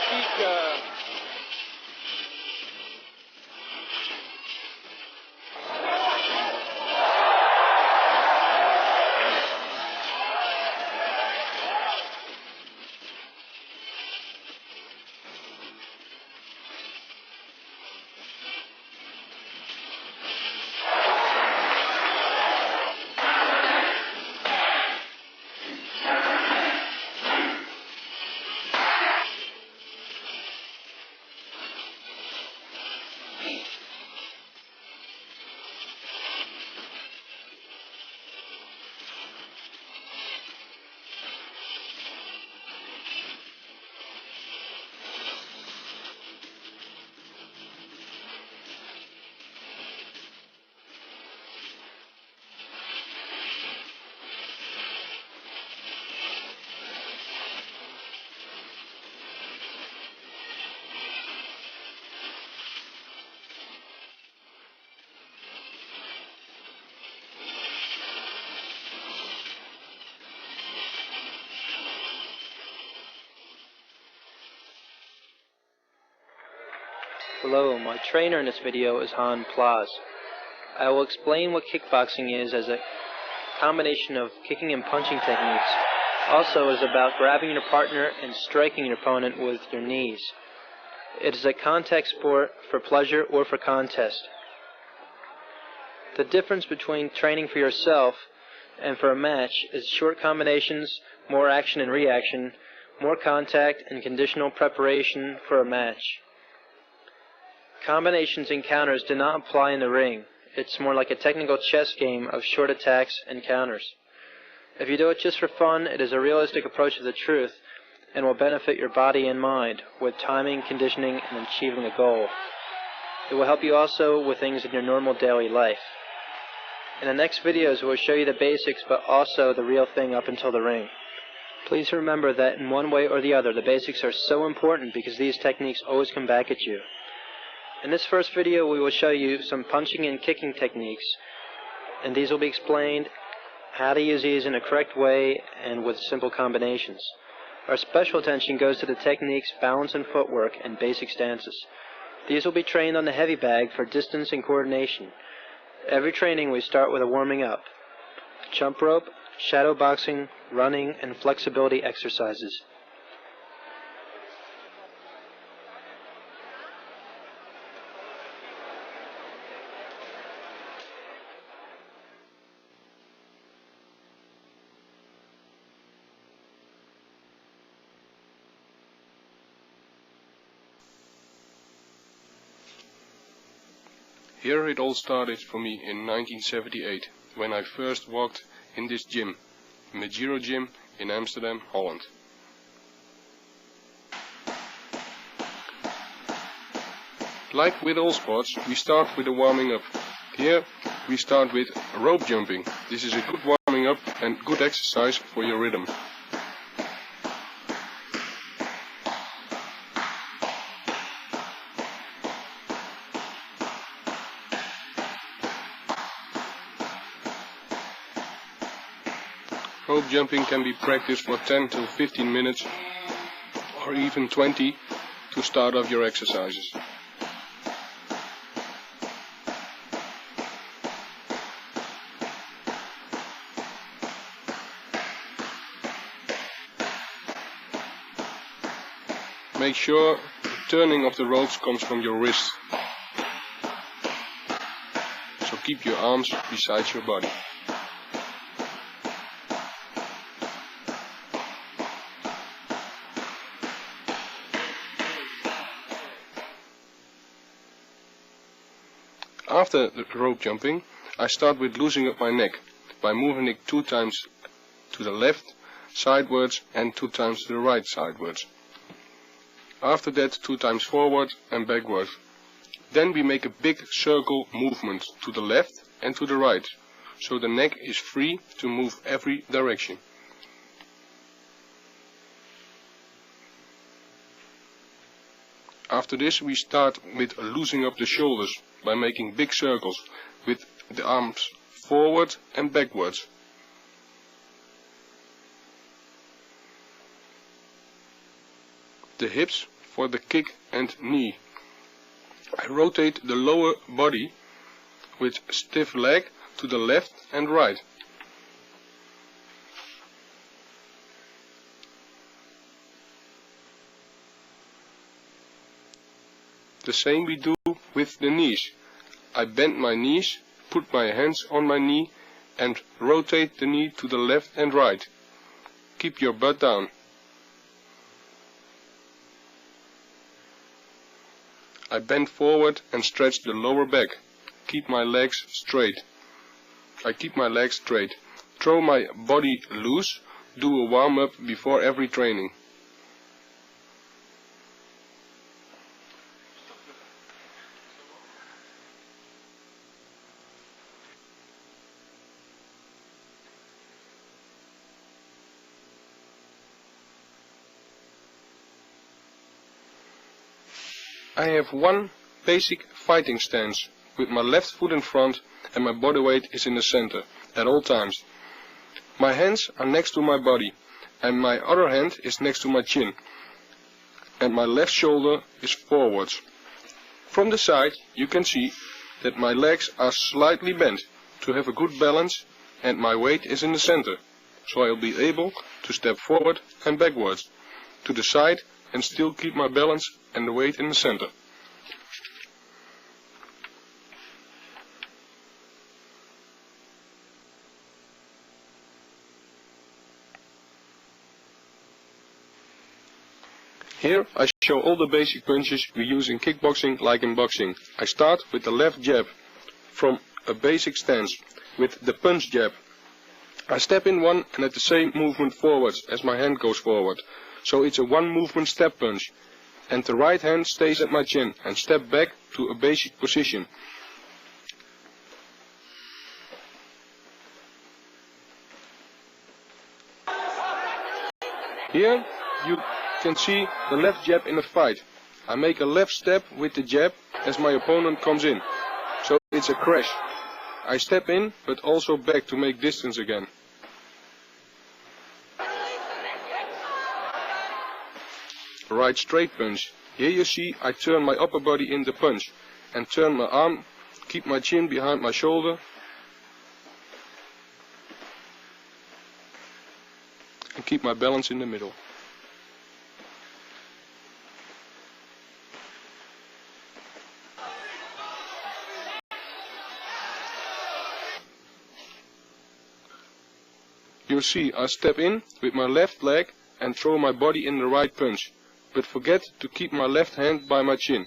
cheek. Hello, my trainer in this video is Han Plaz. I will explain what kickboxing is as a combination of kicking and punching techniques. Also is about grabbing your partner and striking your opponent with your knees. It is a contact sport for pleasure or for contest. The difference between training for yourself and for a match is short combinations, more action and reaction, more contact and conditional preparation for a match. Combinations and counters do not apply in the ring. It's more like a technical chess game of short attacks and counters. If you do it just for fun, it is a realistic approach to the truth and will benefit your body and mind with timing, conditioning, and achieving a goal. It will help you also with things in your normal daily life. In the next videos, we will show you the basics, but also the real thing up until the ring. Please remember that in one way or the other, the basics are so important because these techniques always come back at you. In this first video, we will show you some punching and kicking techniques, and these will be explained how to use these in a correct way and with simple combinations. Our special attention goes to the techniques, balance and footwork, and basic stances. These will be trained on the heavy bag for distance and coordination. Every training we start with a warming up, jump rope, shadow boxing, running, and flexibility exercises. Here it all started for me in 1978, when I first walked in this gym, Majiro Gym in Amsterdam, Holland. Like with all sports, we start with a warming up. Here we start with rope jumping. This is a good warming up and good exercise for your rhythm. Rope jumping can be practiced for 10 to 15 minutes or even 20 to start off your exercises. Make sure the turning of the ropes comes from your wrist. So keep your arms beside your body. After the rope jumping, I start with loosening up my neck by moving it 2 times to the left sidewards and 2 times to the right sidewards. After that 2 times forward and backward. Then we make a big circle movement to the left and to the right, so the neck is free to move every direction. After this we start with loosening up the shoulders by making big circles with the arms forward and backwards. The hips for the kick and knee. I rotate the lower body with stiff leg to the left and right. The same we do with the knees. I bend my knees, put my hands on my knee and rotate the knee to the left and right. Keep your butt down. I bend forward and stretch the lower back. Keep my legs straight. I keep my legs straight. Throw my body loose. Do a warm-up before every training. I have one basic fighting stance, with my left foot in front and my body weight is in the center, at all times. My hands are next to my body, and my other hand is next to my chin, and my left shoulder is forwards. From the side you can see that my legs are slightly bent, to have a good balance, and my weight is in the center, so I'll be able to step forward and backwards, to the side, and still keep my balance and the weight in the center. Here I show all the basic punches we use in kickboxing like in boxing. I start with the left jab from a basic stance with the punch jab. I step in one and at the same movement forwards as my hand goes forward. So it's a one movement step punch. And the right hand stays at my chin and step back to a basic position. Here you can see the left jab in a fight. I make a left step with the jab as my opponent comes in. So it's a crash. I step in but also back to make distance again. Right straight punch. Here you see I turn my upper body in the punch and turn my arm, keep my chin behind my shoulder and keep my balance in the middle. You see I step in with my left leg and throw my body in the right punch. But forget to keep my left hand by my chin,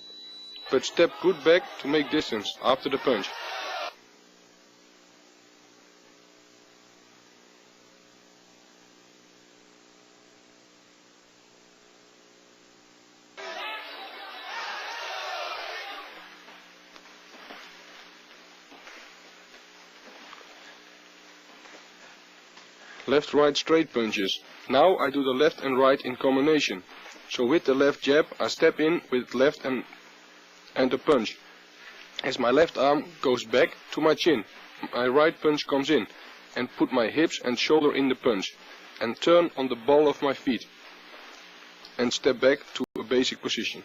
but step good back to make distance after the punch. Left right straight punches. Now I do the left and right in combination. So with the left jab I step in with left and the punch. As my left arm goes back to my chin, my right punch comes in and put my hips and shoulder in the punch and turn on the ball of my feet and step back to a basic position.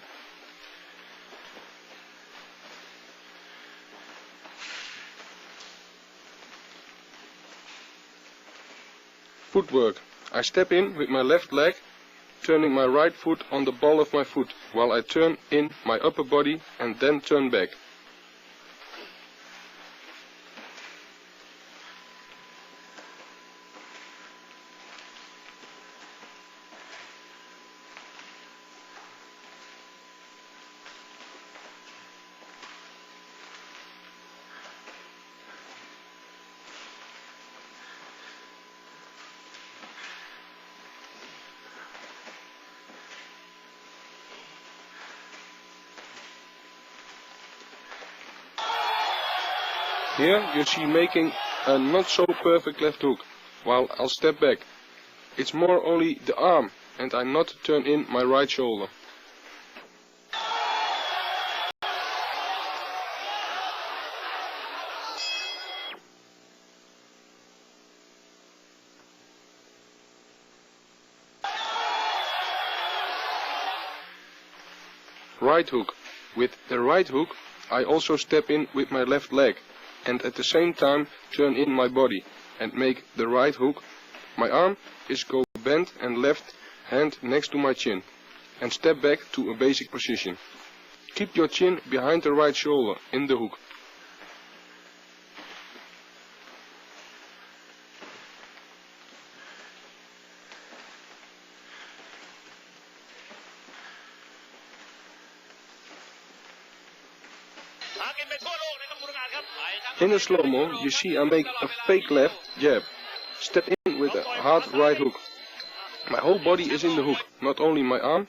Footwork. I step in with my left leg, turning my right foot on the ball of my foot, while I turn in my upper body and then turn back. Here you see making a not so perfect left hook, while I'll step back. It's more only the arm and I not turn in my right shoulder. Right hook. With the right hook, I also step in with my left leg and at the same time turn in my body and make the right hook. My arm is go bent and left hand next to my chin and step back to a basic position. Keep your chin behind the right shoulder in the hook. In a slow-mo, you see I make a fake left jab. Step in with a hard right hook. My whole body is in the hook, not only my arm.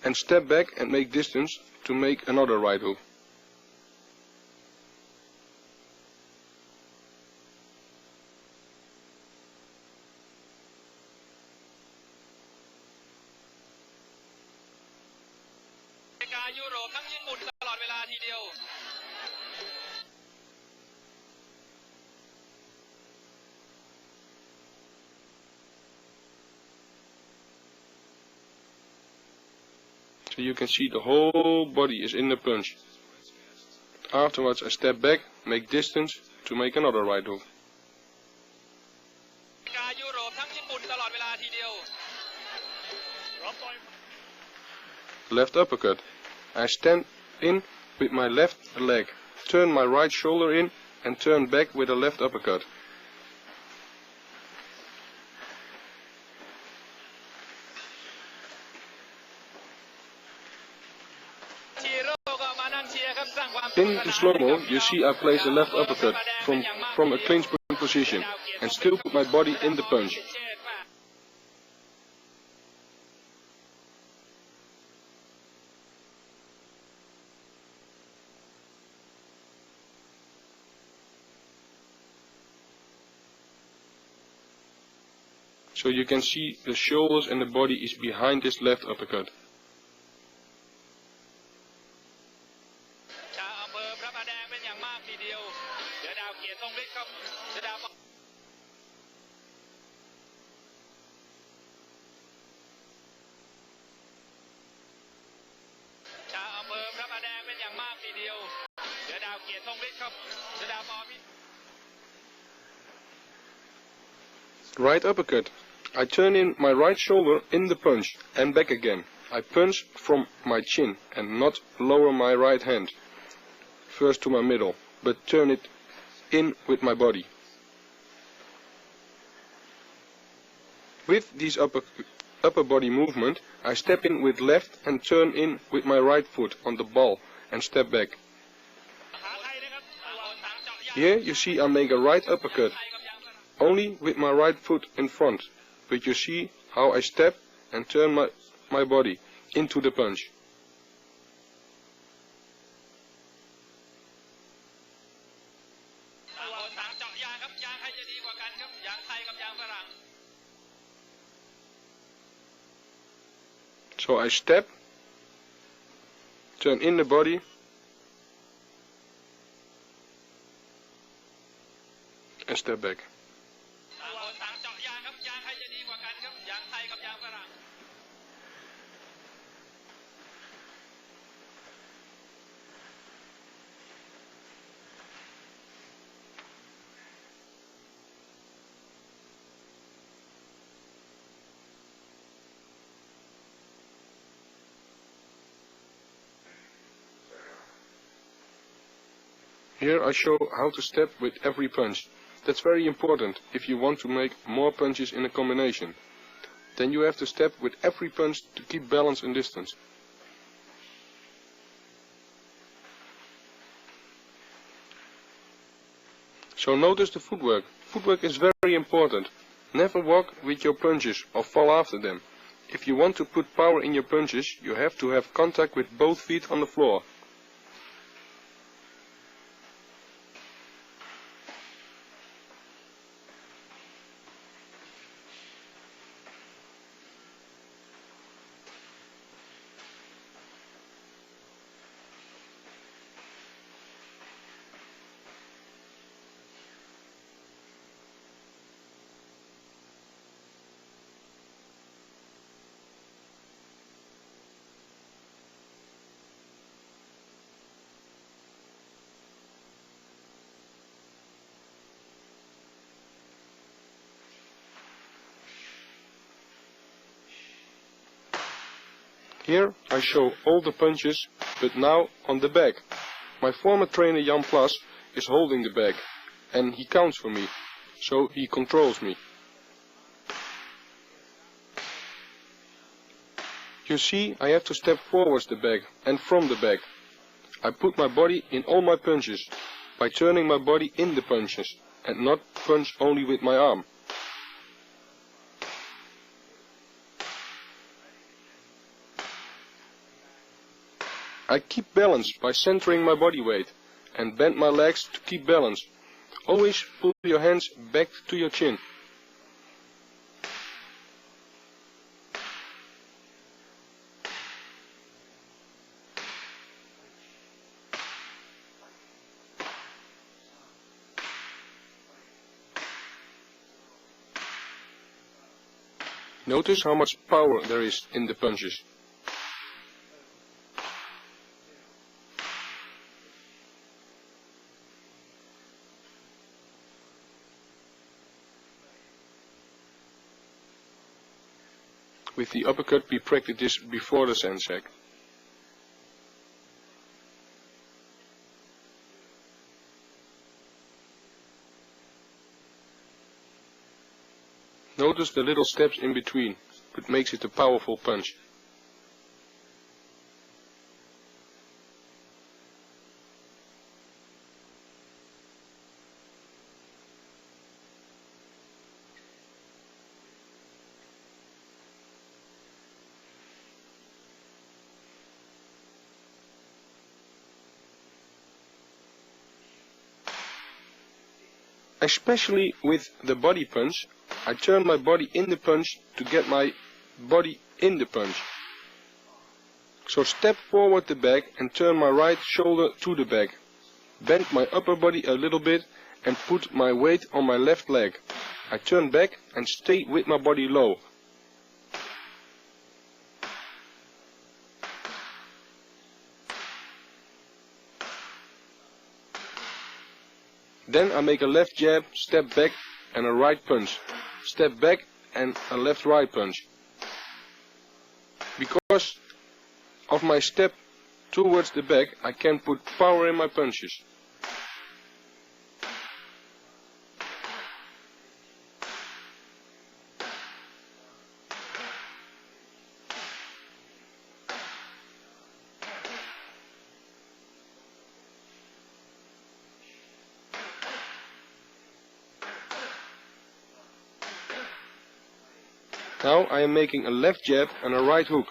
And step back and make distance to make another right hook. So you can see the whole body is in the punch. Afterwards I step back, make distance to make another right hook. Left uppercut. I stand in with my left leg, turn my right shoulder in and turn back with a left uppercut. In the slow-mo, you see I place a left uppercut from a clinch position and still put my body in the punch. So you can see the shoulders and the body is behind this left uppercut. Right uppercut. I turn in my right shoulder in the punch and back again. I punch from my chin and not lower my right hand first to my middle, but turn it in with my body. With this upper body movement, I step in with left and turn in with my right foot on the ball and step back. Here you see I make a right uppercut, only with my right foot in front, but you see how I step and turn my body into the punch. So I step, turn in the body, and step back. Here I show how to step with every punch. That's very important if you want to make more punches in a combination. Then you have to step with every punch to keep balance and distance. So notice the footwork. Footwork is very important. Never walk with your punches or fall after them. If you want to put power in your punches, you have to have contact with both feet on the floor. Here I show all the punches, but now on the back. My former trainer Jan Plas is holding the bag, and he counts for me, so he controls me. You see, I have to step forwards the bag and from the bag. I put my body in all my punches, by turning my body in the punches, and not punch only with my arm. I keep balance by centering my body weight, and bend my legs to keep balance. Always pull your hands back to your chin. Notice how much power there is in the punches. With the uppercut we practice this before the sensei. Notice the little steps in between, it makes it a powerful punch. Especially with the body punch, I turn my body in the punch to get my body in the punch. So step forward the back and turn my right shoulder to the back. Bend my upper body a little bit and put my weight on my left leg. I turn back and stay with my body low. Then I make a left jab, step back and a right punch. Step back and a left right punch. Because of my step towards the back, I can put power in my punches. Now I am making a left jab and a right hook,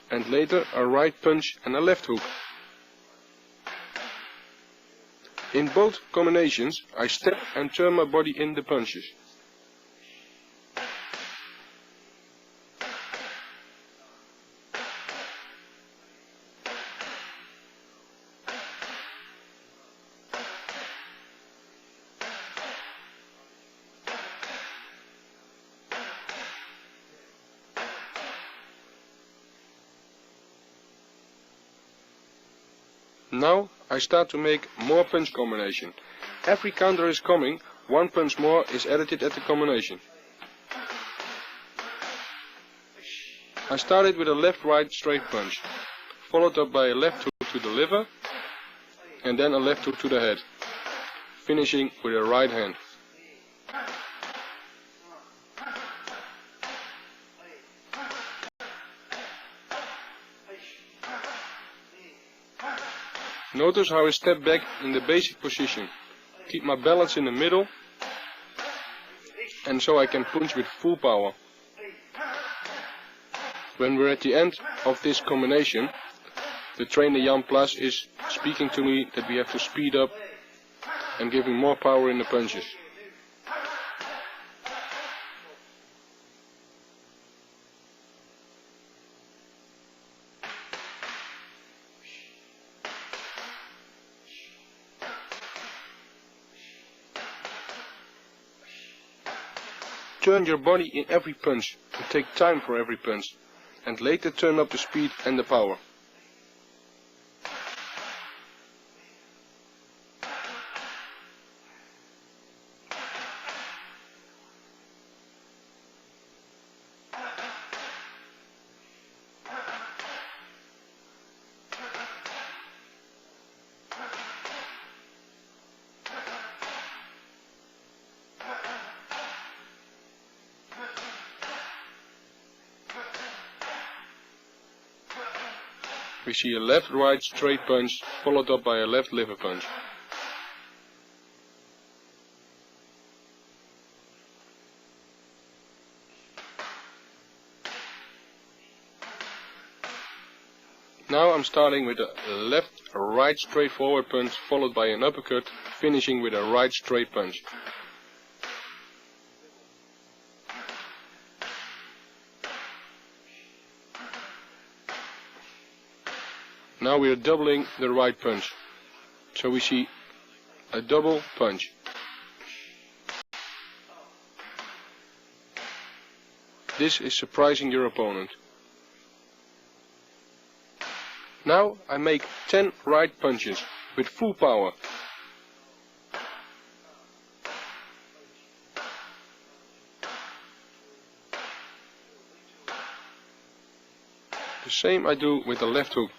and later a right punch and a left hook. In both combinations I step and turn my body in the punches. Now I start to make more punch combination. Every counter is coming, one punch more is added at the combination. I started with a left-right straight punch, followed up by a left hook to the liver, and then a left hook to the head, finishing with a right hand. Notice how I step back in the basic position, keep my balance in the middle, and so I can punch with full power. When we're at the end of this combination, the trainer Jan Plas is speaking to me that we have to speed up and giving more power in the punches. Turn your body in every punch and take time for every punch, and later turn up the speed and the power. we see a left-right straight punch followed up by a left liver punch. Now I'm starting with a left-right straight forward punch followed by an uppercut, finishing with a right straight punch. Now we are doubling the right punch, so we see a double punch. This is surprising your opponent. Now I make 10 right punches with full power. The same I do with the left hook.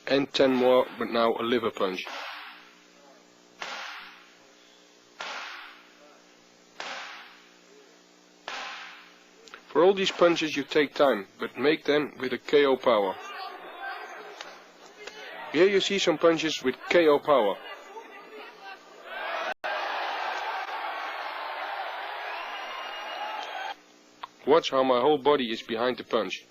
And 10 more, but now a liver punch. For all these punches you take time, but make them with a KO power. Here you see some punches with KO power. Watch how my whole body is behind the punch.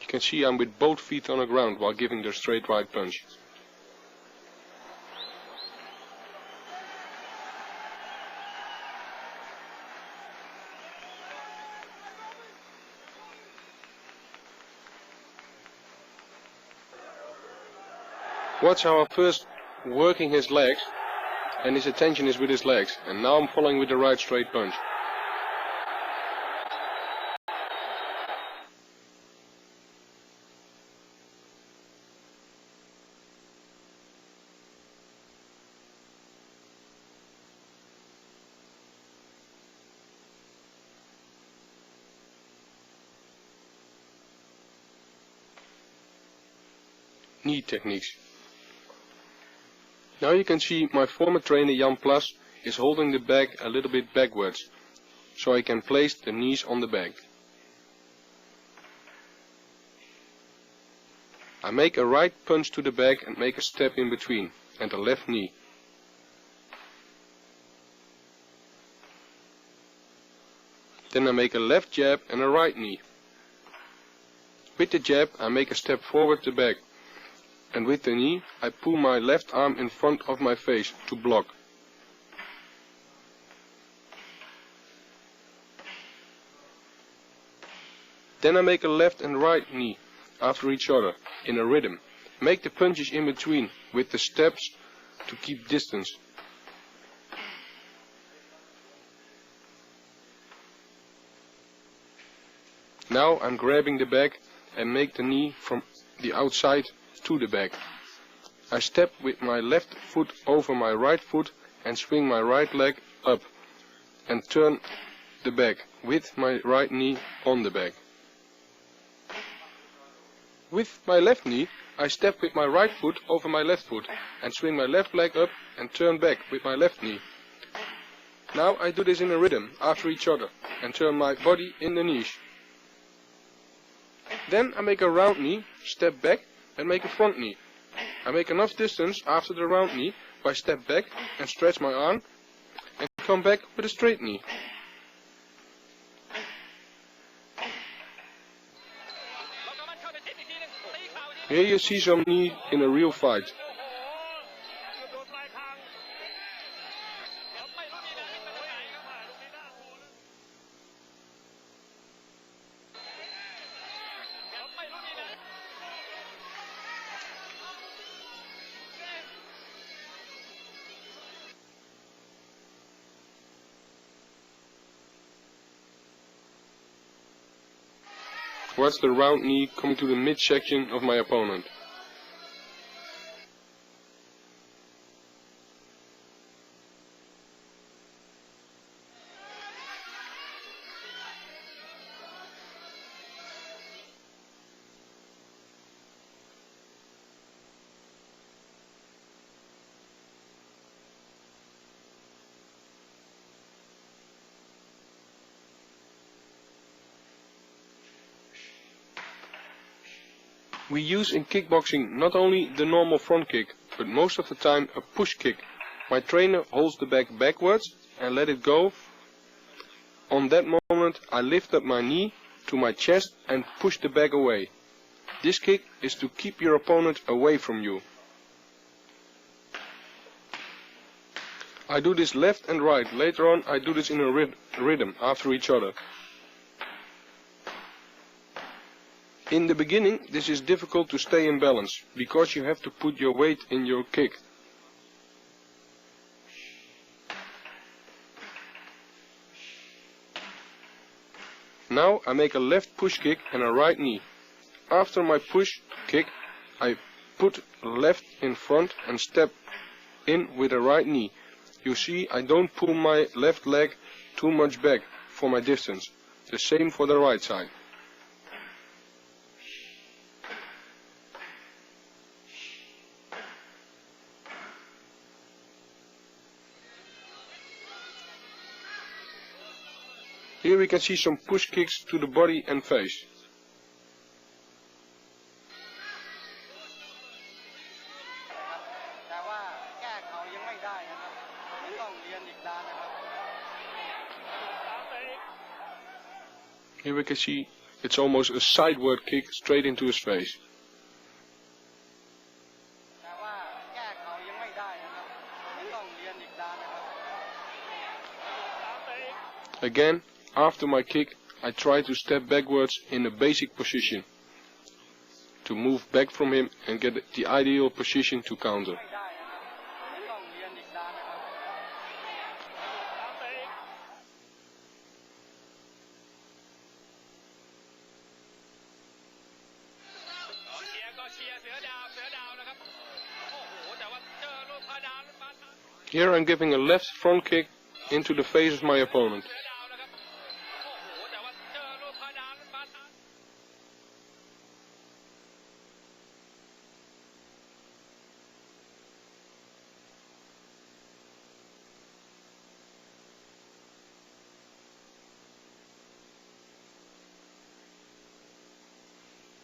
You can see I'm with both feet on the ground while giving the straight right punch. Watch how I'm first working his legs and his attention is with his legs, and now I'm following with the right straight punch. Knee techniques. Now you can see my former trainer Jan Plas is holding the bag a little bit backwards, so I can place the knees on the bag. I make a right punch to the bag and make a step in between, and a left knee. Then I make a left jab and a right knee. With the jab I make a step forward the bag, and with the knee I pull my left arm in front of my face to block. Then I make a left and right knee after each other in a rhythm. Make the punches in between with the steps to keep distance. Now I'm grabbing the bag and make the knee from the outside to the bag. I step with my left foot over my right foot and swing my right leg up and turn the bag with my right knee on the bag. With my left knee I step with my right foot over my left foot and swing my left leg up and turn back with my left knee. Now I do this in a rhythm after each other and turn my body in the knees. Then I make a round knee, step back and make a front knee. I make enough distance after the round knee by step back and stretch my arm and come back with a straight knee. Here you see some knee in a real fight. towards the round knee coming to the midsection of my opponent. We use in kickboxing not only the normal front kick, but most of the time a push kick. My trainer holds the bag backwards and let it go. On that moment I lift up my knee to my chest and push the bag away. This kick is to keep your opponent away from you. I do this left and right. Later on I do this in a rhythm after each other. In the beginning this is difficult to stay in balance, because you have to put your weight in your kick. Now I make a left push kick and a right knee. After my push kick I put left in front and step in with a right knee. You see, I don't pull my left leg too much back for my distance. The same for the right side. Here we can see some push kicks to the body and face. Here we can see it's almost a sideward kick straight into his face. Again, after my kick, I try to step backwards in a basic position, to move back from him and get the ideal position to counter. Here I'm giving a left front kick into the face of my opponent.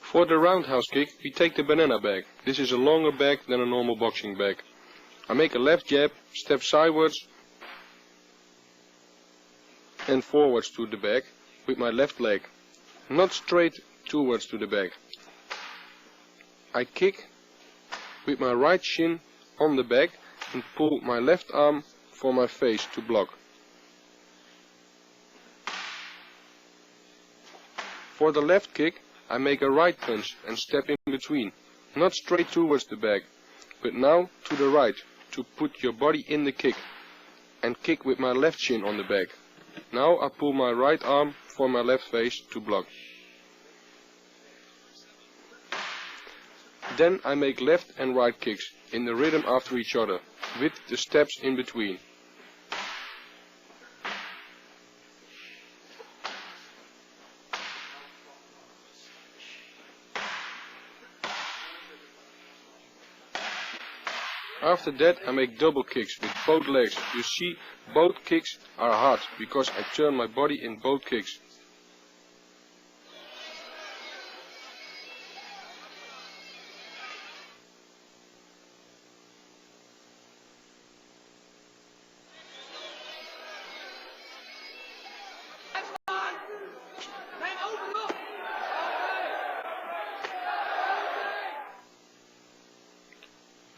For the roundhouse kick, we take the banana bag. This is a longer bag than a normal boxing bag. I make a left jab, step sidewards and forwards to the bag with my left leg, not straight towards to the bag. I kick with my right shin on the bag and pull my left arm for my face to block. For the left kick, I make a right punch and step in between, not straight towards the bag, but now to the right, to put your body in the kick, and kick with my left shin on the bag. Now I pull my right arm for my left face to block. Then I make left and right kicks in the rhythm after each other, with the steps in between. After that I make double kicks with both legs. You see, both kicks are hard because I turn my body in both kicks.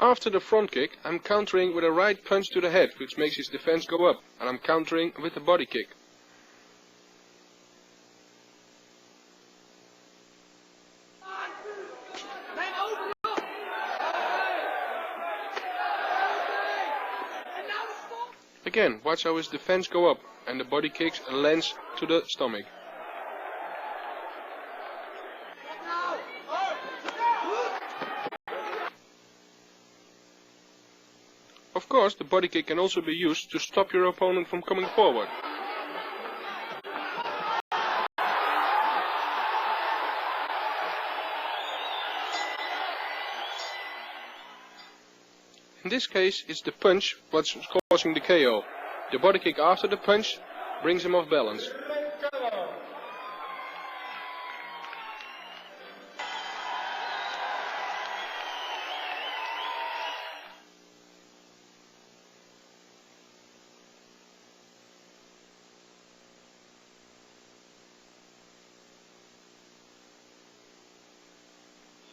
After the front kick, I'm countering with a right punch to the head, which makes his defense go up, and I'm countering with a body kick. Again, watch how his defense go up, and the body kicks lands to the stomach. Of course, the body kick can also be used to stop your opponent from coming forward. In this case, it's the punch what's causing the KO. The body kick after the punch brings him off balance.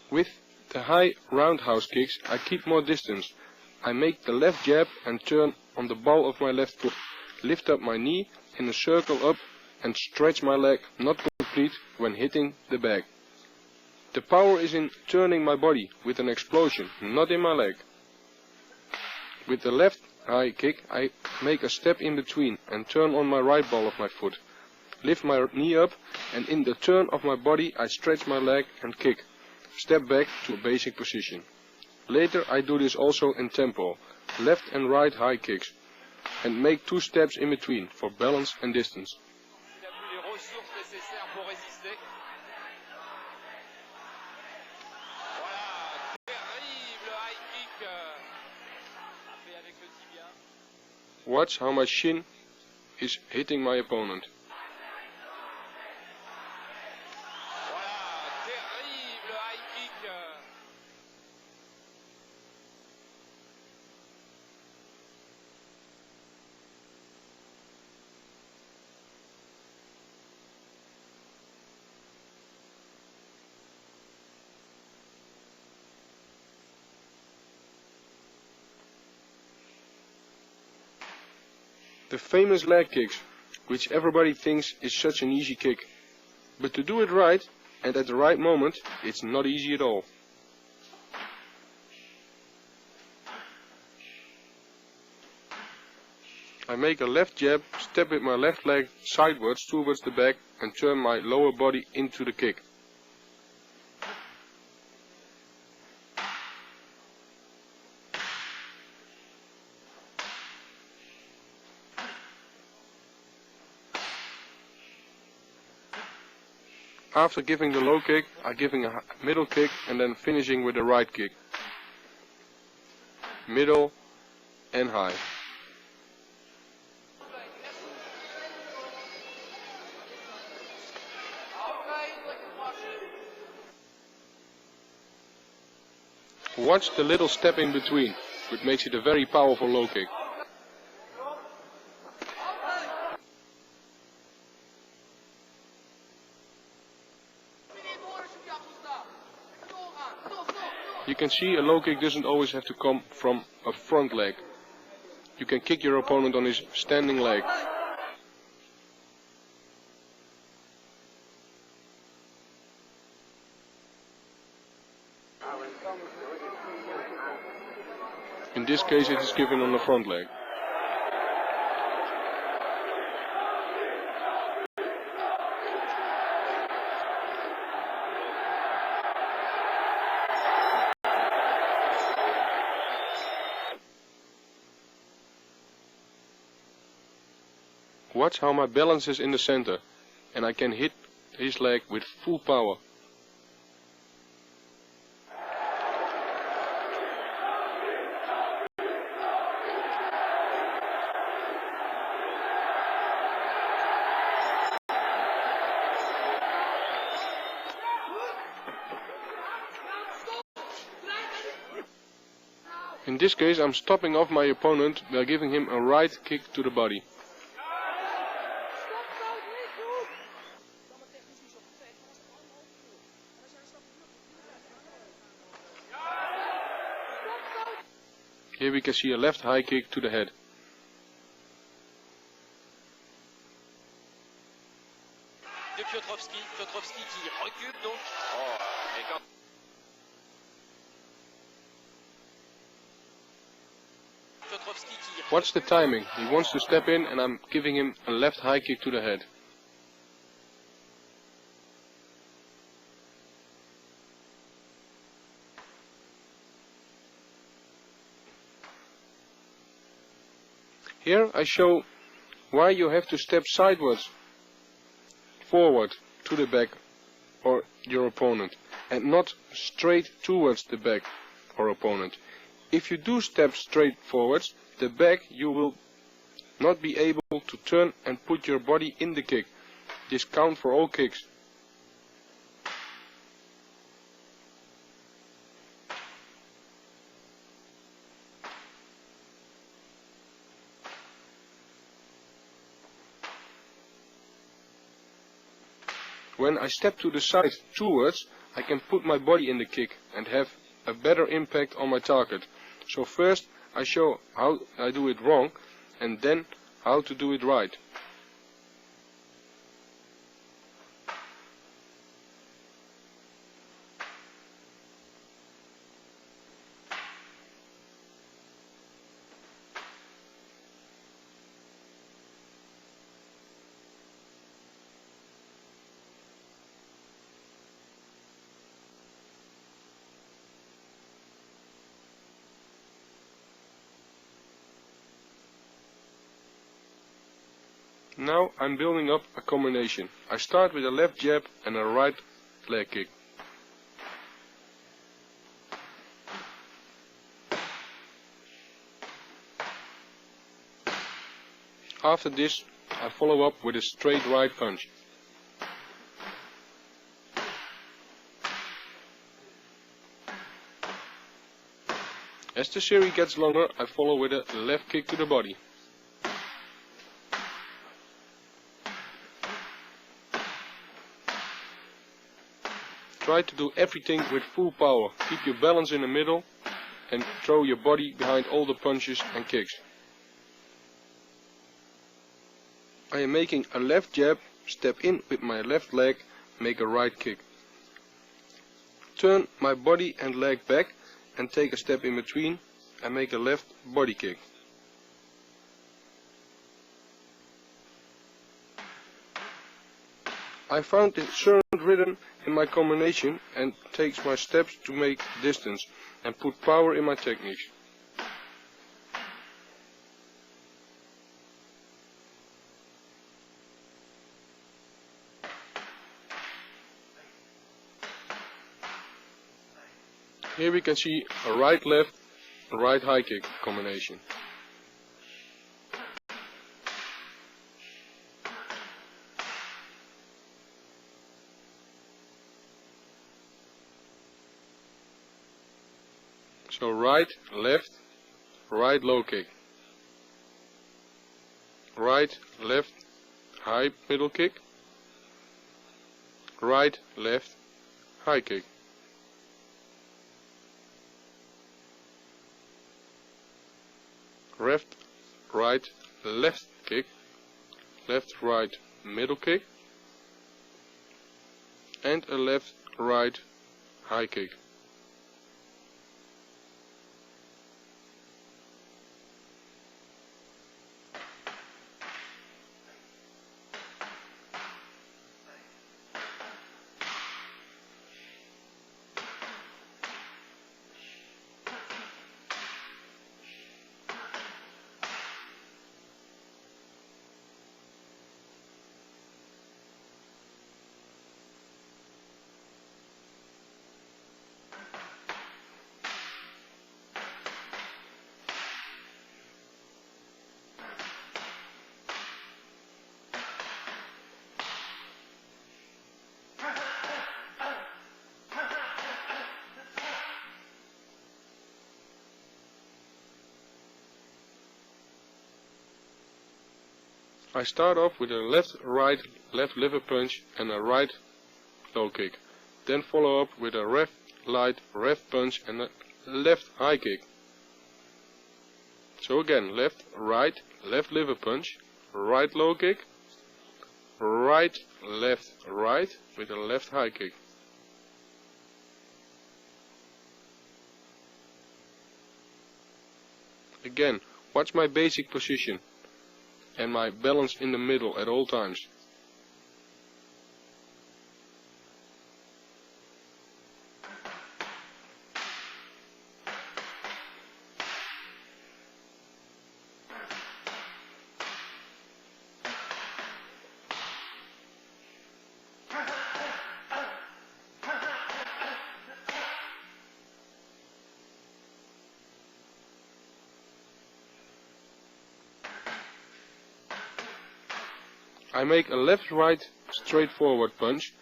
With the high roundhouse kicks, I keep more distance. I make the left jab and turn on the ball of my left foot. Lift up my knee in a circle up and stretch my leg, not complete, when hitting the bag. The power is in turning my body with an explosion, not in my leg. With the left high kick, I make a step in between and turn on my right ball of my foot. Lift my knee up, and in the turn of my body I stretch my leg and kick. Step back to a basic position. Later I do this also in tempo, left and right high kicks, and make 2 steps in between for balance and distance. Watch how my shin is hitting my opponent. The famous leg kicks, which everybody thinks is such an easy kick. But to do it right, and at the right moment, it's not easy at all. I make a left jab, step with my left leg sidewards towards the back and turn my lower body into the kick. After giving the low kick, I'm giving a middle kick and then finishing with a right kick. Middle and high. Watch the little step in between, which makes it a very powerful low kick. You can see a low kick doesn't always have to come from a front leg. You can kick your opponent on his standing leg. In this case it is given on the front leg. Watch how my balance is in the center, and I can hit his leg with full power. In this case I'm stopping off my opponent by giving him a right kick to the body. Here we can see a left high kick to the head. Watch the timing. He wants to step in and I'm giving him a left high kick to the head. Here I show why you have to step sideways, forward to the back or your opponent, and not straight towards the back or opponent. If you do step straight forwards, the back, you will not be able to turn and put your body in the kick. This counts for all kicks. When I step to the side towards, I can put my body in the kick and have a better impact on my target. So first I show how I do it wrong, and then how to do it right. Now I'm building up a combination. I start with a left jab and a right leg kick. After this, I follow up with a straight right punch. As the series gets longer, I follow with a left kick to the body. Try to do everything with full power. Keep your balance in the middle and throw your body behind all the punches and kicks. I am making a left jab, step in with my left leg, make a right kick. Turn my body and leg back and take a step in between and make a left body kick. I found the certain rhythm in my combination and takes my steps to make distance and put power in my techniques. Here we can see a right left, right high kick combination. So right, left, right low kick. Right, left, high middle kick. Right, left, high kick. Left, right, left kick. Left, right, middle kick. And a left, right, high kick. I start off with a left, right, left liver punch and a right low kick. Then follow up with a left, light, left punch and a left high kick. So again, left, right, left liver punch, right low kick, right, left, right with a left high kick. Again, watch my basic position and my balance in the middle at all times. I make a left-right straightforward punch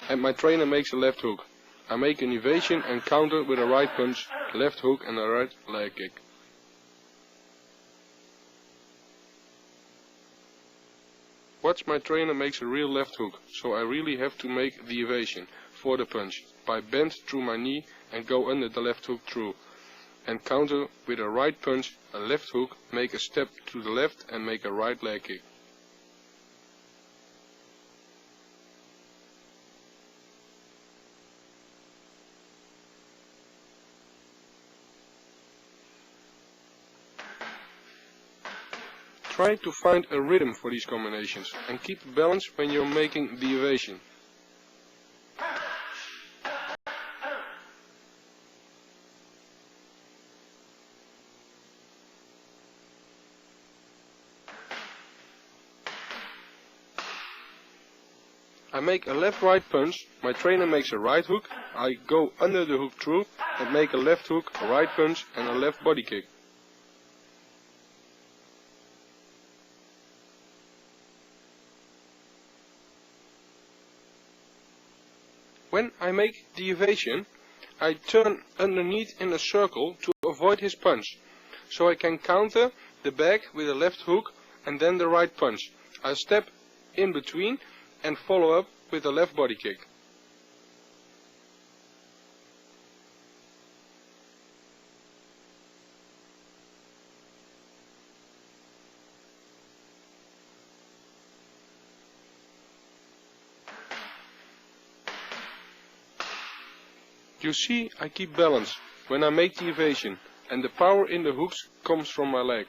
and my trainer makes a left hook. I make an evasion and counter with a right punch, left hook and a right leg kick. Watch, my trainer makes a real left hook, so I really have to make the evasion for the punch by bend through my knee and go under the left hook through. And counter with a right punch, a left hook, make a step to the left and make a right leg kick. Try to find a rhythm for these combinations and keep balance when you're making the evasion. I make a left-right punch, my trainer makes a right hook, I go under the hook through and make a left hook, a right punch and a left body kick. When I make the evasion, I turn underneath in a circle to avoid his punch, so I can counter the back with a left hook and then the right punch. I step in between and follow up with a left body kick. You see, I keep balance when I make the evasion, and the power in the hooks comes from my leg.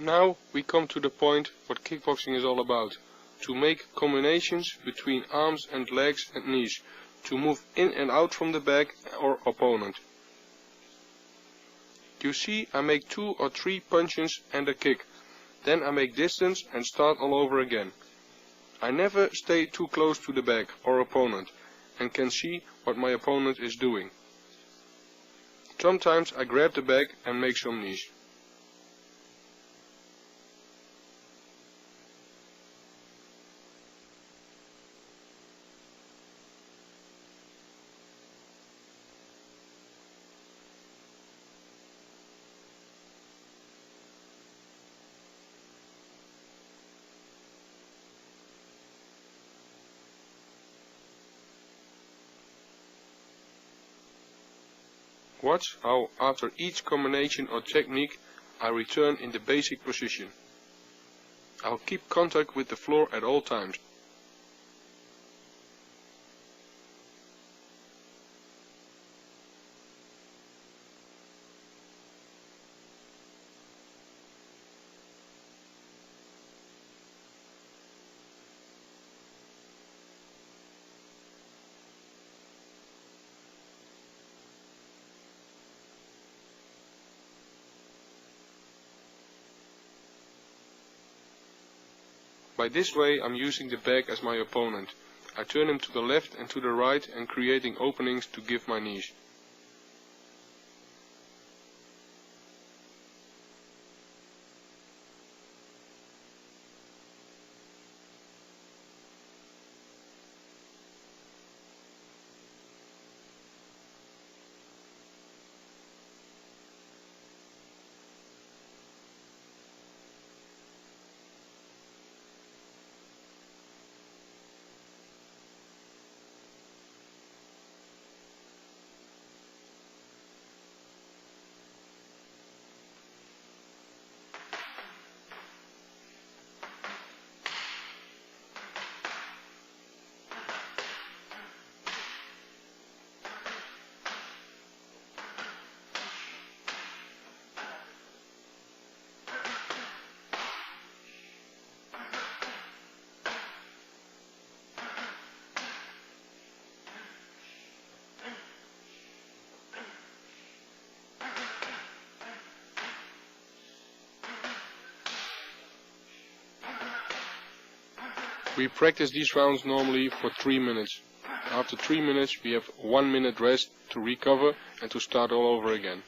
Now we come to the point what kickboxing is all about. To make combinations between arms and legs and knees. To move in and out from the back or opponent. You see, I make 2 or 3 punches and a kick. Then I make distance and start all over again. I never stay too close to the back or opponent and can see what my opponent is doing. Sometimes I grab the back and make some knees. Watch how after each combination or technique I return in the basic position. I'll keep contact with the floor at all times. By this way I'm using the back as my opponent. I turn him to the left and to the right and creating openings to give my knees. We practice these rounds normally for 3 minutes. After 3 minutes we have 1 minute rest to recover and to start all over again.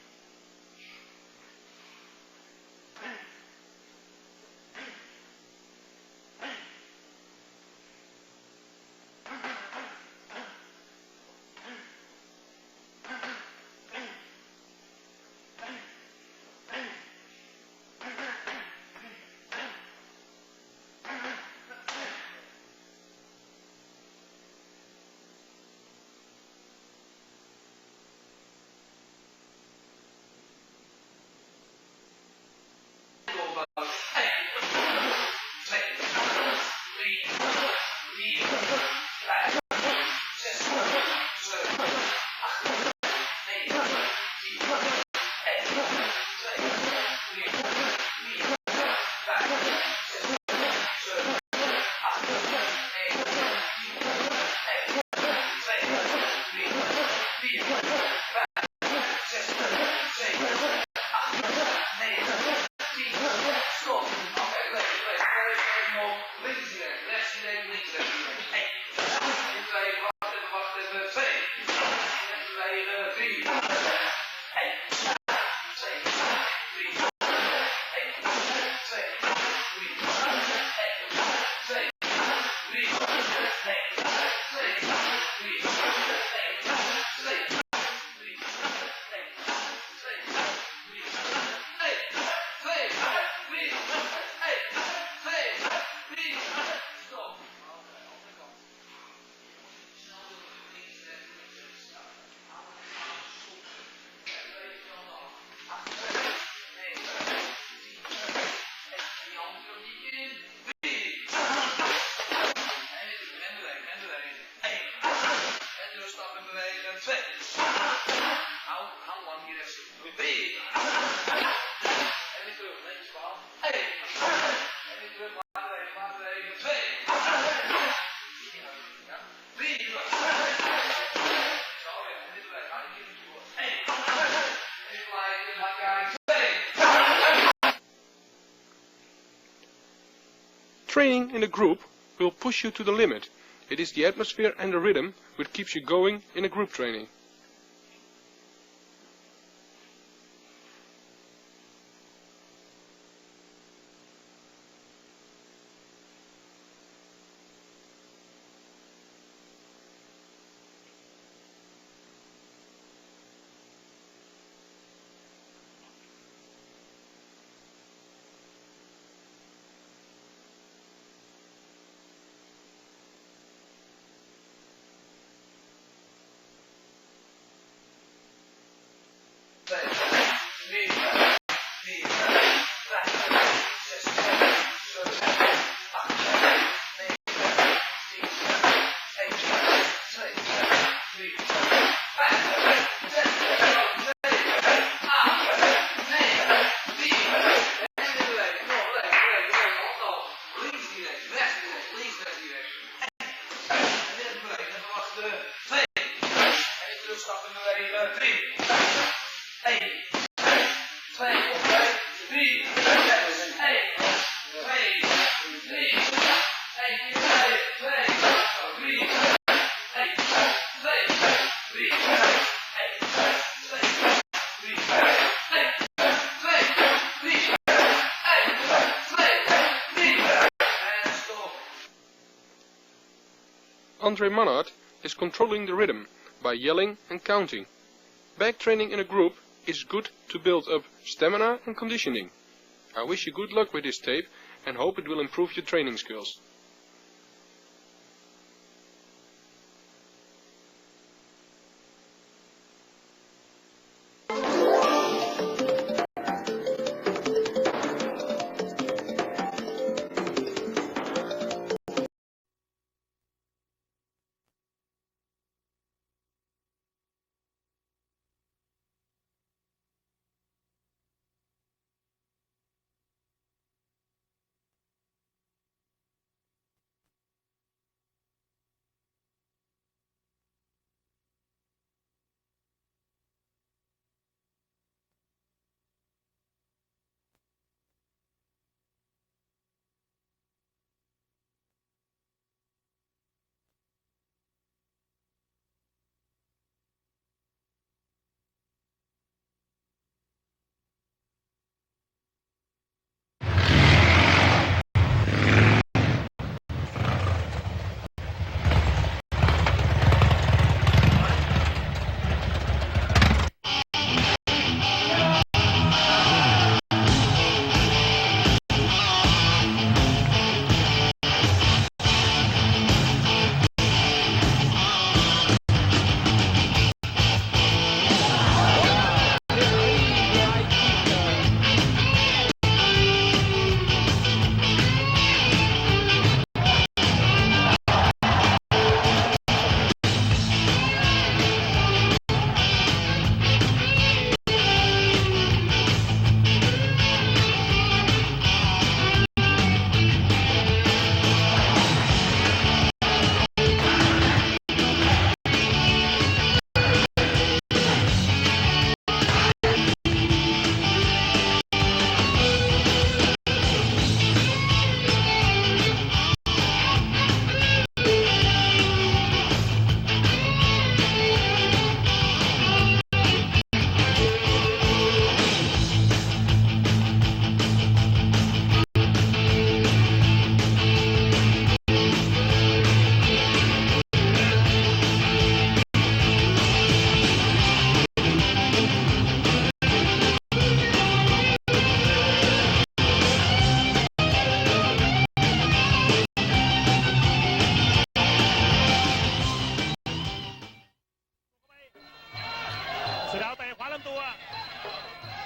Training in a group will push you to the limit. It is the atmosphere and the rhythm which keeps you going in a group training. Stappen we even 3. 1. Andre Mannard is controlling the rhythm by yelling and counting. Back training in a group is good to build up stamina and conditioning. I wish you good luck with this tape and hope it will improve your training skills.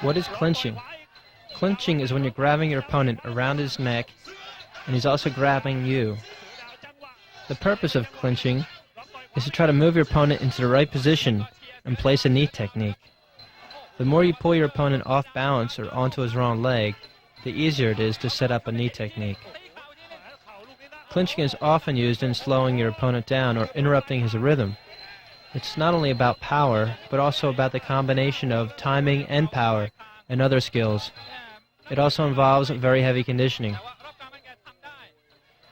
What is clinching? Clinching is when you're grabbing your opponent around his neck and he's also grabbing you. The purpose of clinching is to try to move your opponent into the right position and place a knee technique. The more you pull your opponent off balance or onto his wrong leg, the easier it is to set up a knee technique. Clinching is often used in slowing your opponent down or interrupting his rhythm. It's not only about power, but also about the combination of timing and power and other skills. It also involves very heavy conditioning.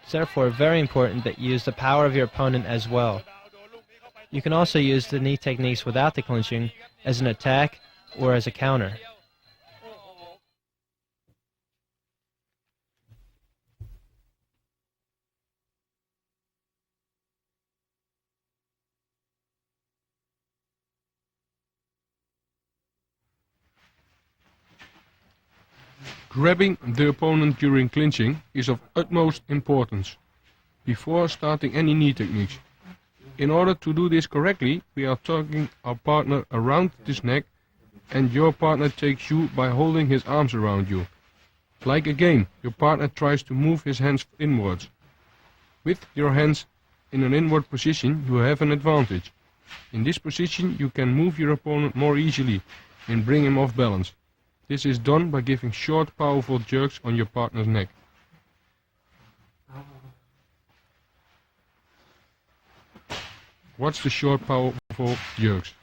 It's therefore very important that you use the power of your opponent as well. You can also use the knee techniques without the clinching as an attack or as a counter. Grabbing the opponent during clinching is of utmost importance before starting any knee techniques. In order to do this correctly, we are tugging our partner around his neck and your partner takes you by holding his arms around you. Like a game, your partner tries to move his hands inwards. With your hands in an inward position, you have an advantage. In this position, you can move your opponent more easily and bring him off balance. This is done by giving short, powerful jerks on your partner's neck. What's the short, powerful jerks?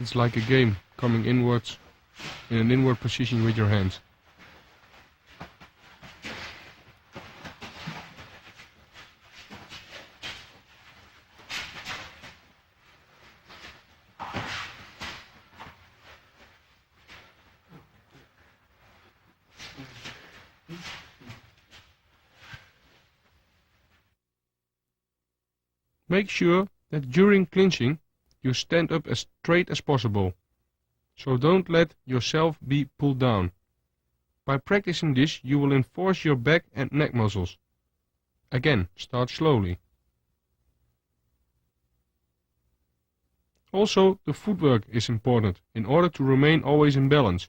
It's like a game, coming inwards in an inward position with your hands. Make sure that during clinching you stand up as straight as possible, so don't let yourself be pulled down. By practicing this you will enforce your back and neck muscles. Again, start slowly. Also, the footwork is important in order to remain always in balance.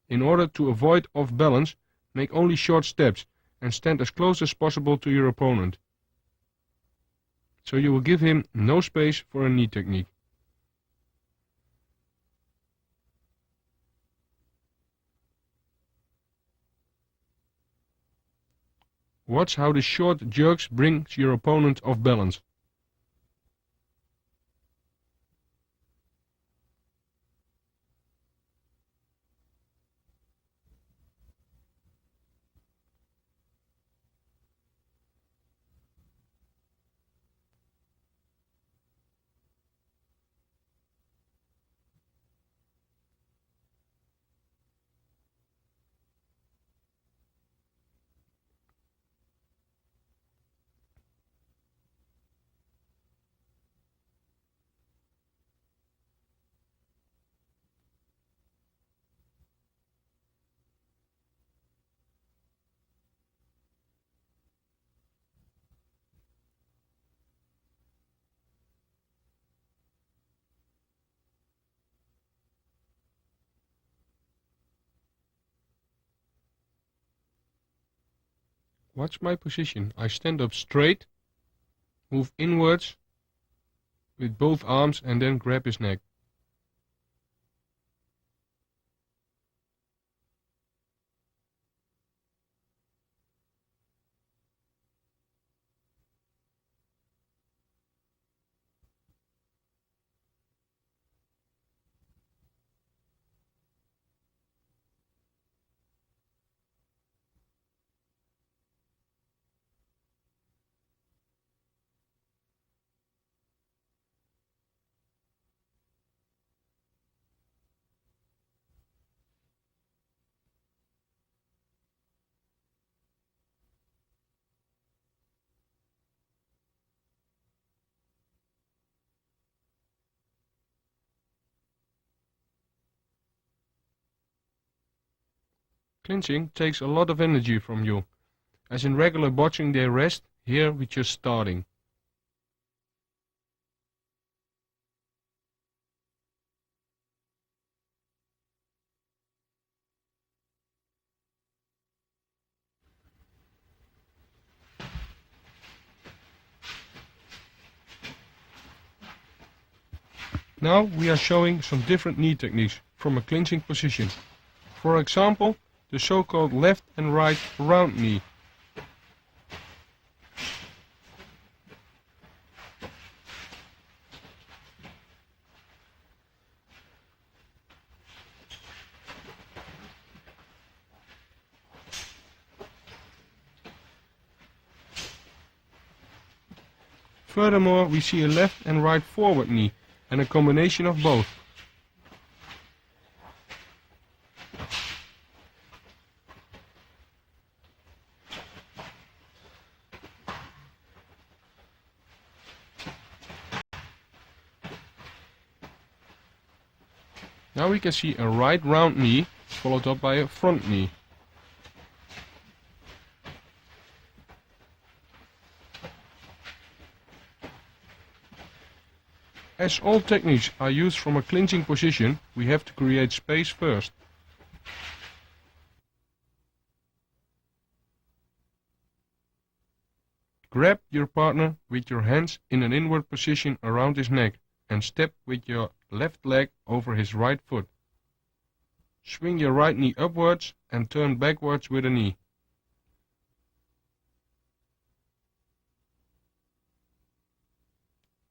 In order to avoid off balance, make only short steps and stand as close as possible to your opponent, so you will give him no space for a knee technique. Watch how the short jerks brings your opponent off balance. Watch my position. I stand up straight, move inwards with both arms and then grab his neck. Clinching takes a lot of energy from you. As in regular boxing they rest, here we're just starting. Now we are showing some different knee techniques from a clinching position. For example, the so-called left and right round knee. Furthermore, we see a left and right forward knee and a combination of both. Now we can see a right round knee followed up by a front knee. As all techniques are used from a clinching position, we have to create space first. Grab your partner with your hands in an inward position around his neck and step with your left leg over his right foot. Swing your right knee upwards and turn backwards with a knee.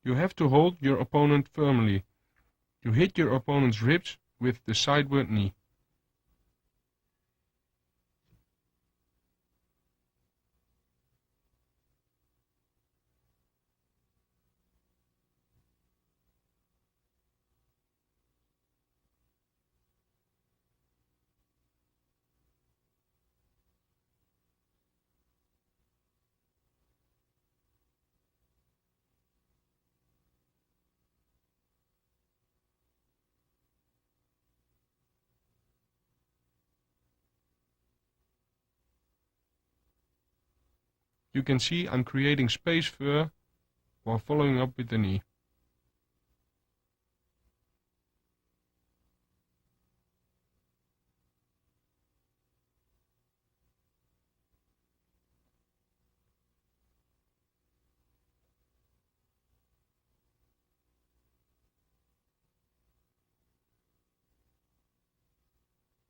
You have to hold your opponent firmly. You hit your opponent's ribs with the sideward knee. You can see I'm creating space for her while following up with the knee.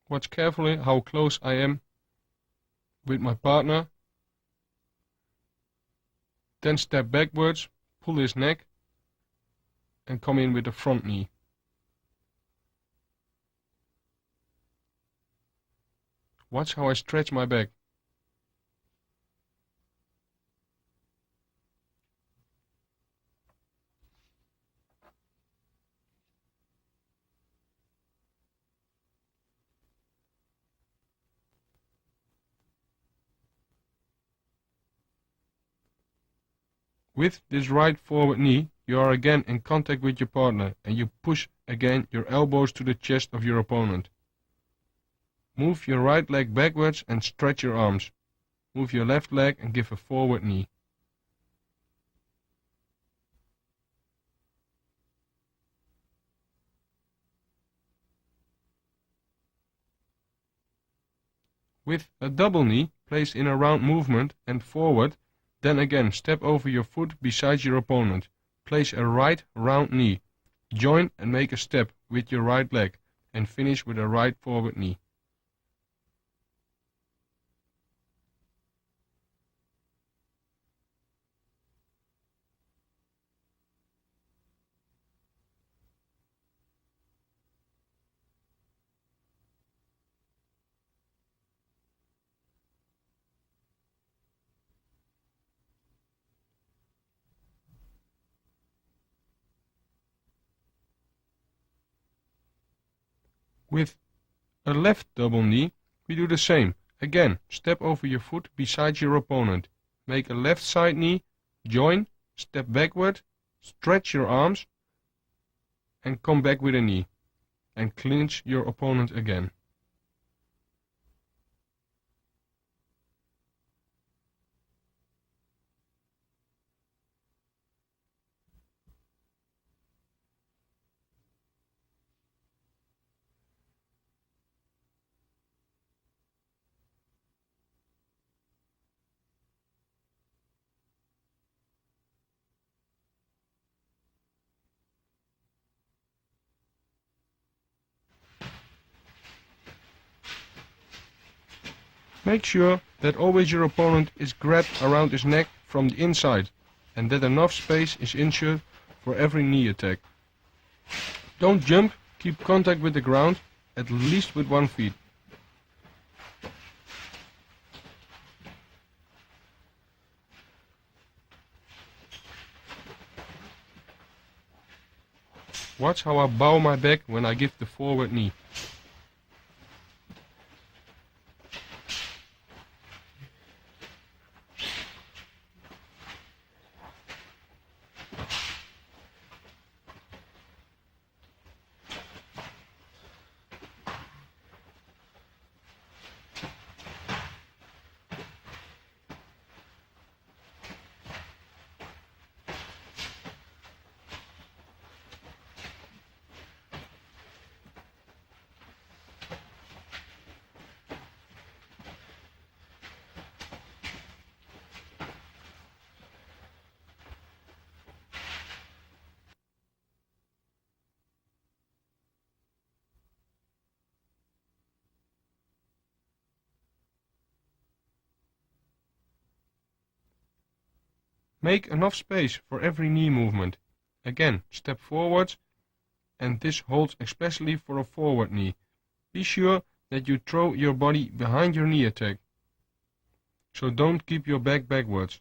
Watch carefully how close I am with my partner. Then step backwards, pull his neck and come in with the front knee. Watch how I stretch my back. With this right forward knee, you are again in contact with your partner and you push again your elbows to the chest of your opponent. Move your right leg backwards and stretch your arms. Move your left leg and give a forward knee. With a double knee, place in a round movement and forward, then again step over your foot beside your opponent. Place a right round knee. Join and make a step with your right leg and finish with a right forward knee. With a left double knee, we do the same. Again, step over your foot beside your opponent. Make a left side knee, join, step backward, stretch your arms, and come back with a knee. And clinch your opponent again. Make sure that always your opponent is grabbed around his neck from the inside and that enough space is ensured for every knee attack. Don't jump, keep contact with the ground, at least with 1 foot. Watch how I bow my back when I give the forward knee. Make enough space for every knee movement. Again, step forwards and this holds especially for a forward knee. Be sure that you throw your body behind your knee attack, so don't keep your back backwards.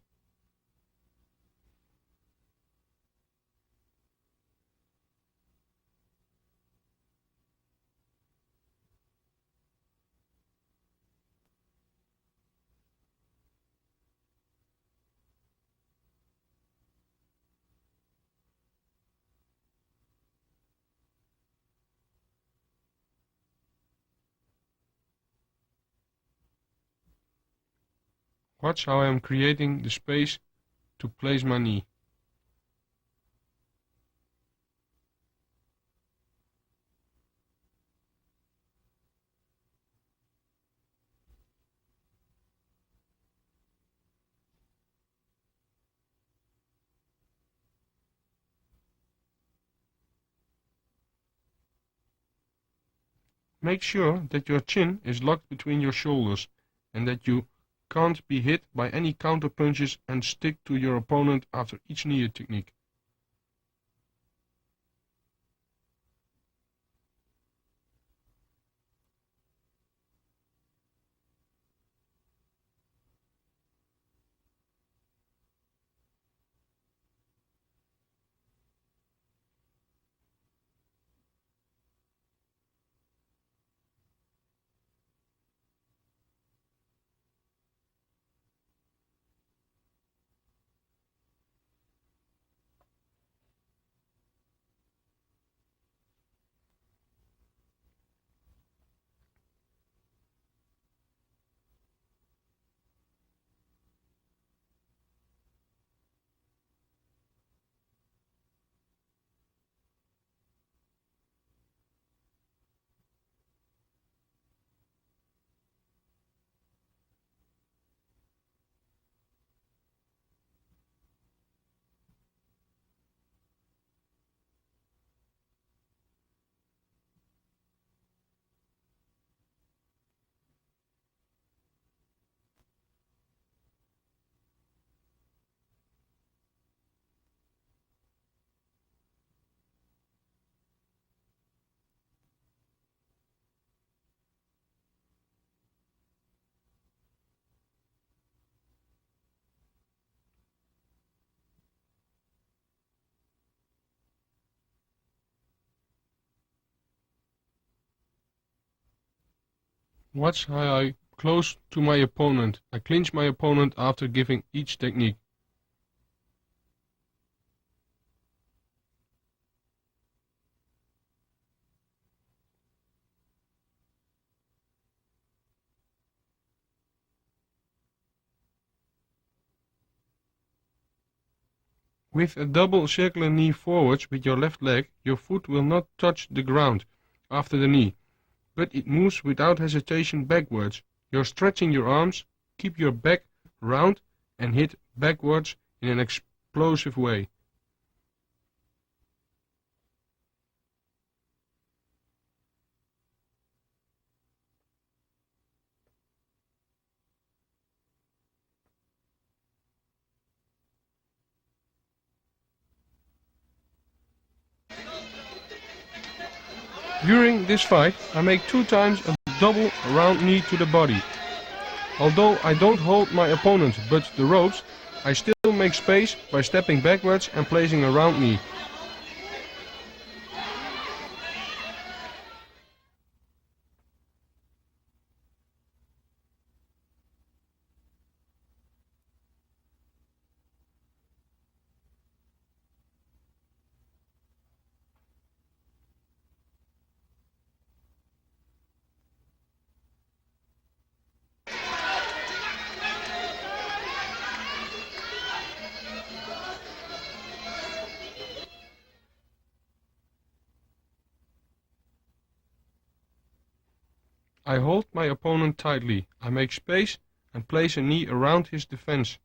Watch how I am creating the space to place my knee. Make sure that your chin is locked between your shoulders and that you can't be hit by any counter punches, and stick to your opponent after each knee technique. Watch how I close to my opponent. I clinch my opponent after giving each technique. With a double circular knee forwards with your left leg, your foot will not touch the ground after the knee, but it moves without hesitation backwards. You're stretching your arms, keep your back round and hit backwards in an explosive way. During this fight, I make 2 times a double round knee to the body. Although I don't hold my opponent but the ropes, I still make space by stepping backwards and placing a round knee. I hold my opponent tightly. I make space and place a knee around his defense.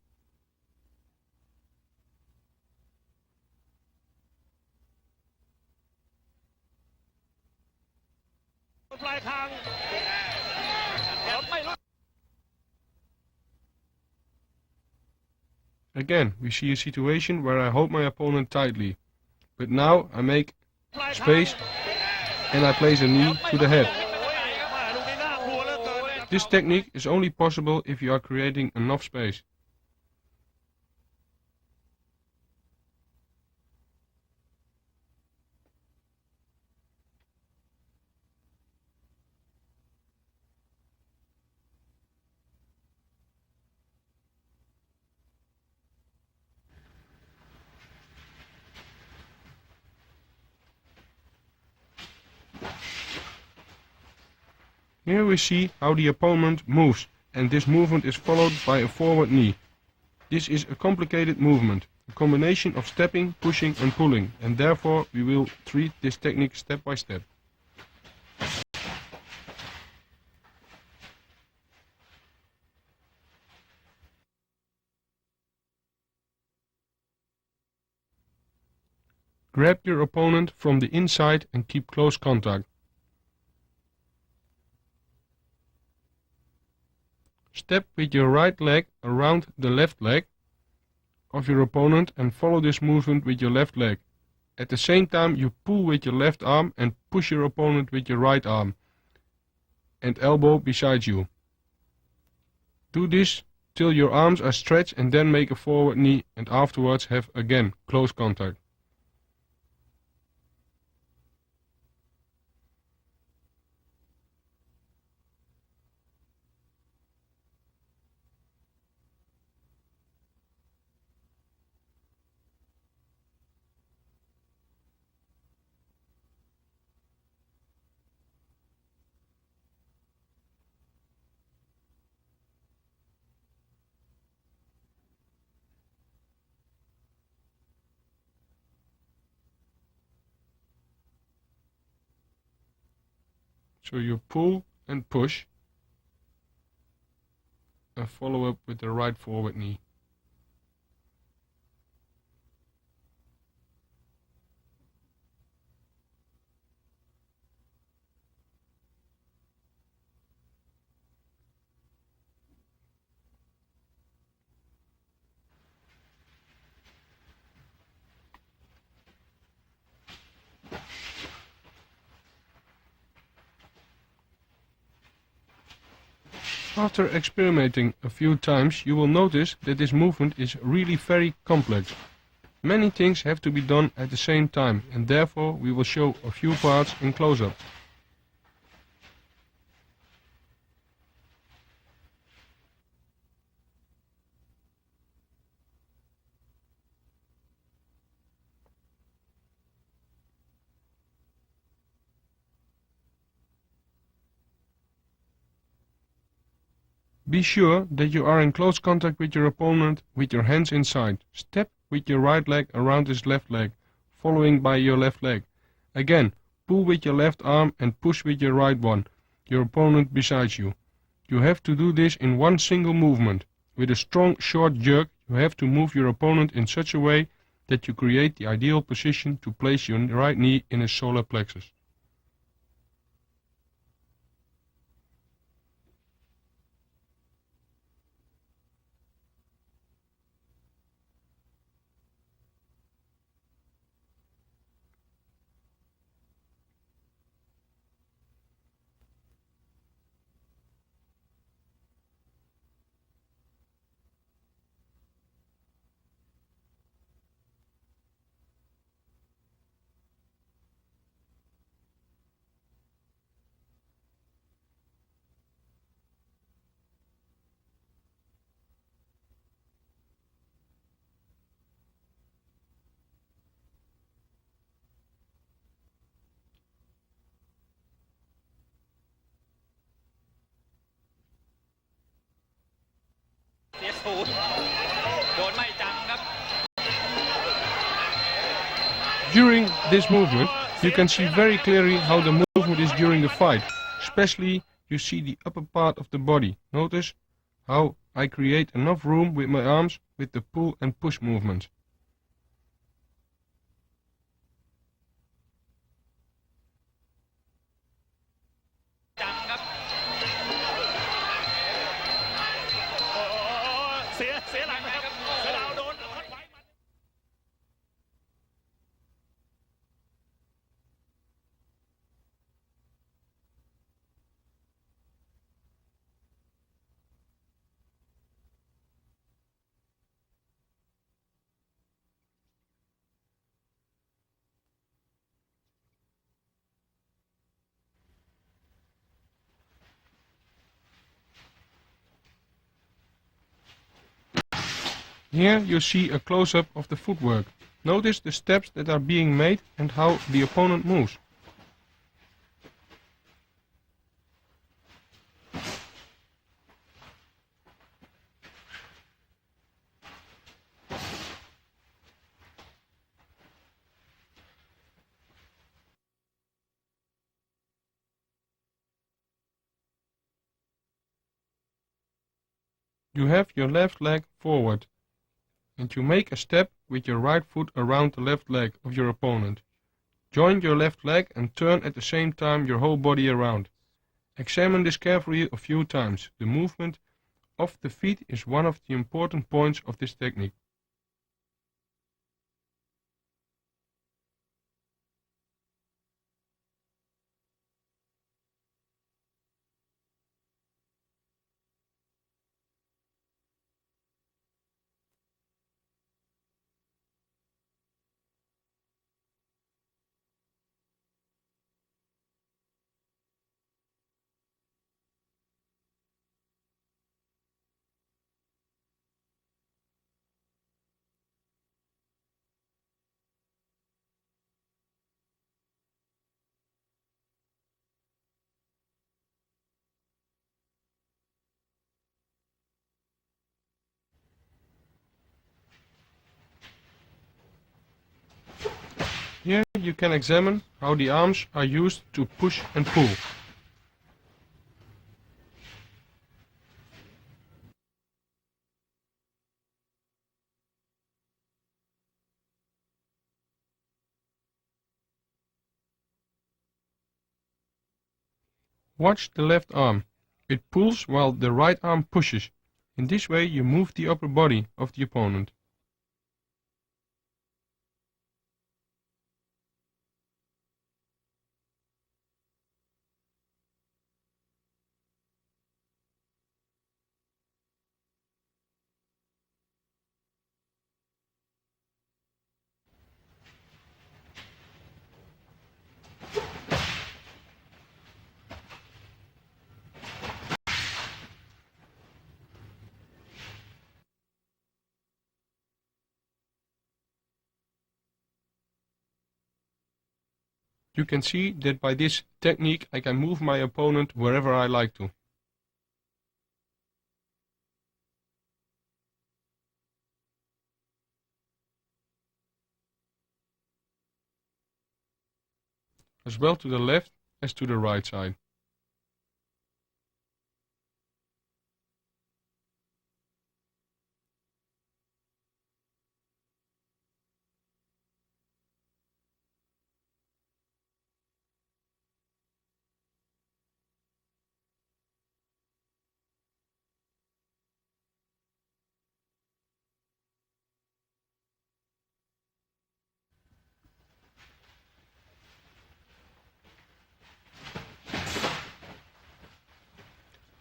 Again, we see a situation where I hold my opponent tightly, but now I make space, and I place a knee to the head. This technique is only possible if you are creating enough space. Here we see how the opponent moves, and this movement is followed by a forward knee. This is a complicated movement, a combination of stepping, pushing and pulling, and therefore we will treat this technique step by step. Grab your opponent from the inside and keep close contact. Step with your right leg around the left leg of your opponent and follow this movement with your left leg. At the same time you pull with your left arm and push your opponent with your right arm and elbow beside you. Do this till your arms are stretched and then make a forward knee and afterwards have again close contact. So you pull and push and follow up with the right forward knee. After experimenting a few times, you will notice that this movement is really very complex. Many things have to be done at the same time, and therefore we will show a few parts in close-up. Be sure that you are in close contact with your opponent with your hands inside. Step with your right leg around his left leg, following by your left leg. Again, pull with your left arm and push with your right one, your opponent beside you. You have to do this in one single movement. With a strong short jerk, you have to move your opponent in such a way that you create the ideal position to place your right knee in his solar plexus. During this movement, you can see very clearly how the movement is during the fight. Especially you see the upper part of the body. Notice how I create enough room with my arms with the pull and push movements. Here you see a close-up of the footwork. Notice the steps that are being made and how the opponent moves. You have your left leg forward, and you make a step with your right foot around the left leg of your opponent. Join your left leg and turn at the same time your whole body around. Examine this carefully a few times. The movement of the feet is one of the important points of this technique. Here you can examine how the arms are used to push and pull. Watch the left arm. It pulls while the right arm pushes. In this way you move the upper body of the opponent. You can see that by this technique I can move my opponent wherever I like to. As well to the left as to the right side.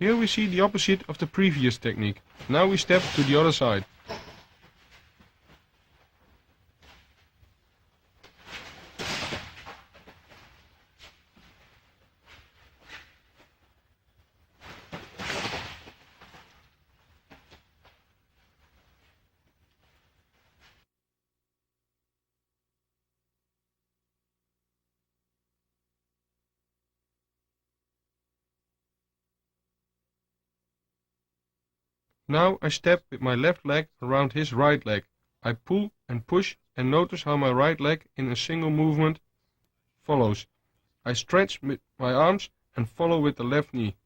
Here we see the opposite of the previous technique. Now we step to the other side. Now I step with my left leg around his right leg. I pull and push and notice how my right leg in a single movement follows. I stretch with my arms and follow with the left knee.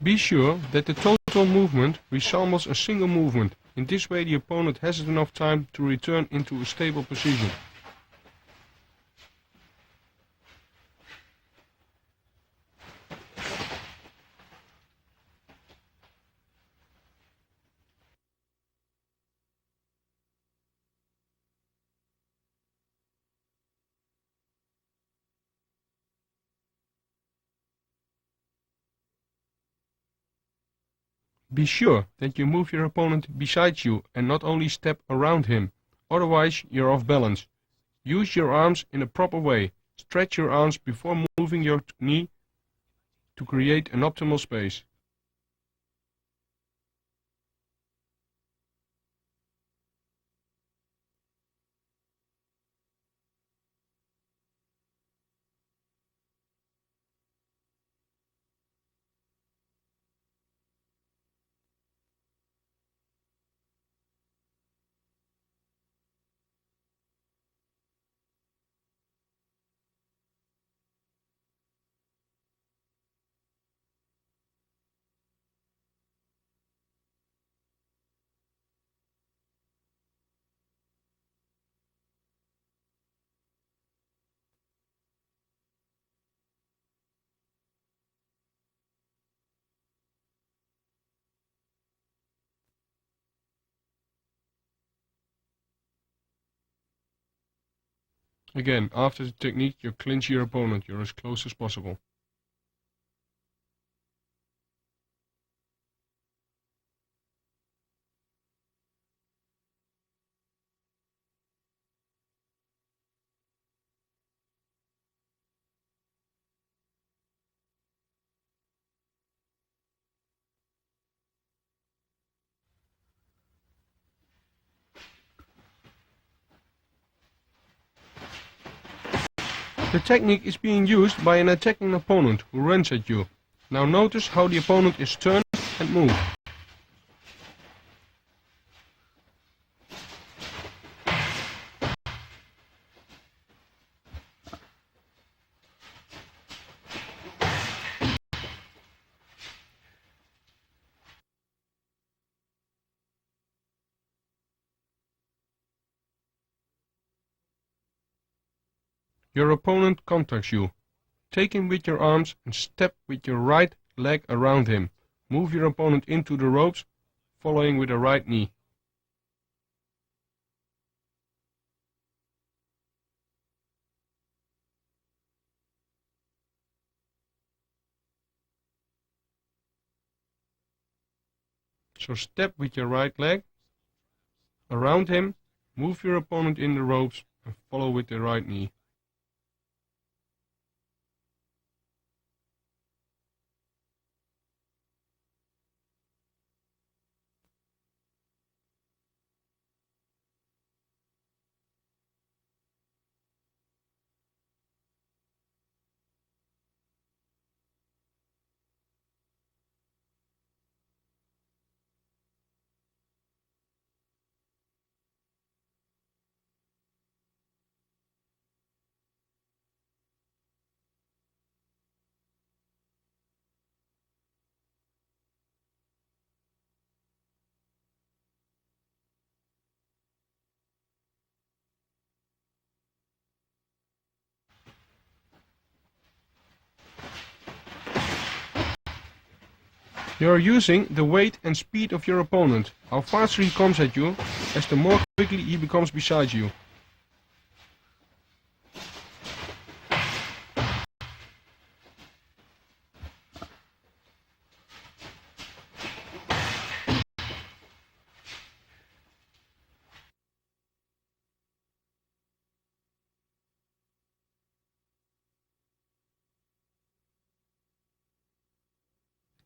Be sure that the total movement resembles a single movement. In this way the opponent has enough time to return into a stable position. Be sure that you move your opponent beside you and not only step around him, otherwise you're off balance. Use your arms in a proper way. Stretch your arms before moving your knee to create an optimal space. Again, after the technique, you clinch your opponent. You're as close as possible. The technique is being used by an attacking opponent who runs at you. Now notice how the opponent is turned and moved. Your opponent contacts you. Take him with your arms and step with your right leg around him. Move your opponent into the ropes, following with the right knee. So step with your right leg around him, move your opponent in the ropes and follow with the right knee. You are using the weight and speed of your opponent. How faster he comes at you, as the more quickly he becomes beside you.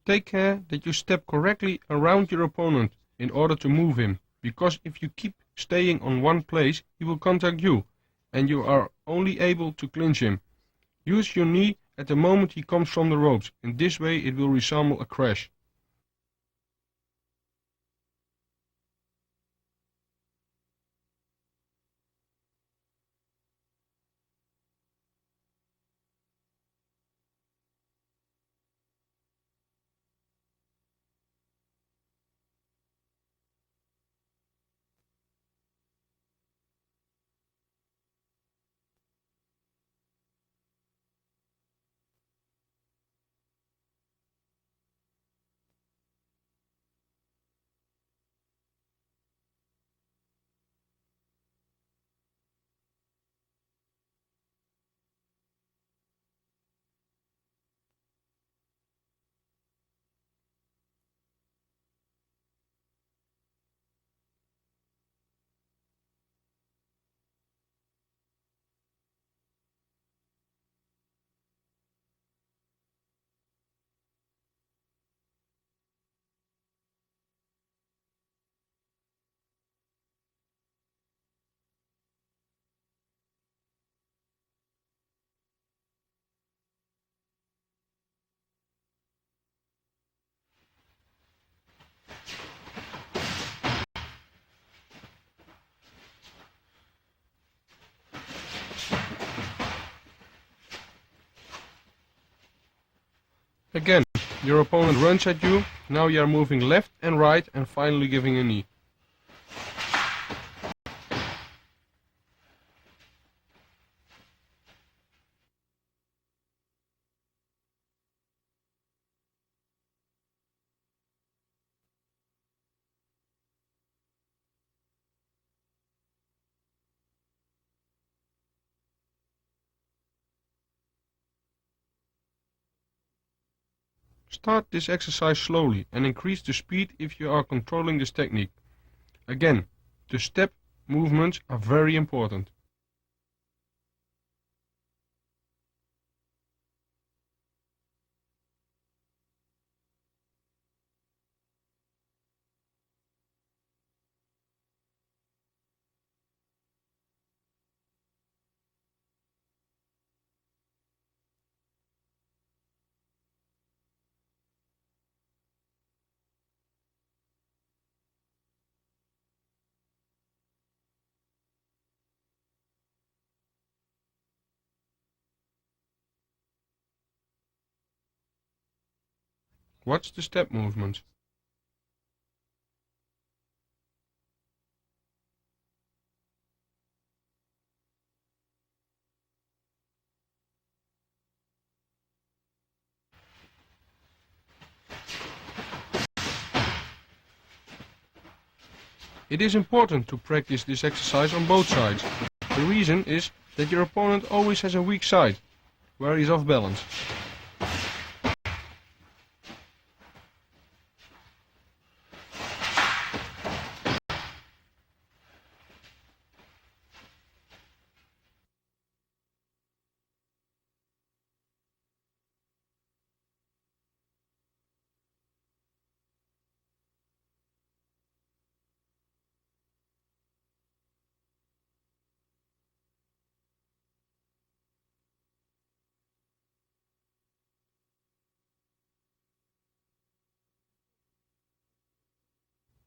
Take care that you step correctly around your opponent in order to move him, because if you keep staying on one place, he will contact you, and you are only able to clinch him. Use your knee at the moment he comes from the ropes. In this way it will resemble a crash. Again, your opponent runs at you, now you are moving left and right and finally giving a knee. Start this exercise slowly and increase the speed if you are controlling this technique. Again, the step movements are very important. Watch the step movements. It is important to practice this exercise on both sides. The reason is that your opponent always has a weak side, where he is off balance.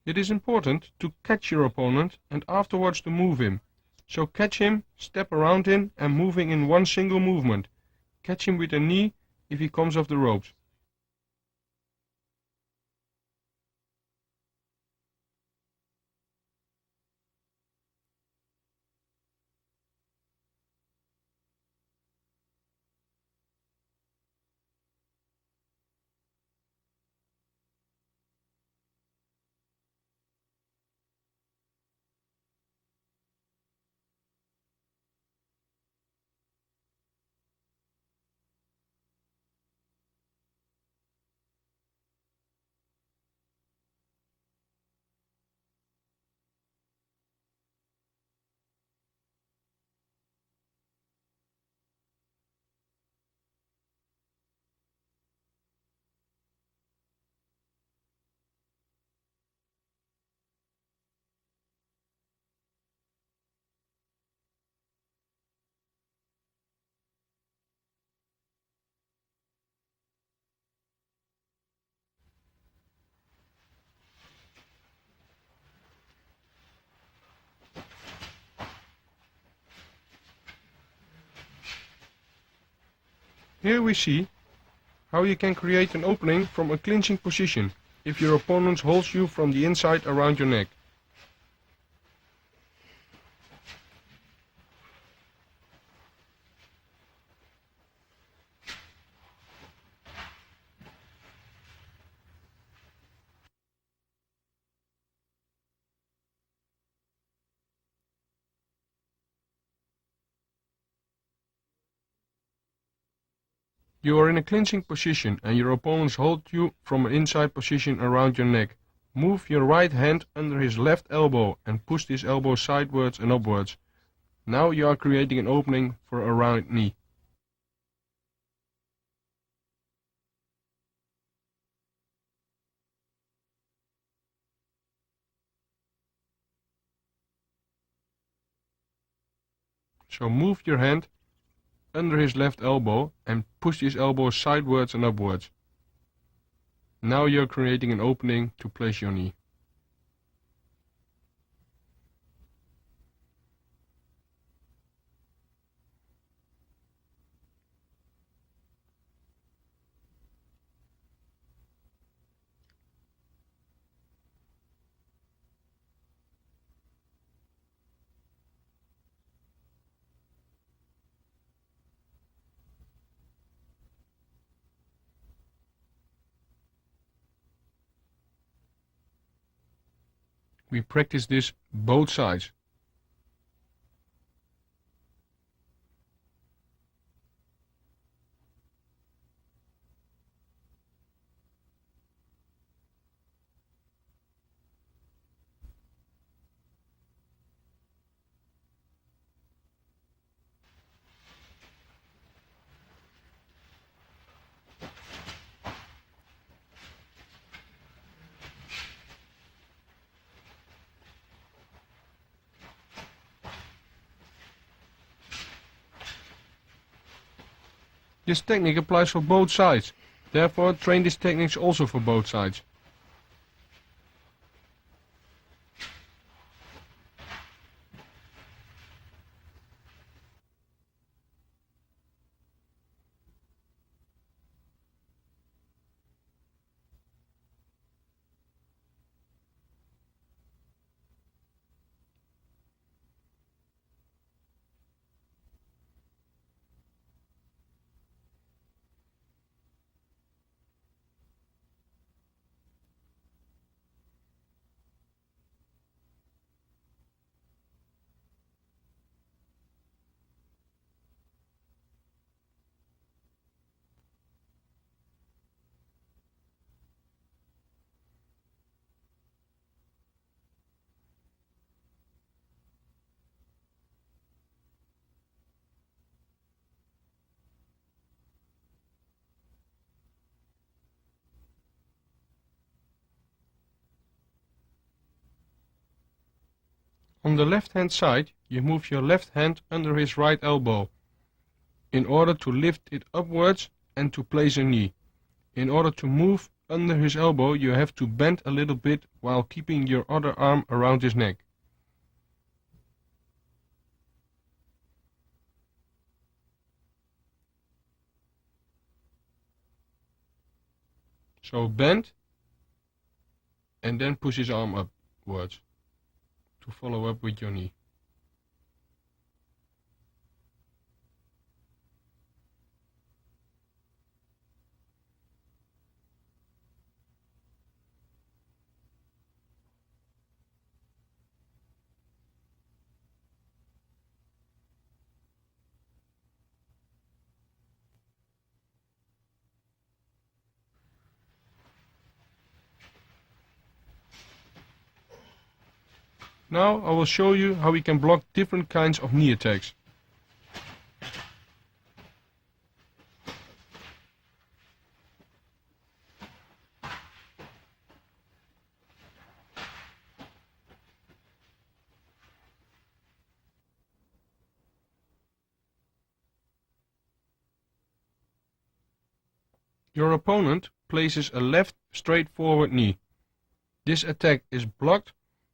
It is important to catch your opponent and afterwards to move him. So catch him, step around him and moving in one single movement. Catch him with a knee if he comes off the ropes. Here we see how you can create an opening from a clinching position if your opponent holds you from the inside around your neck. You are in a clinching position and your opponents hold you from an inside position around your neck. Move your right hand under his left elbow and push this elbow sidewards and upwards. Now you are creating an opening for a round knee. So move your hand under his left elbow and push his elbow sidewards and upwards. Now you're creating an opening to place your knee. We practice this both sides. This technique applies for both sides, therefore train this technique also for both sides. On the left hand side, you move your left hand under his right elbow in order to lift it upwards and to place a knee. In order to move under his elbow, you have to bend a little bit while keeping your other arm around his neck. So bend and then push his arm upwards to follow up with your knee. Now I will show you how we can block different kinds of knee attacks. Your opponent places a left straightforward knee. This attack is blocked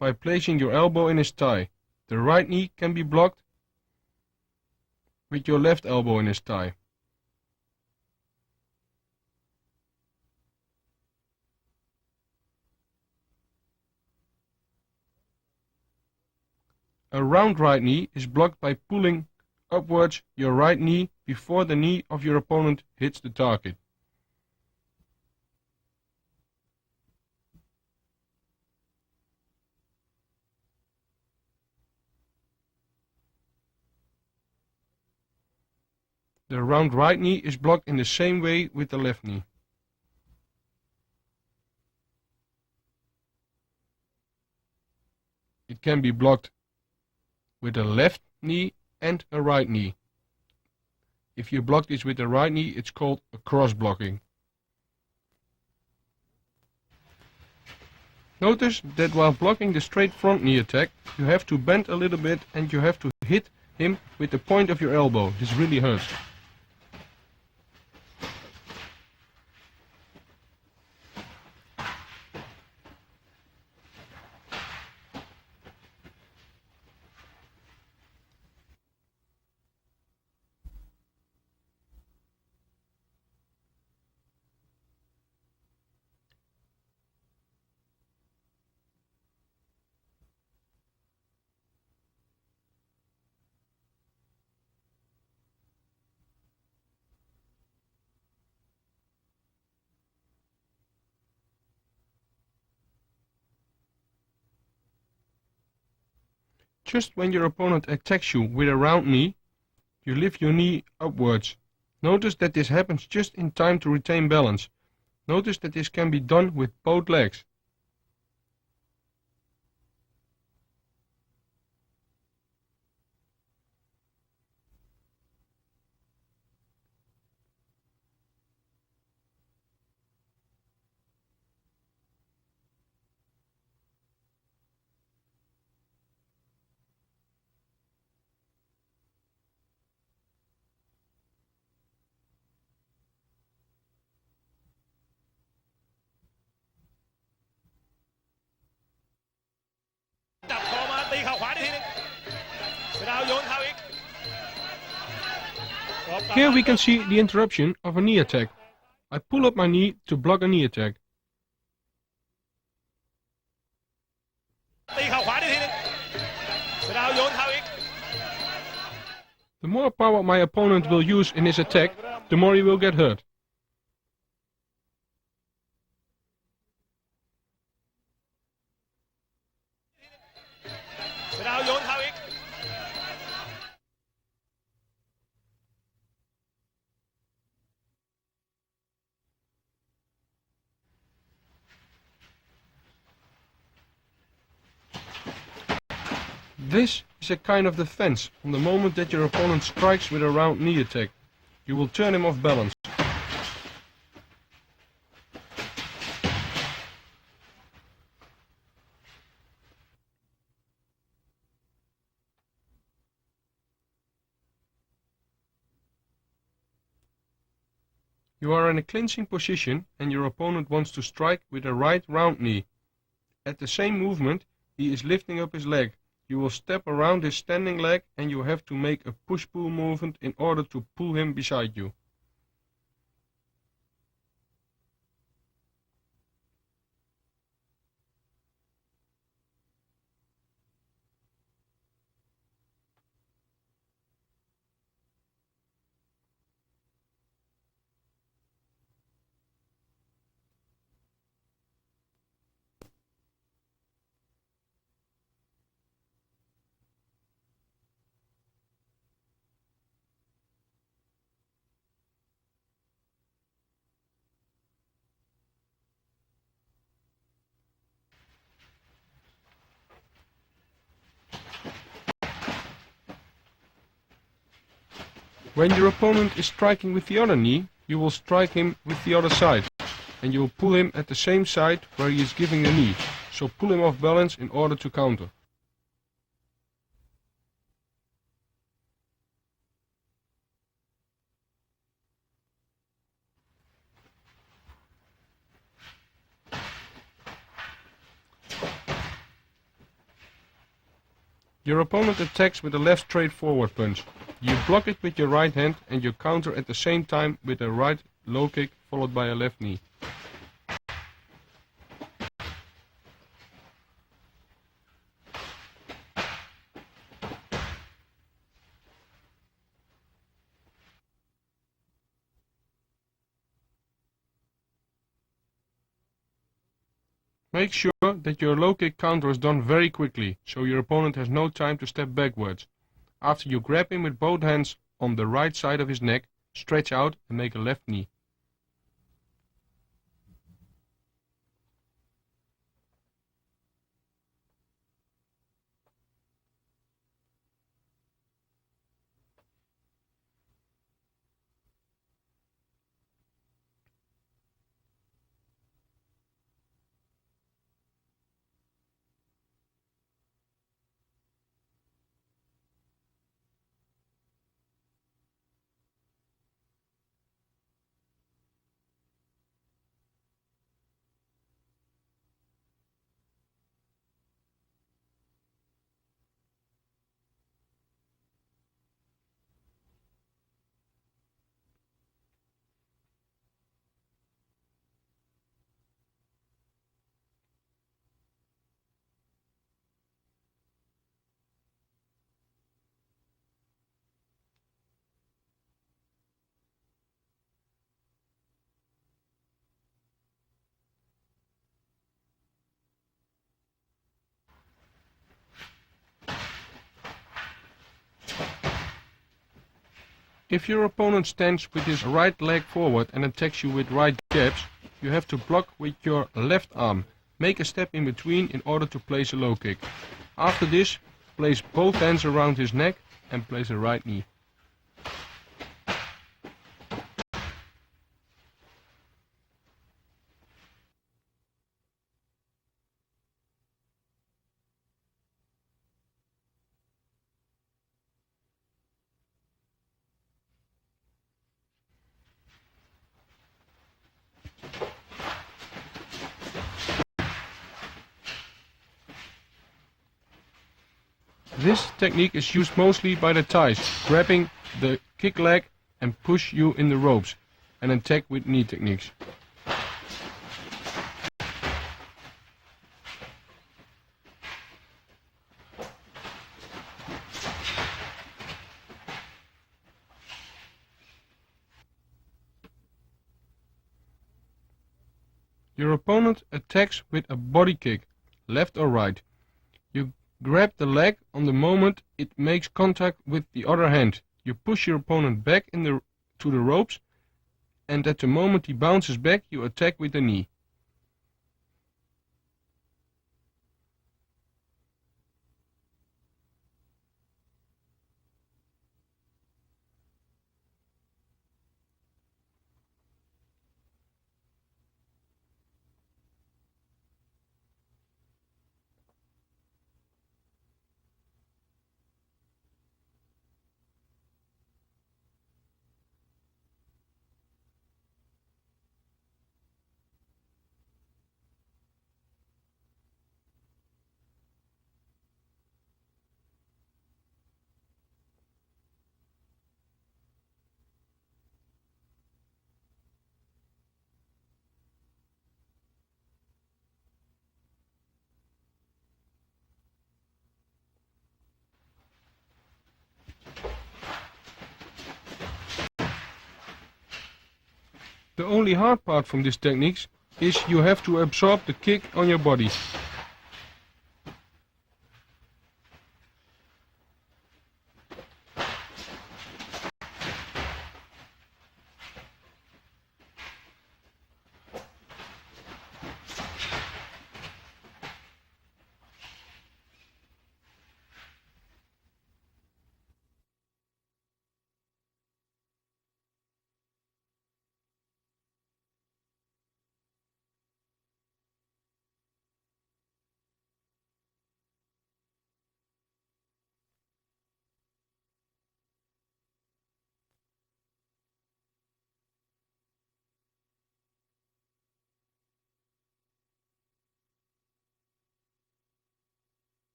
by placing your elbow in his thigh. The right knee can be blocked with your left elbow in his thigh. A round right knee is blocked by pulling upwards your right knee before the knee of your opponent hits the target. The round right knee is blocked in the same way with the left knee. It can be blocked with a left knee and a right knee. If you block this with the right knee, it's called a cross blocking. Notice that while blocking the straight front knee attack, you have to bend a little bit and you have to hit him with the point of your elbow. This really hurts. Just when your opponent attacks you with a round knee, you lift your knee upwards. Notice that this happens just in time to retain balance. Notice that this can be done with both legs. Here we can see the interruption of a knee attack. I pull up my knee to block a knee attack. The more power my opponent will use in his attack, the more he will get hurt. This is a kind of defense from the moment that your opponent strikes with a round knee attack. You will turn him off balance. You are in a clinching position and your opponent wants to strike with a right round knee. At the same movement, he is lifting up his leg. You will step around his standing leg and you have to make a push-pull movement in order to pull him beside you. When your opponent is striking with the other knee, you will strike him with the other side, and you will pull him at the same side where he is giving the knee, so pull him off balance in order to counter. Your opponent attacks with a left straight forward punch. You block it with your right hand and you counter at the same time with a right low kick followed by a left knee. Make sure that your low kick counter is done very quickly, so your opponent has no time to step backwards. After you grab him with both hands on the right side of his neck, stretch out and make a left knee. If your opponent stands with his right leg forward and attacks you with right jabs, you have to block with your left arm. Make a step in between in order to place a low kick. After this, place both hands around his neck and place a right knee. This technique is used mostly by the Thais, grabbing the kick leg and push you in the ropes, and attack with knee techniques. Your opponent attacks with a body kick, left or right. You grab the leg on the moment it makes contact with the other hand. You push your opponent back to the ropes, and at the moment he bounces back, you attack with the knee. The only hard part from this technique is you have to absorb the kick on your body.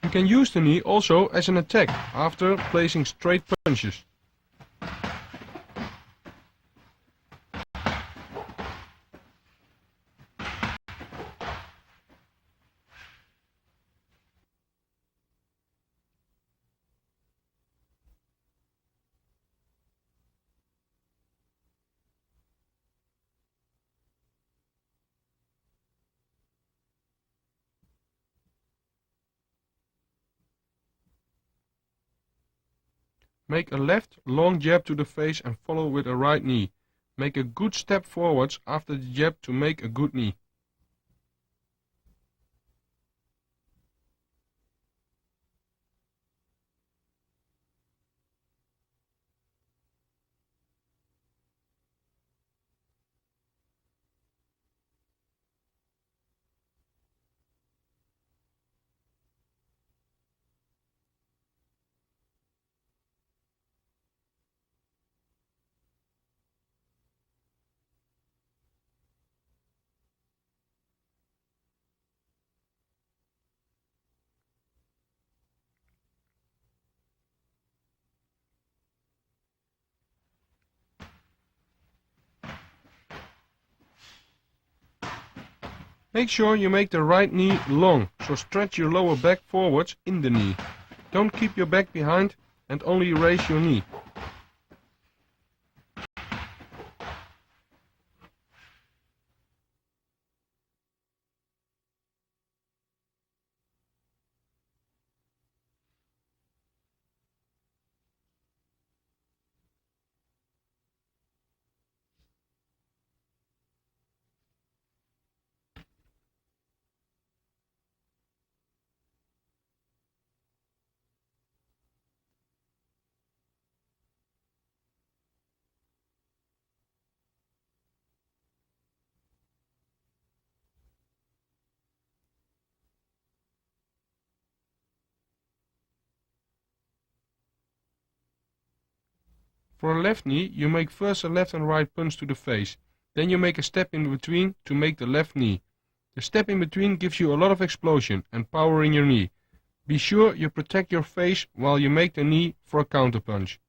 You can use the knee also as an attack after placing straight punches. Make a left long jab to the face and follow with a right knee. Make a good step forwards after the jab to make a good knee. Make sure you make the right knee long, so stretch your lower back forwards in the knee. Don't keep your back behind and only raise your knee. For a left knee, you make first a left and right punch to the face. Then you make a step in between to make the left knee. The step in between gives you a lot of explosion and power in your knee. Be sure you protect your face while you make the knee for a counter punch.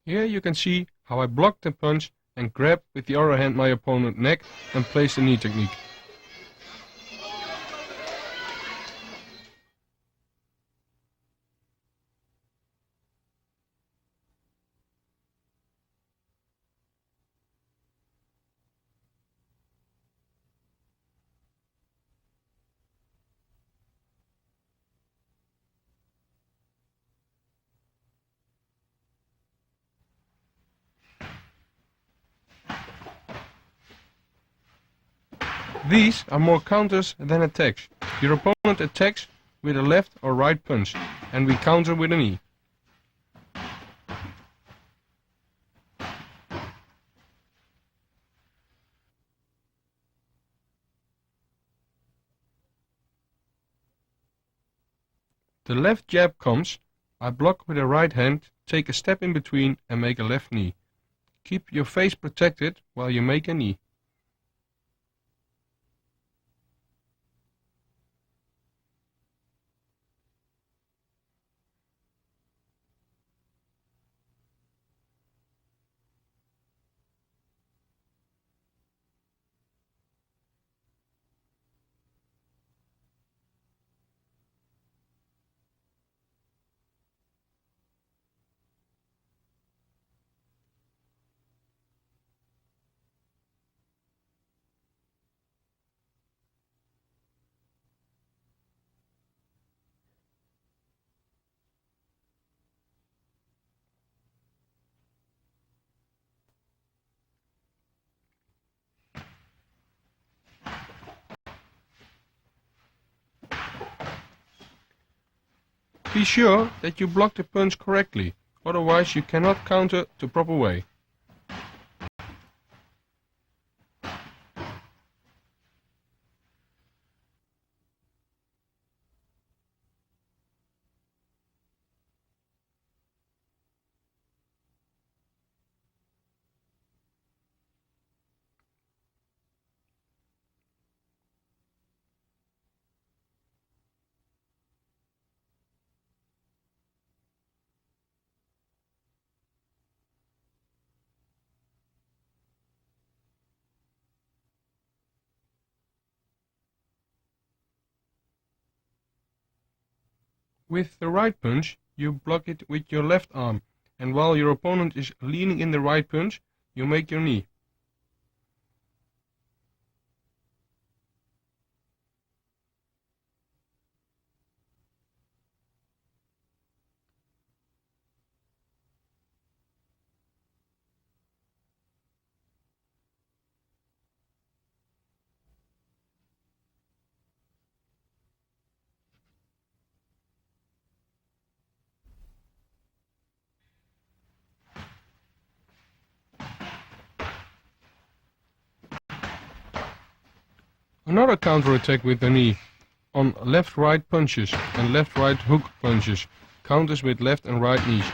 Here you can see how I block the punch and grab with the other hand my opponent's neck and place the knee technique. These are more counters than attacks. Your opponent attacks with a left or right punch, and we counter with a knee. The left jab comes, I block with the right hand, take a step in between and make a left knee. Keep your face protected while you make a knee. Be sure that you block the punch correctly, otherwise you cannot counter the proper way. With the right punch, you block it with your left arm, and while your opponent is leaning in the right punch, you make your knee. Another counter-attack with the knee on left-right punches and left-right hook punches, counters with left and right knees.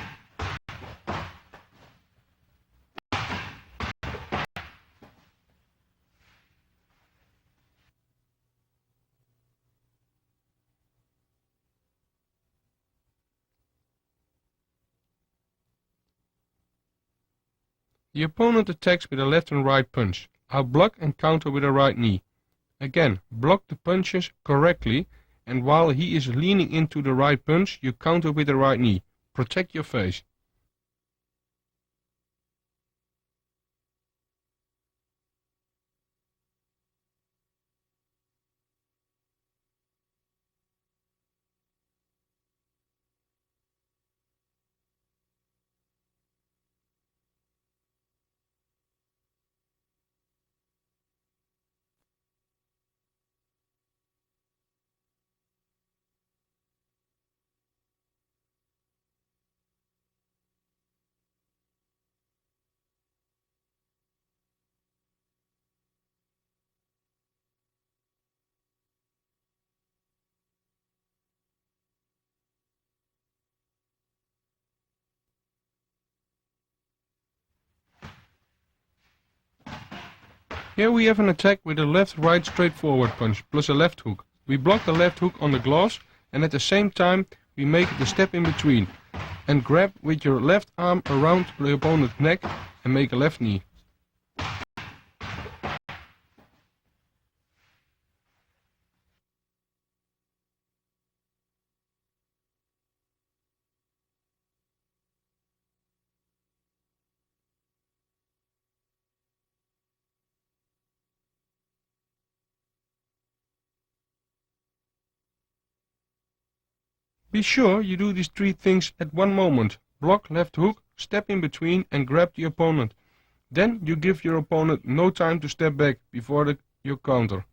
The opponent attacks with a left and right punch. I'll block and counter with a right knee. Again, block the punches correctly, and while he is leaning into the right punch, you counter with the right knee. Protect your face. Here we have an attack with a left-right straightforward punch plus a left hook. We block the left hook on the gloves, and at the same time we make the step in between and grab with your left arm around the opponent's neck and make a left knee. Be sure you do these three things at one moment. Block left hook, step in between and grab the opponent. Then you give your opponent no time to step back before your counter.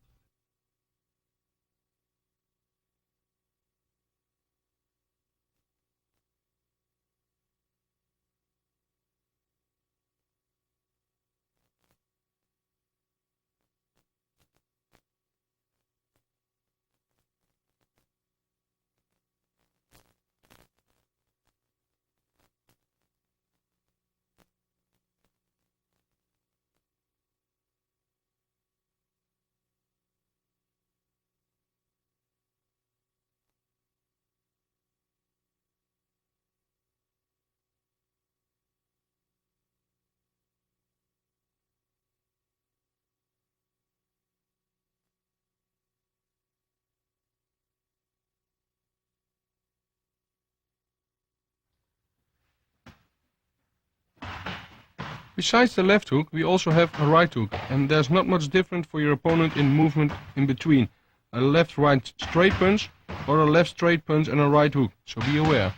Besides the left hook, we also have a right hook, and there's not much different for your opponent in movement in between a left-right straight punch or a left straight punch and a right hook, so be aware.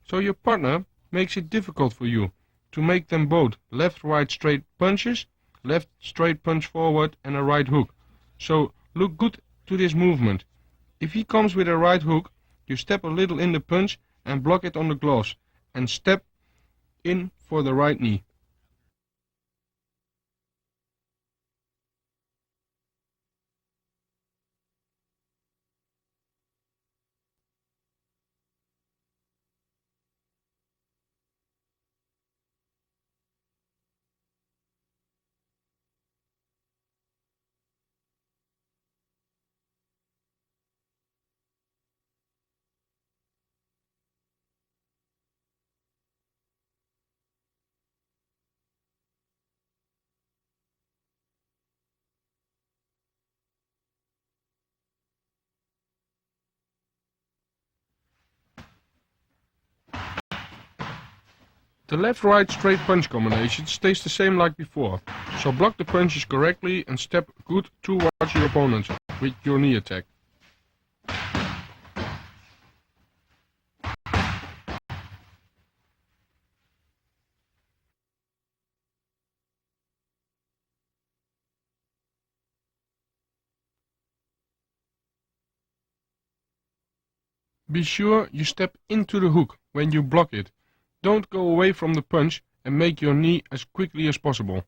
So your partner makes it difficult for you to make them both left-right straight punches, left straight punch forward and a right hook. So look good to this movement. If he comes with a right hook, you step a little in the punch and block it on the gloves and step in for the right knee. The left-right straight punch combination stays the same like before, so block the punches correctly and step good towards your opponent with your knee attack. Be sure you step into the hook when you block it. Don't go away from the punch and make your knee as quickly as possible.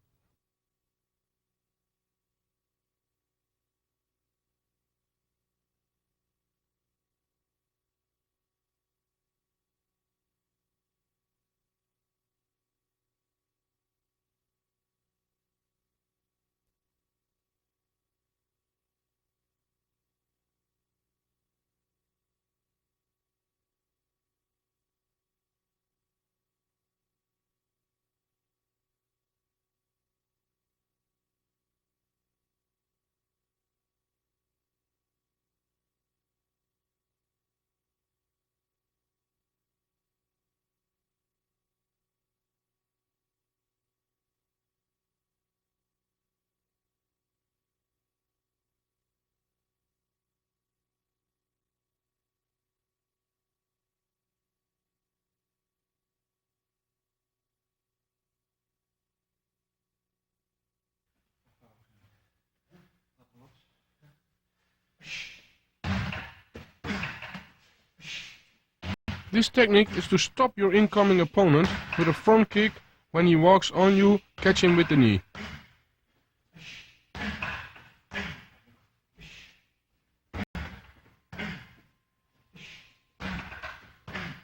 This technique is to stop your incoming opponent with a front kick when he walks on you, catch him with the knee.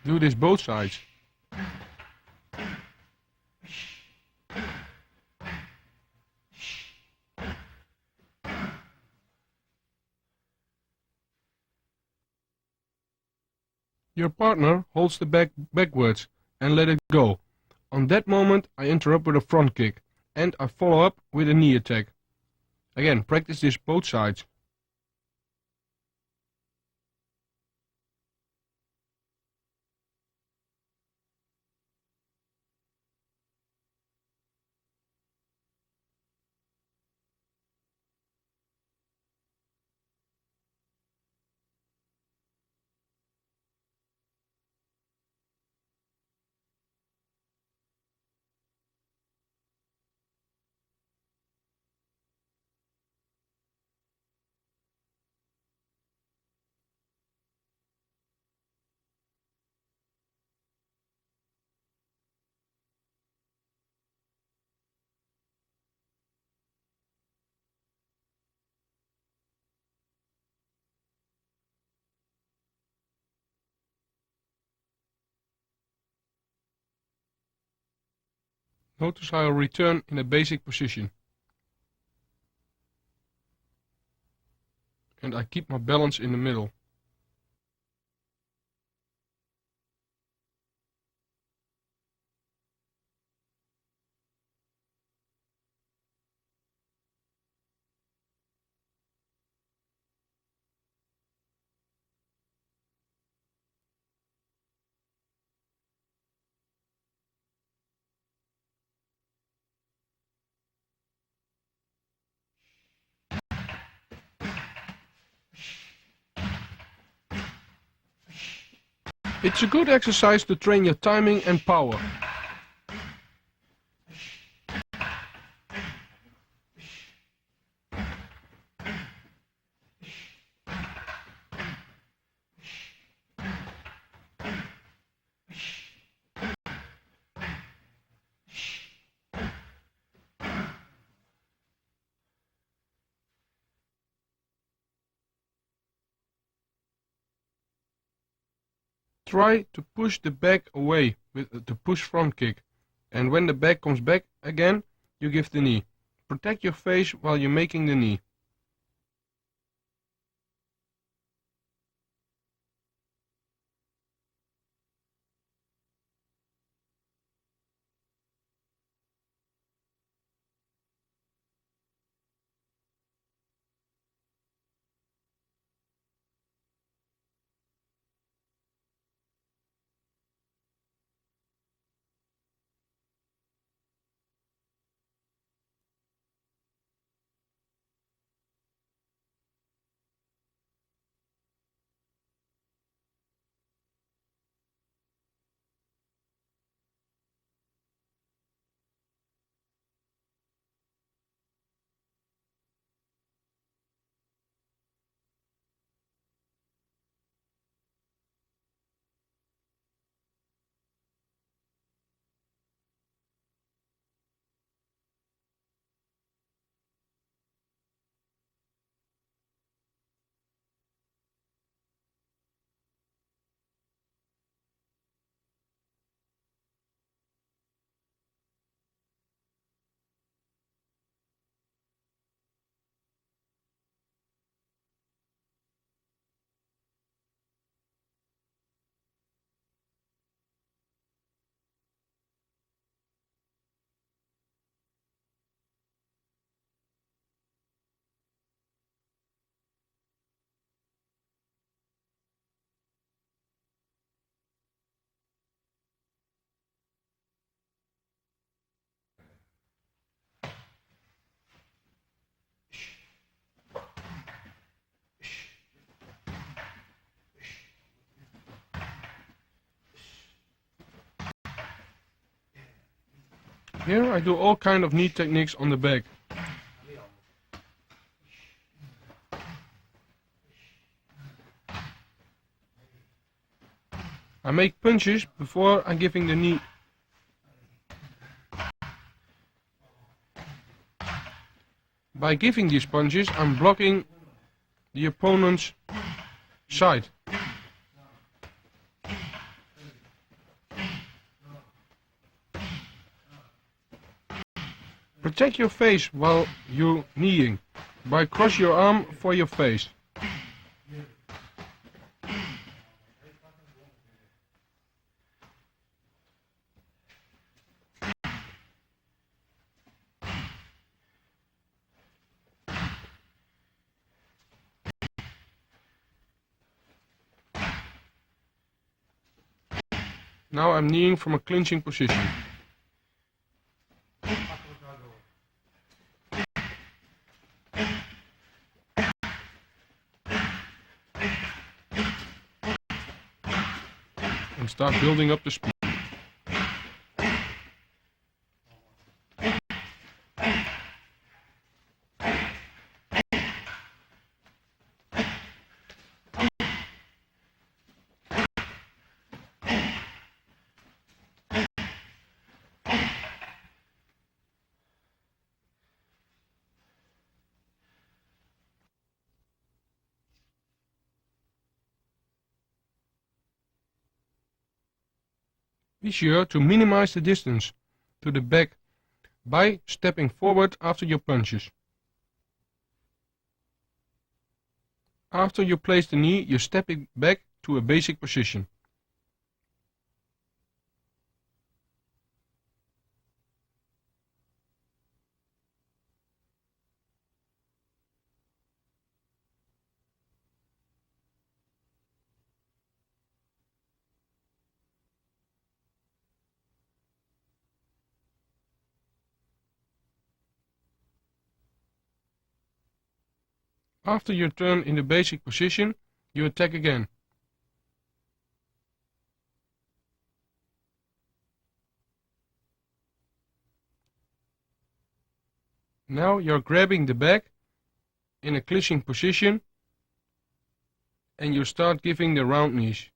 Do this both sides. Your partner holds the bag backwards and let it go. On that moment I interrupt with a front kick and I follow up with a knee attack. Again, practice this both sides. Notice how I return in a basic position. And I keep my balance in the middle. It's a good exercise to train your timing and power. Try to push the back away with the push front kick, and when the back comes back again, you give the knee. Protect your face while you're making the knee. Here I do all kind of knee techniques on the back. I make punches before I'm giving the knee. By giving these punches, I'm blocking the opponent's side. Protect your face while you're kneeing. By cross your arm for your face. Now I'm kneeling from a clinching position. And start building up the speed. Be sure to minimize the distance to the back by stepping forward after your punches. After you place the knee, you step it back to a basic position. After your turn in the basic position, you attack again. Now you're grabbing the back in a clinching position and you start giving the round knees.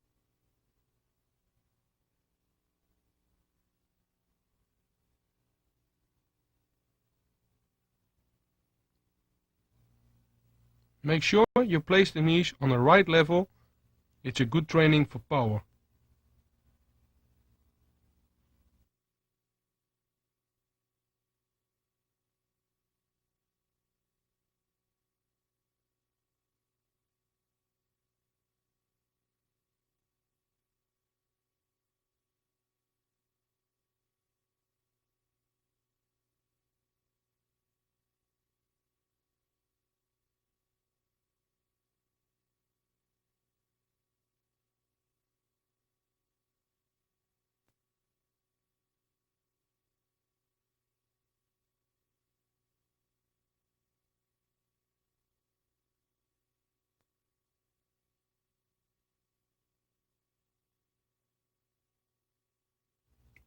Make sure you place the knees on the right level. It's a good training for power.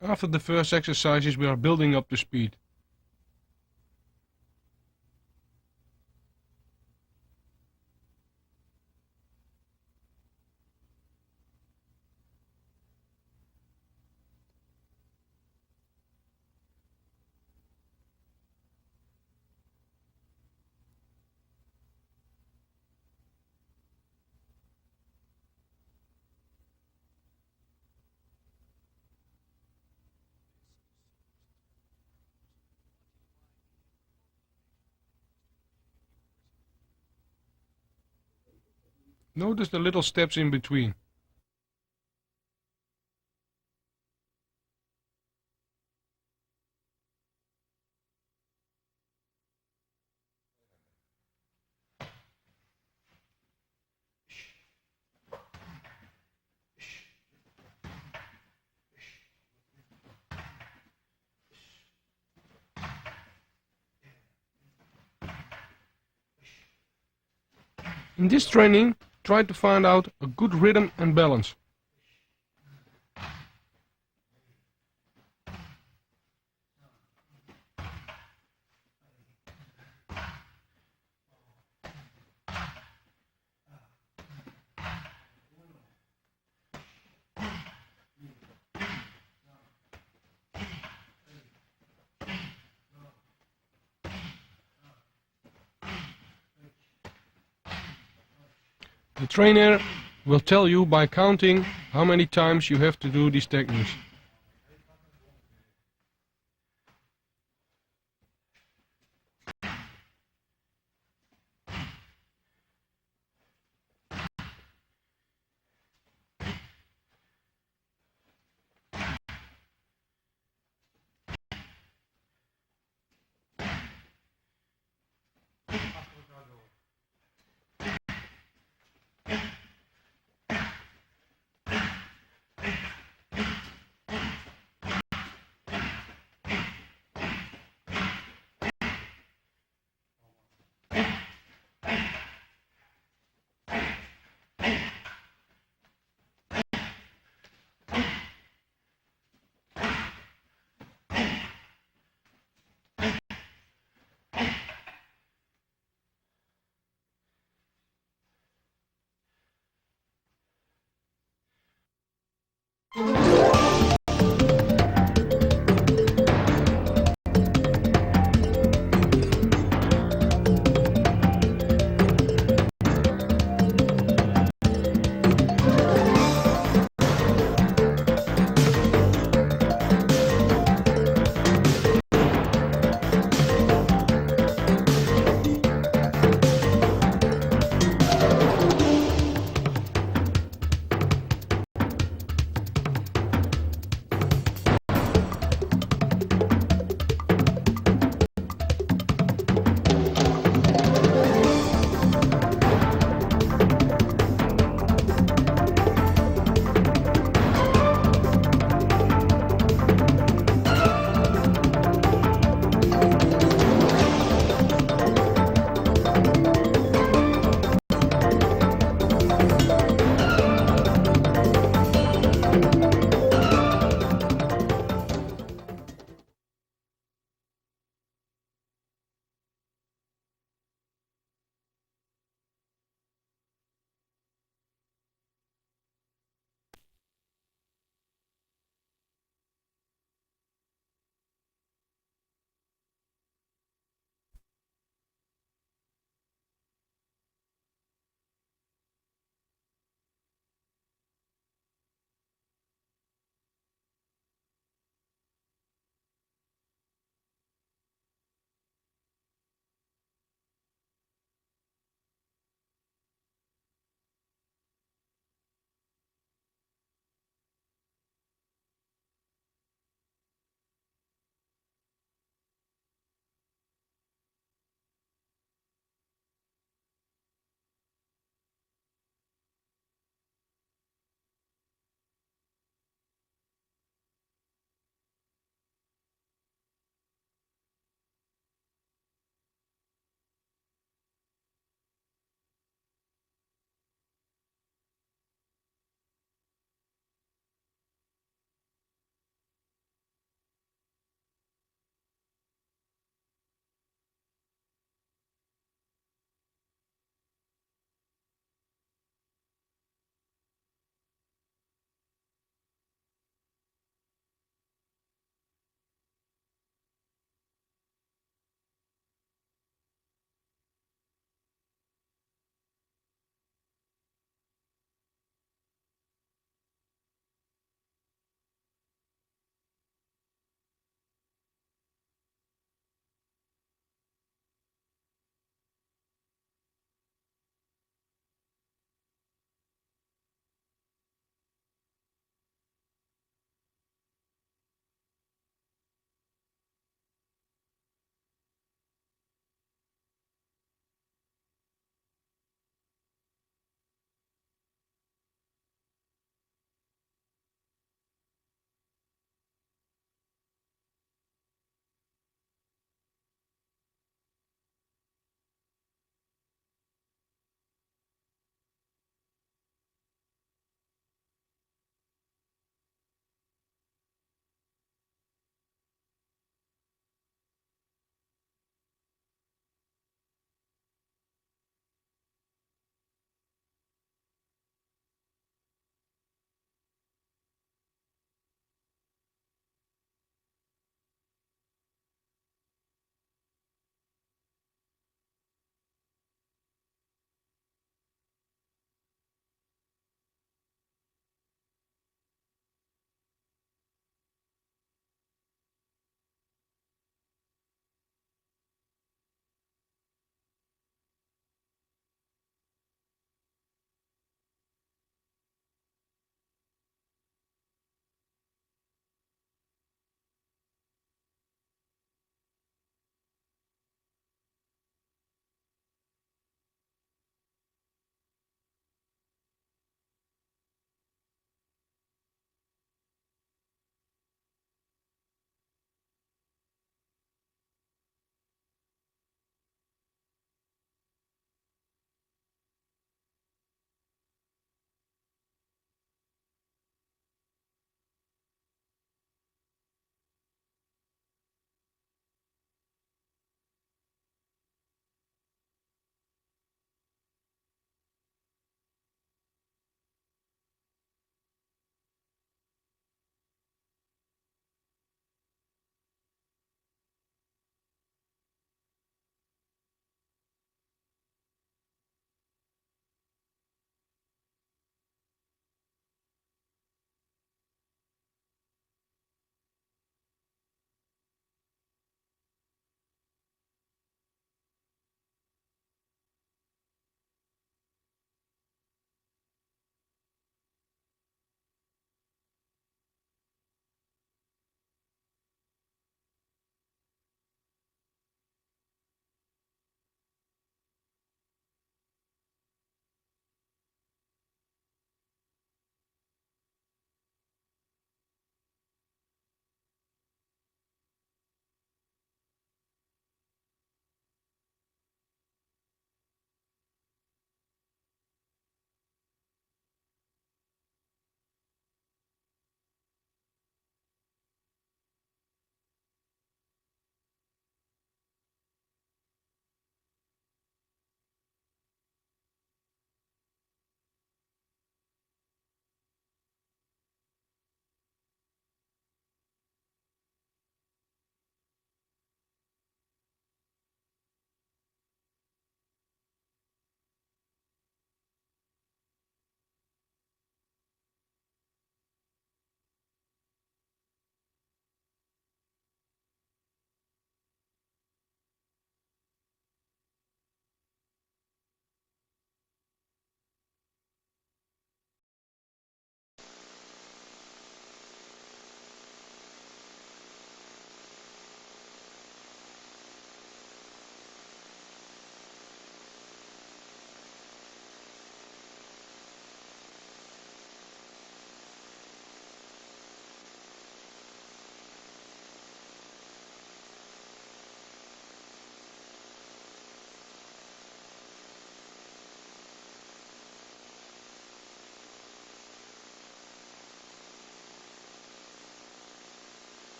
After the first exercises, we are building up the speed. Notice the little steps in between. In this training, try to find out a good rhythm and balance. The trainer will tell you by counting how many times you have to do these techniques.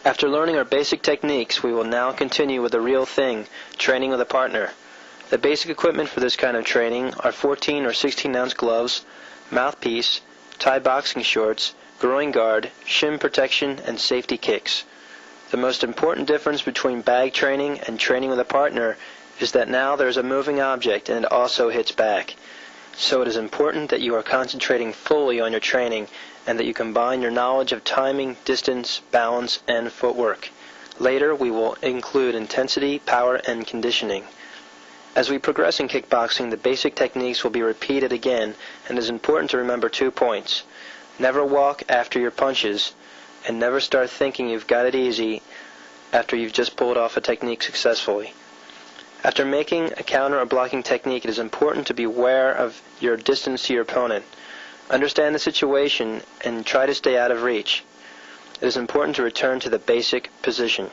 After learning our basic techniques, we will now continue with the real thing, training with a partner. The basic equipment for this kind of training are 14 or 16-ounce gloves, mouthpiece, Thai boxing shorts, groin guard, shin protection, and safety kicks. The most important difference between bag training and training with a partner is that now there is a moving object and it also hits back. So it is important that you are concentrating fully on your training and that you combine your knowledge of timing, distance, balance, and footwork. Later we will include intensity, power, and conditioning. As we progress in kickboxing, the basic techniques will be repeated again, and it is important to remember 2 points. Never walk after your punches, and never start thinking you've got it easy after you've just pulled off a technique successfully. After making a counter or blocking technique, it is important to be aware of your distance to your opponent. Understand the situation and try to stay out of reach. It is important to return to the basic position.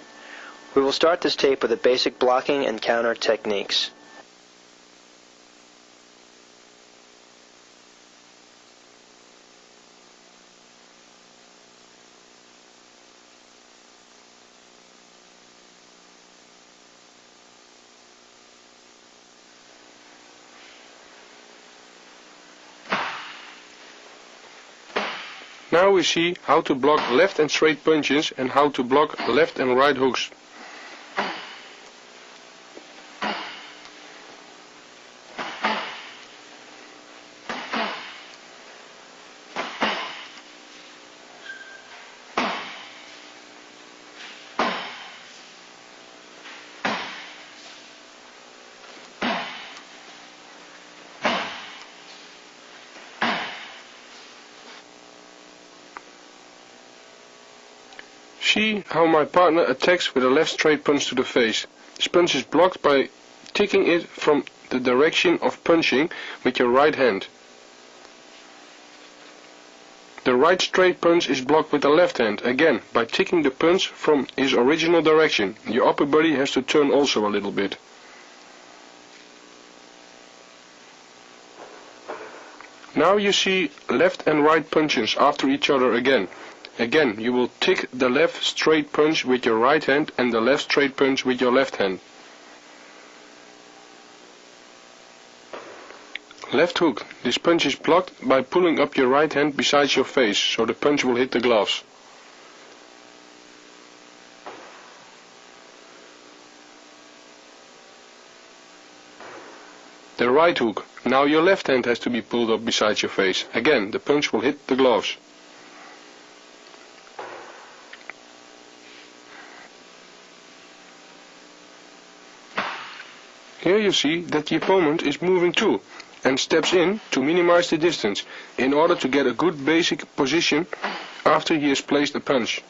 We will start this tape with the basic blocking and counter techniques. Now we see how to block left and straight punches and how to block left and right hooks. See how my partner attacks with a left straight punch to the face. This punch is blocked by ticking it from the direction of punching with your right hand. The right straight punch is blocked with the left hand, again by ticking the punch from his original direction. Your upper body has to turn also a little bit. Now you see left and right punches after each other again. Again, you will tick the left straight punch with your right hand and the left straight punch with your left hand. Left hook. This punch is blocked by pulling up your right hand beside your face, so the punch will hit the gloves. The right hook. Now your left hand has to be pulled up beside your face. Again, the punch will hit the gloves. Here you see that the opponent is moving too and steps in to minimize the distance in order to get a good basic position after he has placed a punch.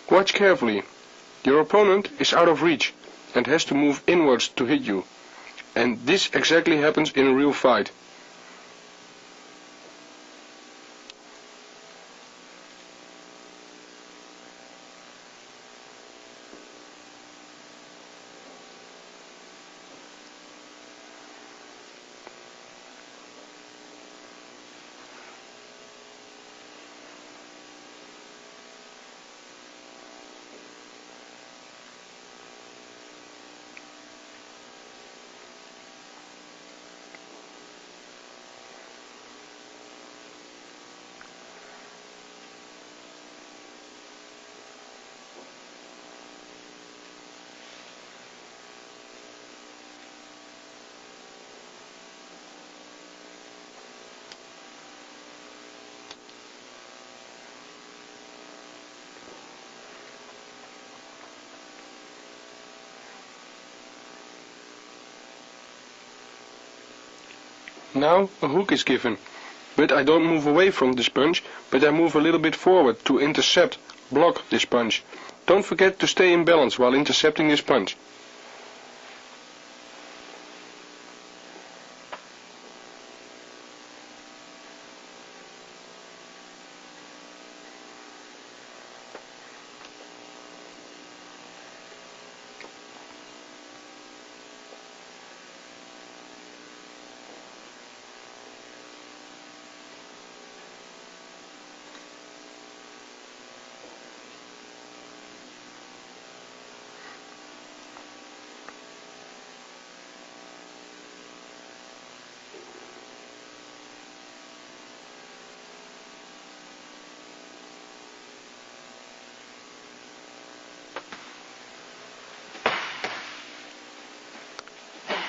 Watch carefully. Your opponent is out of reach and has to move inwards to hit you. And this exactly happens in a real fight. Now a hook is given, but I don't move away from this punch, but I move a little bit forward to intercept, block this punch. Don't forget to stay in balance while intercepting this punch.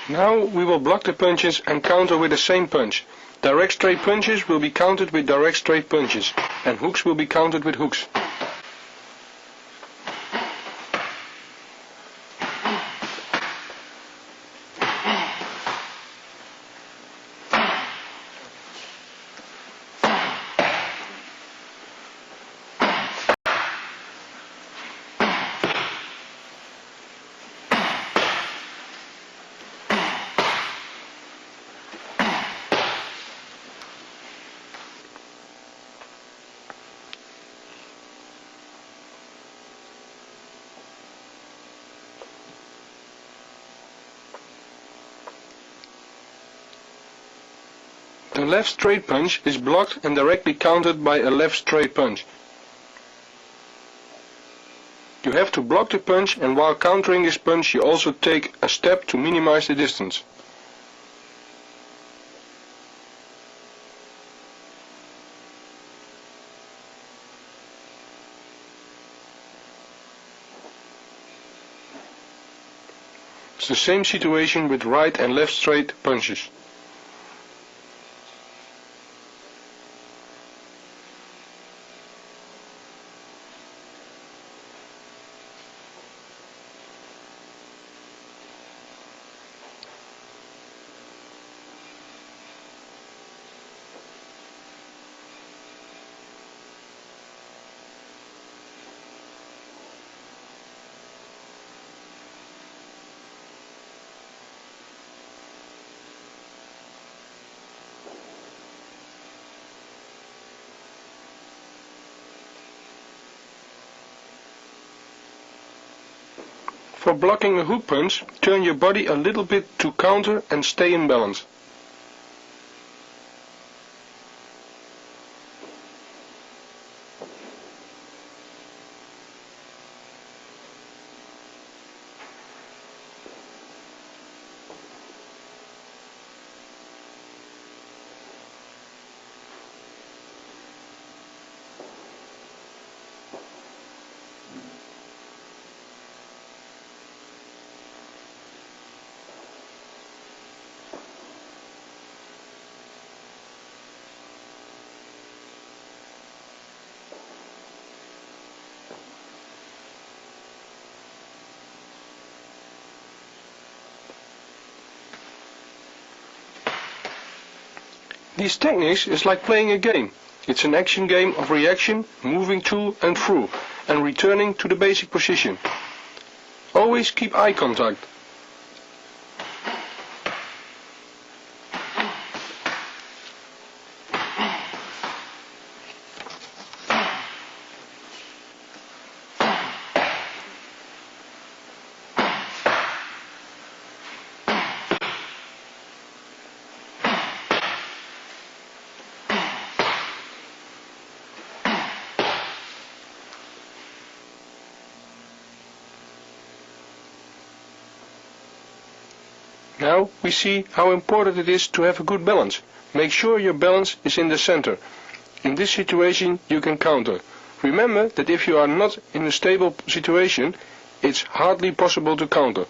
Now we will block the punches and counter with the same punch. Direct straight punches will be countered with direct straight punches, and hooks will be countered with hooks. The left straight punch is blocked and directly countered by a left straight punch. You have to block the punch, and while countering this punch you also take a step to minimize the distance. It's the same situation with right and left straight punches. For blocking a hook punch, turn your body a little bit to counter and stay in balance. These techniques is like playing a game. It's an action game of reaction, moving to and through, and returning to the basic position. Always keep eye contact. Now we see how important it is to have a good balance. Make sure your balance is in the center. In this situation you can counter. Remember that if you are not in a stable situation, it's hardly possible to counter.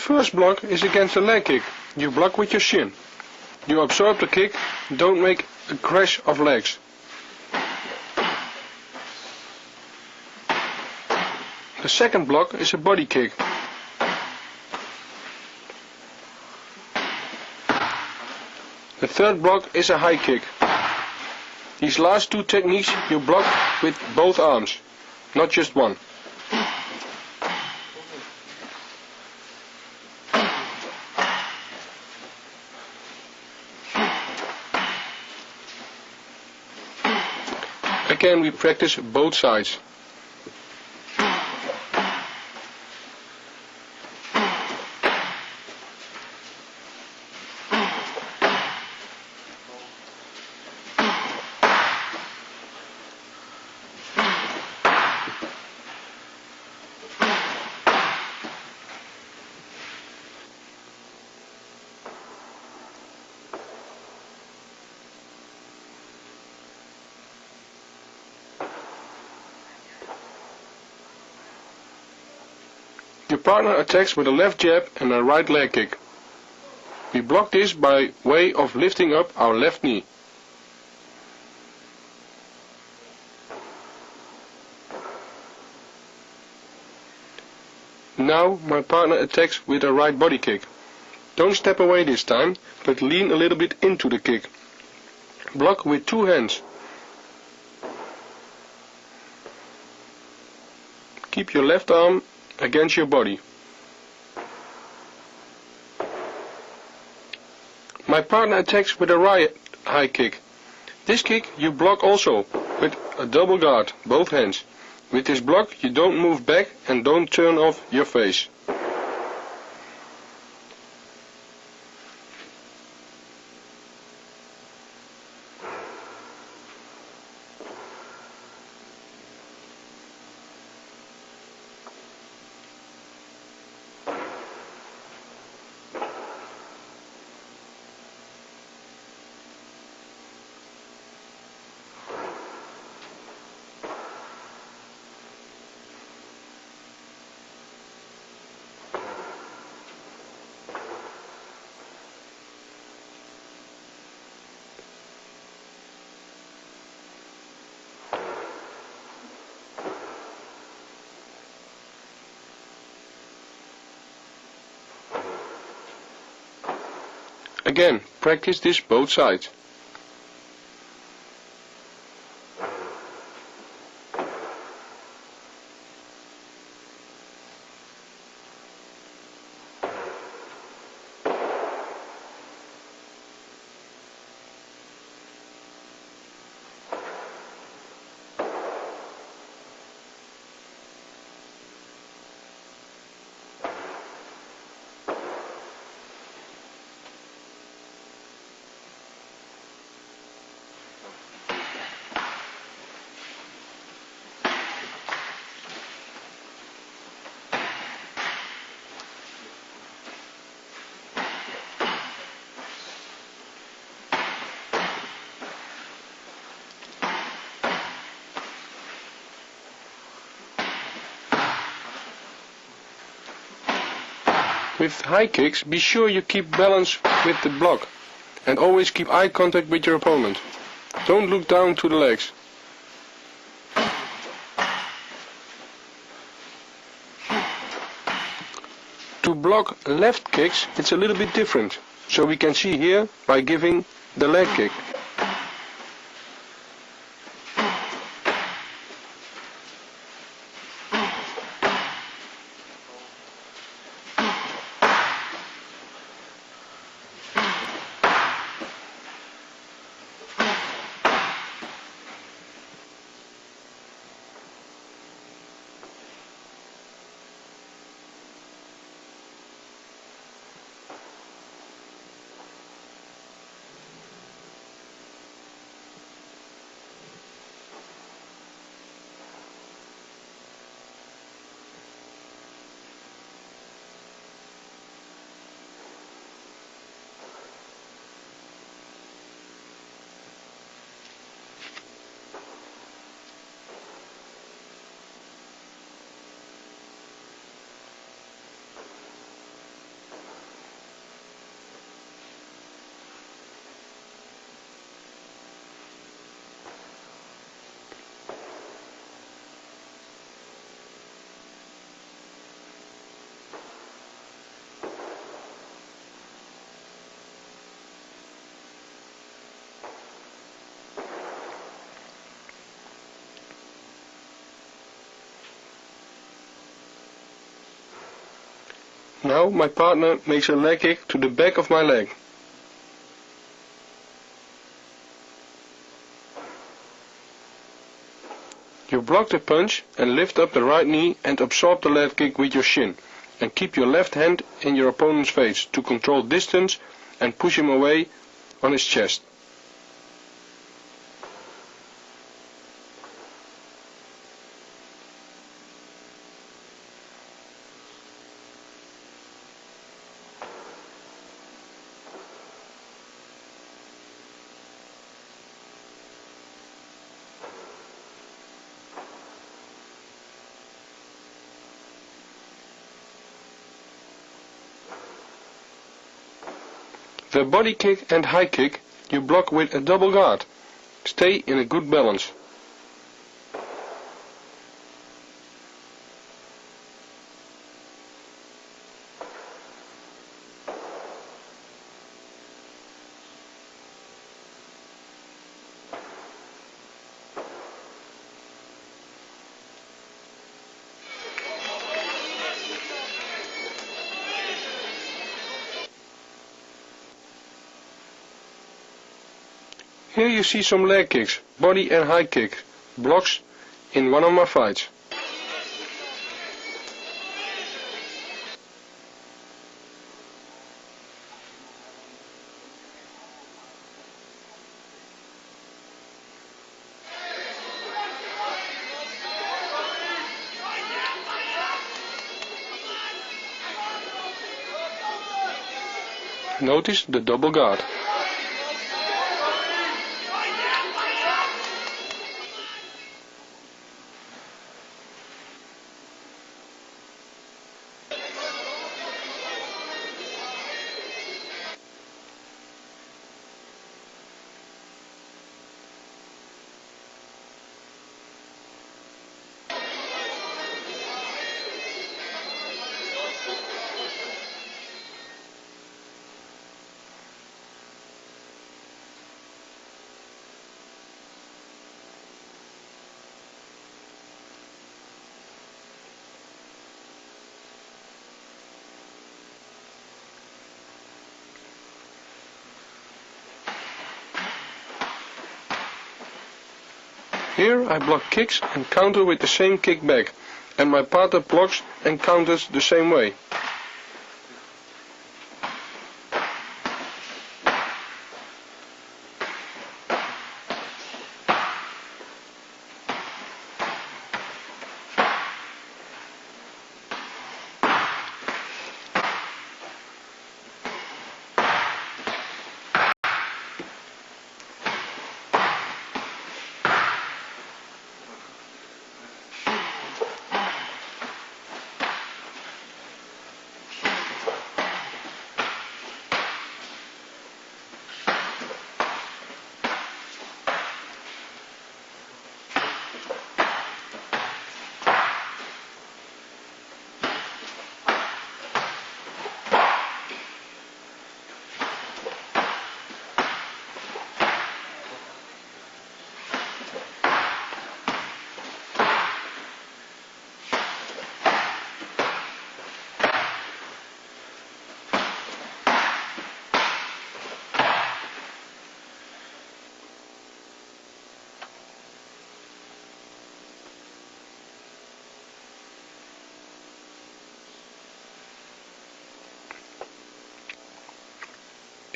first block is against a leg kick. You block with your shin. You absorb the kick, don't make a crash of legs. The second block is a body kick. The third block is a high kick. These last two techniques you block with both arms, not just one. Again we practice both sides. Your partner attacks with a left jab and a right leg kick. We block this by way of lifting up our left knee. Now my partner attacks with a right body kick. Don't step away this time, but lean a little bit into the kick. Block with two hands. Keep your left arm against your body. My partner attacks with a right high kick. This kick you block also with a double guard, both hands. With this block you don't move back and don't turn off your face. Again, practice this both sides. With high kicks, be sure you keep balance with the block and always keep eye contact with your opponent. Don't look down to the legs. To block left kicks, it's a little bit different. So we can see here by giving the leg kick. Now my partner makes a leg kick to the back of my leg. You block the punch and lift up the right knee and absorb the leg kick with your shin, and keep your left hand in your opponent's face to control distance and push him away on his chest. The body kick and high kick you block with a double guard. Stay in a good balance. Here you see some leg kicks, body and high kick, blocks in one of my fights. Notice the double guard. Here I block kicks and counter with the same kick back, and my partner blocks and counters the same way.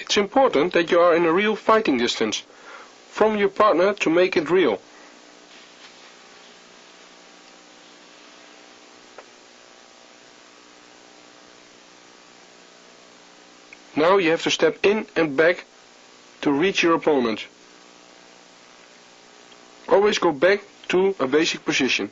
It's important that you are in a real fighting distance from your partner to make it real. Now you have to step in and back to reach your opponent. Always go back to a basic position.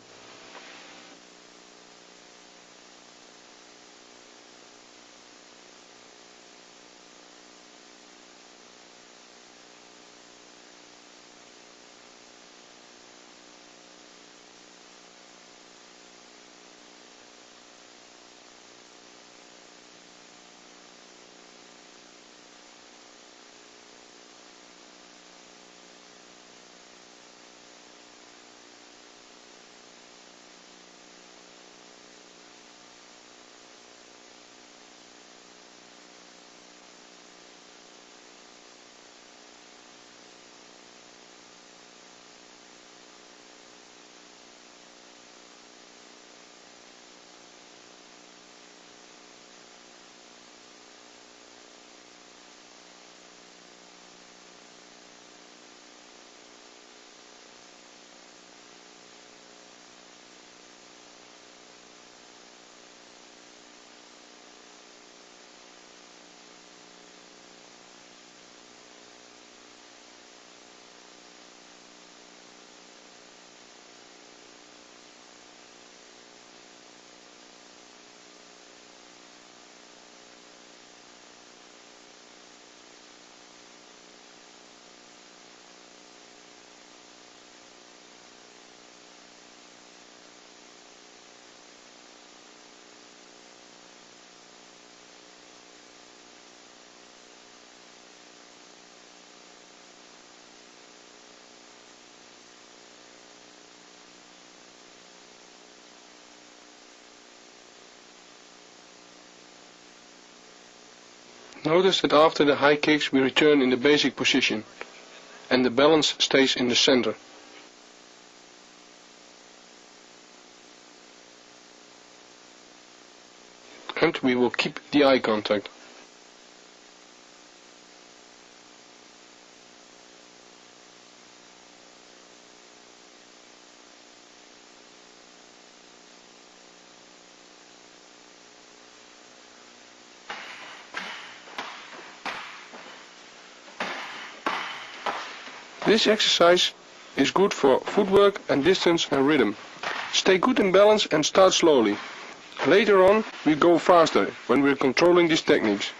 Notice that after the high kicks we return in the basic position and the balance stays in the center. And we will keep the eye contact. This exercise is good for footwork and distance and rhythm. Stay good in balance and start slowly. Later on we go faster when we're controlling these techniques.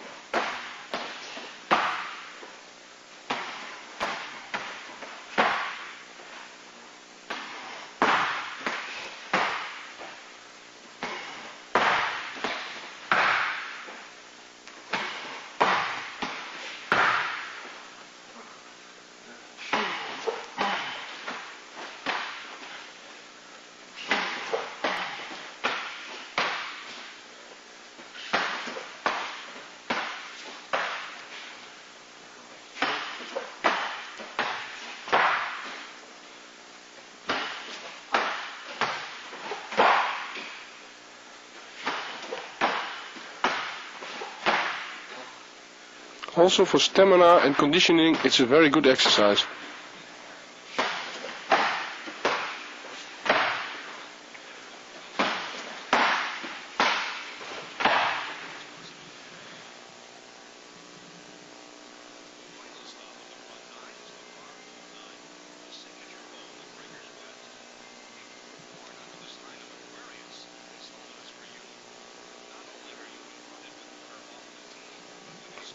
Also for stamina and conditioning it's a very good exercise.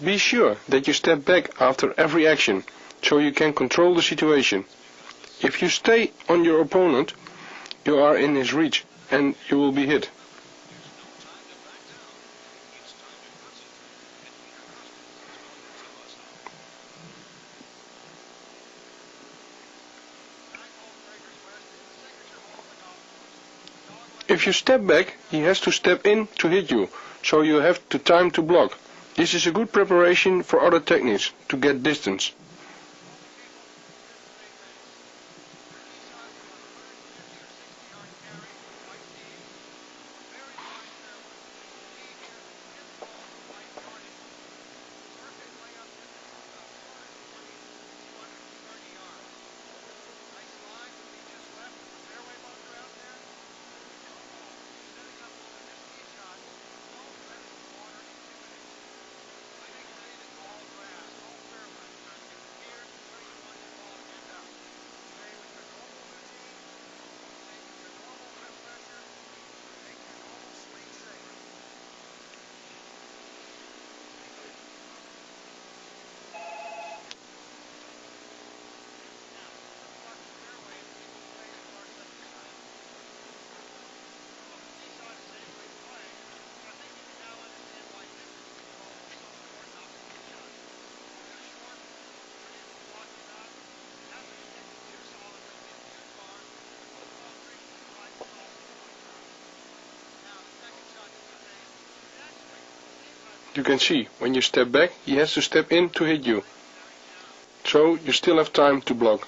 Be sure that you step back after every action, so you can control the situation. If you stay on your opponent, you are in his reach and you will be hit. If you step back, he has to step in to hit you, so you have the time to block. This is a good preparation for other techniques to get distance. You can see, when you step back, he has to step in to hit you. So you still have time to block.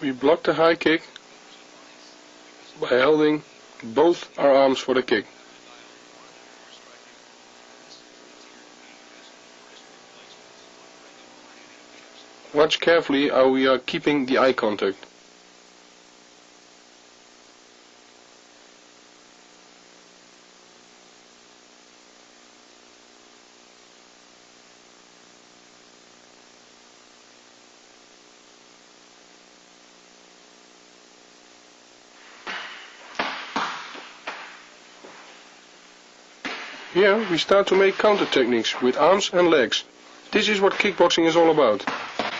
We block the high kick by holding both our arms for the kick. Watch carefully how we are keeping the eye contact. Here we start to make counter techniques with arms and legs. This is what kickboxing is all about,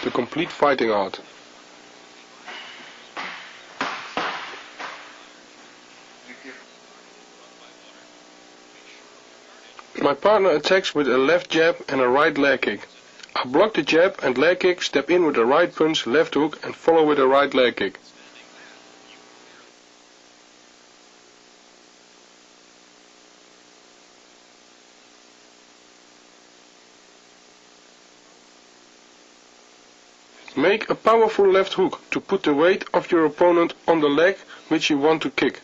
the complete fighting art. My partner attacks with a left jab and a right leg kick. I block the jab and leg kick, step in with a right punch, left hook and follow with a right leg kick. Make a powerful left hook to put the weight of your opponent on the leg which you want to kick.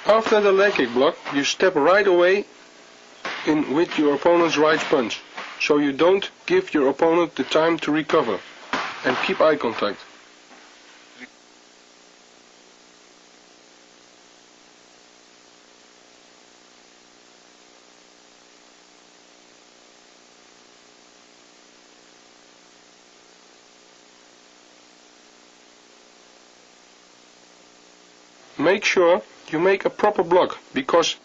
After the leg kick block, you step right away in with your opponent's right punch, so you don't give your opponent the time to recover, and keep eye contact. Make sure you make a proper block, because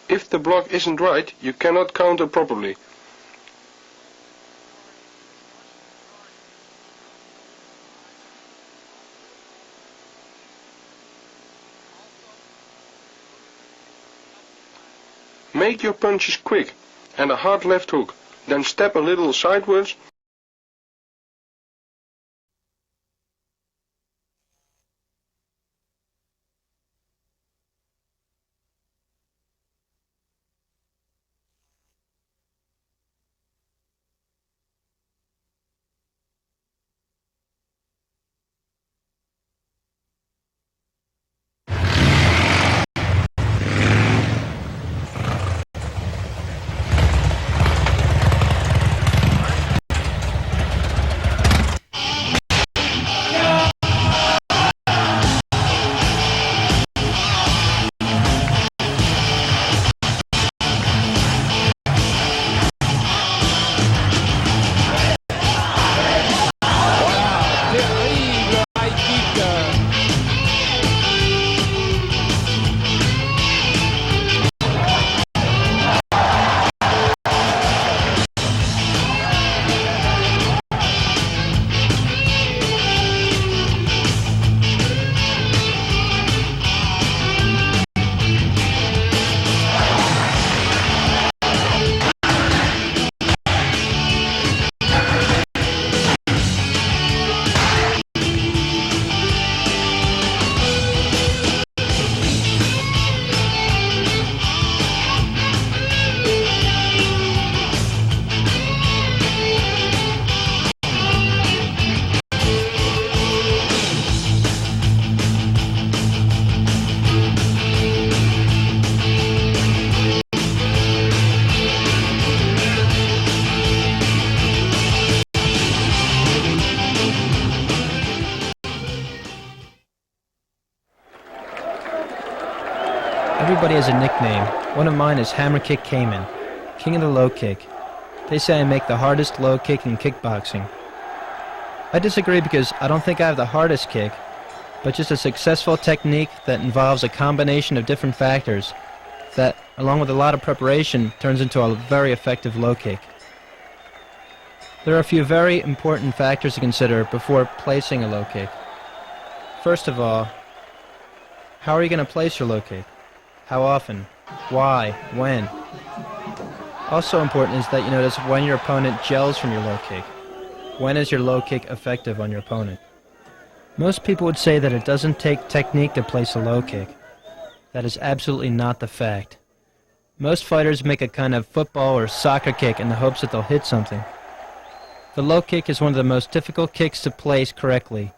if the block isn't right, you cannot counter properly. Make your punches quick and a hard left hook, then step a little sideways. Everybody has a nickname. One of mine is Hammer Kick Kaman, King of the Low Kick. They say I make the hardest low kick in kickboxing. I disagree because I don't think I have the hardest kick, but just a successful technique that involves a combination of different factors that, along with a lot of preparation, turns into a very effective low kick. There are a few very important factors to consider before placing a low kick. First of all, how are you going to place your low kick? How often? Why? When? Also important is that you notice when your opponent gels from your low kick. When is your low kick effective on your opponent? Most people would say that it doesn't take technique to place a low kick. That is absolutely not the fact. Most fighters make a kind of football or soccer kick in the hopes that they'll hit something. The low kick is one of the most difficult kicks to place correctly.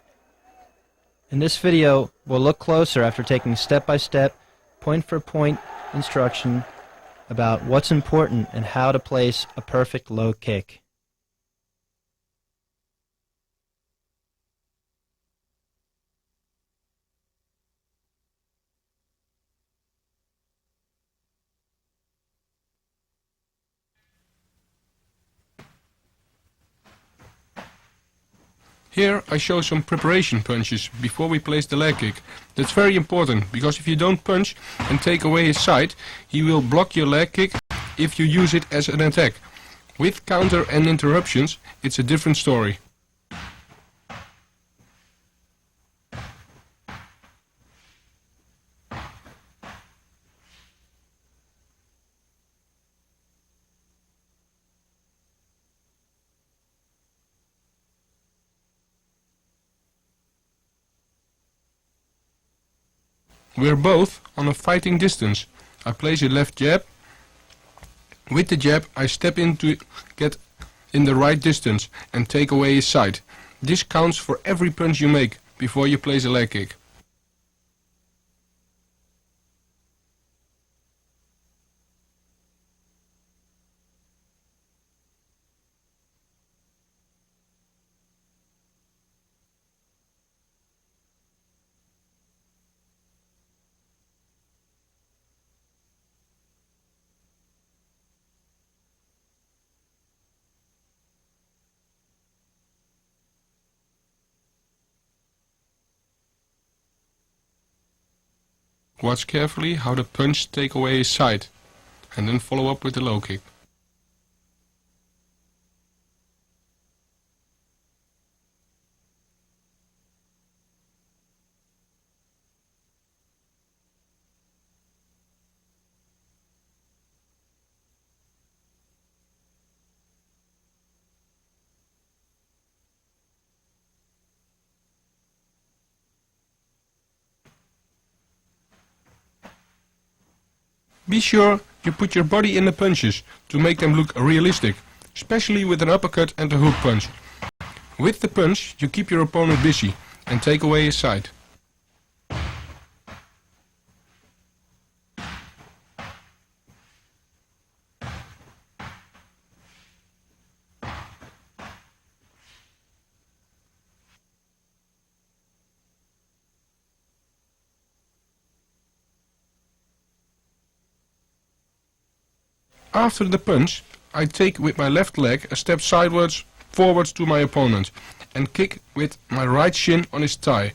In this video, we'll look closer after taking step-by-step, point-for-point instruction about what's important and how to place a perfect low kick. Here I show some preparation punches before we place the leg kick. That's very important, because if you don't punch and take away his side, he will block your leg kick if you use it as an attack. With counter and interruptions, it's a different story. We're both on a fighting distance. I place a left jab. With the jab I step in to get in the right distance and take away his side. This counts for every punch you make before you place a leg kick. Watch carefully how the punch take away his side, and then follow up with the low kick. Be sure you put your body in the punches to make them look realistic, especially with an uppercut and a hook punch. With the punch you keep your opponent busy and take away his side. After the punch, I take with my left leg a step sideways, forwards to my opponent and kick with my right shin on his thigh.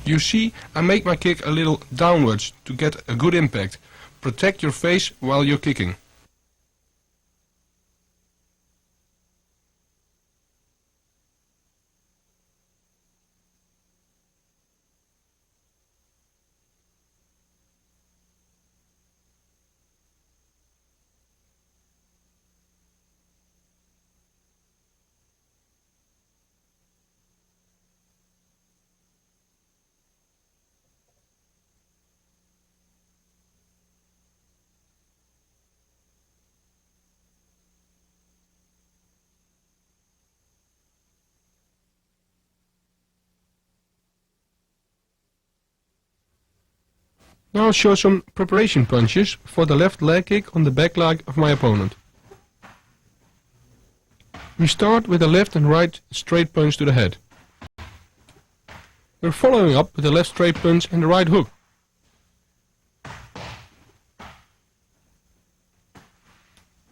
You see, I make my kick a little downwards to get a good impact. Protect your face while you're kicking. Now I'll show some preparation punches for the left leg kick on the back leg of my opponent. We start with a left and right straight punch to the head. We're following up with a left straight punch and the right hook.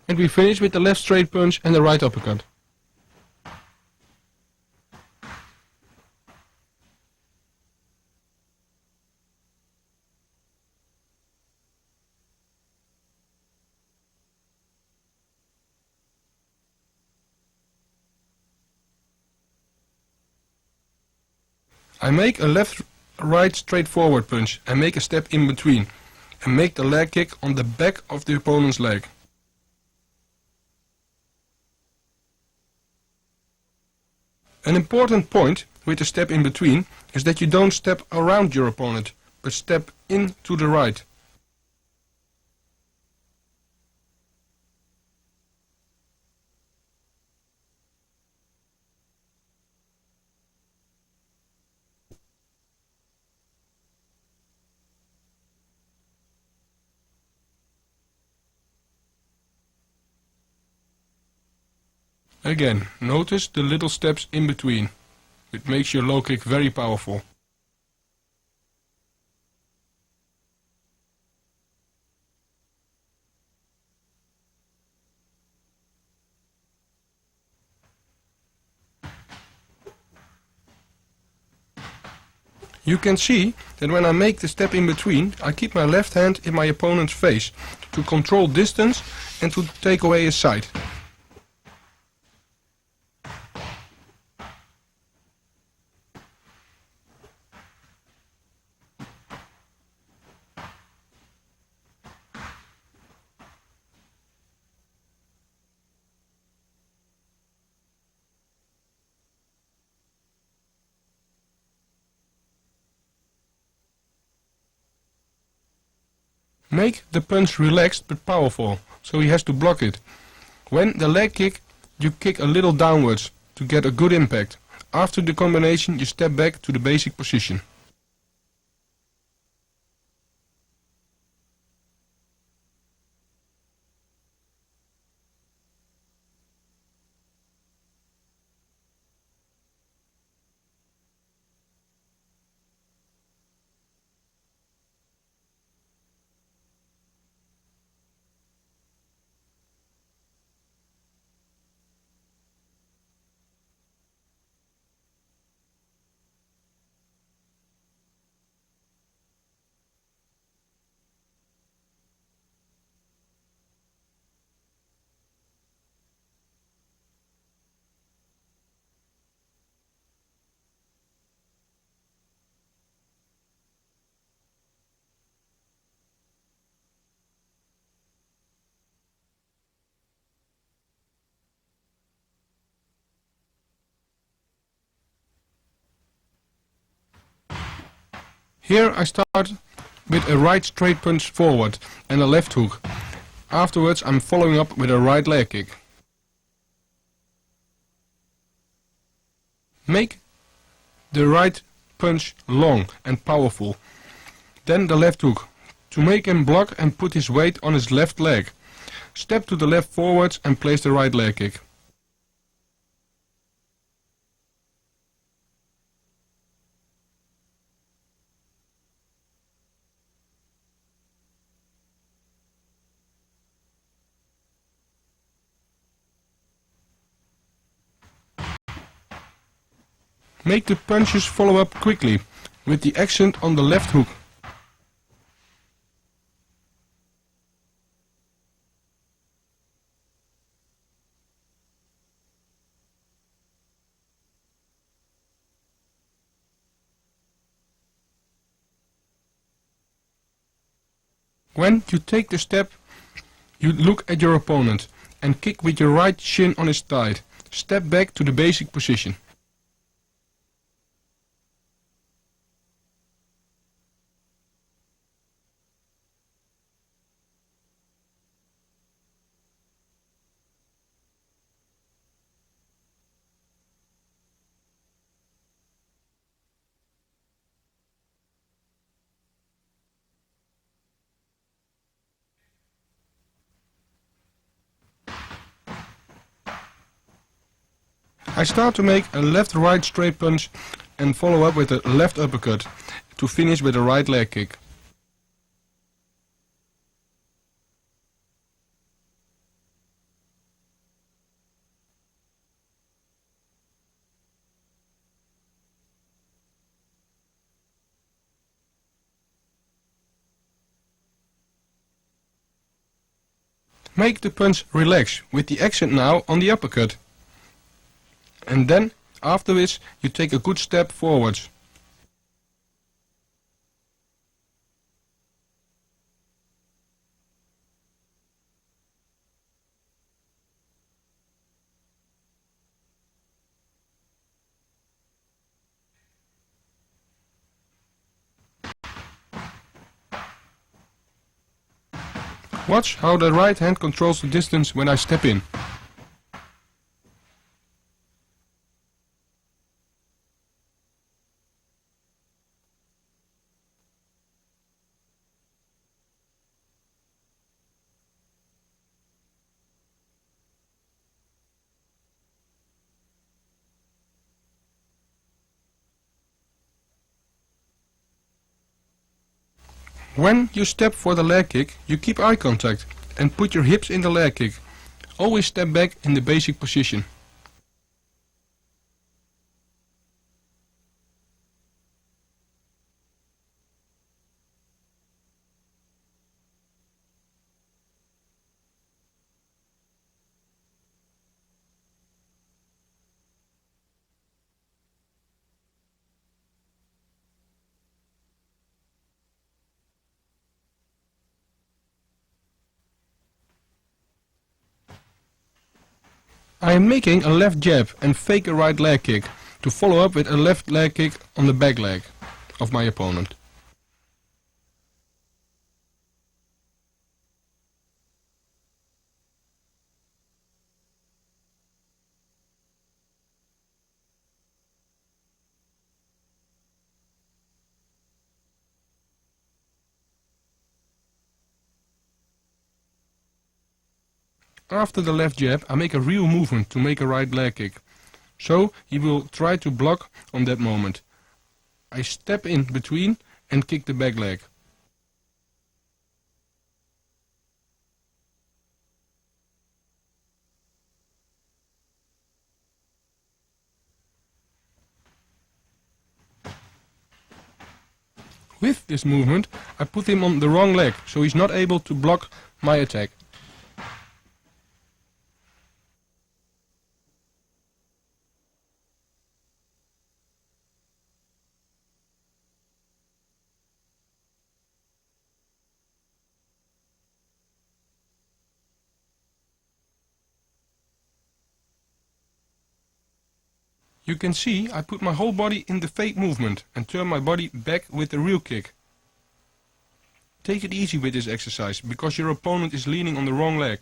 And we finish with the left straight punch and the right uppercut. I make a left-right straightforward punch and make a step in between and make the leg kick on the back of the opponent's leg. An important point with the step in between is that you don't step around your opponent, but step in to the right. Again, notice the little steps in between. It makes your low kick very powerful. You can see that when I make the step in between, I keep my left hand in my opponent's face to control distance and to take away his sight. Make the punch relaxed but powerful, so he has to block it. When the leg kick, you kick a little downwards to get a good impact. After the combination, you step back to the basic position. Here I start with a right straight punch forward and a left hook. Afterwards I'm following up with a right leg kick. Make the right punch long and powerful. Then the left hook, to make him block and put his weight on his left leg. Step to the left forwards and place the right leg kick. Make the punches follow up quickly, with the accent on the left hook. When you take the step, you look at your opponent and kick with your right shin on his thigh. Step back to the basic position. I start to make a left-right straight punch and follow up with a left uppercut to finish with a right leg kick. Make the punch relax with the accent now on the uppercut. And then, after this, you take a good step forwards. Watch how the right hand controls the distance when I step in. When you step for the leg kick, you keep eye contact and put your hips in the leg kick. Always step back in the basic position. I am making a left jab and fake a right leg kick to follow up with a left leg kick on the back leg of my opponent. After the left jab, I make a real movement to make a right leg kick. So he will try to block on that moment. I step in between and kick the back leg. With this movement, I put him on the wrong leg, so he's not able to block my attack. You can see I put my whole body in the fake movement and turn my body back with the real kick. Take it easy with this exercise, because your opponent is leaning on the wrong leg.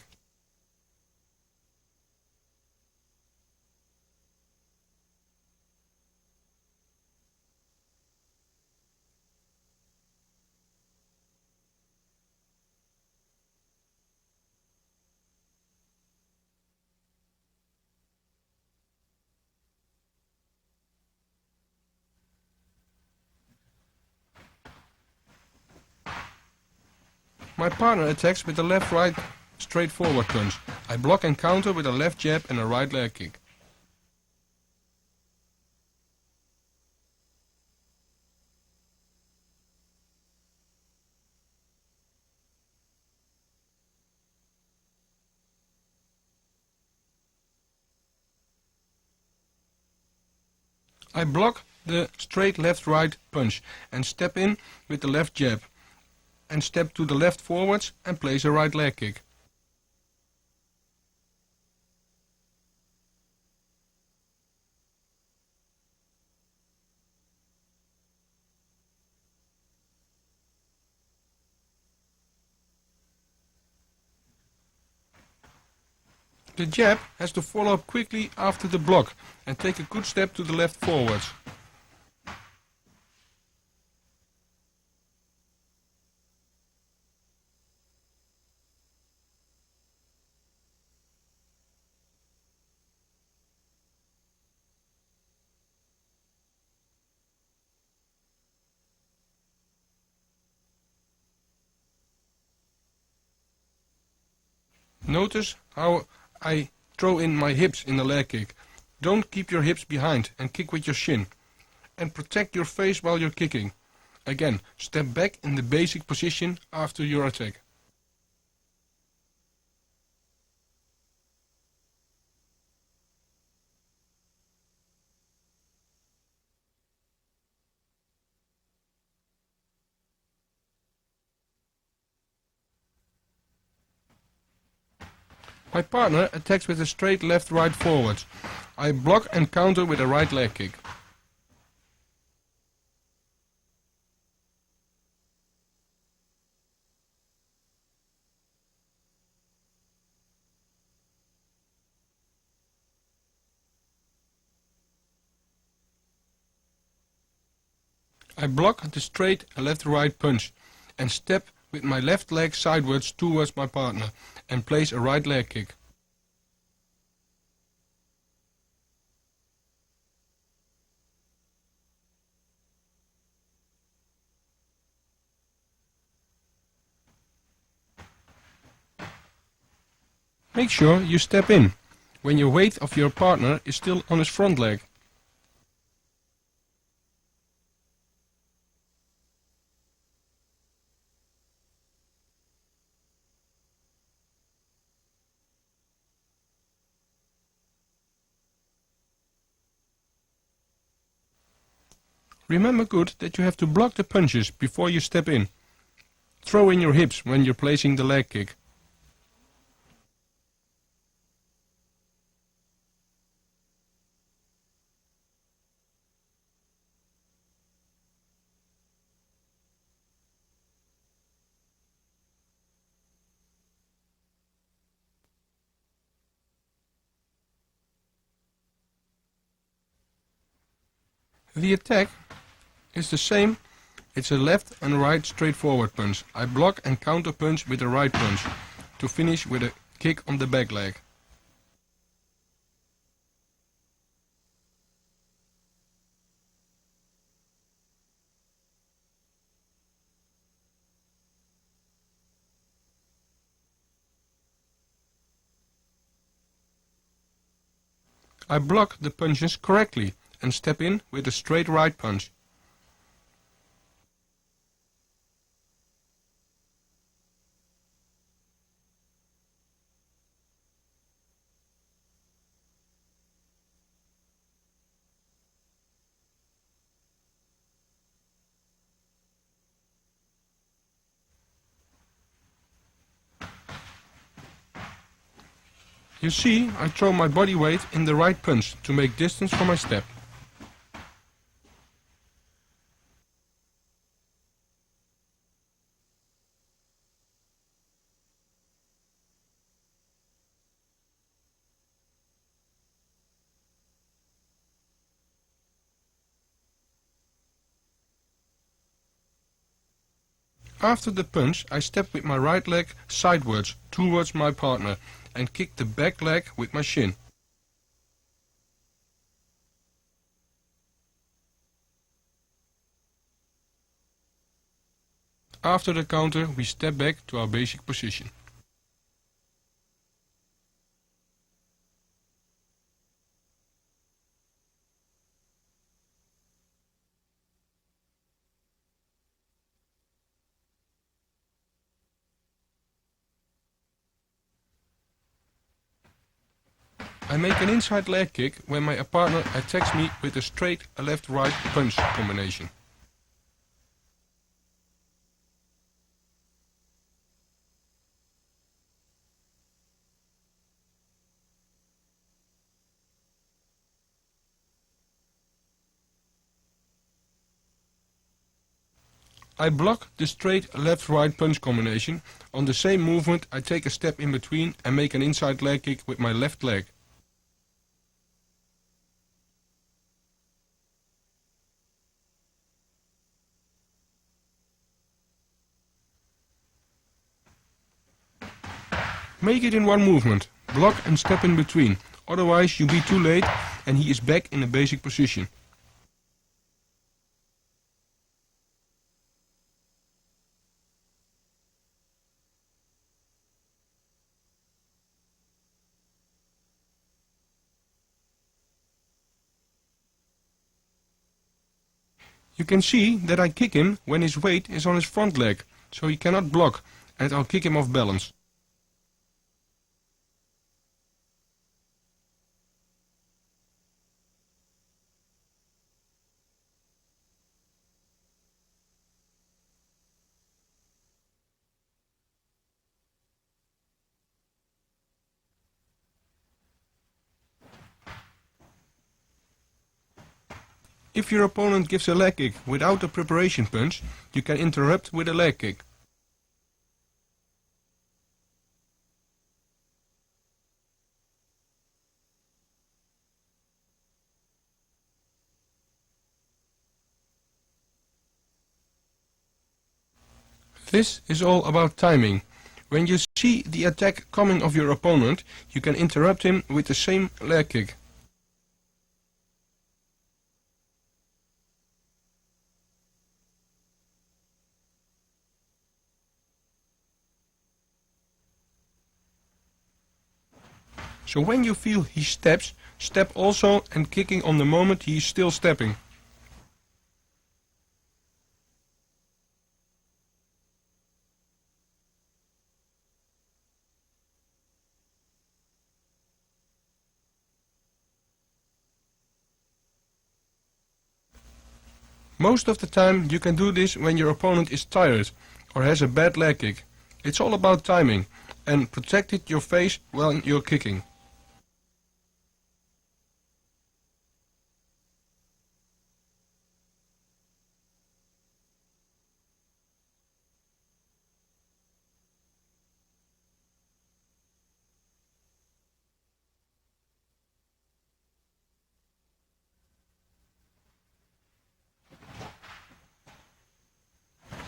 My partner attacks with a left-right straight forward punch. I block and counter with a left jab and a right leg kick. I block the straight left-right punch and step in with the left jab and step to the left forwards and place a right leg kick. The jab has to follow up quickly after the block and take a good step to the left forwards. Notice how I throw in my hips in the leg kick. Don't keep your hips behind and kick with your shin. And protect your face while you're kicking. Again, step back in the basic position after your attack. My partner attacks with a straight left-right forward. I block and counter with a right leg kick. I block the straight left-right punch and step with my left leg sideways towards my partner and place a right leg kick. Make sure you step in when your weight of your partner is still on his front leg. Remember good that you have to block the punches before you step in. Throw in your hips when you're placing the leg kick. The attack is the same. It's a left and right straightforward punch. I block and counter punch with a right punch to finish with a kick on the back leg. I block the punches correctly and step in with a straight right punch. You see, I throw my body weight in the right punch to make distance for my step. After the punch, I step with my right leg sidewards towards my partner and kick the back leg with my shin. After the counter, we step back to our basic position. I make an inside leg kick when my partner attacks me with a straight left-right punch combination. I block the straight left-right punch combination. On the same movement, I take a step in between and make an inside leg kick with my left leg. Make it in one movement. Block and step in between. Otherwise you'll be too late and he is back in the basic position. You can see that I kick him when his weight is on his front leg, so he cannot block, and I'll kick him off balance. If your opponent gives a leg kick without a preparation punch, you can interrupt with a leg kick. This is all about timing. When you see the attack coming of your opponent, you can interrupt him with the same leg kick. So when you feel he steps, step also and kicking on the moment he is still stepping. Most of the time you can do this when your opponent is tired or has a bad leg kick. It's all about timing and protecting your face while you're kicking.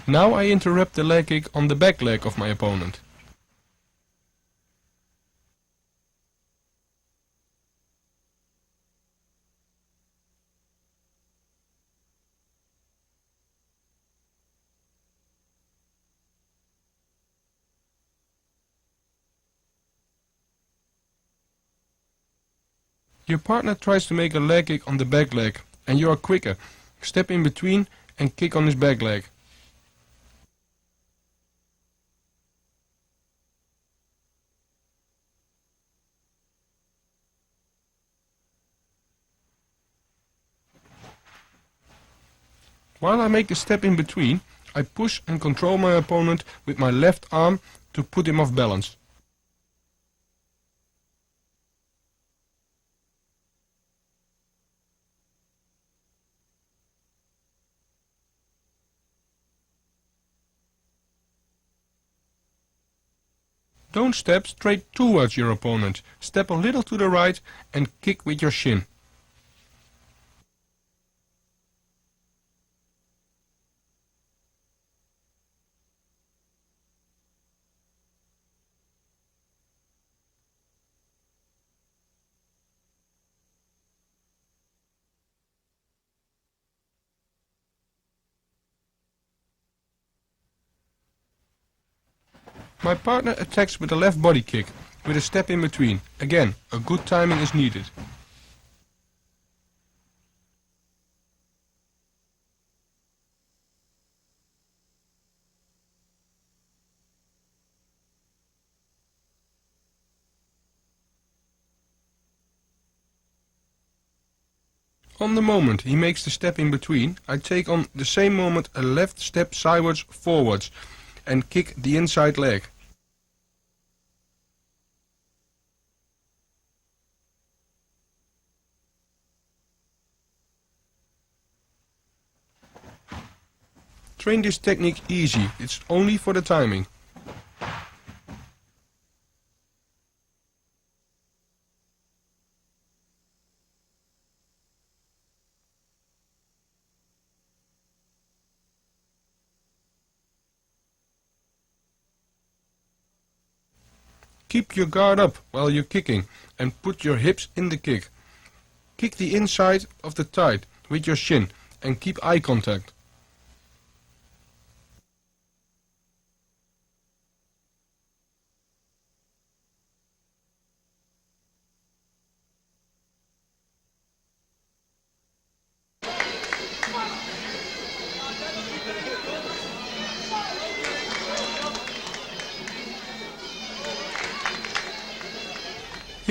Now I interrupt the leg kick on the back leg of my opponent. Your partner tries to make a leg kick on the back leg and you are quicker. Step in between and kick on his back leg. While I make the step in between, I push and control my opponent with my left arm to put him off balance. Don't step straight towards your opponent. Step a little to the right and kick with your shin. My partner attacks with a left body kick, with a step in between. Again, a good timing is needed. On the moment he makes the step in between, I take on the same moment a left step sideways forwards and kick the inside leg. Train this technique easy, it's only for the timing. Keep your guard up while you're kicking and put your hips in the kick. Kick the inside of the thigh with your shin and keep eye contact.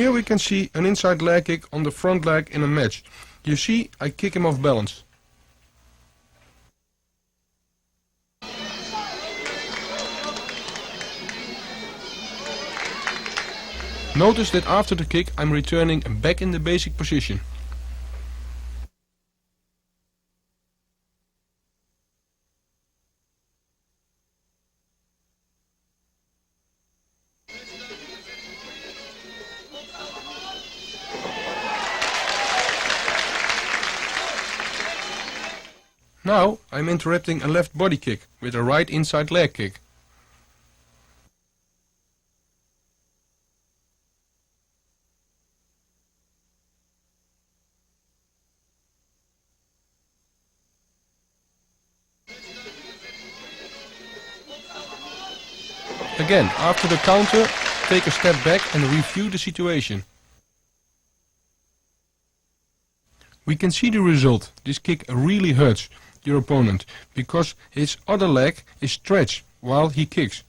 Here we can see an inside leg kick on the front leg in a match. You see, I kick him off balance. Notice that after the kick I'm returning back in the basic position. Now I'm interrupting a left body kick with a right inside leg kick. Again, after the counter, take a step back and review the situation. We can see the result. This kick really hurts your opponent because his other leg is stretched while he kicks.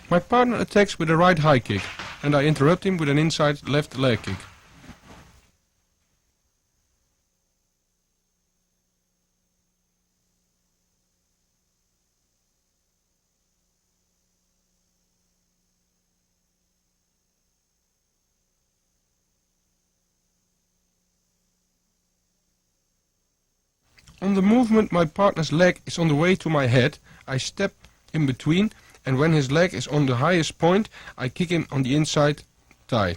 My partner attacks with a right high kick, and I interrupt him with an inside left leg kick. On the movement my partner's leg is on the way to my head, I step in between, and when his leg is on the highest point, I kick him on the inside thigh.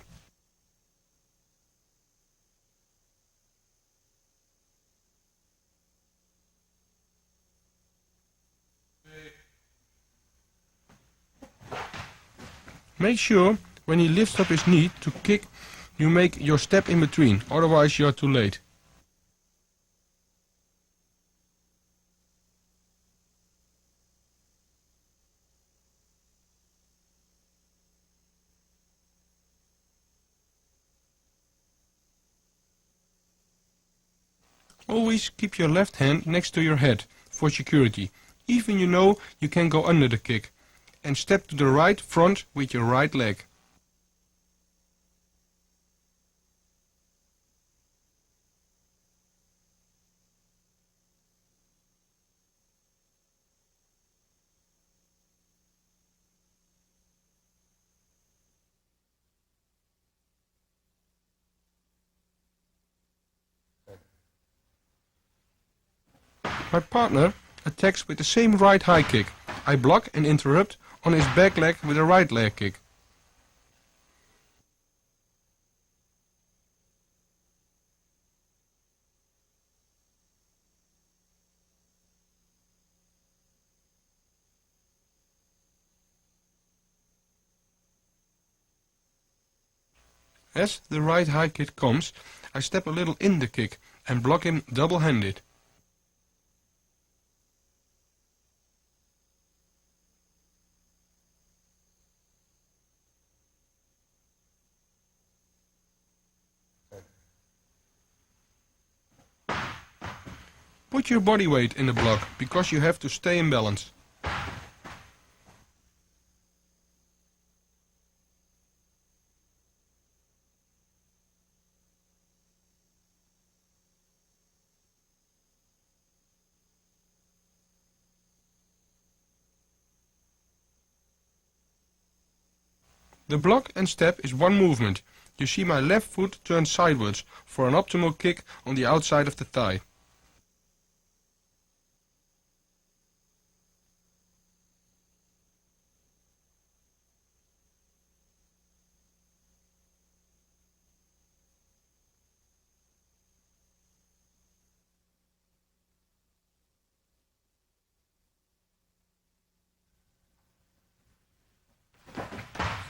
Make sure when he lifts up his knee to kick, you make your step in between, otherwise you are too late. Always keep your left hand next to your head for security, even you know you can go under the kick, and step to the right front with your right leg. My partner attacks with the same right high kick. I block and interrupt on his back leg with a right leg kick. As the right high kick comes, I step a little in the kick and block him double-handed. Put your body weight in the block, because you have to stay in balance. The block and step is one movement. You see my left foot turn sideways for an optimal kick on the outside of the thigh.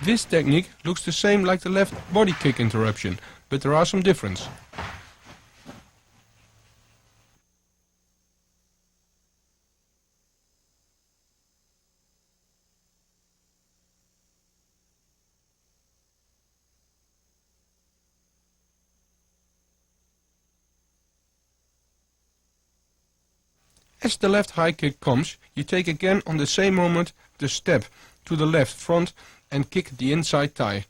This technique looks the same like the left body kick interruption, but there are some differences. As the left high kick comes, you take again on the same moment the step to the left front and kick the inside thigh.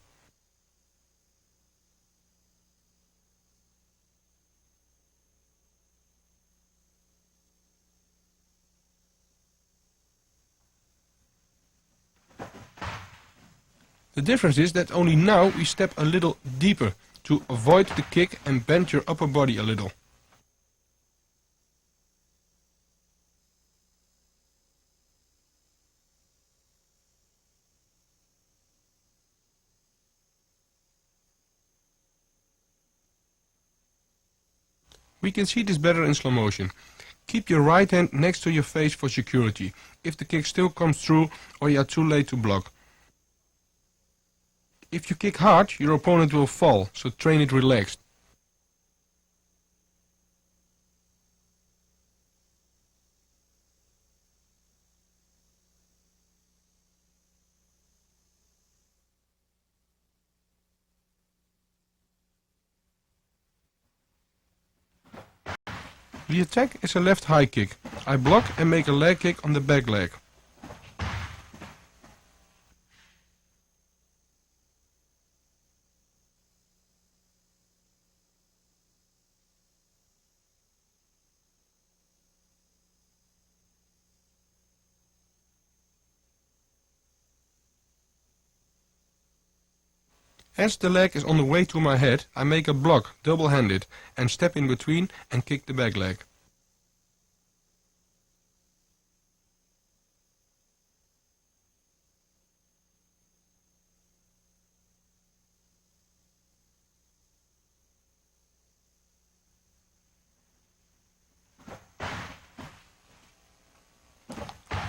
The difference is that only now we step a little deeper to avoid the kick and bend your upper body a little. We can see this better in slow motion. Keep your right hand next to your face for security, if the kick still comes through or you are too late to block. If you kick hard, your opponent will fall, so train it relaxed. The attack is a left high kick. I block and make a leg kick on the back leg. As the leg is on the way to my head, I make a block, double-handed, and step in between and kick the back leg.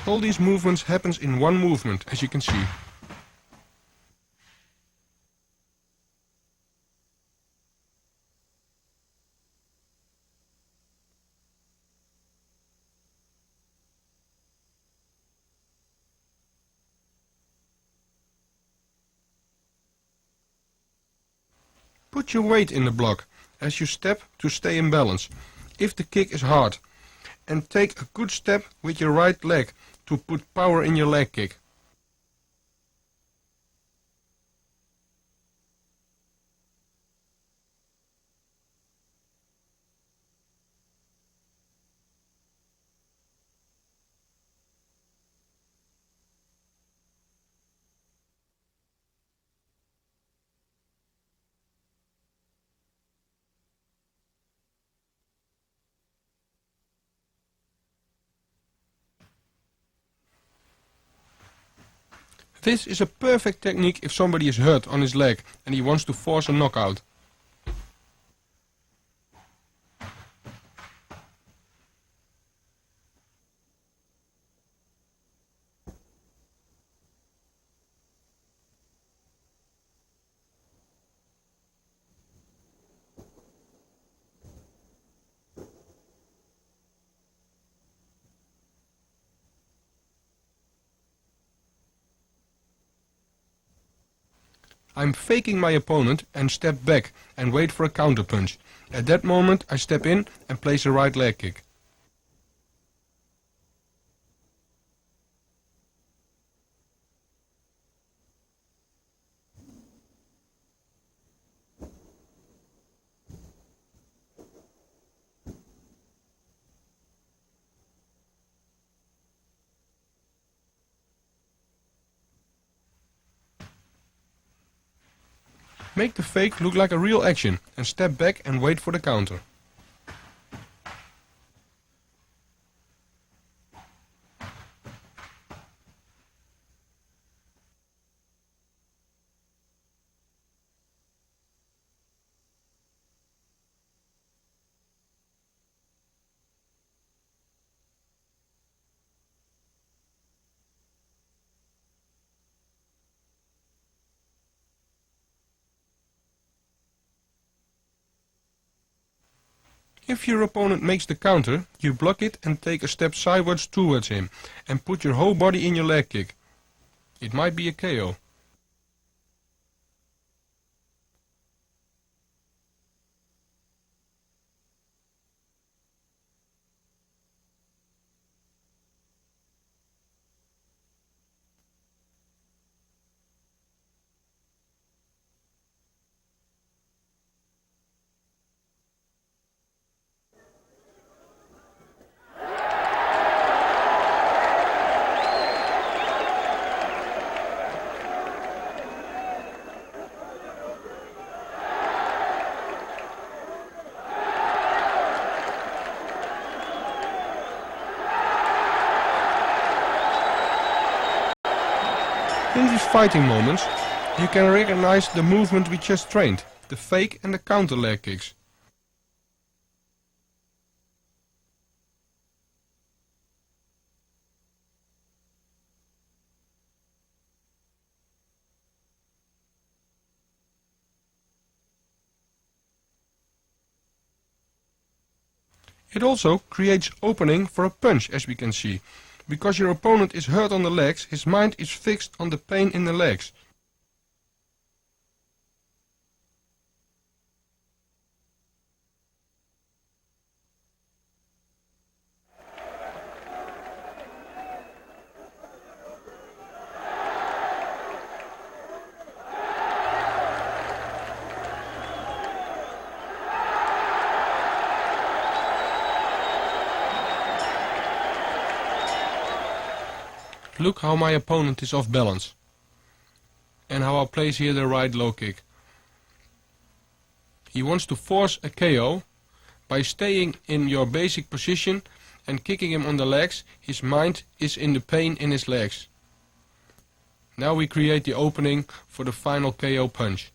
All these movements happens in one movement, as you can see. Put your weight in the block as you step to stay in balance, if the kick is hard, and take a good step with your right leg to put power in your leg kick. This is a perfect technique if somebody is hurt on his leg and he wants to force a knockout. I'm faking my opponent and step back and wait for a counter punch. At that moment I step in and place a right leg kick. Make the fake look like a real action and step back and wait for the counter. If your opponent makes the counter, you block it and take a step sideways towards him and put your whole body in your leg kick. It might be a KO. In these fighting moments, you can recognize the movement we just trained, the fake and the counter leg kicks. It also creates opening for a punch, as we can see. Because your opponent is hurt on the legs, his mind is fixed on the pain in the legs. Look how my opponent is off balance. And how I place here the right low kick. He wants to force a KO. By staying in your basic position and kicking him on the legs, his mind is in the pain in his legs. Now we create the opening for the final KO punch.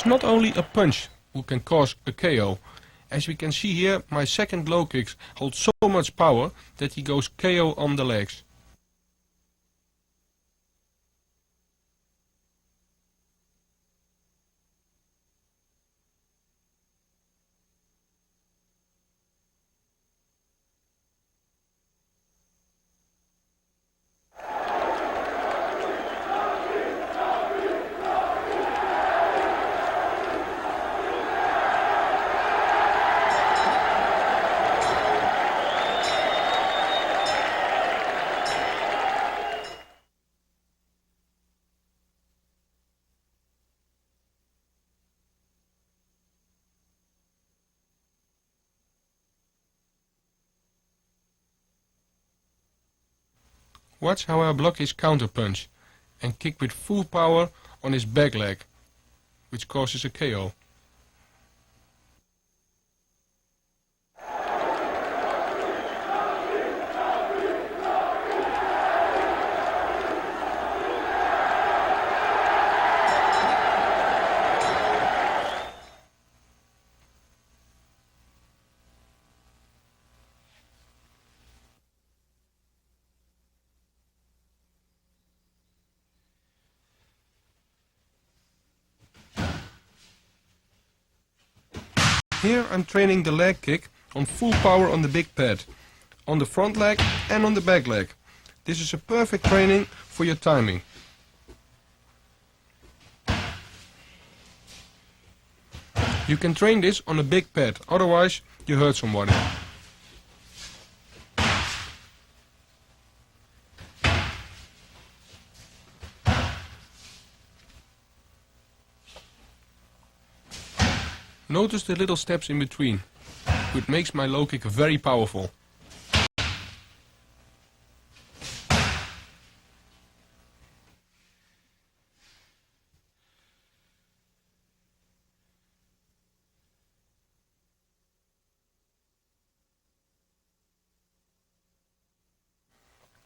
It's not only a punch who can cause a KO. As we can see here, my second low kick holds so much power that he goes KO on the legs. Watch how I block his counter punch and kick with full power on his back leg, which causes a KO. Here I'm training the leg kick on full power on the big pad, on the front leg and on the back leg. This is a perfect training for your timing. You can train this on a big pad, otherwise you hurt somebody. Notice the little steps in between, which makes my low kick very powerful.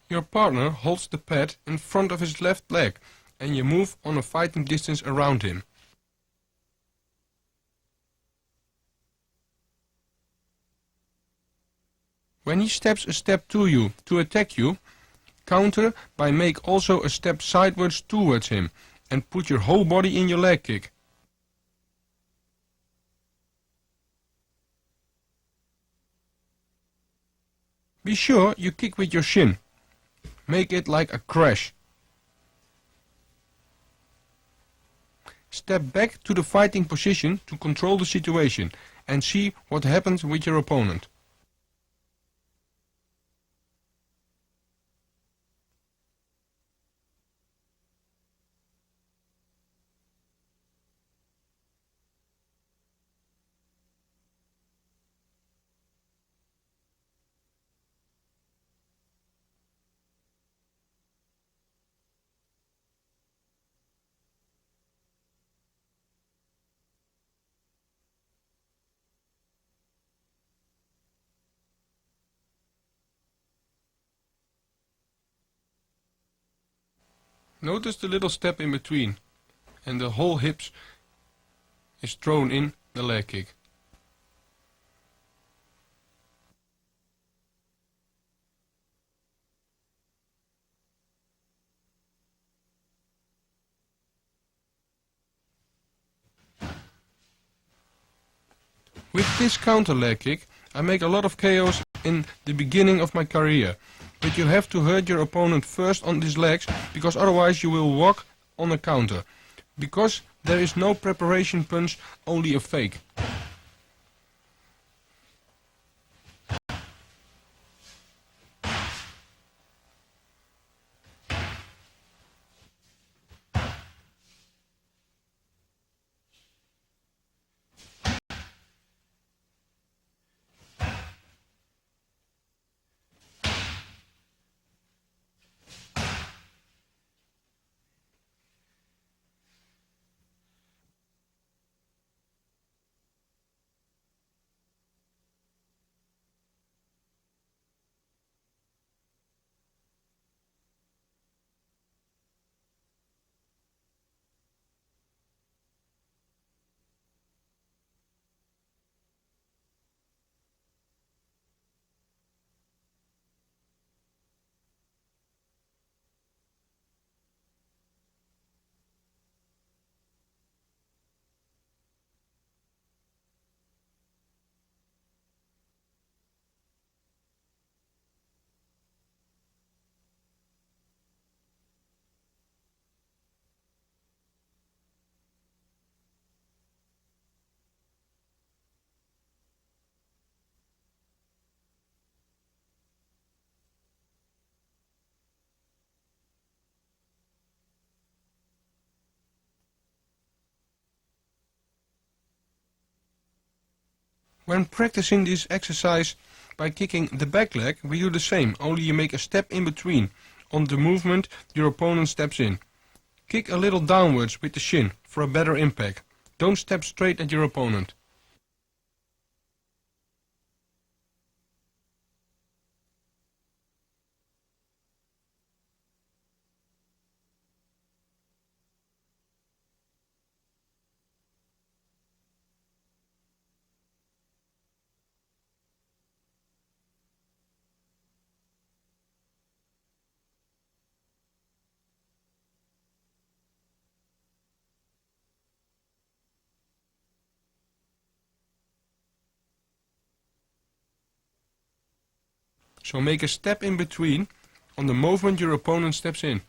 Your partner holds the pad in front of his left leg and you move on a fighting distance around him. When he steps a step to you to attack you, counter by make also a step sideways towards him and put your whole body in your leg kick. Be sure you kick with your shin. Make it like a crash. Step back to the fighting position to control the situation and see what happens with your opponent. Notice the little step in between, and the whole hips is thrown in the leg kick. With this counter leg kick, I make a lot of KOs in the beginning of my career, but you have to hurt your opponent first on his legs, because otherwise you will walk on a counter. Because there is no preparation punch, only a fake. When practicing this exercise by kicking the back leg, we do the same, only you make a step in between. On the movement, your opponent steps in. Kick a little downwards with the shin for a better impact. Don't step straight at your opponent. So make a step in between on the movement your opponent steps in.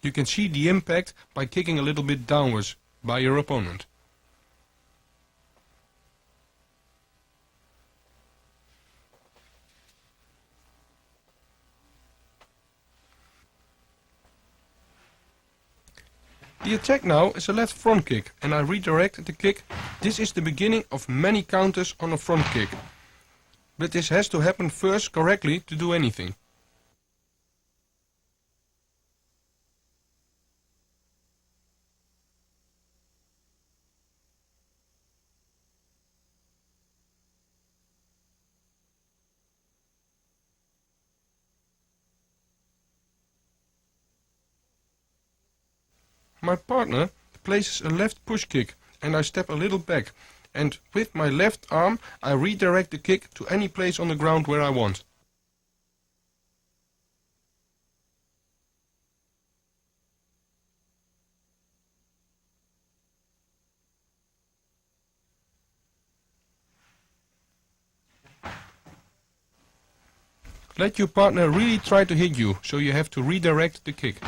You can see the impact by kicking a little bit downwards by your opponent. The attack now is a left front kick, and I redirect the kick. This is the beginning of many counters on a front kick. But this has to happen first correctly to do anything. My partner places a left push kick and I step a little back, and with my left arm I redirect the kick to any place on the ground where I want. Let your partner really try to hit you, so you have to redirect the kick.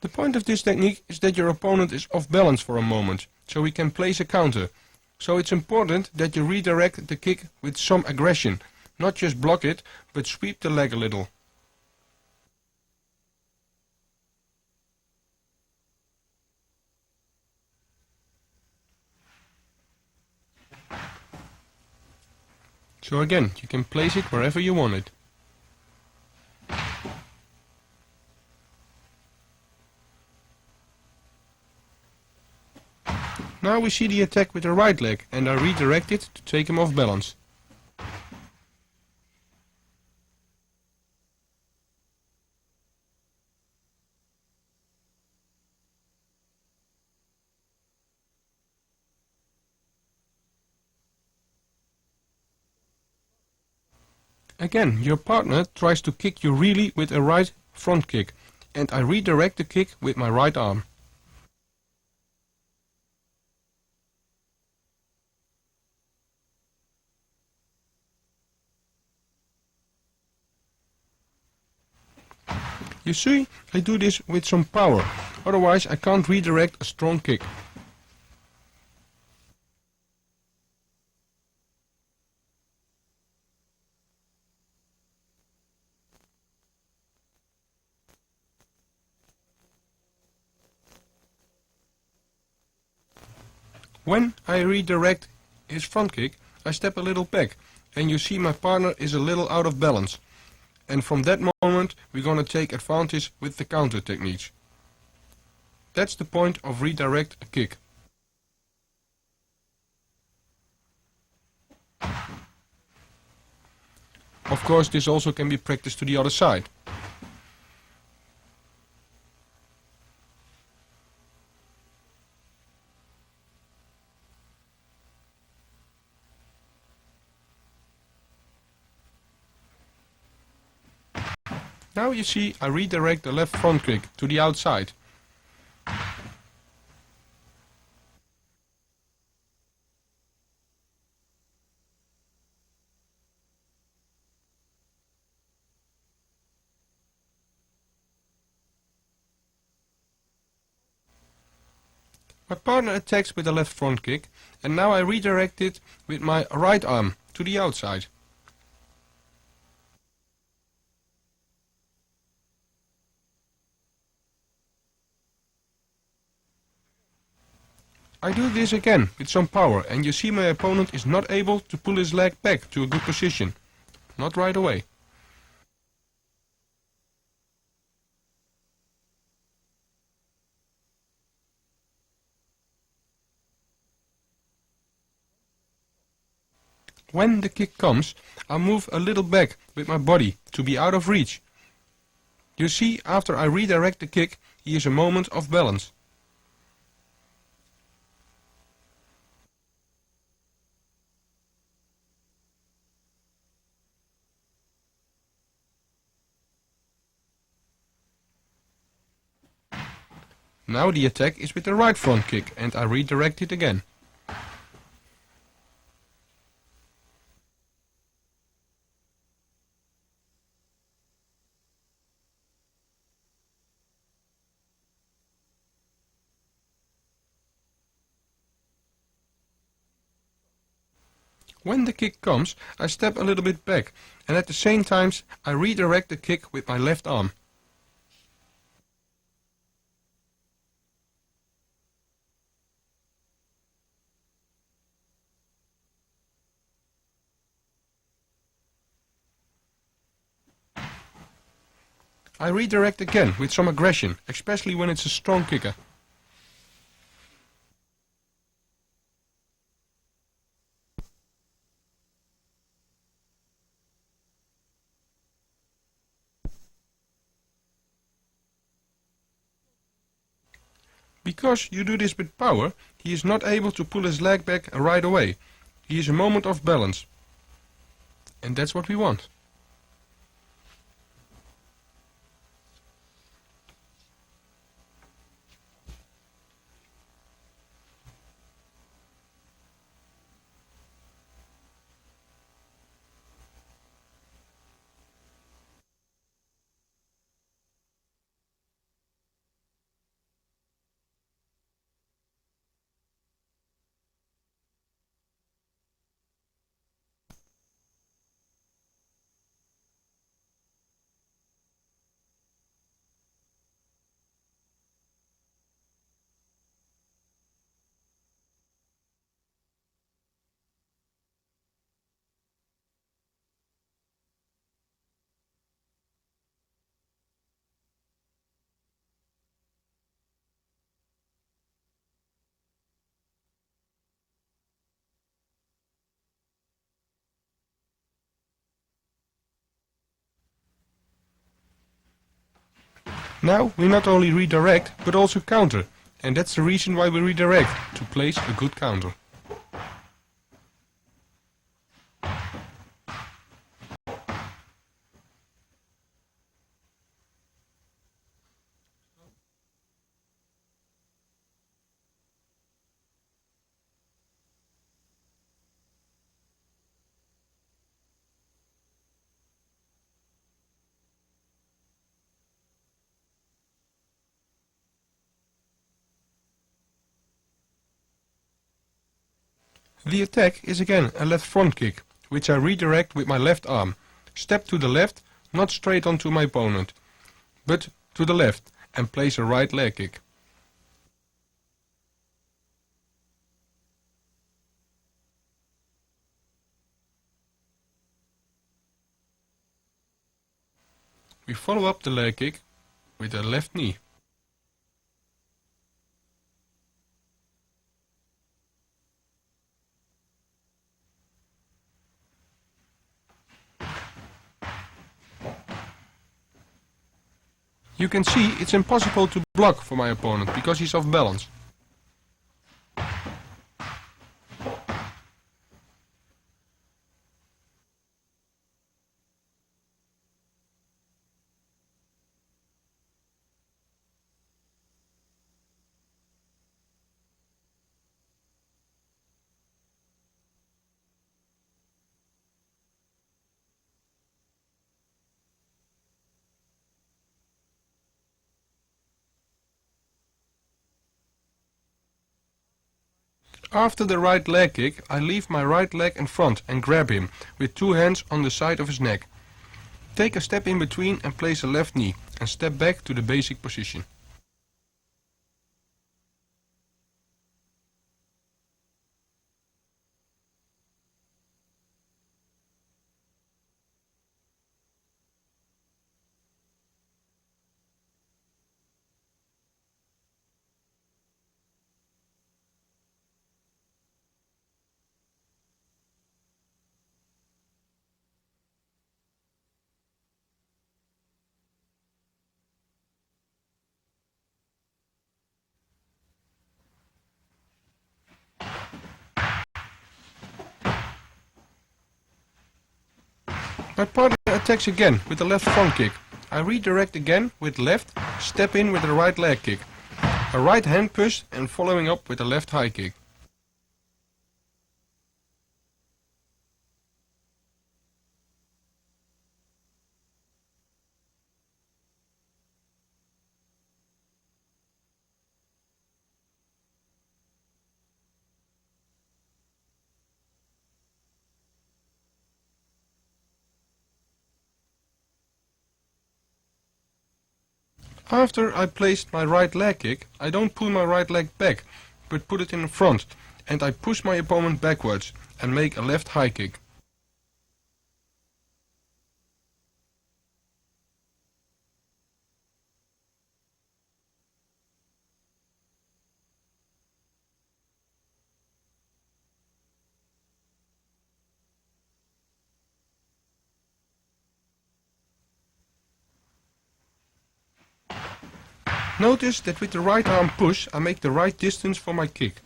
The point of this technique is that your opponent is off balance for a moment, so he can place a counter. So it's important that you redirect the kick with some aggression, not just block it, but sweep the leg a little. So again, you can place it wherever you want it. Now we see the attack with the right leg, and I redirect it to take him off balance. Again, your partner tries to kick you really with a right front kick, and I redirect the kick with my right arm. You see, I do this with some power, otherwise I can't redirect a strong kick. When I redirect his front kick, I step a little back, and you see my partner is a little out of balance. And from that moment we're gonna take advantage with the counter techniques. That's the point of redirect a kick. Of course, this also can be practiced to the other side. Now you see I redirect the left front kick to the outside. My partner attacks with the left front kick, and now I redirect it with my right arm to the outside. I do this again with some power, and you see my opponent is not able to pull his leg back to a good position. Not right away. When the kick comes, I move a little back with my body to be out of reach. You see, after I redirect the kick, he is a moment off balance. Now the attack is with the right front kick, and I redirect it again. When the kick comes, I step a little bit back, and at the same time I redirect the kick with my left arm. I redirect again with some aggression, especially when it's a strong kicker. Because you do this with power, he is not able to pull his leg back right away. He is a moment off balance. And that's what we want. Now we not only redirect but also counter, and that's the reason why we redirect, to place a good counter. The attack is again a left front kick, which I redirect with my left arm. Step to the left, not straight onto my opponent, but to the left, and place a right leg kick. We follow up the leg kick with a left knee. You can see it's impossible to block for my opponent because he's off balance. After the right leg kick, I leave my right leg in front and grab him with two hands on the side of his neck. Take a step in between and place a left knee and step back to the basic position. My partner attacks again with a left front kick. I redirect again with left, step in with a right leg kick, a right hand push and following up with a left high kick. After I placed my right leg kick, I don't pull my right leg back, but put it in front, and I push my opponent backwards and make a left high kick. Notice that with the right arm push I make the right distance for my kick.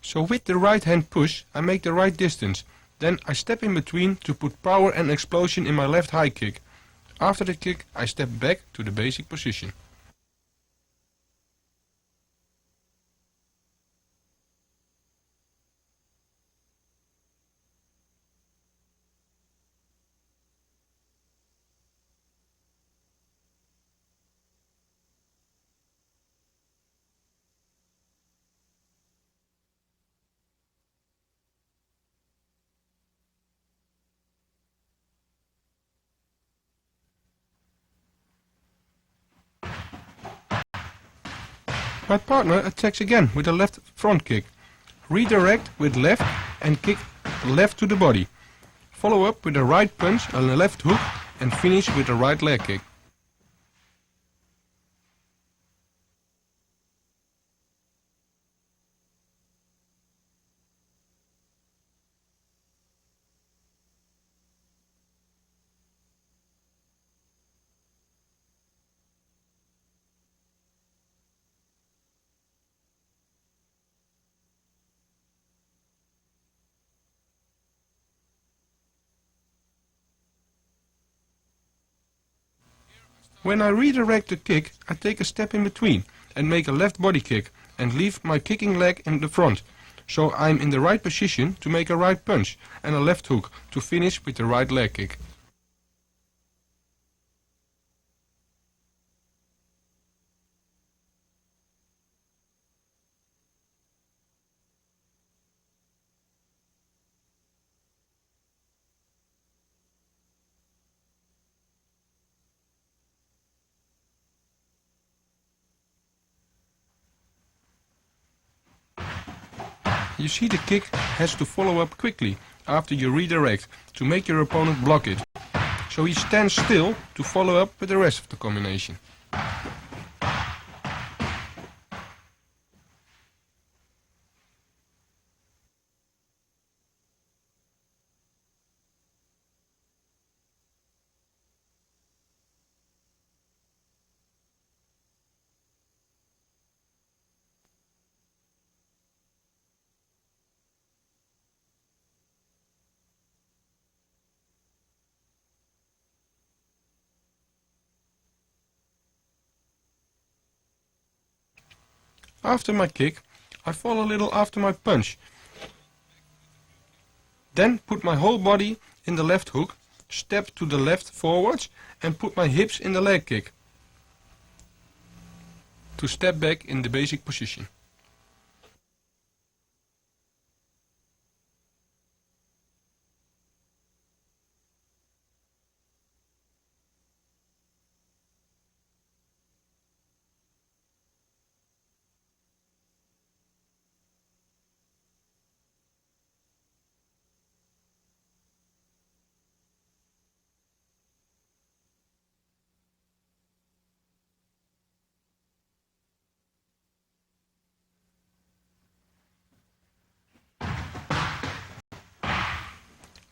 So with the right hand push I make the right distance, then I step in between to put power and explosion in my left high kick. After the kick I step back to the basic position. My partner attacks again with a left front kick. Redirect with left and kick left to the body. Follow up with a right punch and a left hook and finish with a right leg kick. When I redirect the kick, I take a step in between and make a left body kick and leave my kicking leg in the front, so I'm in the right position to make a right punch and a left hook to finish with the right leg kick. You see the kick has to follow up quickly after you redirect to make your opponent block it, so he stands still to follow up with the rest of the combination. After my kick, I fall a little after my punch. Then put my whole body in the left hook, step to the left forwards and put my hips in the leg kick to step back in the basic position.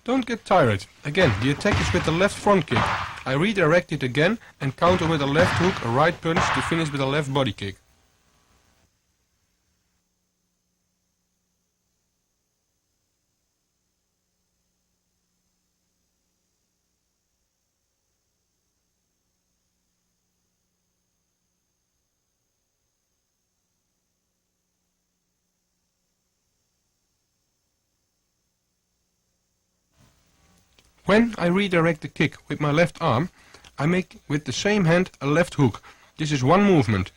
Don't get tired. Again, the attack is with the left front kick. I redirect it again and counter with a left hook, a right punch to finish with a left body kick. When I redirect the kick with my left arm, I make with the same hand a left hook. This is one movement.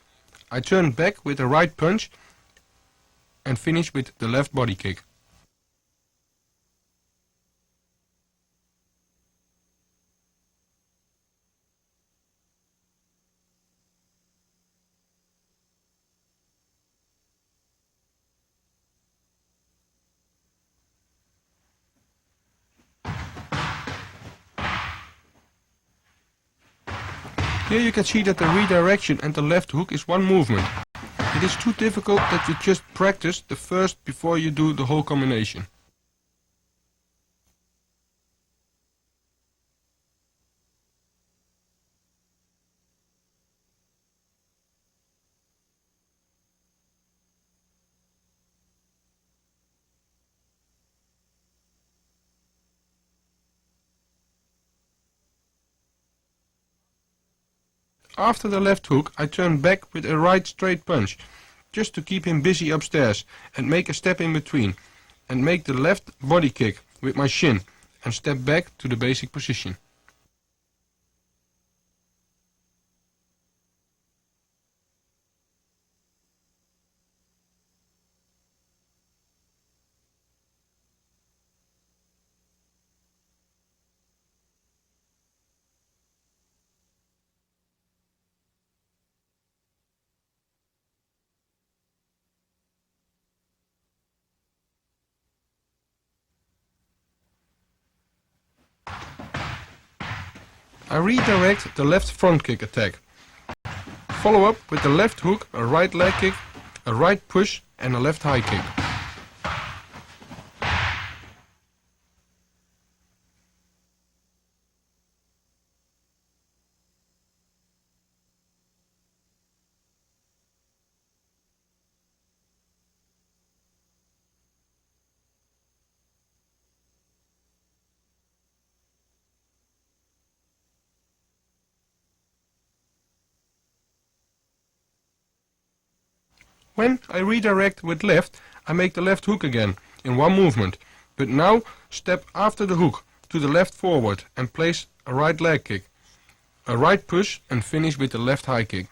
I turn back with a right punch and finish with the left body kick. Here you can see that the redirection and the left hook is one movement. It is too difficult that you just practice the first before you do the whole combination. After the left hook, I turn back with a right straight punch, just to keep him busy upstairs, and make a step in between, and make the left body kick with my shin, and step back to the basic position. I redirect the left front kick attack. Follow up with the left hook, a right leg kick, a right push and a left high kick. When I redirect with left, I make the left hook again in one movement, but now step after the hook to the left forward and place a right leg kick, a right push and finish with the left high kick.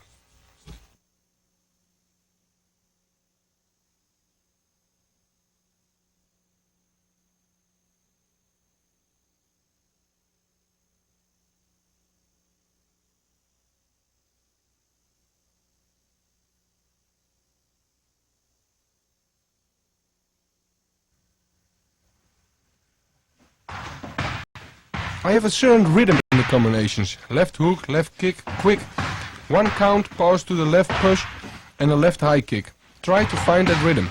I have a certain rhythm in the combinations. Left hook, left kick, quick, one count, pause to the left push and a left high kick. Try to find that rhythm.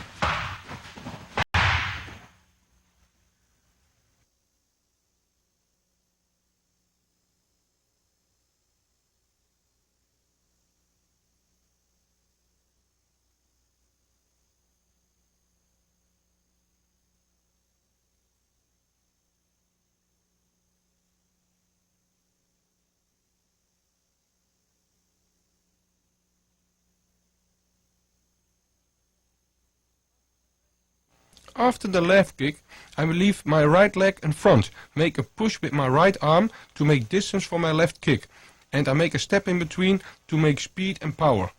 After the left kick, I will leave my right leg in front, make a push with my right arm to make distance for my left kick, and I make a step in between to make speed and power.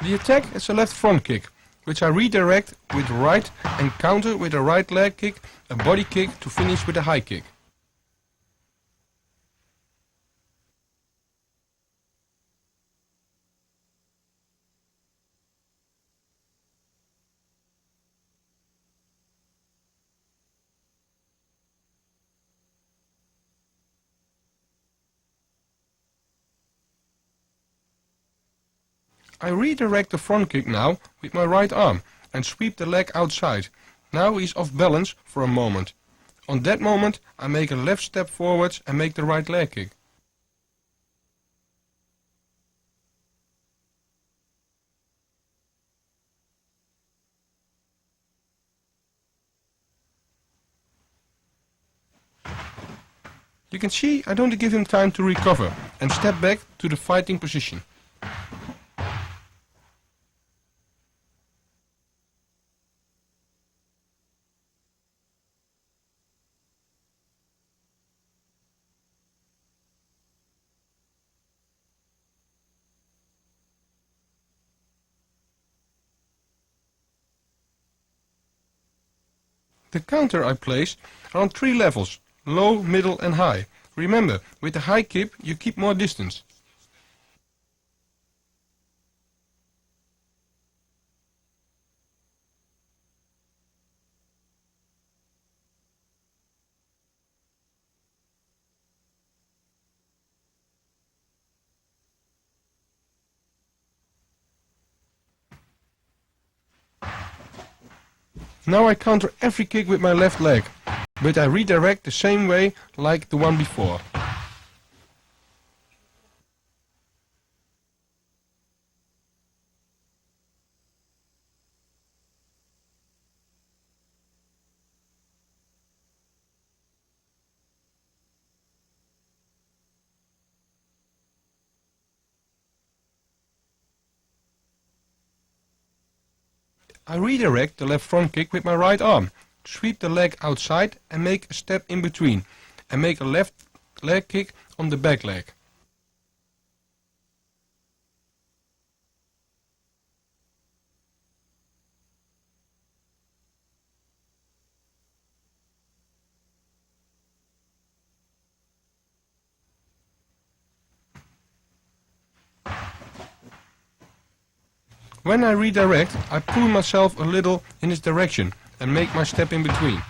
The attack is a left front kick, which I redirect with right and counter with a right leg kick, a body kick to finish with a high kick. I redirect the front kick now with my right arm and sweep the leg outside. Now he's off balance for a moment. On that moment I make a left step forwards and make the right leg kick. You can see I don't give him time to recover and step back to the fighting position. The counter I place are on 3 levels, low, middle and high. Remember, with the high kick you keep more distance. Now I counter every kick with my left leg, but I redirect the same way like the one before. I redirect the left front kick with my right arm sweep the leg outside and make a step in between, and make a left leg kick on the back leg. When I redirect, I pull myself a little in this direction and make my step in between.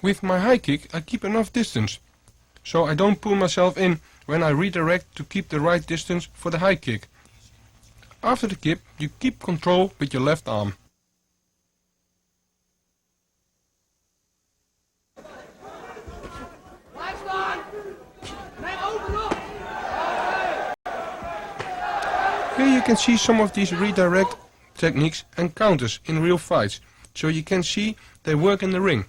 With my high kick I keep enough distance, so I don't pull myself in when I redirect to keep the right distance for the high kick. After the kick you keep control with your left arm. Here you can see some of these redirect techniques and counters in real fights, so you can see they work in the ring.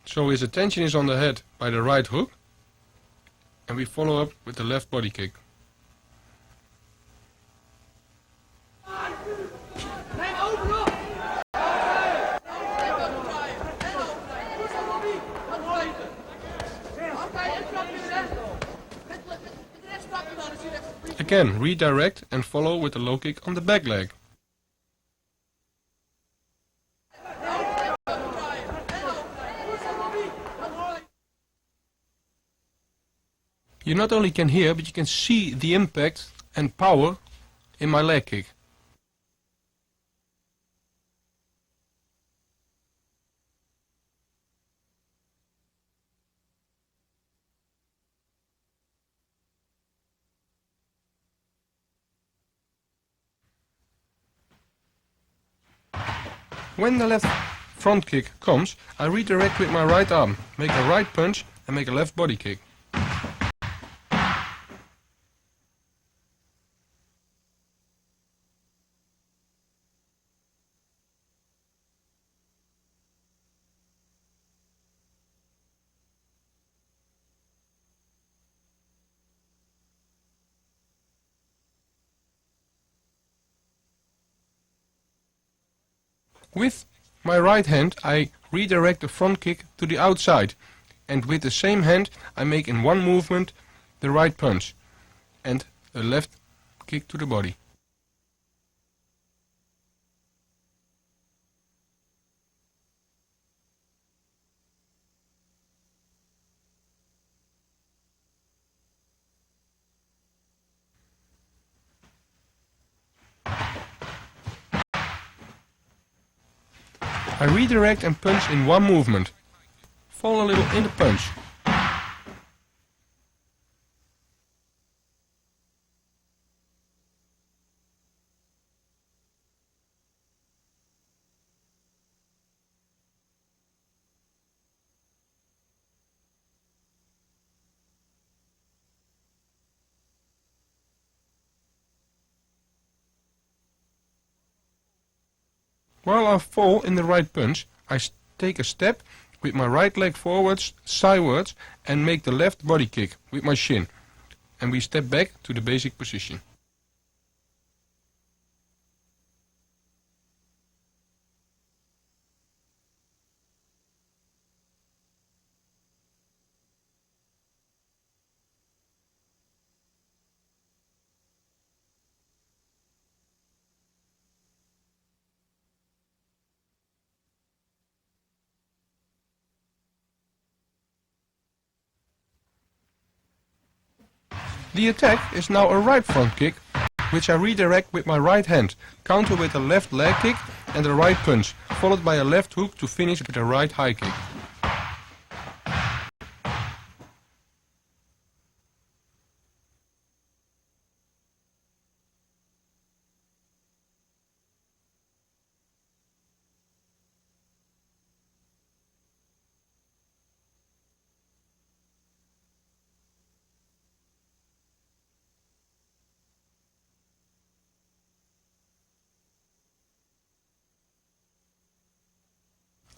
So his attention is on the head by the right hook, and we follow up with the left body kick. Again, redirect and follow with the low kick on the back leg. You not only can hear, but you can see the impact and power in my leg kick. When the left front kick comes, I redirect with my right arm, make a right punch and make a left body kick. With my right hand I redirect the front kick to the outside, and with the same hand I make in one movement the right punch and a left kick to the body. I redirect and punch in one movement. Fall a little in the punch. While I fall in the right punch, I take a step with my right leg forwards, sidewards, and make the left body kick with my shin. And we step back to the basic position. The attack is now a right front kick, which I redirect with my right hand, counter with a left leg kick and a right punch, followed by a left hook to finish with a right high kick.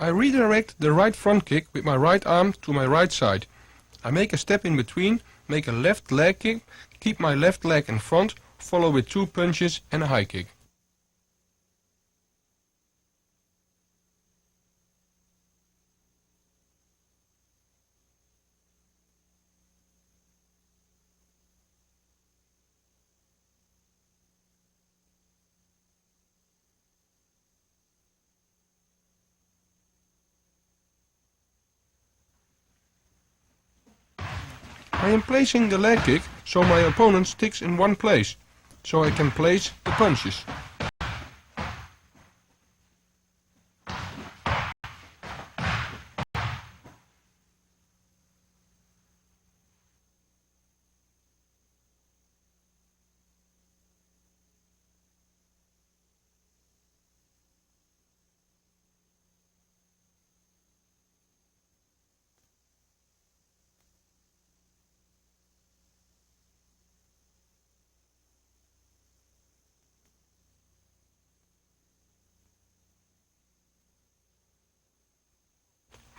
I redirect the right front kick with my right arm to my right side. I make a step in between, make a left leg kick, keep my left leg in front, follow with 2 punches and a high kick. I am placing the leg kick so my opponent sticks in one place, so I can place the punches.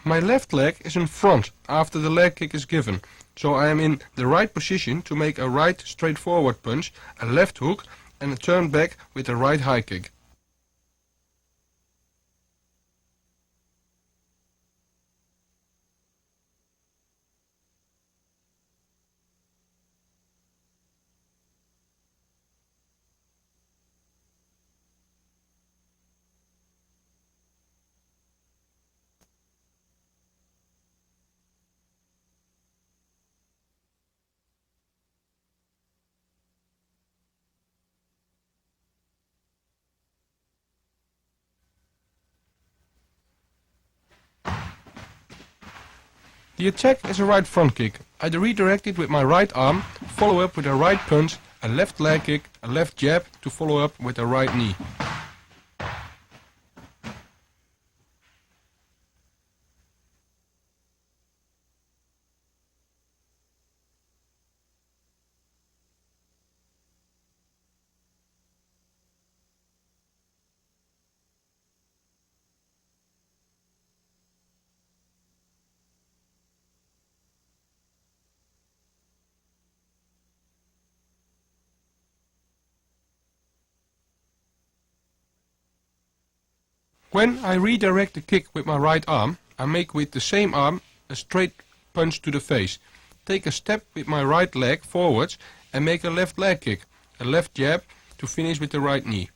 My left leg is in front after the leg kick is given, so I am in the right position to make a right straightforward punch, a left hook and a turn back with a right high kick. The attack is a right front kick. I redirect it with my right arm, follow up with a right punch, a left leg kick, a left jab to follow up with a right knee. When I redirect the kick with my right arm, I make with the same arm a straight punch to the face. Take a step with my right leg forwards and make a left leg kick, a left jab to finish with the right knee.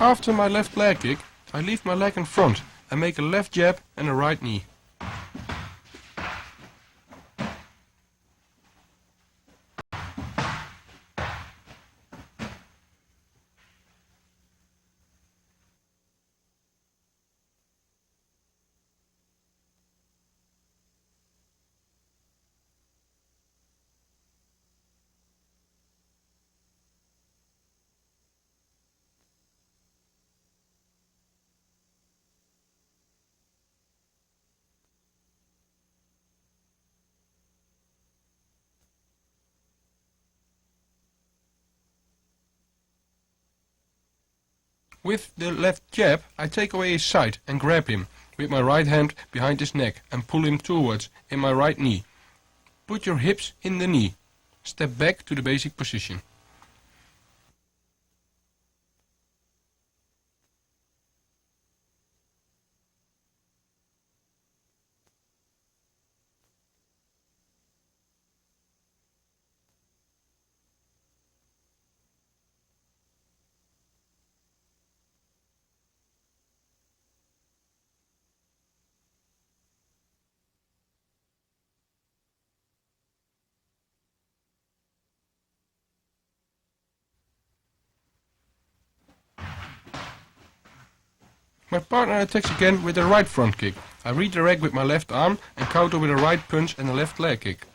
After my left leg kick, I leave my leg in front and make a left jab and a right knee. With the left jab, I take away his side and grab him with my right hand behind his neck and pull him towards in my right knee. Put your hips in the knee. Step back to the basic position. My partner attacks again with a right front kick. I redirect with my left arm and counter with a right punch and a left leg kick.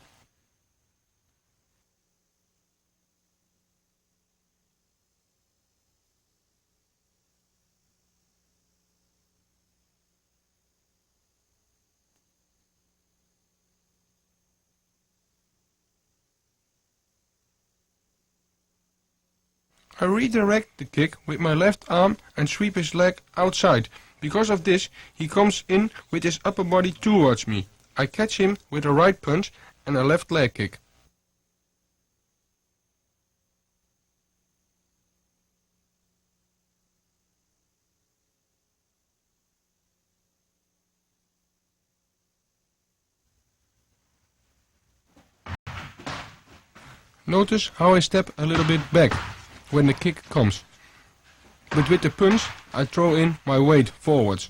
I redirect the kick with my left arm and sweep his leg outside. Because of this, he comes in with his upper body towards me. I catch him with a right punch and a left leg kick. Notice how I step a little bit back when the kick comes. But with the punch, I throw in my weight forwards.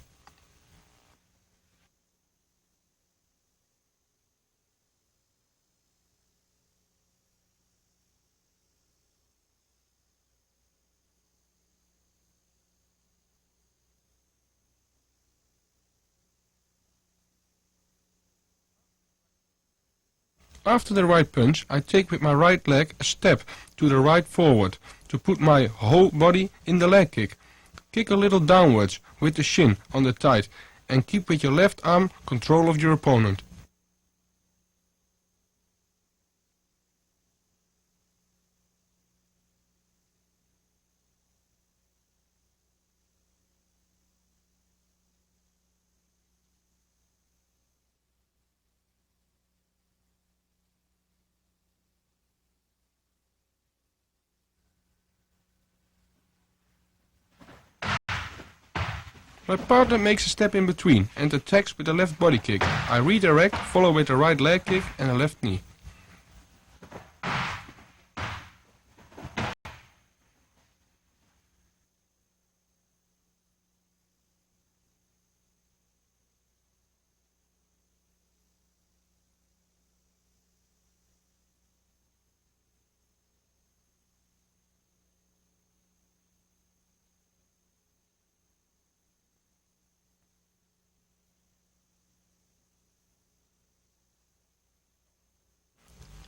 After the right punch, I take with my right leg a step to the right forward to put my whole body in the leg kick. Kick a little downwards with the shin on the thigh and keep with your left arm control of your opponent. My partner makes a step in between and attacks with a left body kick. I redirect, follow with a right leg kick and a left knee.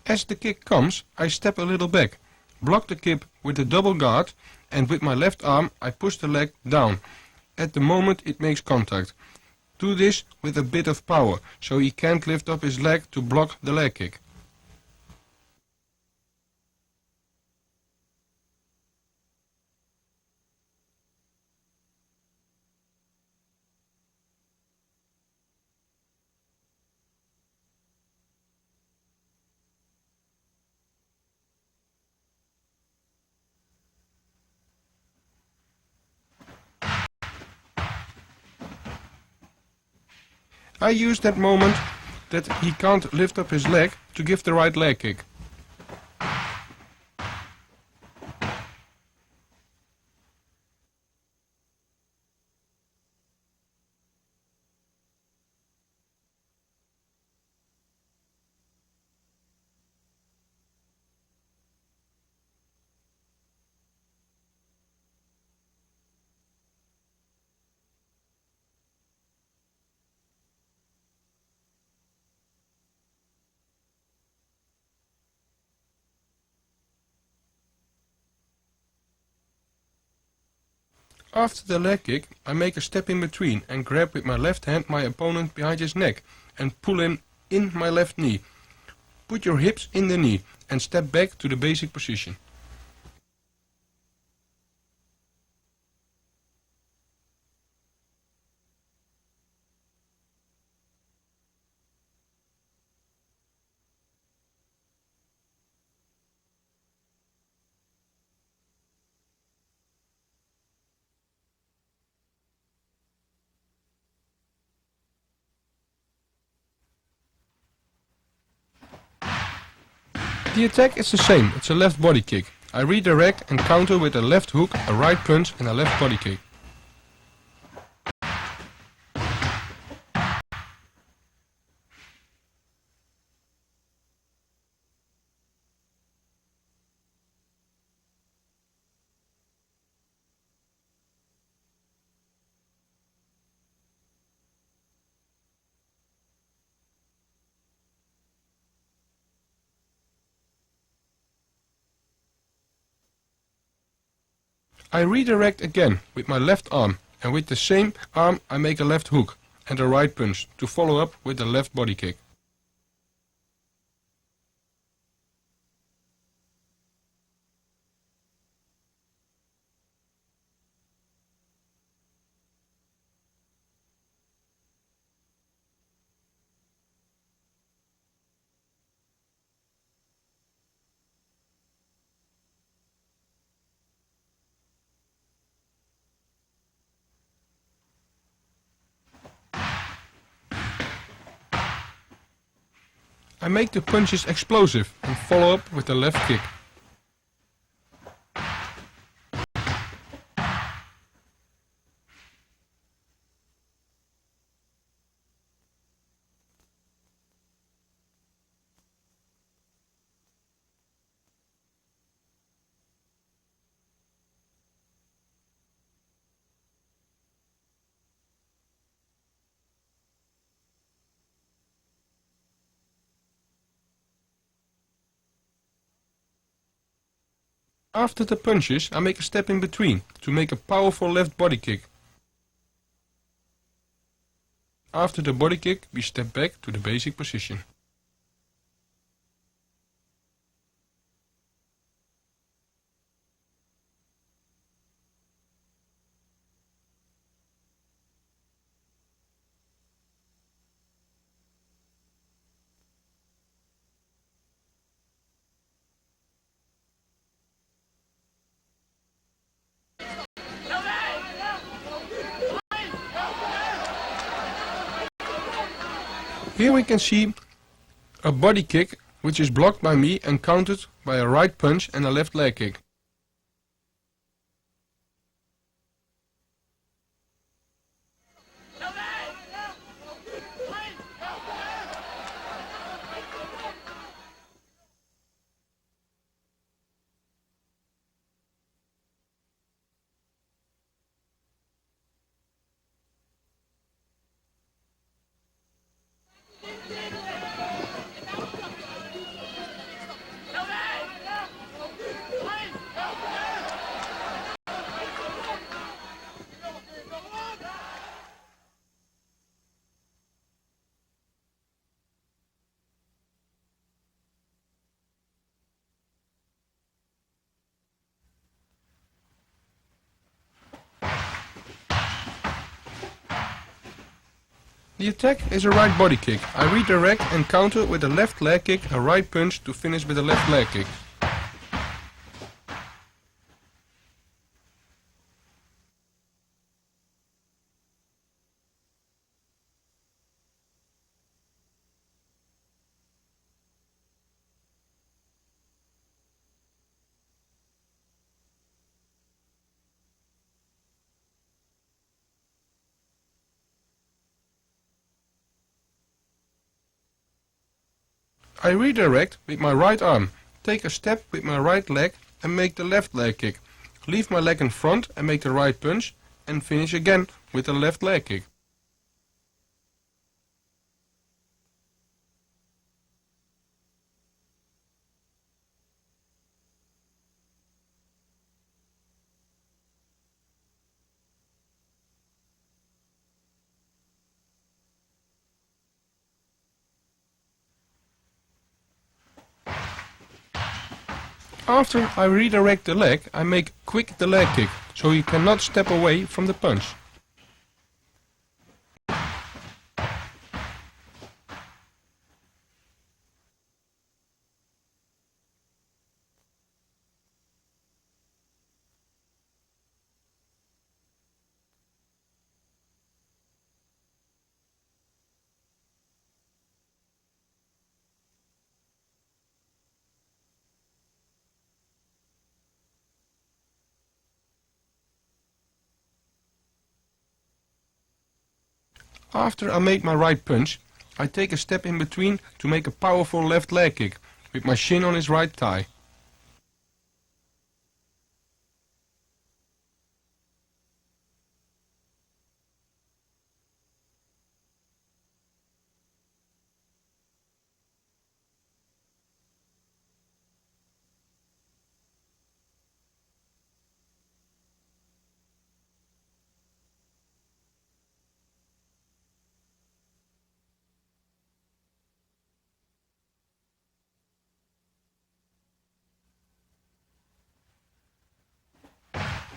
As the kick comes, I step a little back, block the kick with the double guard, and with my left arm I push the leg down at the moment it makes contact. Do this with a bit of power, so he can't lift up his leg to block the leg kick. I use that moment that he can't lift up his leg to give the right leg kick. After the leg kick, I make a step in between and grab with my left hand my opponent behind his neck and pull him in my left knee. Put your hips in the knee and step back to the basic position. The attack is the same, it's a left body kick. I redirect and counter with a left hook, a right punch and a left body kick. I redirect again with my left arm and with the same arm I make a left hook and a right punch to follow up with a left body kick. I make the punches explosive and follow up with the left kick. After the punches, I make a step in between to make a powerful left body kick. After the body kick, we step back to the basic position. Here we can see a body kick which is blocked by me and countered by a right punch and a left leg kick. The attack is a right body kick. I redirect and counter with a left leg kick, a right punch to finish with a left leg kick. I redirect with my right arm, take a step with my right leg and make the left leg kick. Leave my leg in front and make the right punch and finish again with the left leg kick. After I redirect the leg, I make quick the leg kick, so he cannot step away from the punch. After I make my right punch, I take a step in between to make a powerful left leg kick, with my shin on his right thigh.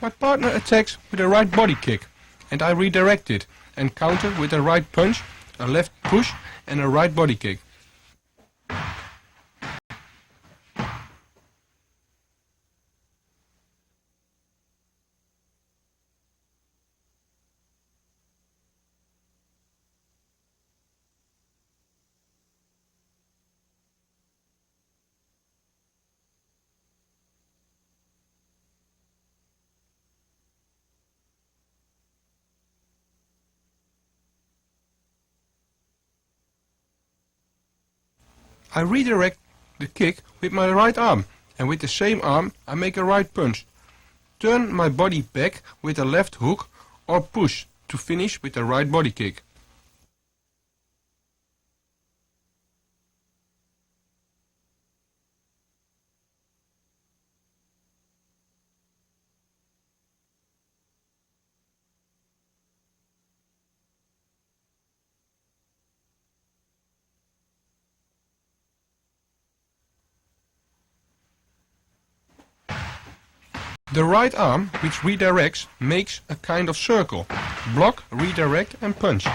My partner attacks with a right body kick, and I redirect it and counter with a right punch, a left push and a right body kick. I redirect the kick with my right arm, and with the same arm I make a right punch. Turn my body back with a left hook or push to finish with a right body kick. The right arm, which redirects, makes a kind of circle. Block, redirect and punch.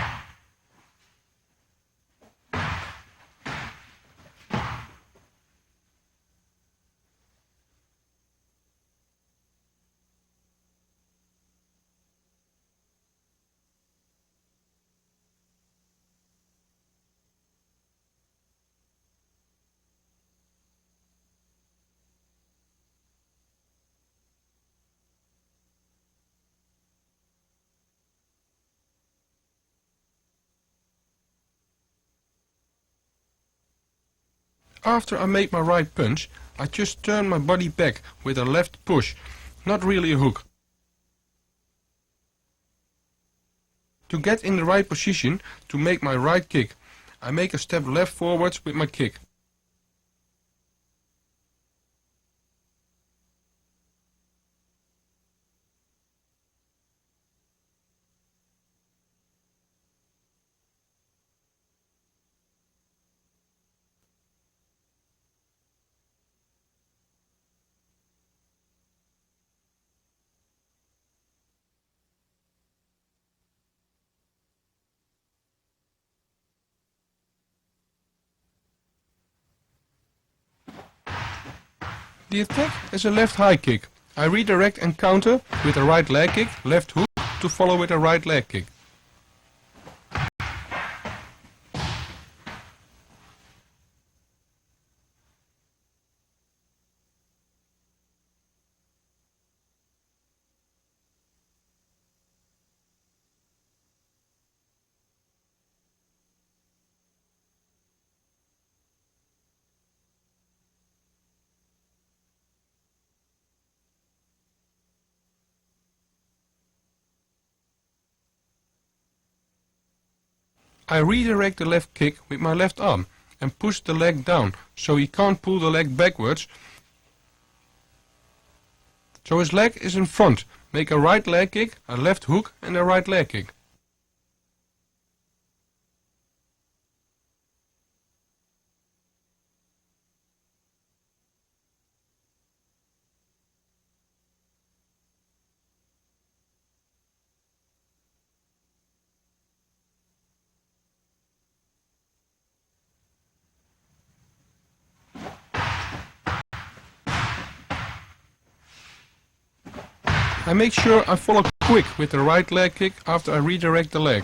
After I make my right punch, I just turn my body back with a left push, not really a hook. To get in the right position to make my right kick, I make a step left forwards with my kick. The attack is a left high kick. I redirect and counter with a right leg kick, left hook, to follow with a right leg kick. I redirect the left kick with my left arm and push the leg down so he can't pull the leg backwards. So his leg is in front. Make a right leg kick, a left hook and a right leg kick. I make sure I follow quick with the right leg kick after I redirect the leg.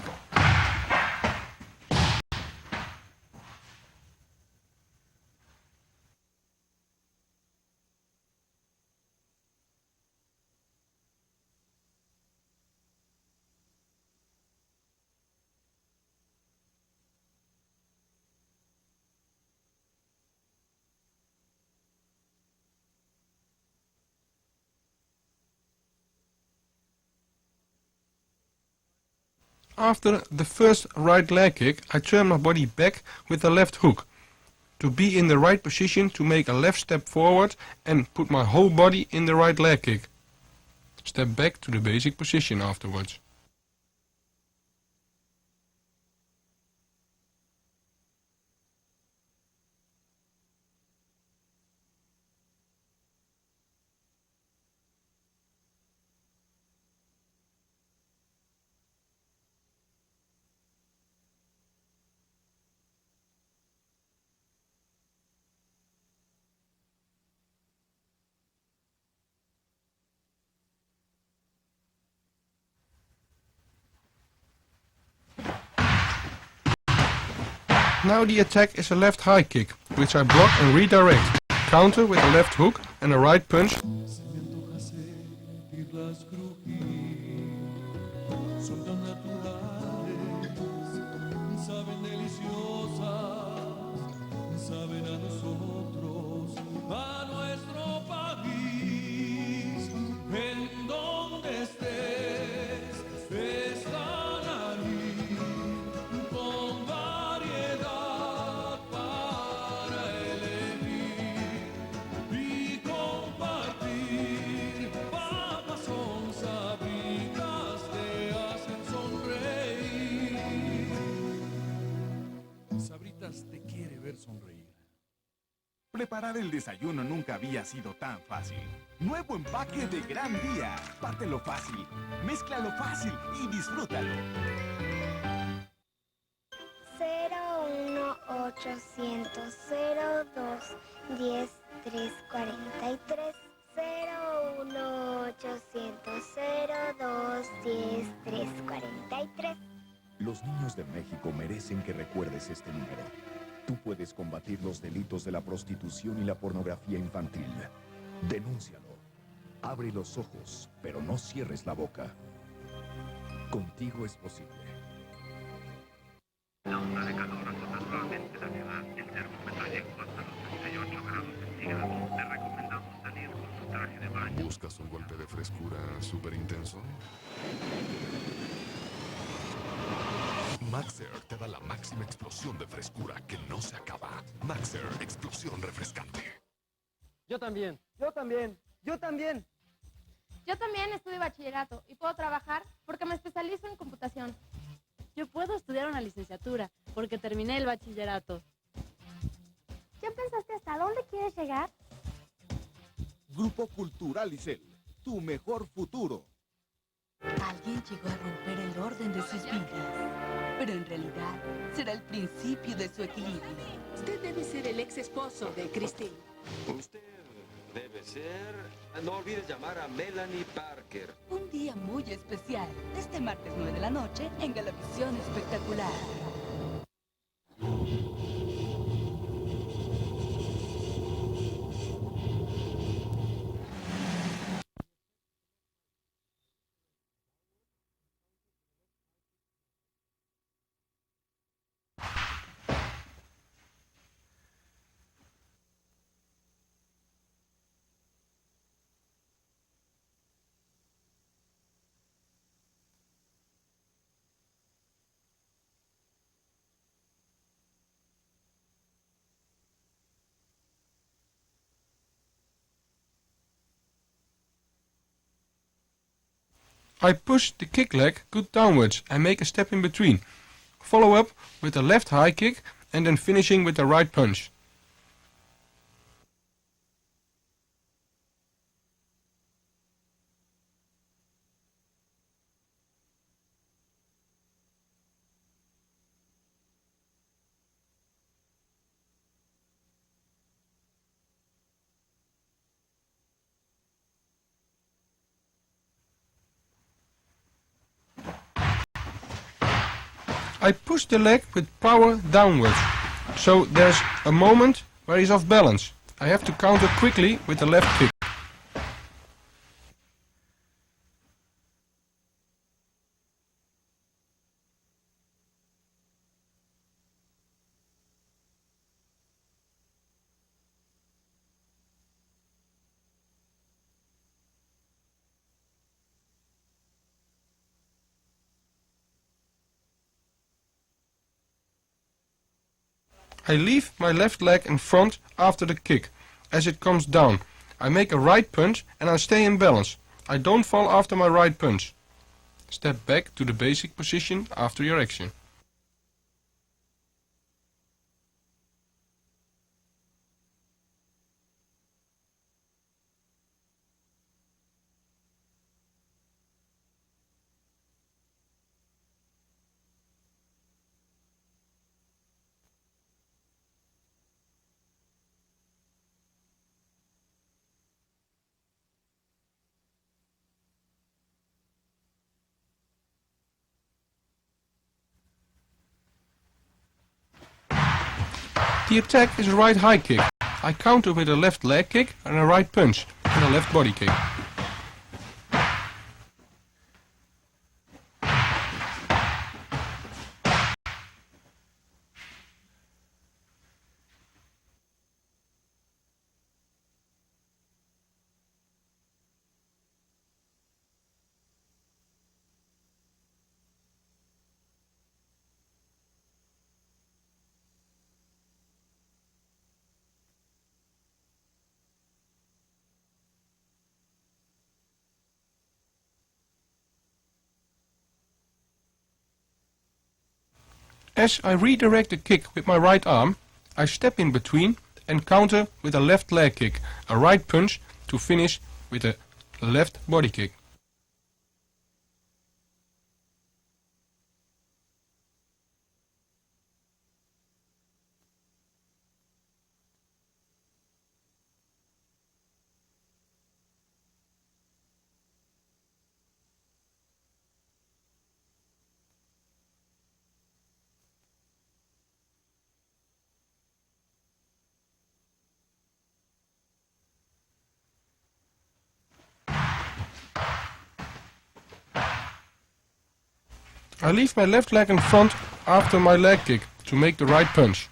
After the first right leg kick, I turn my body back with the left hook to be in the right position to make a left step forward and put my whole body in the right leg kick. Step back to the basic position afterwards. Now the attack is a left high kick, which I block and redirect. Counter with a left hook and a right punch. saben a nosotros, a nuestro país, en donde estés, están ahí, con variedad para elegir y compartir. Papas son sabritas, te hacen sonreír. Sabritas te quiere ver sonreír. Preparar el desayuno nunca había sido tan fácil. Nuevo empaque de Gran Día. Pártelo fácil, mézclalo fácil y disfrútalo. 01800 02 10 343 01800 02 10 343. Los niños de México merecen que recuerdes este número. Tú puedes combatir los delitos de la prostitución y la pornografía infantil. Denúncialo. Abre los ojos, pero no cierres la boca. Contigo es posible. La onda de calor azota suavemente la ciudad. El termómetro llegó hasta los 38 grados centígrados. Te recomendamos salir con tu traje de baño. ¿Buscas un golpe de frescura súper intenso? Maxer te da la máxima explosión de frescura que no se acaba. Maxer, explosión refrescante. Yo también, yo también, yo también. Yo también estudio bachillerato y puedo trabajar porque me especializo en computación. Yo puedo estudiar una licenciatura porque terminé el bachillerato. ¿Ya pensaste hasta dónde quieres llegar? Grupo Cultural Isel, tu mejor futuro. Alguien llegó a romper el orden de sus vidas, pero en realidad será el principio de su equilibrio. Usted debe ser el ex esposo de Christine. Usted debe ser... No olvides llamar a Melanie Parker. Un día muy especial, este martes 9 de la noche en Galavisión Espectacular. I push the kick leg good downwards and make a step in between. Follow up with the left high kick and then finishing with the right punch. I push the leg with power downwards, so there's a moment where he's off balance. I have to counter quickly with the left kick. I leave my left leg in front after the kick. As it comes down, I make a right punch and I stay in balance. I don't fall after my right punch. Step back to the basic position after your action. The attack is a right high kick. I counter with a left leg kick and a right punch and a left body kick. As I redirect the kick with my right arm, I step in between and counter with a left leg kick, a right punch to finish with a left body kick. I leave my left leg in front after my leg kick to make the right punch.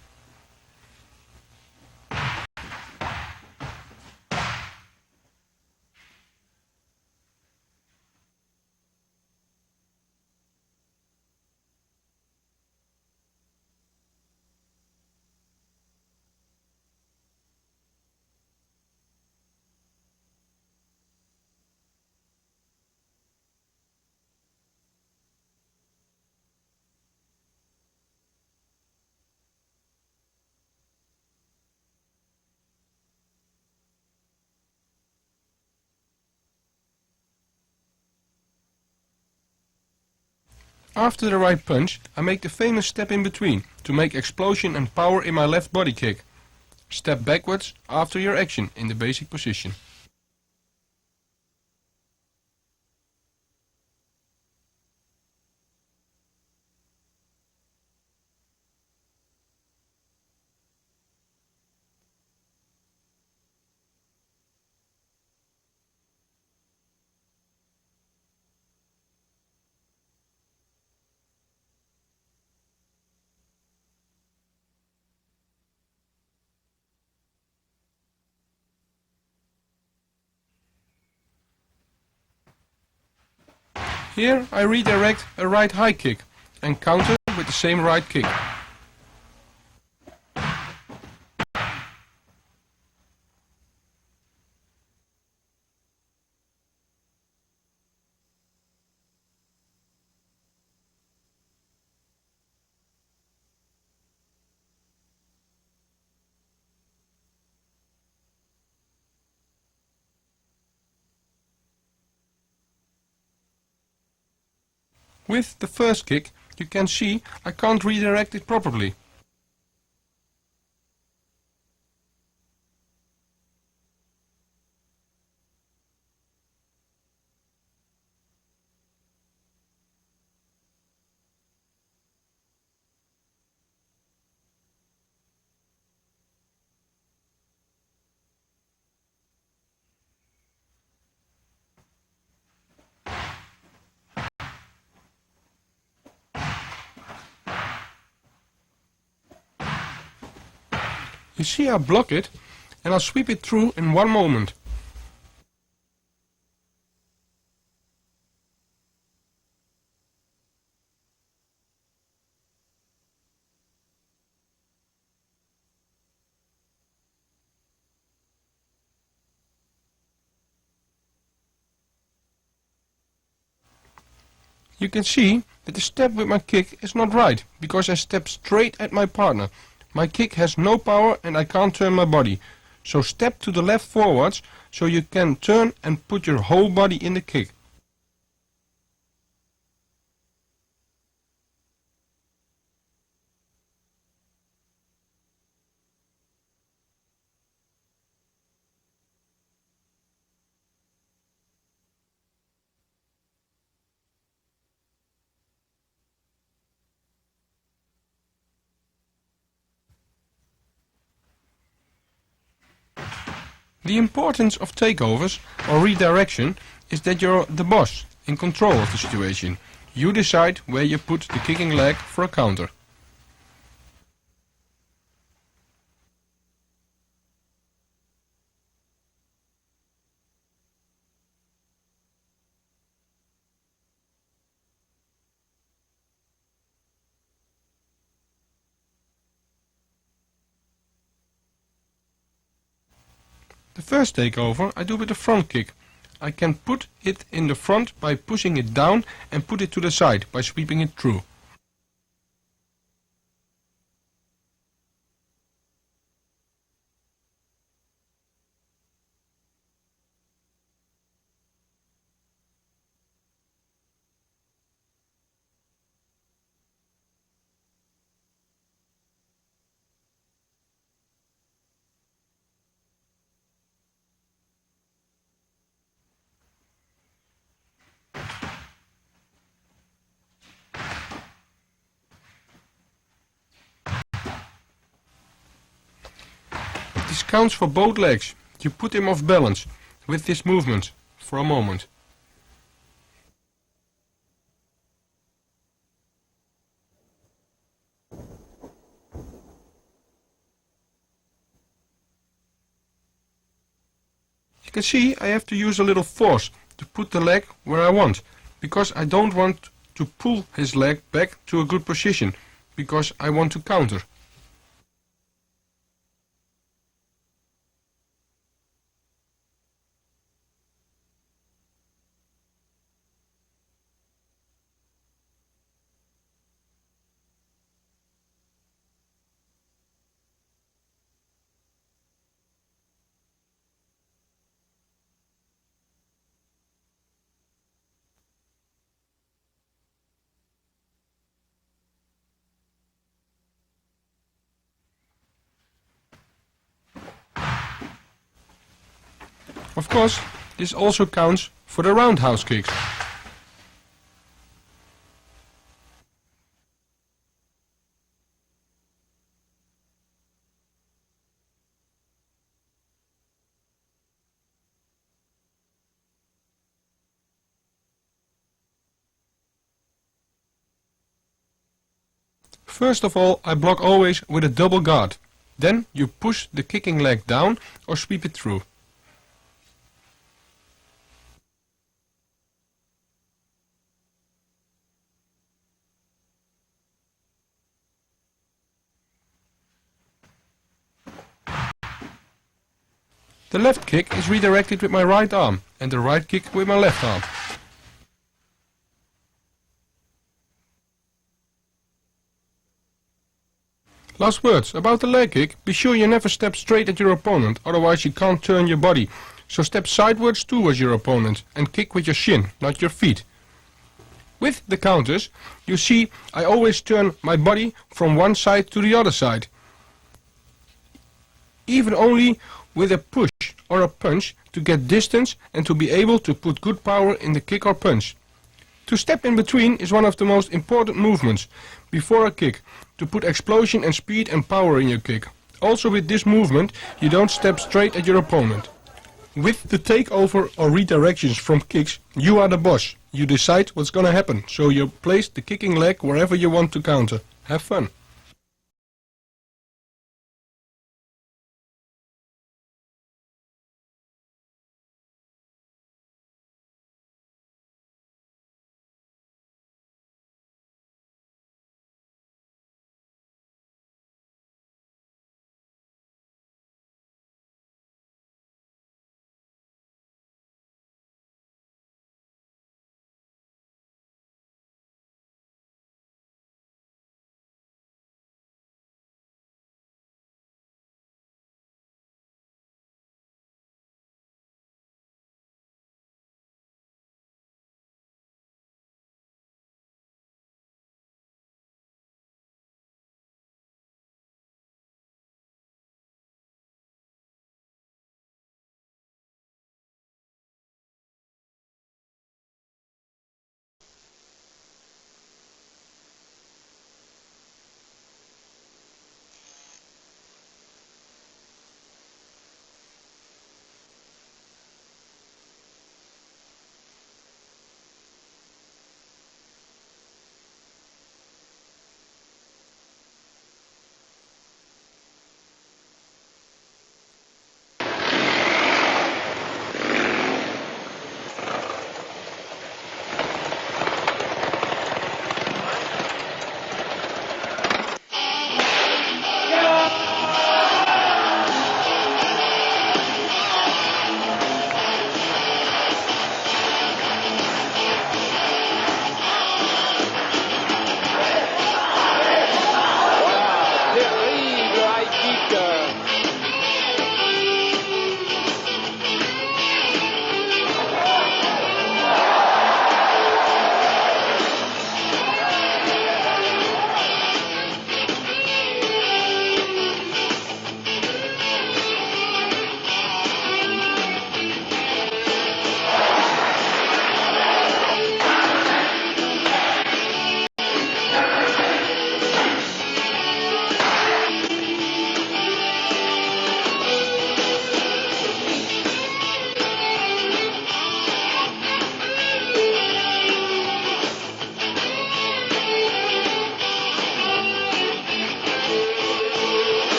After the right punch, I make the famous step in between to make explosion and power in my left body kick. Step backwards after your action in the basic position. Here I redirect a right high kick and counter with the same right kick. With the first kick, you can see I can't redirect it properly. You see I block it and I'll sweep it through in one moment. You can see that the step with my kick is not right because I step straight at my partner. My kick has no power and I can't turn my body. So step to the left forwards so you can turn and put your whole body in the kick. The importance of takeovers or redirection is that you're the boss, in control of the situation. You decide where you put the kicking leg for a counter. The first takeover I do with the front kick. I can put it in the front by pushing it down and put it to the side by sweeping it through. This counts for both legs. You put him off balance with this movement for a moment. You can see I have to use a little force to put the leg where I want, because I don't want to pull his leg back to a good position, because I want to counter. Of course, this also counts for the roundhouse kicks. First of all, I block always with a double guard. Then you push the kicking leg down or sweep it through. The left kick is redirected with my right arm and the right kick with my left arm. Last words about the leg kick. Be sure you never step straight at your opponent, otherwise you can't turn your body. So step sideways towards your opponent and kick with your shin, not your feet. With the counters, you see I always turn my body from one side to the other side. Even only with a push or a punch to get distance and to be able to put good power in the kick or punch. To step in between is one of the most important movements before a kick, to put explosion and speed and power in your kick. Also with this movement you don't step straight at your opponent. With the takeover or redirections from kicks, you are the boss. You decide what's gonna happen, so you place the kicking leg wherever you want to counter. Have fun.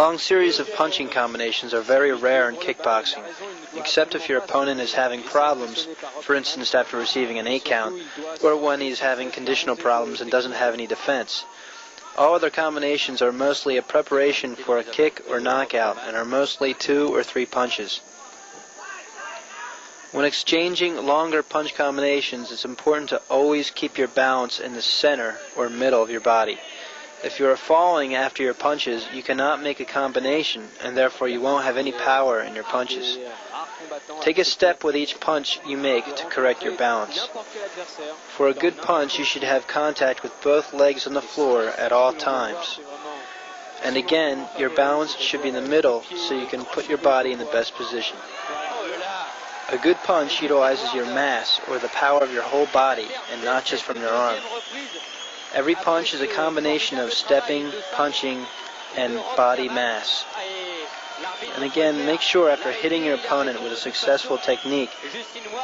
Long series of punching combinations are very rare in kickboxing, except if your opponent is having problems, for instance after receiving an 8 count, or when he's having conditional problems and doesn't have any defense. All other combinations are mostly a preparation for a kick or knockout and are mostly 2 or 3 punches. When exchanging longer punch combinations, it's important to always keep your balance in the center or middle of your body. If you are falling after your punches, you cannot make a combination, and therefore you won't have any power in your punches. Take a step with each punch you make to correct your balance. For a good punch, you should have contact with both legs on the floor at all times. And again, your balance should be in the middle so you can put your body in the best position. A good punch utilizes your mass, or the power of your whole body, and not just from your arm. Every punch is a combination of stepping, punching, and body mass. And again, make sure after hitting your opponent with a successful technique,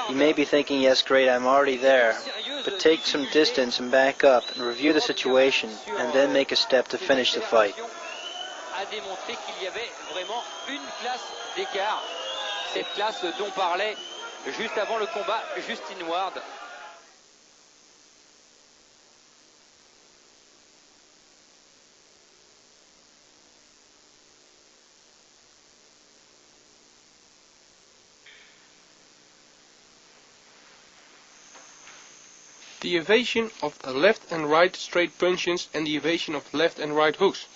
you may be thinking, yes, great, I'm already there, but take some distance and back up and review the situation, and then make a step to finish the fight. Cette classe dont parlait juste avant le combat Justin Ward. The evasion of left and right straight punches and the evasion of left and right hooks.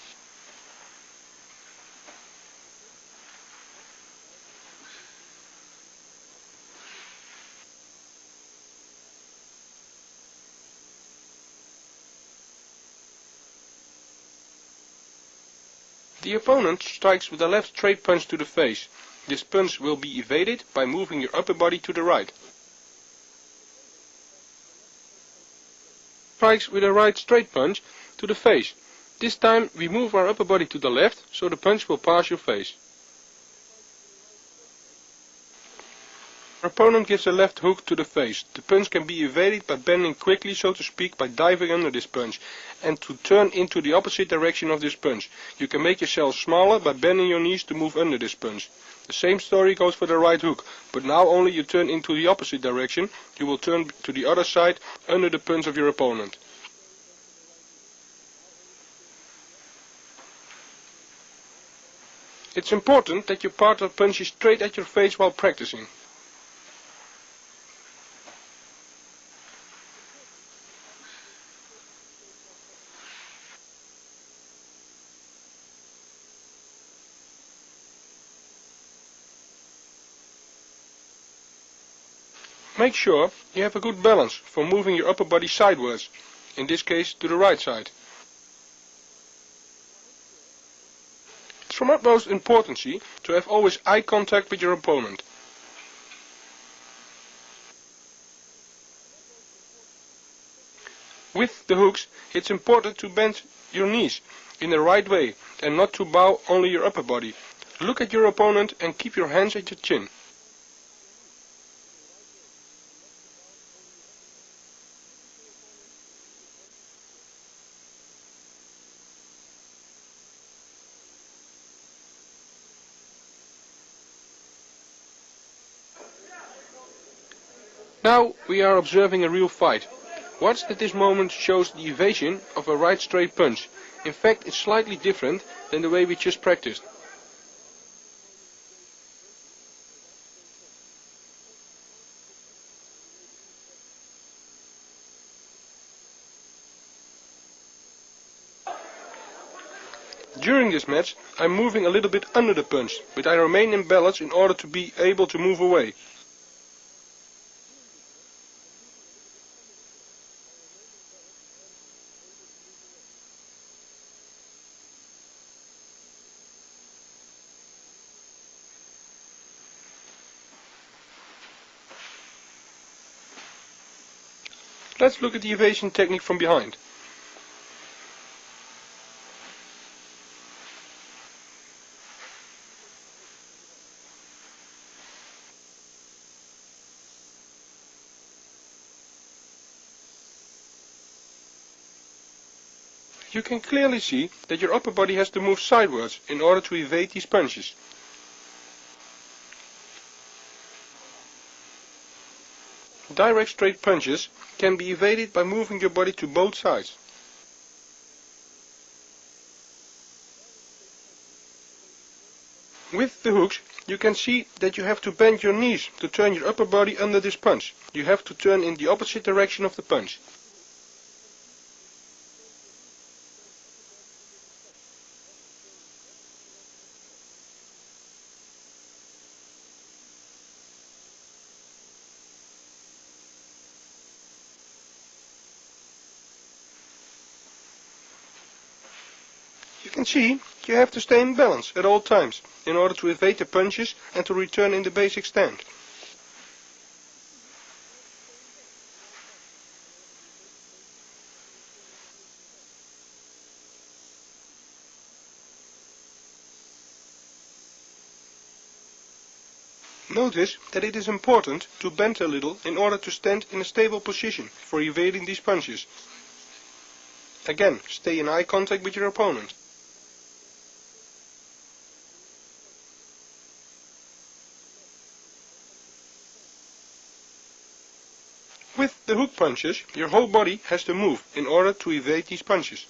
The opponent strikes with a left straight punch to the face. This punch will be evaded by moving your upper body to the right. Strikes with a right straight punch to the face. This time we move our upper body to the left, so the punch will pass your face. Our opponent gives a left hook to the face. The punch can be evaded by bending quickly, so to speak, by diving under this punch, and to turn into the opposite direction of this punch. You can make yourself smaller by bending your knees to move under this punch. The same story goes for the right hook, but now only you turn into the opposite direction. You will turn to the other side under the punch of your opponent. It's important that your partner punches straight at your face while practicing. Make sure you have a good balance for moving your upper body sideways, in this case to the right side. It's from utmost importance to have always eye contact with your opponent. With the hooks, it's important to bend your knees in the right way and not to bow only your upper body. Look at your opponent and keep your hands at your chin. Now we are observing a real fight. Watch that this moment shows the evasion of a right straight punch. In fact, it's slightly different than the way we just practiced. During this match, I'm moving a little bit under the punch, but I remain in balance in order to be able to move away. Let's look at the evasion technique from behind. You can clearly see that your upper body has to move sideways in order to evade these punches. Direct straight punches can be evaded by moving your body to both sides. With the hooks, you can see that you have to bend your knees to turn your upper body under this punch. You have to turn in the opposite direction of the punch. You can see you have to stay in balance at all times in order to evade the punches and to return in the basic stand. Notice that it is important to bend a little in order to stand in a stable position for evading these punches. Again, stay in eye contact with your opponent. With the hook punches, your whole body has to move in order to evade these punches.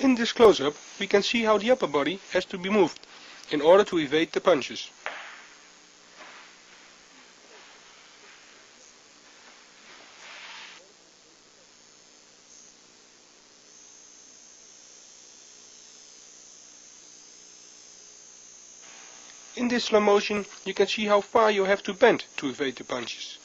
In this close-up, we can see how the upper body has to be moved in order to evade the punches. In this slow motion, you can see how far you have to bend to evade the punches.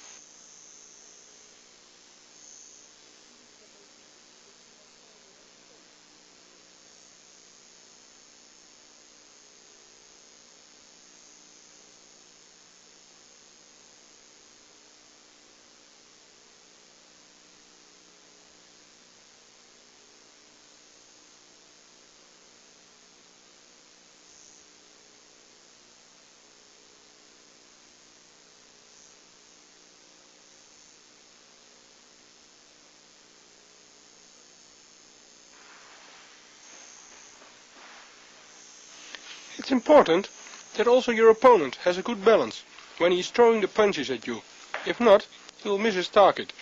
It's important that also your opponent has a good balance when he is throwing the punches at you. If not, he will miss his target.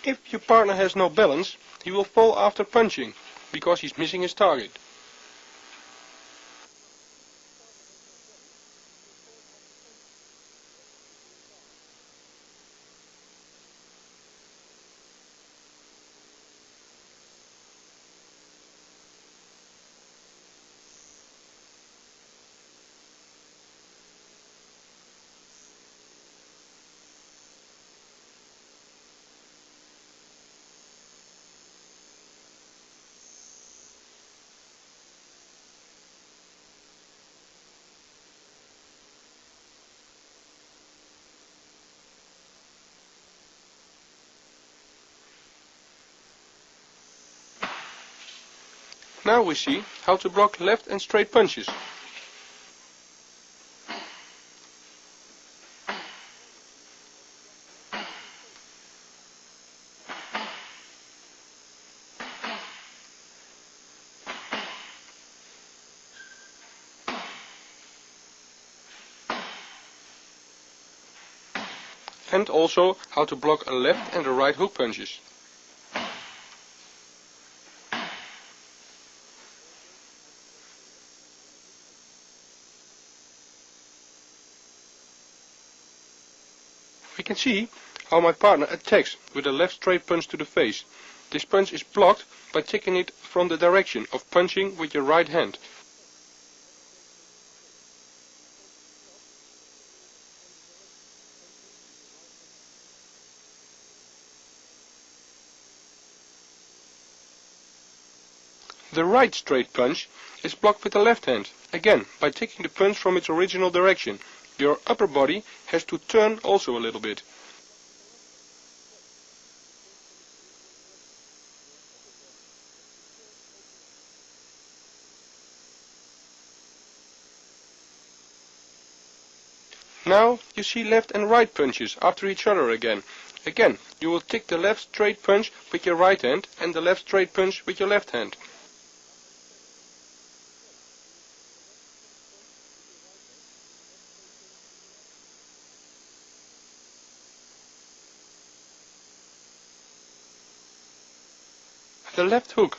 If your partner has no balance, he will fall after punching, because he's missing his target. Now we see how to block left and straight punches. And also how to block a left and a right hook punches. We can see how my partner attacks with a left straight punch to the face. This punch is blocked by taking it from the direction of punching with your right hand. The right straight punch is blocked with the left hand, again by taking the punch from its original direction. Your upper body has to turn also a little bit. Now you see left and right punches after each other again. Again, you will take the left straight punch with your right hand and the left straight punch with your left hand. The left hook.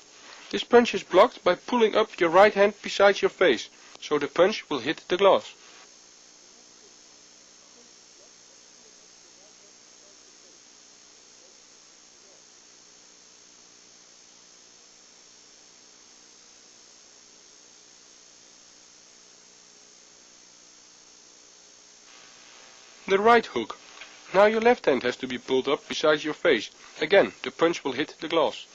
This punch is blocked by pulling up your right hand beside your face, so the punch will hit the glass. The right hook. Now your left hand has to be pulled up beside your face. Again, the punch will hit the glass.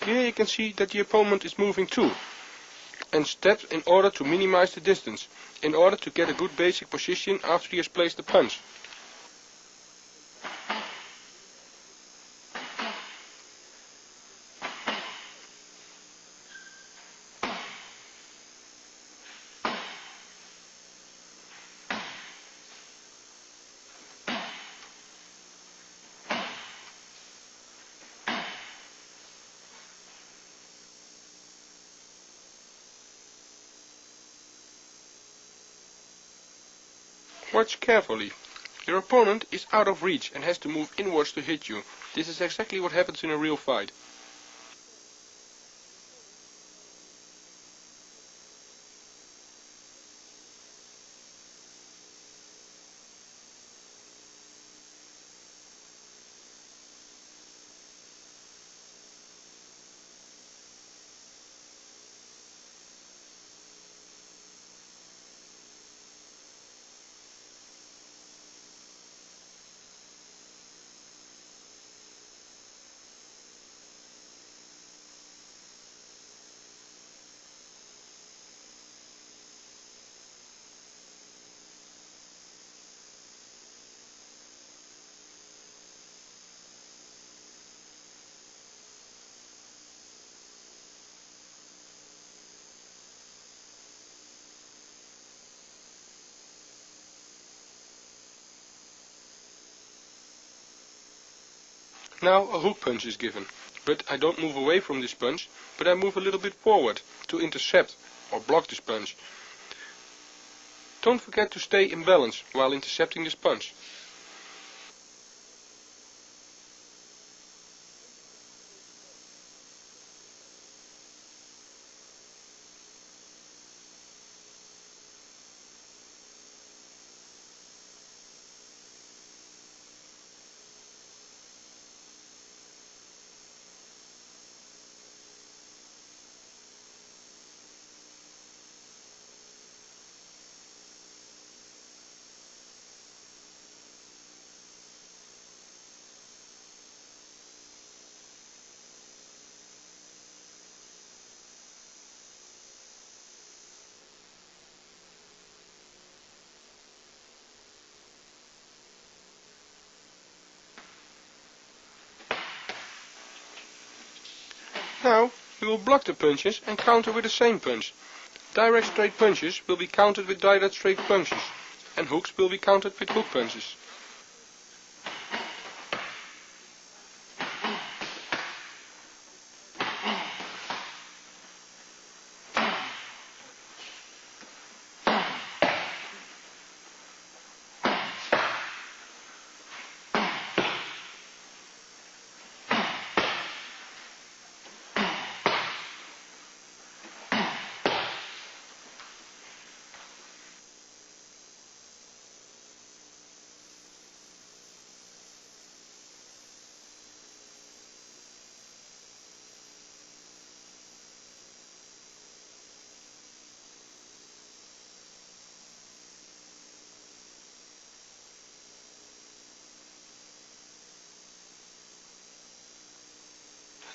Here you can see that the opponent is moving too, and steps in order to minimize the distance, in order to get a good basic position after he has placed the punch. Watch carefully. Your opponent is out of reach and has to move inwards to hit you. This is exactly what happens in a real fight. Now a hook punch is given, but I don't move away from this punch, but I move a little bit forward to intercept or block this punch. Don't forget to stay in balance while intercepting this punch. Now we will block the punches and counter with the same punch. Direct straight punches will be countered with direct straight punches, and hooks will be countered with hook punches.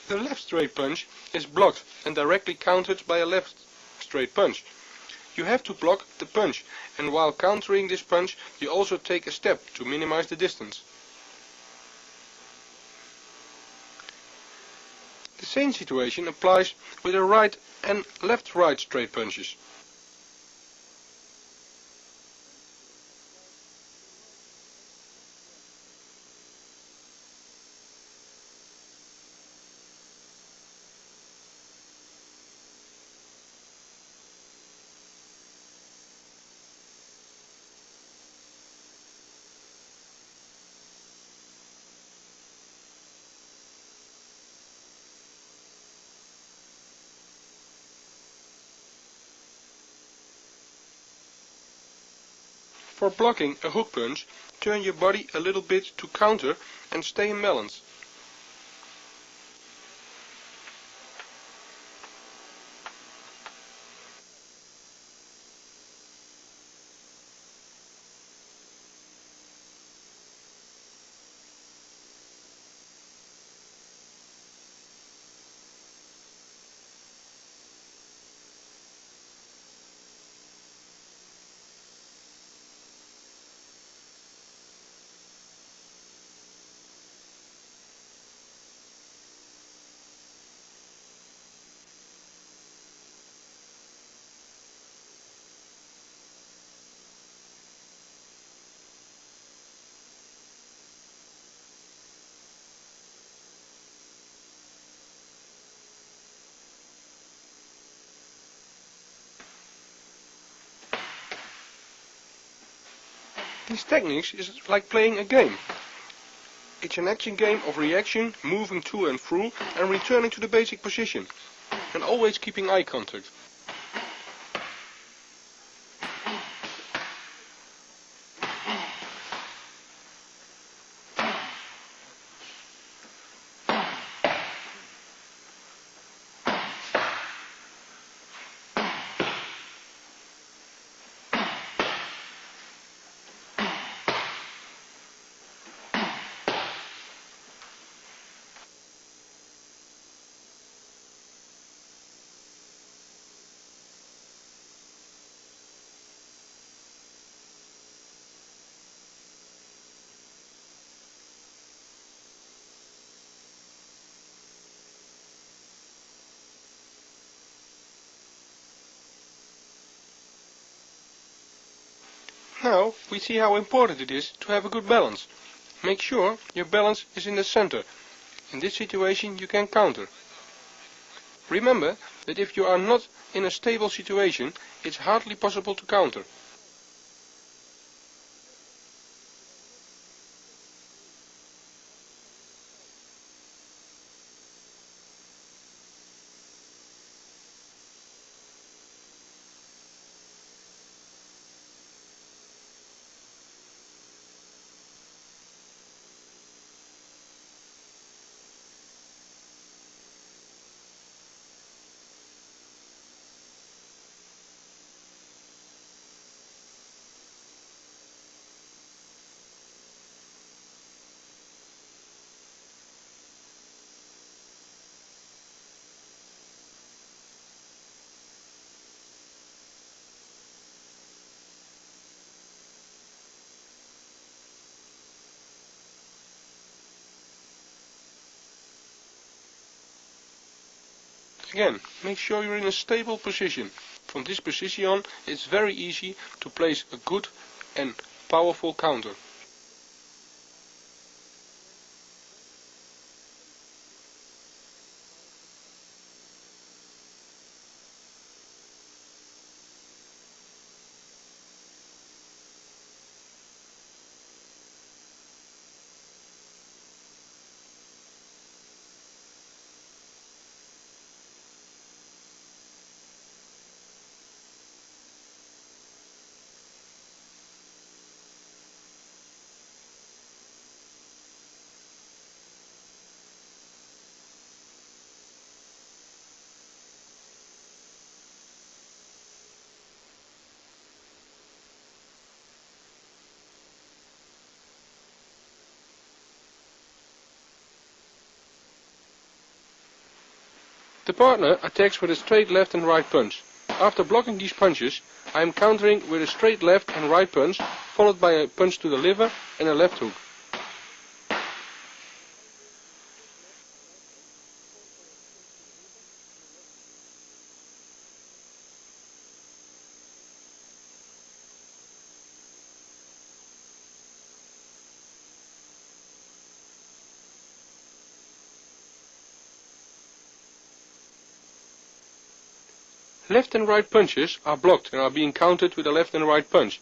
The left straight punch is blocked and directly countered by a left straight punch. You have to block the punch, and while countering this punch you also take a step to minimize the distance. The same situation applies with the right and left-right straight punches. For blocking a hook punch, turn your body a little bit to counter and stay in balance. These techniques is like playing a game. It's an action game of reaction, moving to and through, and returning to the basic position, and always keeping eye contact. Now we see how important it is to have a good balance. Make sure your balance is in the center. In this situation you can counter. Remember that if you are not in a stable situation, it's hardly possible to counter. Again, make sure you're in a stable position. From this position on, it's very easy to place a good and powerful counter. The partner attacks with a straight left and right punch. After blocking these punches, I am countering with a straight left and right punch, followed by a punch to the liver and a left hook. Left and right punches are blocked and are being countered with a left and right punch.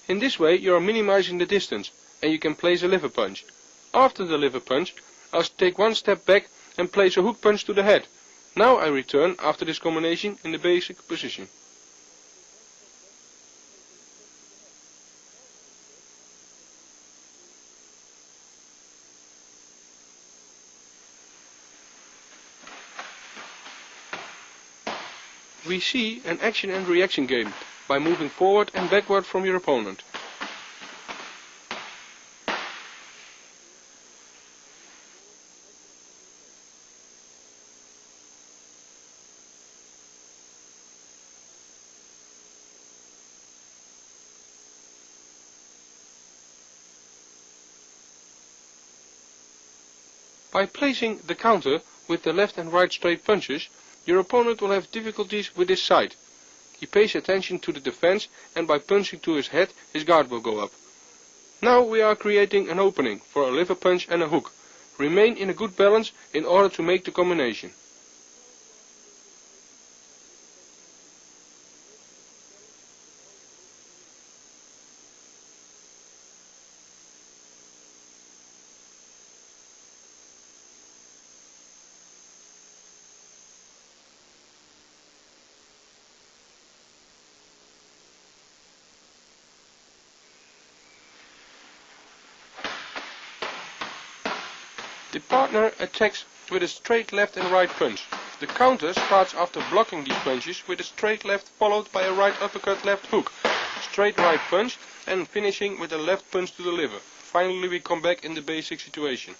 In this way you are minimizing the distance and you can place a liver punch. After the liver punch, I'll take one step back and place a hook punch to the head. Now I return after this combination in the basic position. We see an action and reaction game by moving forward and backward from your opponent. By placing the counter with the left and right straight punches, your opponent will have difficulties with his side. He pays attention to the defense and by punching to his head, his guard will go up. Now we are creating an opening for a liver punch and a hook. Remain in a good balance in order to make the combination. The partner attacks with a straight left and right punch. The counter starts after blocking these punches with a straight left followed by a right uppercut left hook, straight right punch and finishing with a left punch to the liver. Finally we come back in the basic situation.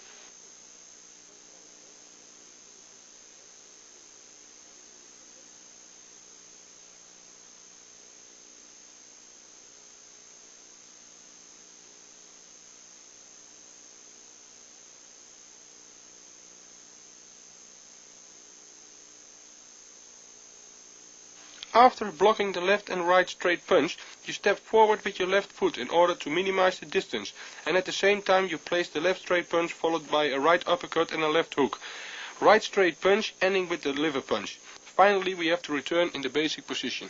After blocking the left and right straight punch, you step forward with your left foot in order to minimize the distance, and at the same time you place the left straight punch followed by a right uppercut and a left hook. Right straight punch ending with the liver punch. Finally we have to return in the basic position.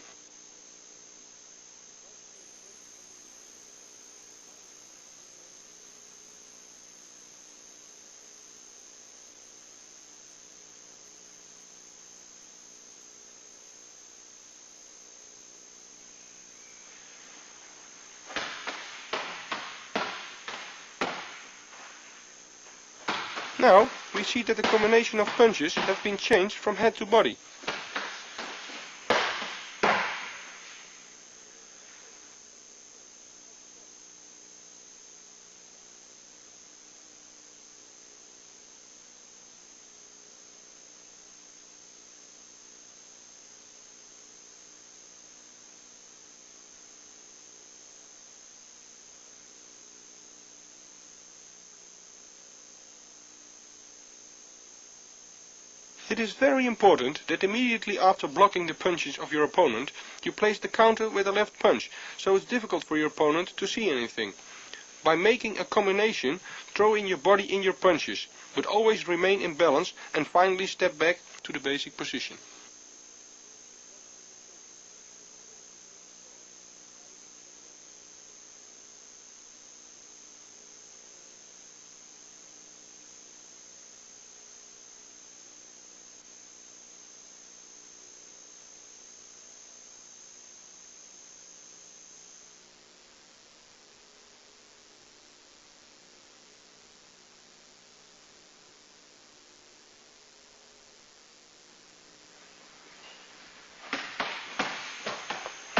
Now, we see that the combination of punches have been changed from head to body. It is very important that immediately after blocking the punches of your opponent, you place the counter with a left punch, so it's difficult for your opponent to see anything. By making a combination, throw in your body in your punches, but always remain in balance and finally step back to the basic position.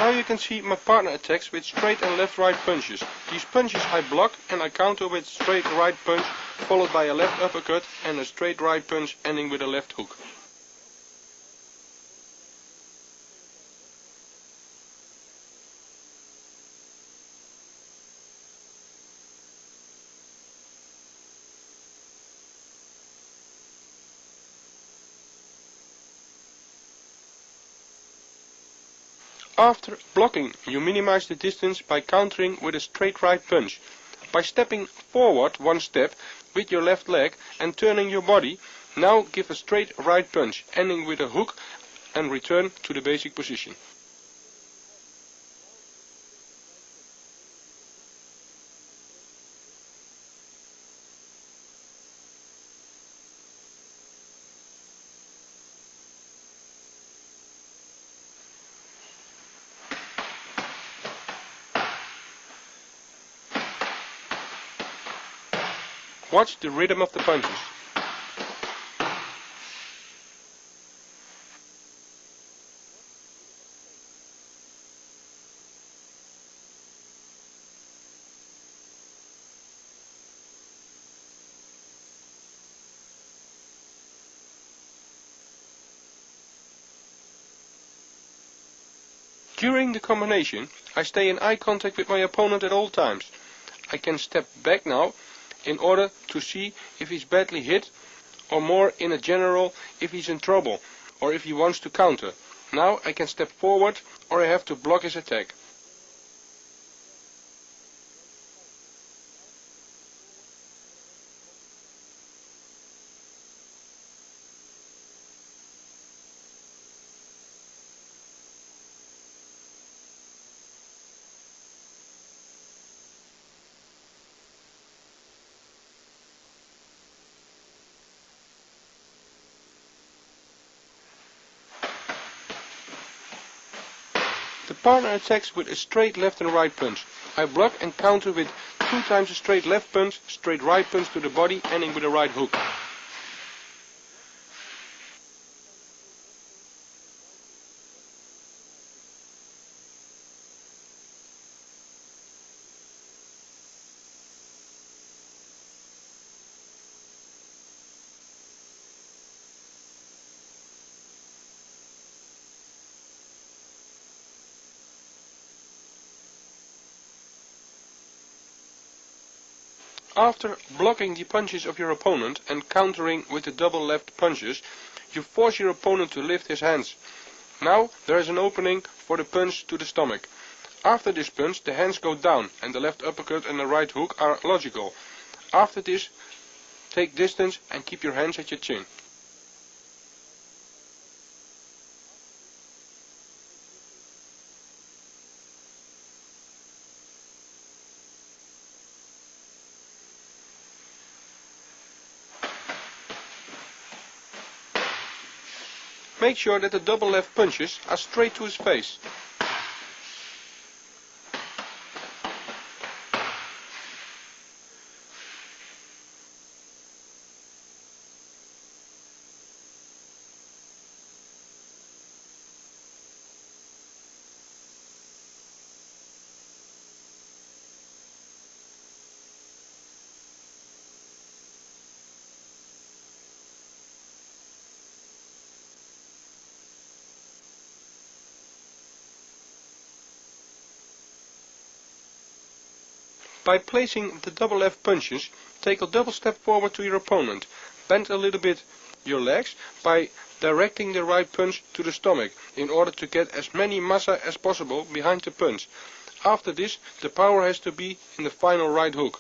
Now you can see my partner attacks with straight and left right punches. These punches I block and I counter with straight right punch followed by a left uppercut and a straight right punch ending with a left hook. After blocking, you minimize the distance by countering with a straight right punch. By stepping forward one step with your left leg and turning your body, now give a straight right punch, ending with a hook and return to the basic position. Watch the rhythm of the punches. During the combination, I stay in eye contact with my opponent at all times. I can step back now in order to see if he's badly hit, or more in a general if he's in trouble or if he wants to counter. Now I can step forward or I have to block his attack. The partner attacks with a straight left and right punch. I block and counter with 2 times a straight left punch, straight right punch to the body, ending with a right hook. After blocking the punches of your opponent and countering with the double left punches, you force your opponent to lift his hands. Now there is an opening for the punch to the stomach. After this punch, the hands go down and the left uppercut and the right hook are logical. After this, take distance and keep your hands at your chin. Make sure that the double left punches are straight to his face. By placing the double left punches, take a double step forward to your opponent. Bend a little bit your legs by directing the right punch to the stomach in order to get as many massa as possible behind the punch. After this, the power has to be in the final right hook.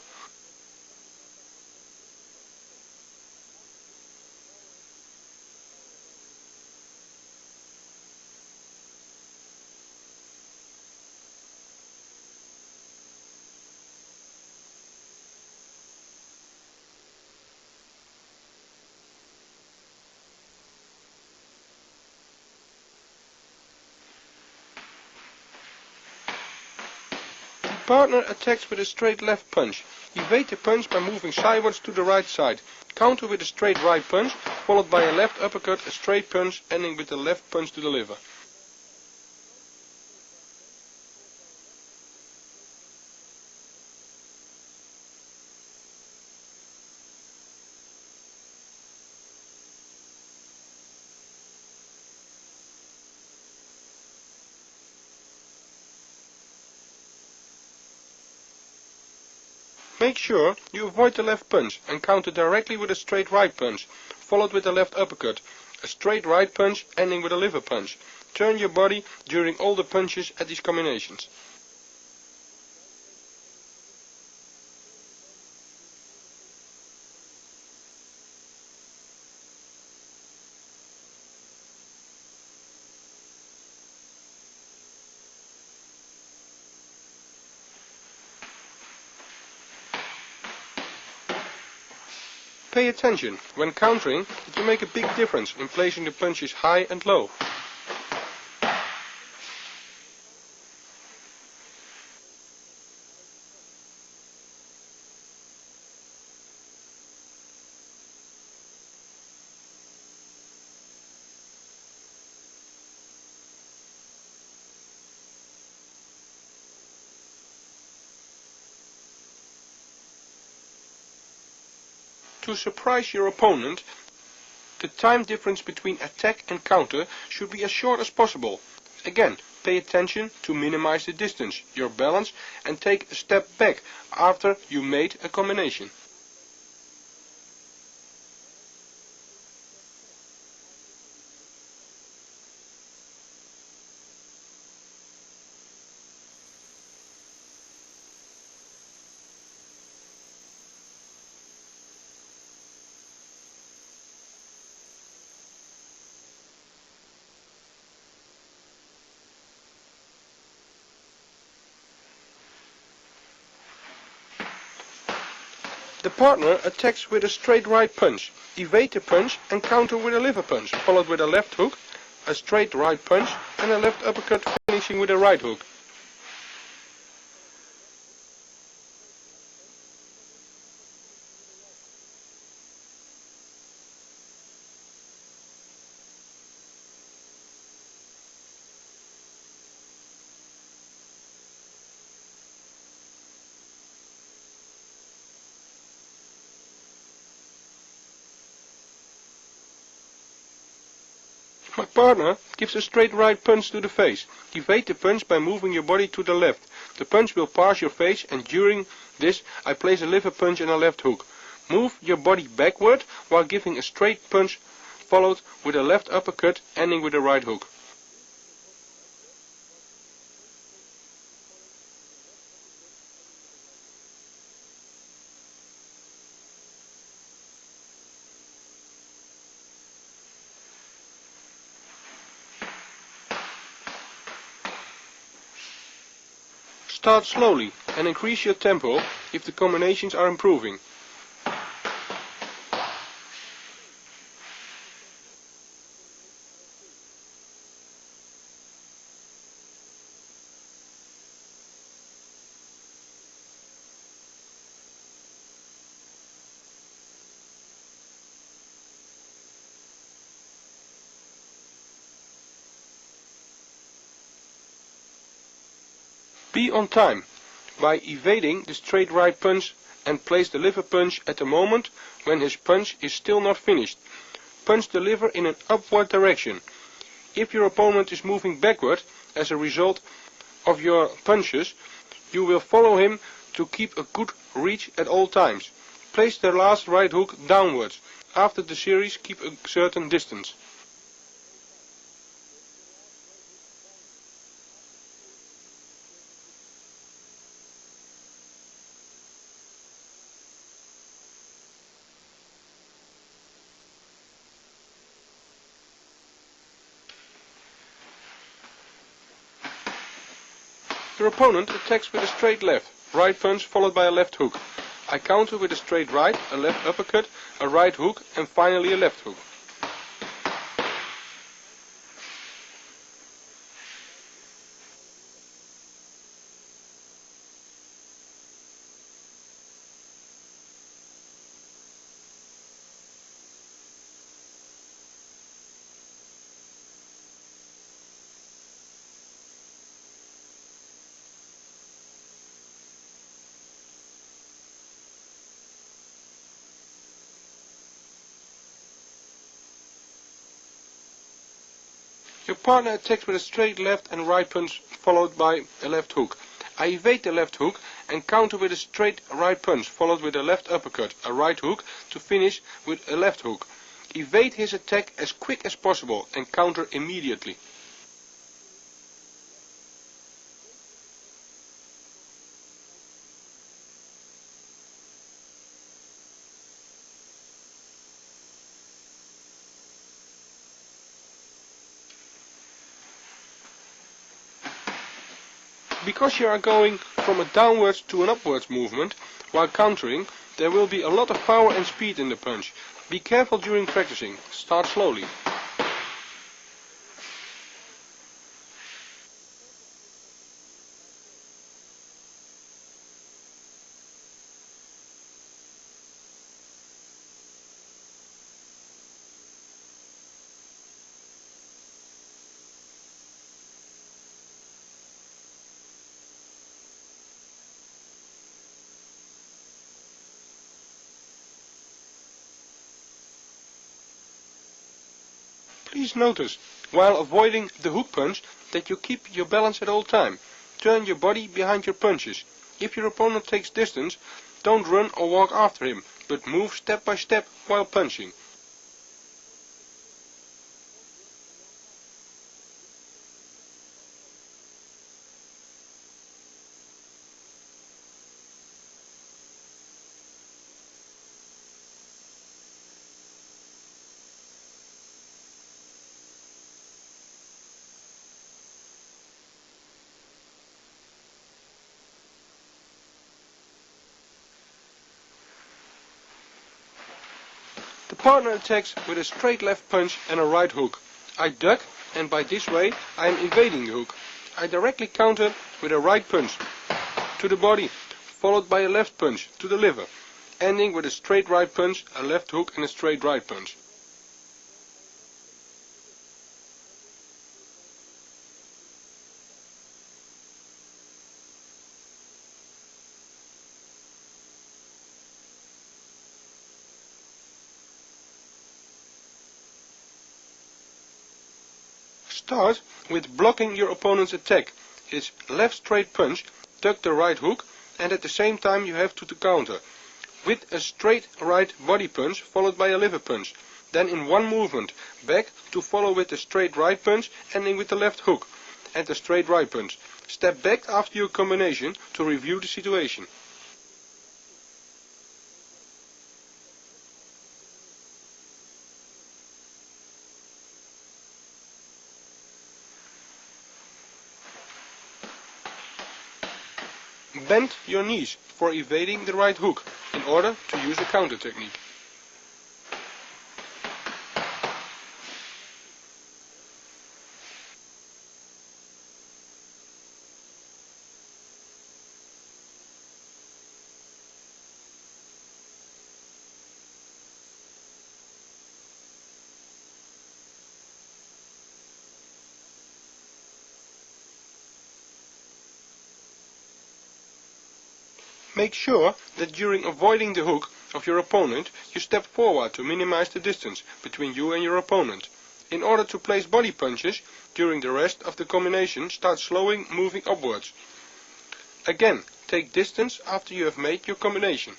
Partner attacks with a straight left punch. Evade the punch by moving sideways to the right side. Counter with a straight right punch, followed by a left uppercut, a straight punch, ending with a left punch to the liver. Make sure you avoid the left punch and counter directly with a straight right punch, followed with a left uppercut, a straight right punch ending with a liver punch. Turn your body during all the punches at these combinations. Pay attention, when countering, it will make a big difference in placing the punches high and low. To surprise your opponent, the time difference between attack and counter should be as short as possible. Again, pay attention to minimize the distance, your balance, and take a step back after you made a combination. The partner attacks with a straight right punch. Evade the punch and counter with a liver punch, followed with a left hook, a straight right punch and a left uppercut, finishing with a right hook. My partner gives a straight right punch to the face. Evade the punch by moving your body to the left. The punch will pass your face and during this I place a liver punch and a left hook. Move your body backward while giving a straight punch followed with a left uppercut ending with a right hook. Start slowly and increase your tempo if the combinations are improving. Be on time by evading the straight right punch and place the liver punch at the moment when his punch is still not finished. Punch the liver in an upward direction. If your opponent is moving backward as a result of your punches, you will follow him to keep a good reach at all times. Place the last right hook downwards. After the series, keep a certain distance. Your opponent attacks with a straight left, right punch followed by a left hook. I counter with a straight right, a left uppercut, a right hook and finally a left hook. Your partner attacks with a straight left and right punch followed by a left hook. I evade the left hook and counter with a straight right punch followed with a left uppercut, a right hook to finish with a left hook. Evade his attack as quick as possible and counter immediately. Because you are going from a downwards to an upwards movement while countering, there will be a lot of power and speed in the punch. Be careful during practicing. Start slowly. Please notice, while avoiding the hook punch, that you keep your balance at all time. Turn your body behind your punches. If your opponent takes distance, don't run or walk after him, but move step by step while punching. The partner attacks with a straight left punch and a right hook. I duck, and by this way I am evading the hook. I directly counter with a right punch to the body, followed by a left punch to the liver, ending with a straight right punch, a left hook and a straight right punch. Start with blocking your opponent's attack. His left straight punch, duck the right hook, and at the same time you have to counter with a straight right body punch followed by a liver punch. Then in one movement back to follow with a straight right punch, ending with the left hook and a straight right punch. Step back after your combination to review the situation. Bend your knees for evading the right hook in order to use a counter technique. Make sure that during avoiding the hook of your opponent, you step forward to minimize the distance between you and your opponent. In order to place body punches, during the rest of the combination, start slowing, moving upwards. Again, take distance after you have made your combination.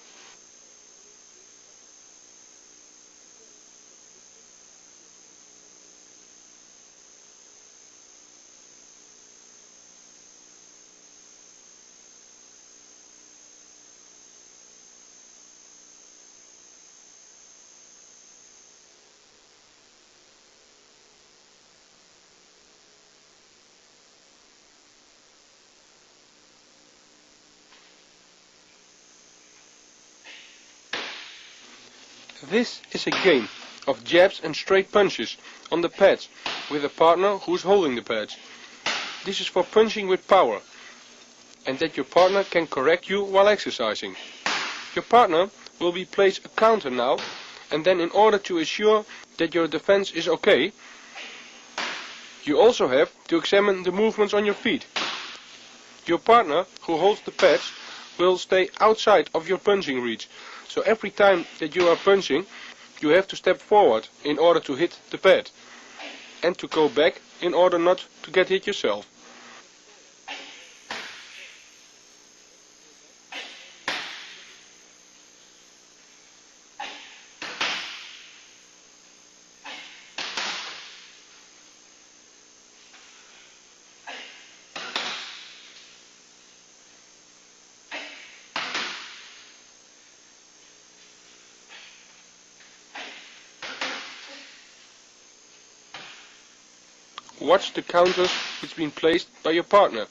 This is a game of jabs and straight punches on the pads with a partner who is holding the pads. This is for punching with power and that your partner can correct you while exercising. Your partner will be placed a counter now, and then in order to assure that your defense is okay, you also have to examine the movements on your feet. Your partner who holds the pads will stay outside of your punching reach. So every time that you are punching, you have to step forward in order to hit the pad, and to go back in order not to get hit yourself. Watch the counters which have been placed by your partner.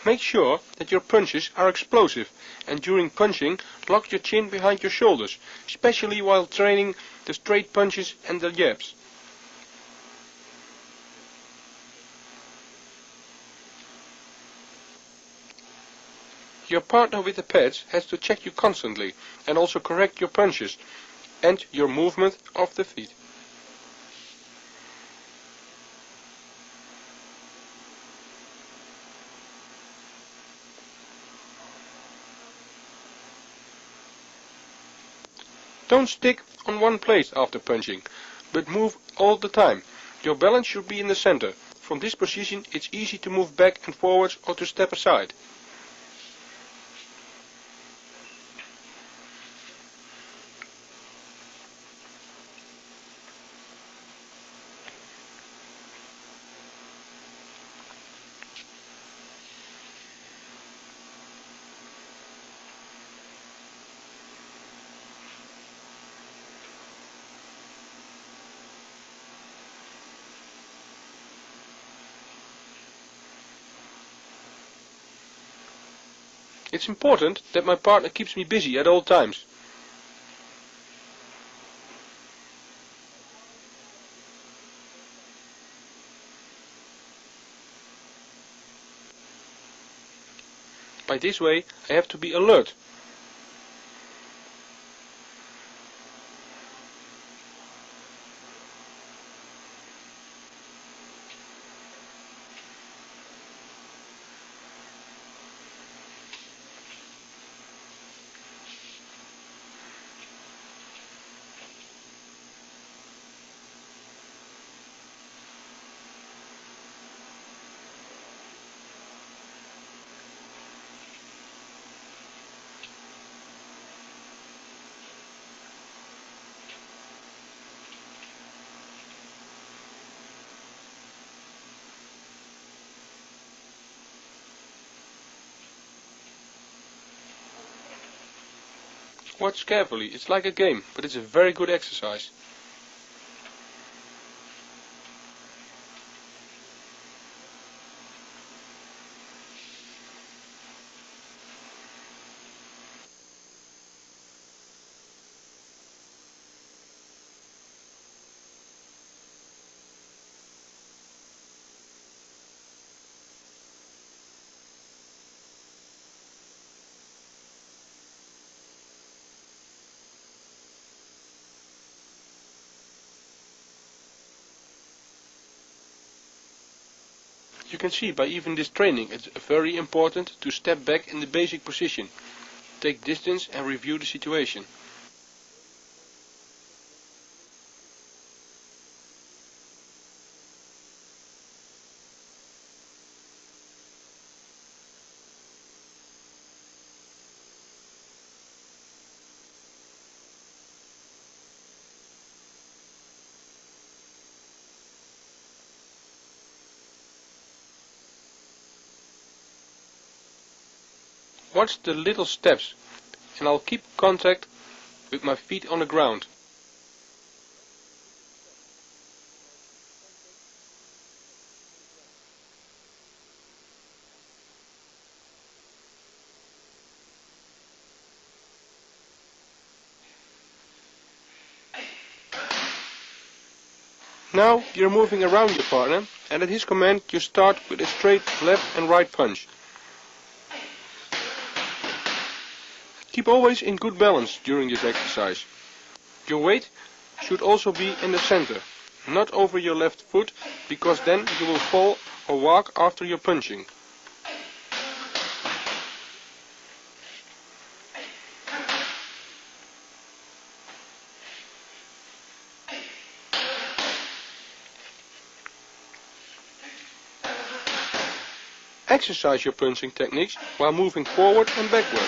Make sure that your punches are explosive, and during punching, lock your chin behind your shoulders, especially while training the straight punches and the jabs. Your partner with the pads has to check you constantly and also correct your punches and your movement of the feet. Don't stick on one place after punching, but move all the time. Your balance should be in the center. From this position it's easy to move back and forwards or to step aside. It's important that my partner keeps me busy at all times. By this way, I have to be alert. Watch carefully, it's like a game, but it's a very good exercise. You can see by even this training it's very important to step back in the basic position, take distance and review the situation. Watch the little steps, and I'll keep contact with my feet on the ground. Now you're moving around your partner, and at his command you start with a straight left and right punch. Keep always in good balance during this exercise. Your weight should also be in the center, not over your left foot, because then you will fall or walk after your punching. Exercise your punching techniques while moving forward and backward.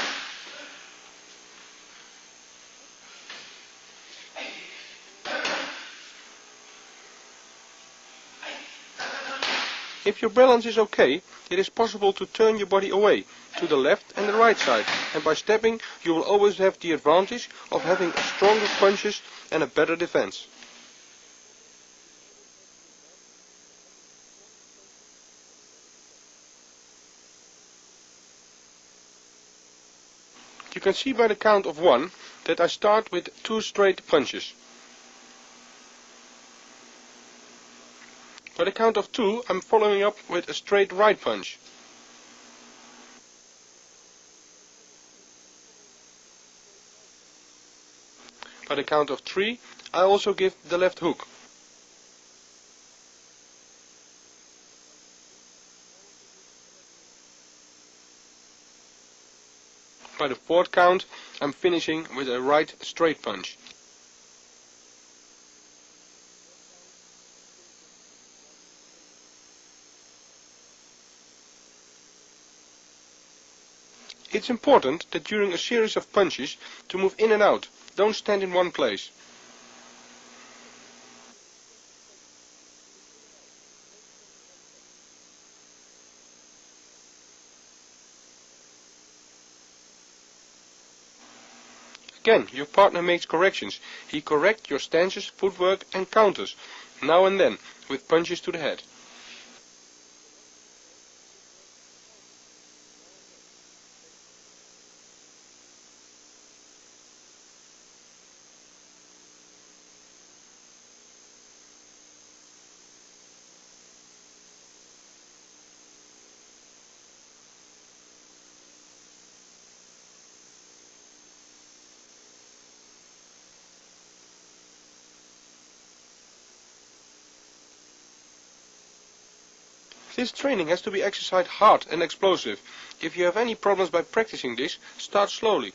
If your balance is okay, it is possible to turn your body away, to the left and the right side, and by stepping you will always have the advantage of having stronger punches and a better defense. can see by the count of 1 that I start with 2 straight punches. By the count of 2 I'm following up with a straight right punch. By the count of 3 I also give the left hook. By the 4th count I'm finishing with a right straight punch. It's important that during a series of punches to move in and out, don't stand in one place. Again, your partner makes corrections. He corrects your stances, footwork and counters, now and then, with punches to the head. This training has to be exercised hard and explosive. If you have any problems by practicing this, start slowly.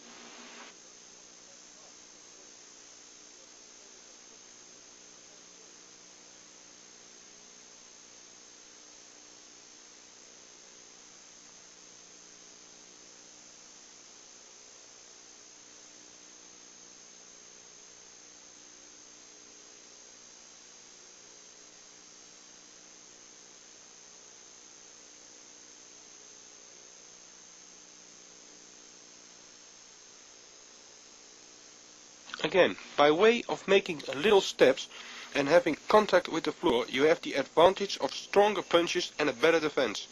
Again, by way of making little steps and having contact with the floor, you have the advantage of stronger punches and a better defense.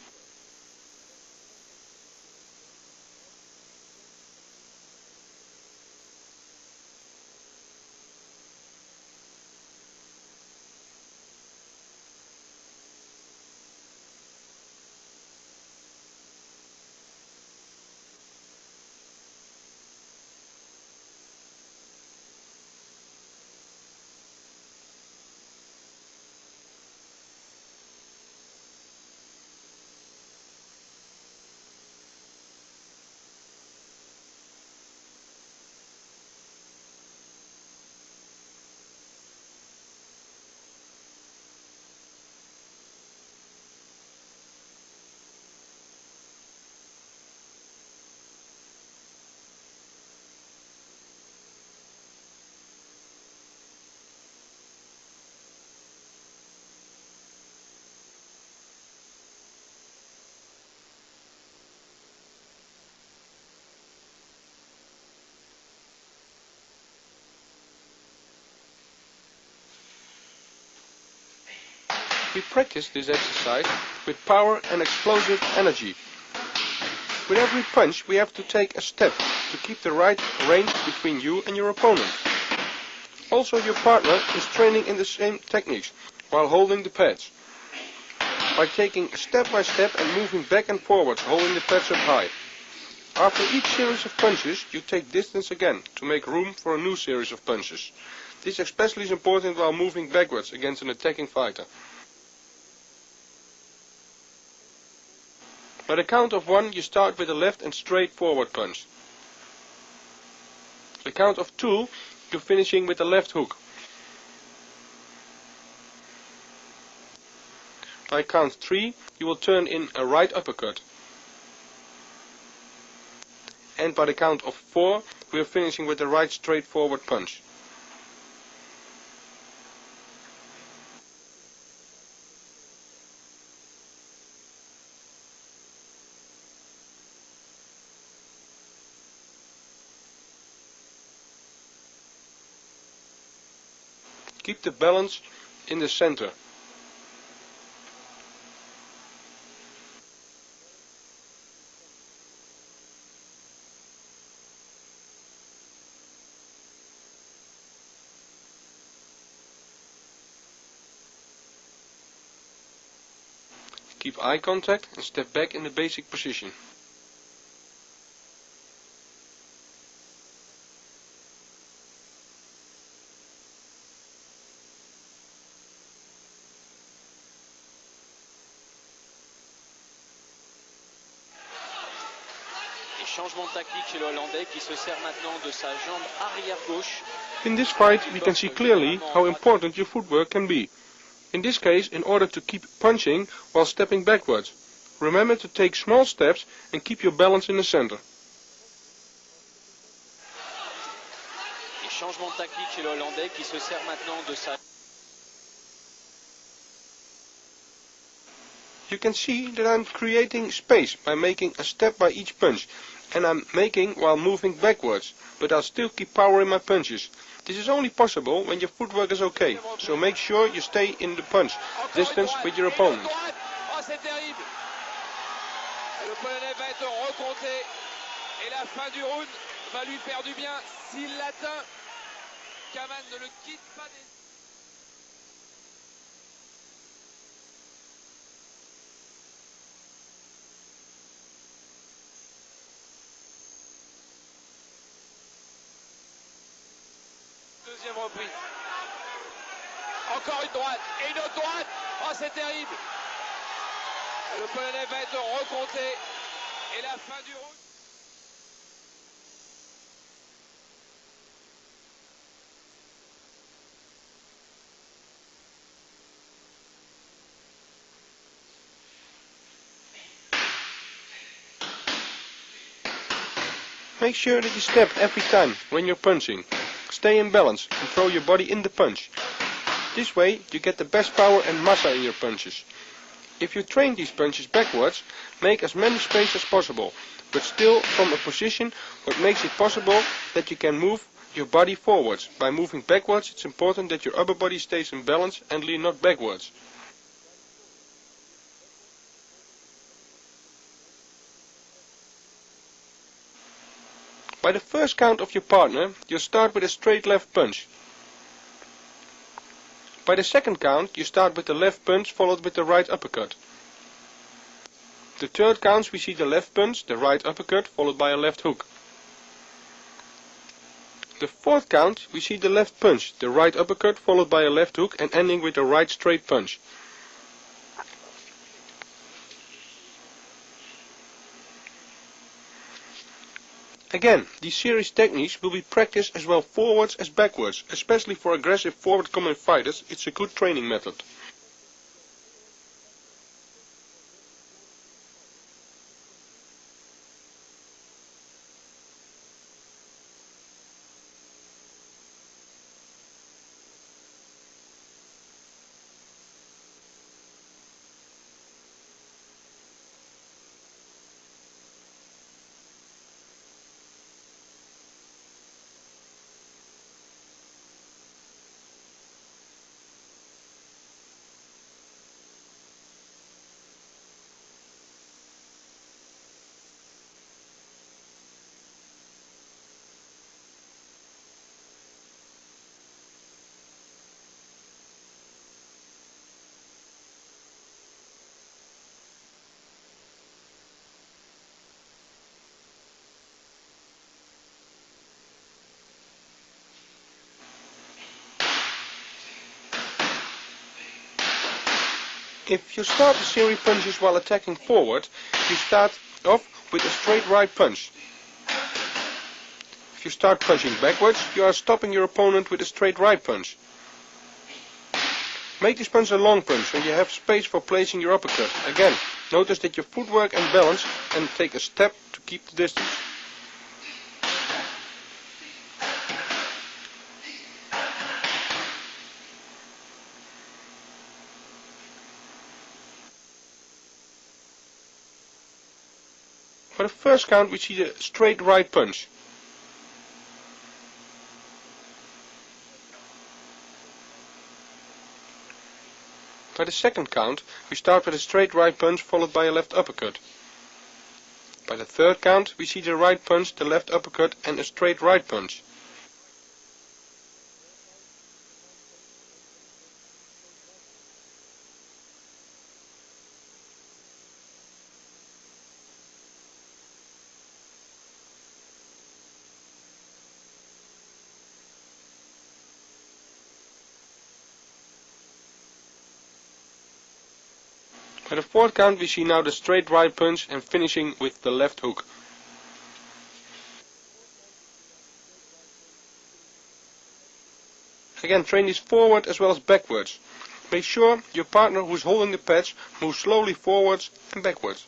We practice this exercise with power and explosive energy. With every punch we have to take a step to keep the right range between you and your opponent. Also your partner is training in the same techniques while holding the pads. By taking step by step and moving back and forwards holding the pads up high. After each series of punches you take distance again to make room for a new series of punches. This especially is important while moving backwards against an attacking fighter. By the count of 1 you start with a left and straight forward punch. The count of 2 you're finishing with a left hook. By count 3 you will turn in a right uppercut. And by the count of 4 we are finishing with a right straight forward punch. Keep the balance in the center. Keep eye contact and step back in the basic position. Changement de tactique chez le Hollandais qui se sert maintenant de sa jambe arrière gauche. In this fight we can see clearly how important your footwork can be. In this case, in order to keep punching while stepping backwards. Remember to take small steps and keep your balance in the center. Et changement de tactique chez le Hollandais qui se sert maintenant de sa... You can see that I'm creating space by making a step by each punch, and I'm making while moving backwards, but I'll still keep power in my punches. This is only possible when your footwork is okay, so make sure you stay in the punch distance with your opponent. Oh, c'est terrible. Le Polonais va être recompté et la fin du round va lui faire du bien s'il l'atteint. Kaman ne le quitte pas des... Deuxième reprise. Encore une droite et une autre droite. Oh, c'est terrible. Le Polonais va être recompté et la fin du round. Make sure that you step every time when you're punching. Stay in balance and throw your body in the punch. This way you get the best power and massa in your punches. If you train these punches backwards, make as many space as possible, but still from a position what makes it possible that you can move your body forwards. By moving backwards, it's important that your upper body stays in balance and lean not backwards. By the first count of your partner, you'll start with a straight left punch. By the second count, you start with the left punch followed with the right uppercut. The third count we see the left punch, the right uppercut followed by a left hook. The fourth count we see the left punch, the right uppercut followed by a left hook and ending with a right straight punch. Again, these series techniques will be practiced as well forwards as backwards, especially for aggressive forward coming fighters. It's a good training method. If you start the series punches while attacking forward, you start off with a straight right punch. If you start punching backwards, you are stopping your opponent with a straight right punch. Make this punch a long punch so you have space for placing your uppercut. Again, notice that your footwork and balance and take a step to keep the distance. For the first count we see the straight right punch. By the second count we start with a straight right punch followed by a left uppercut. By the third count we see the right punch, the left uppercut and a straight right punch. At the fourth count we see now the straight right punch and finishing with the left hook. Again, train this forward as well as backwards. Make sure your partner who is holding the pads moves slowly forwards and backwards.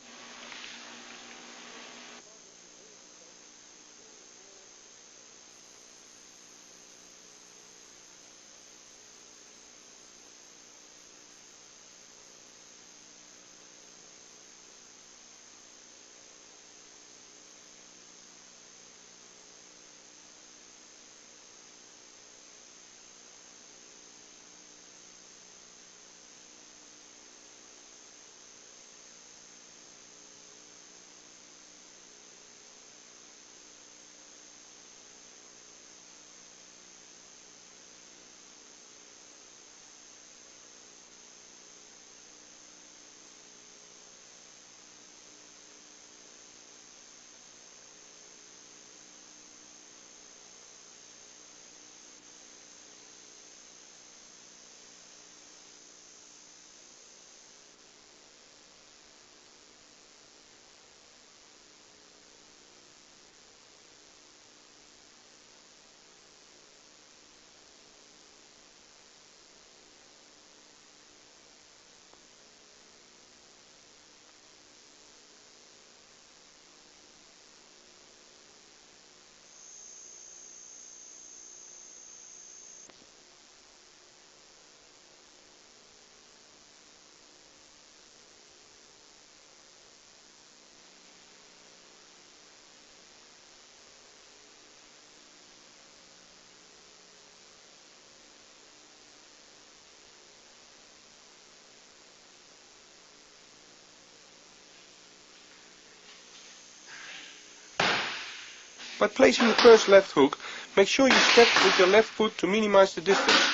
By placing the first left hook, make sure you step with your left foot to minimize the distance.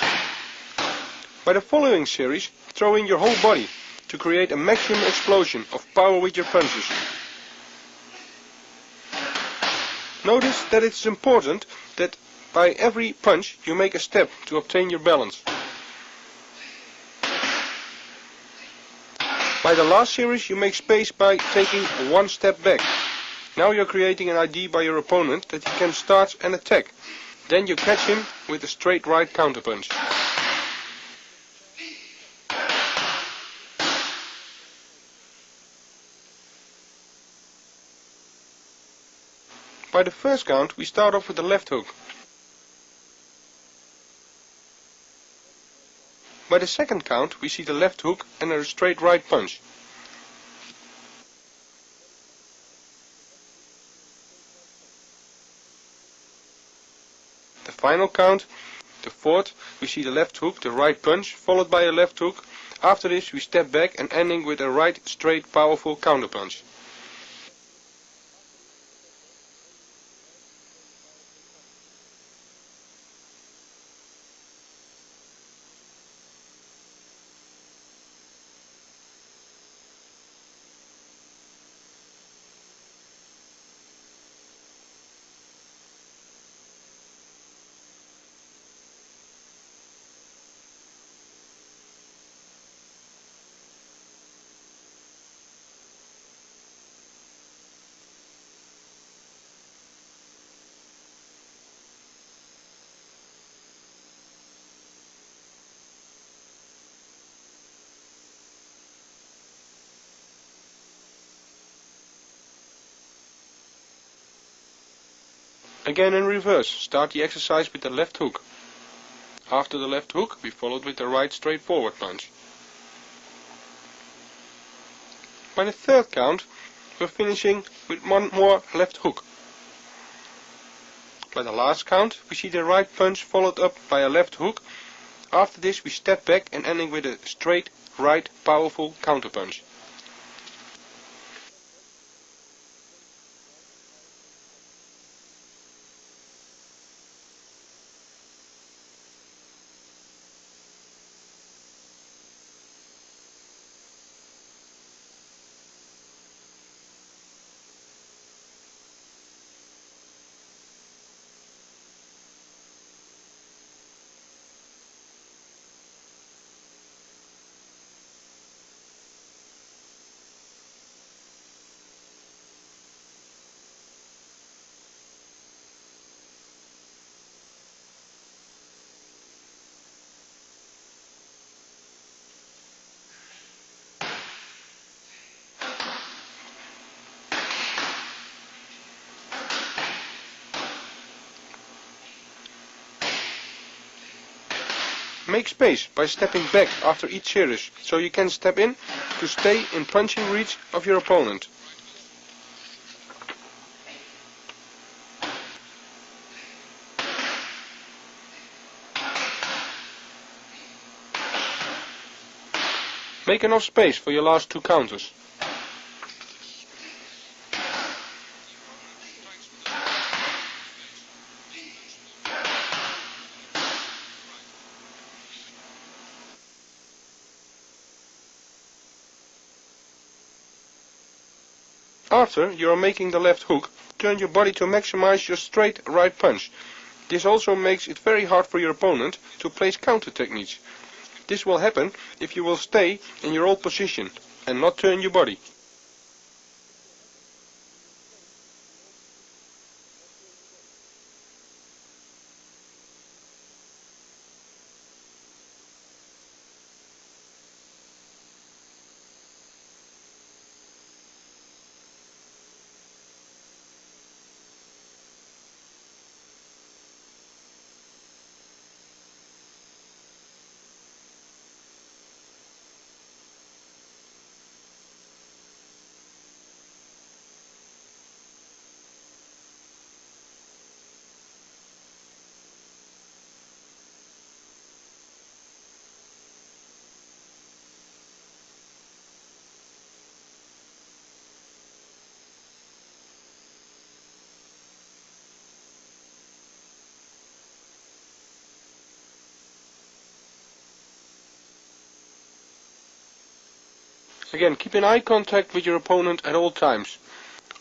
By the following series, throw in your whole body to create a maximum explosion of power with your punches. Notice that it is important that by every punch you make a step to obtain your balance. By the last series you make space by taking one step back. Now you're creating an idea by your opponent that he can start an attack. Then you catch him with a straight right counterpunch. By the first count we start off with the left hook. By the second count we see the left hook and a straight right punch. The final count, the fourth, we see the left hook, the right punch, followed by a left hook. After this we step back and ending with a right straight powerful counterpunch. Again in reverse, start the exercise with the left hook. After the left hook we followed with the right straight forward punch. By the third count we're finishing with one more left hook. By the last count we see the right punch followed up by a left hook. After this we step back and ending with a straight right powerful counterpunch. Make space by stepping back after each series, so you can step in to stay in punching reach of your opponent. Make enough space for your last 2 counters. After you are making the left hook, turn your body to maximize your straight right punch. This also makes it very hard for your opponent to place counter techniques. This will happen if you will stay in your old position and not turn your body. Again, keep in eye contact with your opponent at all times,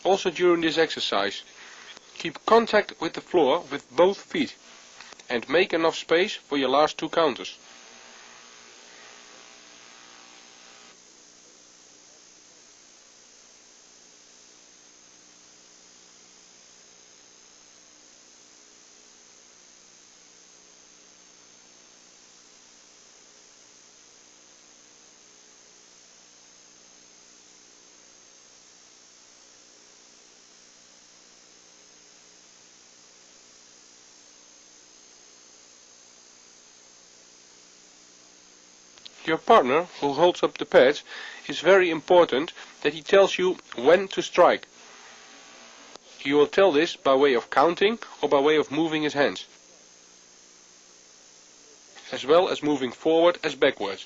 also during this exercise. Keep contact with the floor with both feet and make enough space for your last 2 counters. Your partner, who holds up the pads, is very important that he tells you when to strike. He will tell this by way of counting or by way of moving his hands, as well as moving forward as backwards.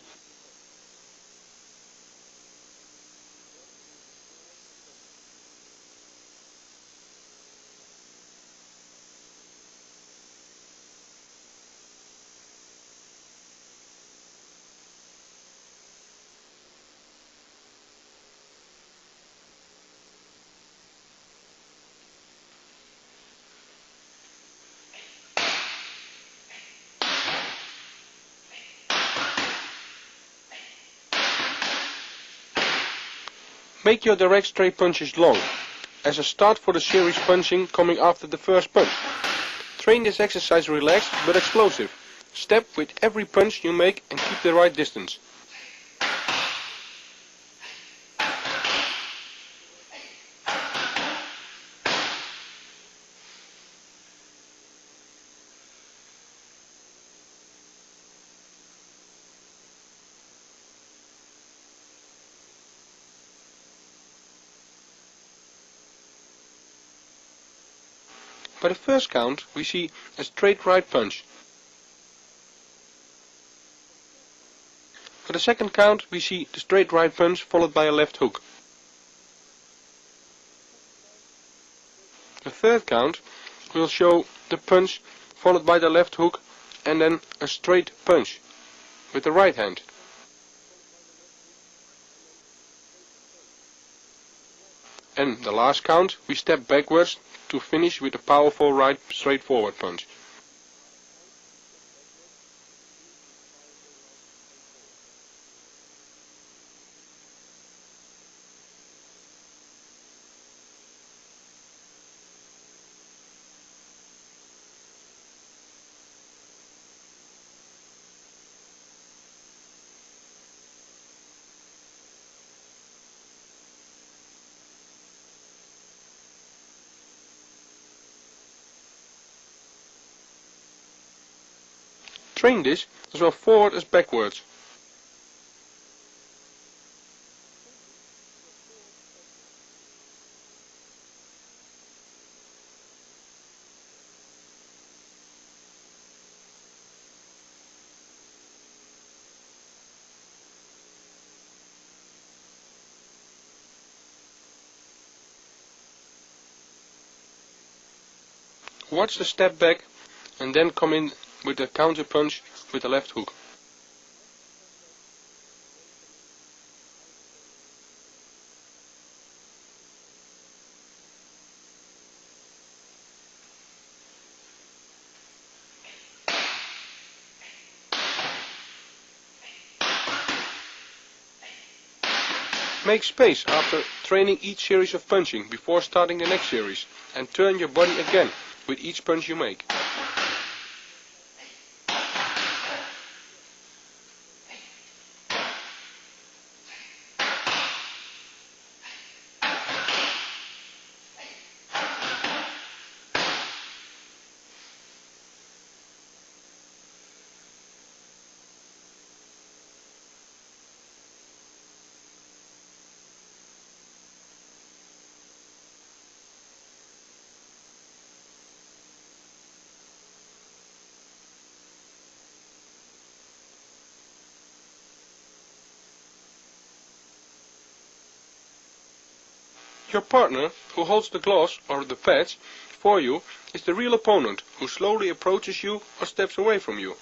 Make your direct straight punches long, as a start for the series punching coming after the first punch. Train this exercise relaxed but explosive. Step with every punch you make and keep the right distance. By the first count, we see a straight right punch. For the second count, we see the straight right punch followed by a left hook. The third count will show the punch followed by the left hook and then a straight punch with the right hand. And the last count, we step backwards to finish with a powerful right straightforward punch. Train this as well forward as backwards. Watch the step back and then come in with a counter punch with the left hook. Make space after training each series of punching before starting the next series, and turn your body again with each punch you make. Your partner, who holds the gloves or the pads for you, is the real opponent who slowly approaches you or steps away from you.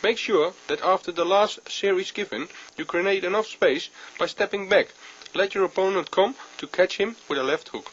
Make sure that after the last series given, you create enough space by stepping back. Let your opponent come to catch him with a left hook.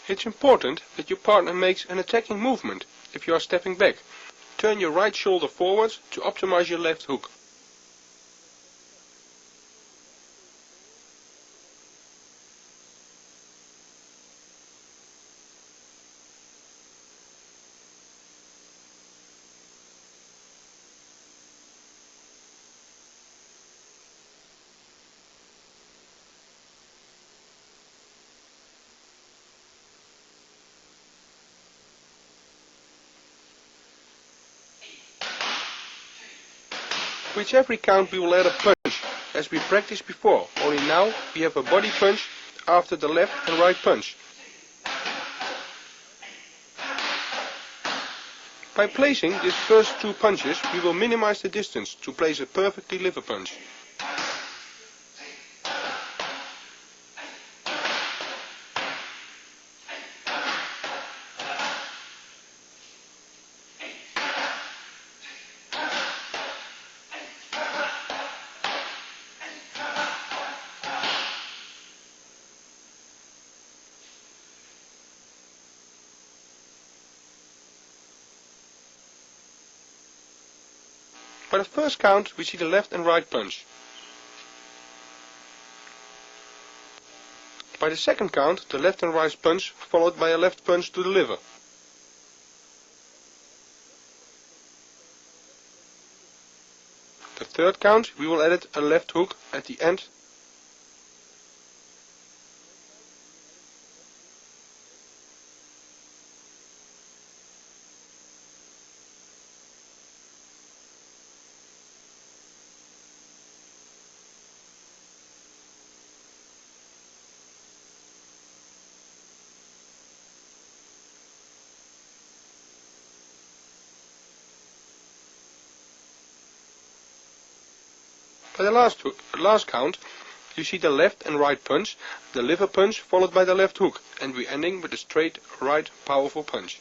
It's important that your partner makes an attacking movement if you are stepping back. Turn your right shoulder forwards to optimize your left hook. With every count we will add a punch, as we practiced before, only now we have a body punch after the left and right punch. By placing these first two punches, we will minimize the distance to place a perfectly liver punch. By the first count, we see the left and right punch. By the second count, the left and right punch followed by a left punch to the liver. The third count, we will add a left hook at the end. By the last count, you see the left and right punch, the liver punch followed by the left hook, and we ending with a straight right powerful punch.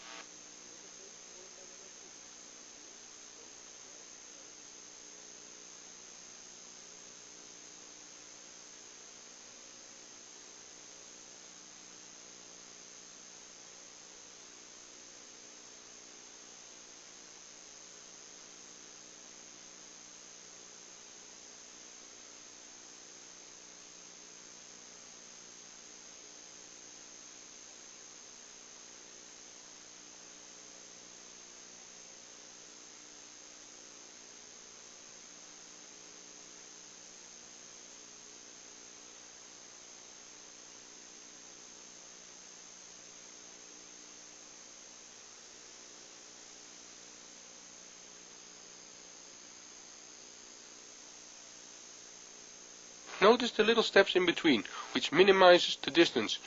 Notice the little steps in between, which minimizes the distance,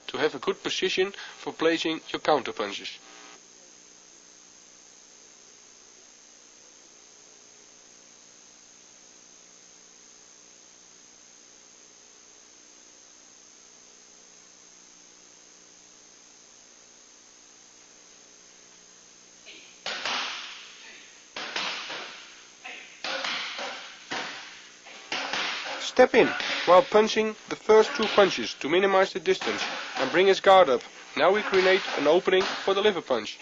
to have a good position for placing your counter punches. Step in while punching the first two punches to minimize the distance and bring his guard up. Now we create an opening for the liver punch.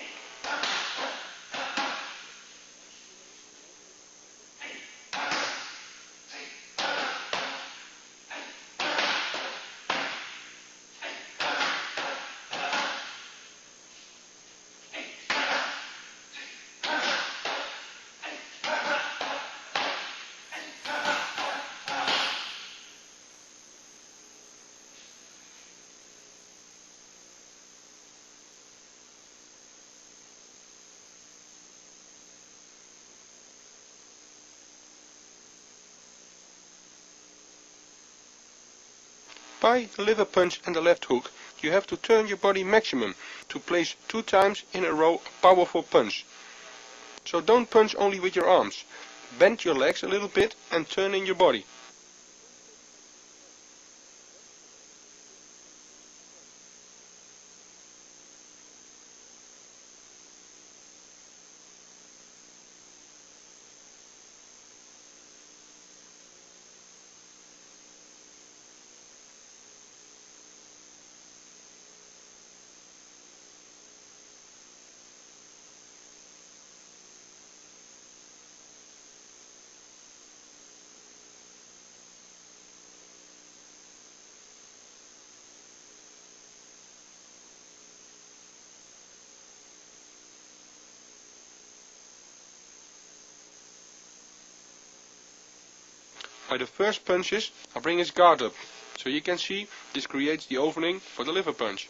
By the liver punch and the left hook, you have to turn your body maximum to place 2 times in a row a powerful punch. So don't punch only with your arms. Bend your legs a little bit and turn in your body. By the first punches, I bring his guard up, so you can see this creates the opening for the liver punch.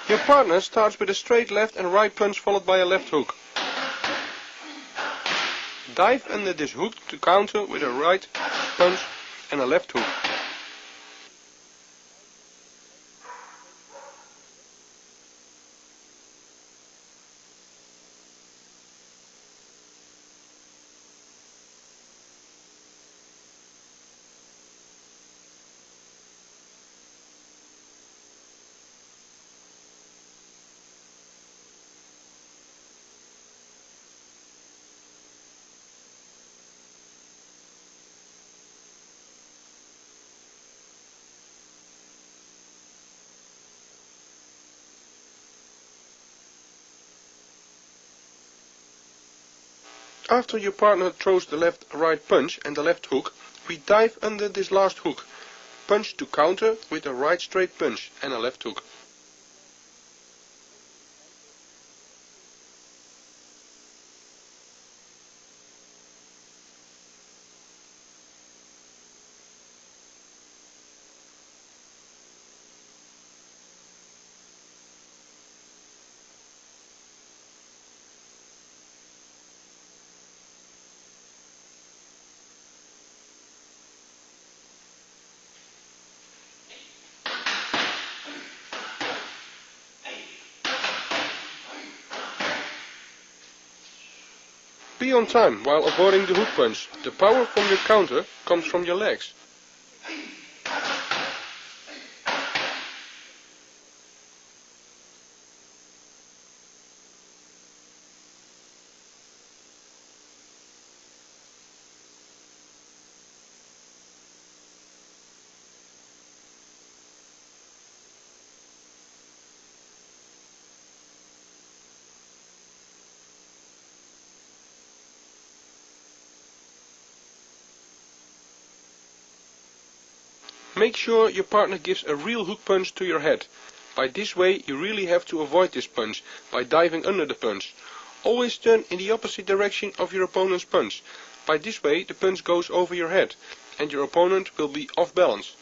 Your partner starts with a straight left and right punch followed by a left hook. Dive under this hook to counter with a right punch and a left hook. After your partner throws the left-right punch and the left hook, we dive under this last hook. Punch to counter with a right straight punch and a left hook. Be on time while avoiding the hook punch. The power from your counter comes from your legs. Make sure your partner gives a real hook punch to your head. By this way you really have to avoid this punch by diving under the punch. Always turn in the opposite direction of your opponent's punch. By this way the punch goes over your head and your opponent will be off balance.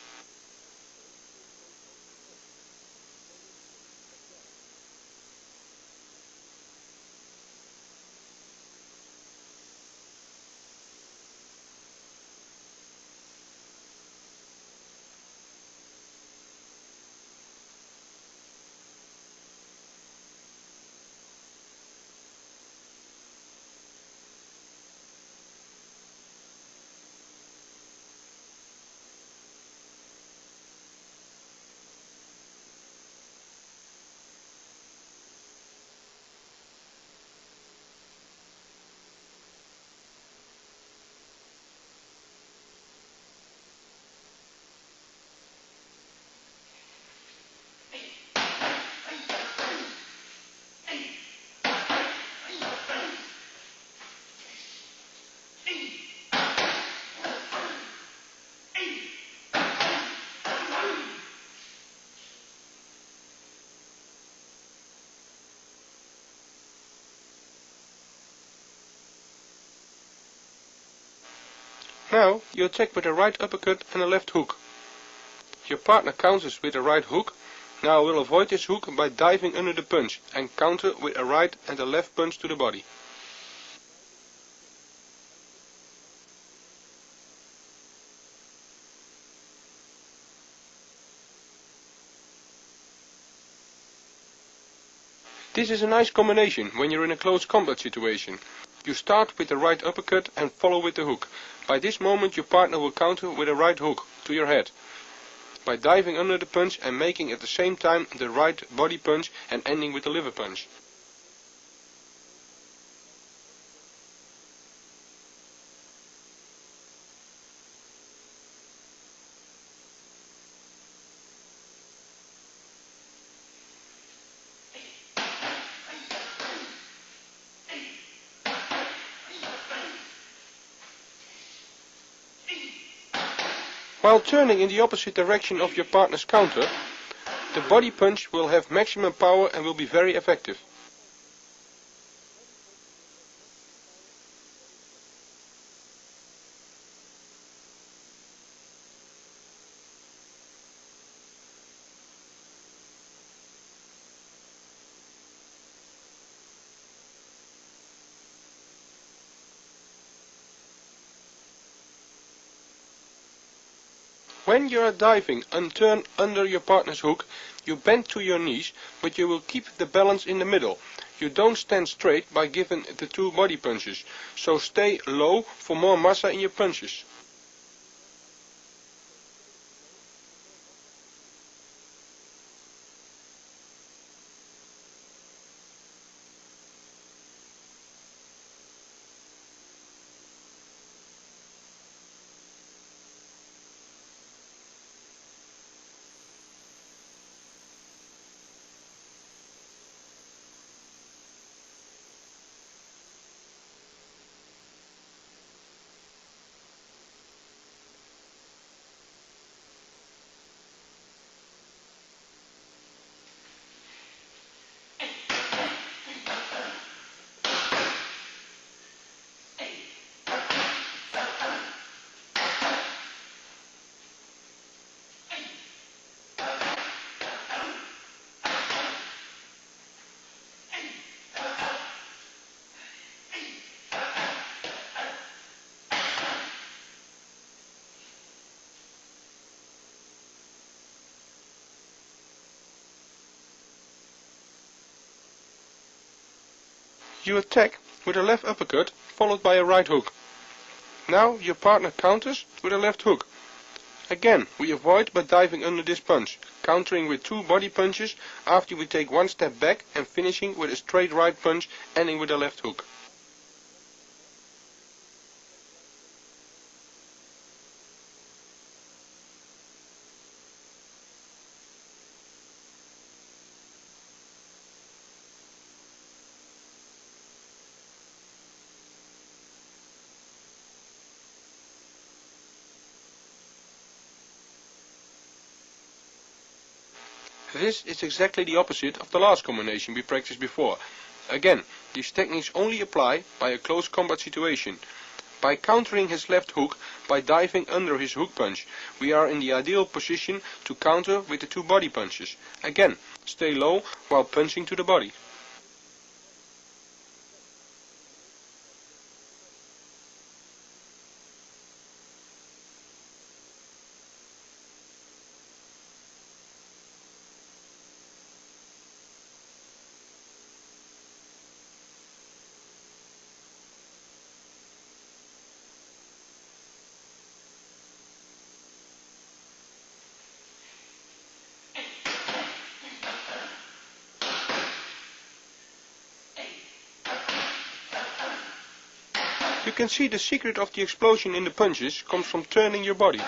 Now you attack with a right uppercut and a left hook. Your partner counters with a right hook. Now I will avoid this hook by diving under the punch and counter with a right and a left punch to the body. This is a nice combination when you're in a close combat situation. You start with the right uppercut and follow with the hook. By this moment your partner will counter with a right hook to your head. By diving under the punch and making at the same time the right body punch and ending with the liver punch. While turning in the opposite direction of your partner's counter, the body punch will have maximum power and will be very effective. When you are diving and turn under your partner's hook, you bend to your knees, but you will keep the balance in the middle. You don't stand straight by giving the two body punches, so stay low for more massa in your punches. You attack with a left uppercut followed by a right hook. Now your partner counters with a left hook. Again, we avoid by diving under this punch, countering with 2 body punches after we take 1 step back and finishing with a straight right punch ending with a left hook. This is exactly the opposite of the last combination we practiced before. Again, these techniques only apply by a close combat situation. By countering his left hook by diving under his hook punch, we are in the ideal position to counter with the 2 body punches. Again, stay low while punching to the body. You can see the secret of the explosion in the punches comes from turning your body.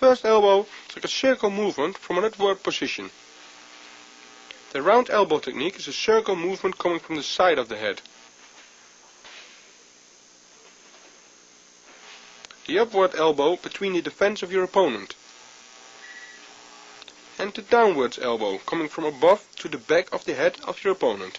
First elbow is like a circle movement from an upward position. The round elbow technique is a circle movement coming from the side of the head. The upward elbow between the defense of your opponent. And the downwards elbow coming from above to the back of the head of your opponent.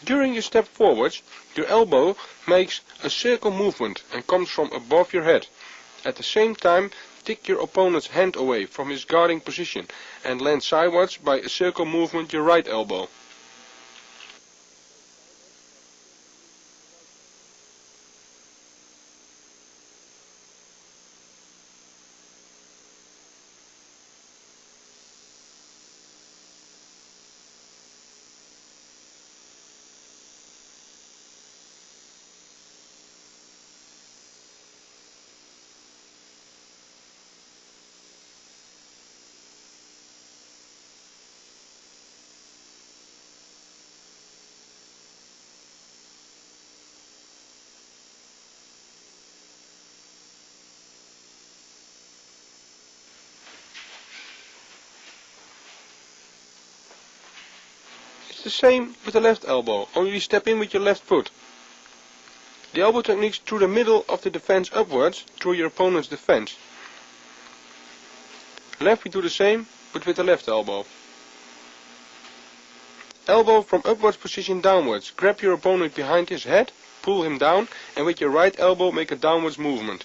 During your step forwards, your elbow makes a circle movement and comes from above your head. At the same time, kick your opponent's hand away from his guarding position and land sideways by a circle movement your right elbow. It's the same with the left elbow, only you step in with your left foot. The elbow techniques through the middle of the defense upwards through your opponent's defense. Left we do the same, but with the left elbow. Elbow from upwards position downwards. Grab your opponent behind his head, pull him down, and with your right elbow make a downwards movement.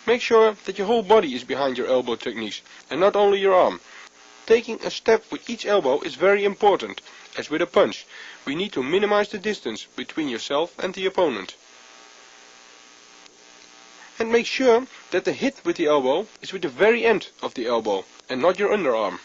Make sure that your whole body is behind your elbow techniques, and not only your arm. Taking a step with each elbow is very important. As with a punch, we need to minimize the distance between yourself and the opponent. And make sure that the hit with the elbow is with the very end of the elbow, and not your underarm.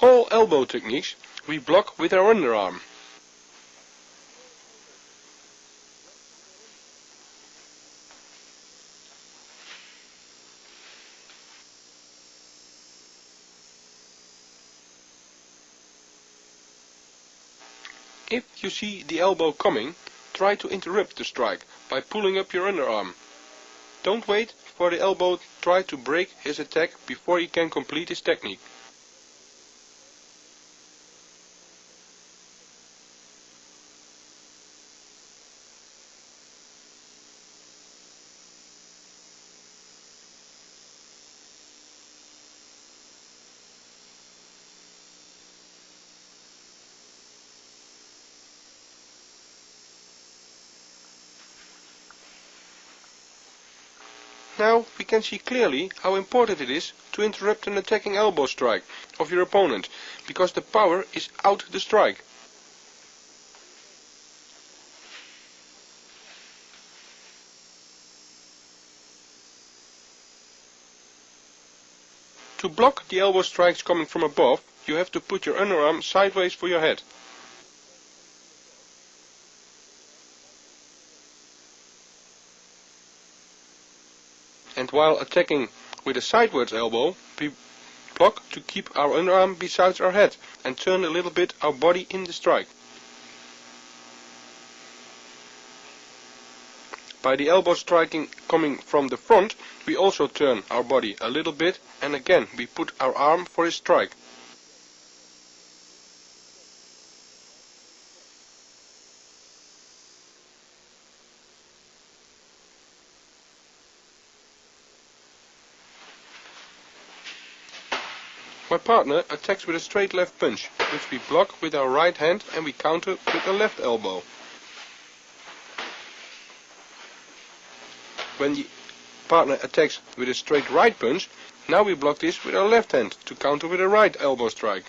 all elbow techniques, we block with our underarm. If you see the elbow coming, try to interrupt the strike by pulling up your underarm. Don't wait for the elbow, try to break his attack before he can complete his technique. Now we can see clearly how important it is to interrupt an attacking elbow strike of your opponent, because the power is out the strike. To block the elbow strikes coming from above, you have to put your underarm sideways for your head. And while attacking with a sidewards elbow, we block to keep our underarm beside our head and turn a little bit our body in the strike. By the elbow striking coming from the front, we also turn our body a little bit and again we put our arm for his strike. My partner attacks with a straight left punch, which we block with our right hand and we counter with a left elbow. When the partner attacks with a straight right punch, now we block this with our left hand to counter with a right elbow strike.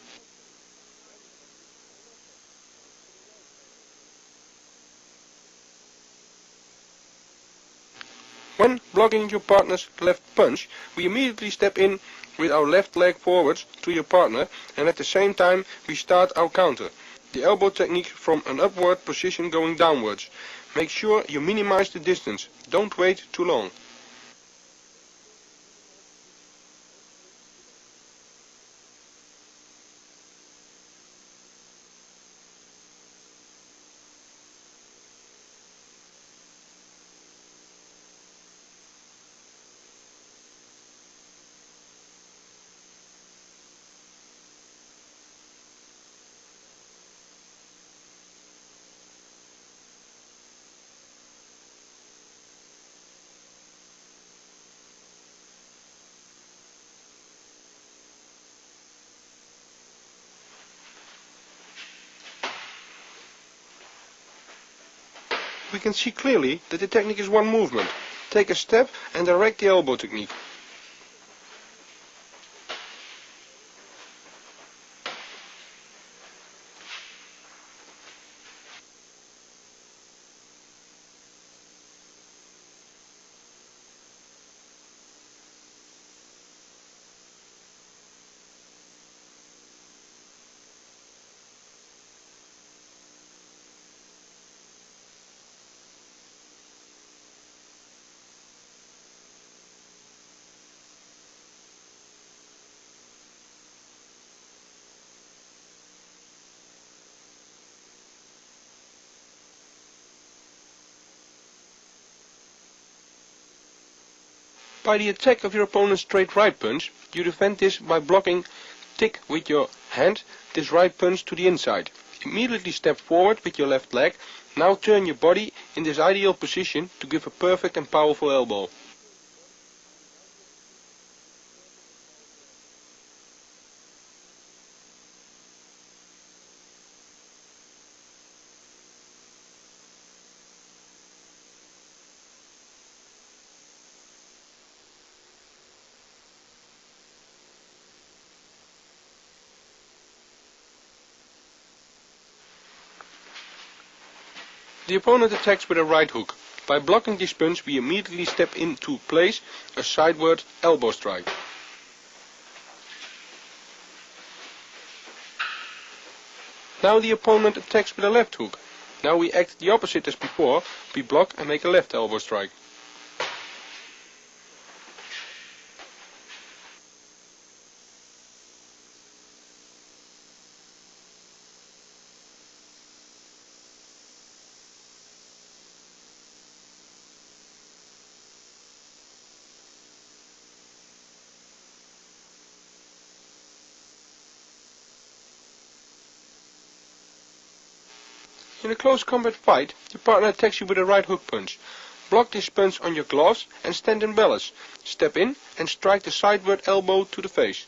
When blocking your partner's left punch, we immediately step in with our left leg forwards to your partner and at the same time we start our counter. The elbow technique from an upward position going downwards. Make sure you minimize the distance. Don't wait too long. We can see clearly that the technique is one movement. Take a step and direct the elbow technique. By the attack of your opponent's straight right punch, you defend this by blocking tick with your hand this right punch to the inside. Immediately step forward with your left leg. Now turn your body in this ideal position to give a perfect and powerful elbow. The opponent attacks with a right hook. By blocking this punch we immediately step into place a sideward elbow strike. Now the opponent attacks with a left hook. Now we act the opposite as before. We block and make a left elbow strike. In a close combat fight, your partner attacks you with a right hook punch. Block this punch on your gloves and stand in balance. Step in and strike the sideward elbow to the face.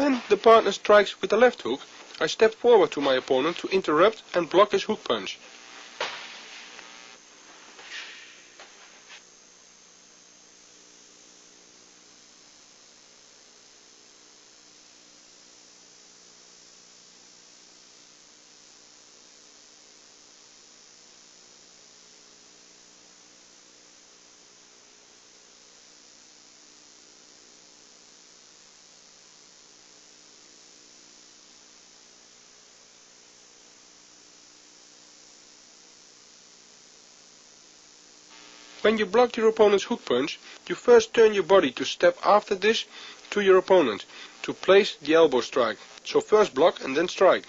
When the partner strikes with the left hook, I step forward to my opponent to interrupt and block his hook punch. When you block your opponent's hook punch, you first turn your body to step after this to your opponent to place the elbow strike. So first block and then strike.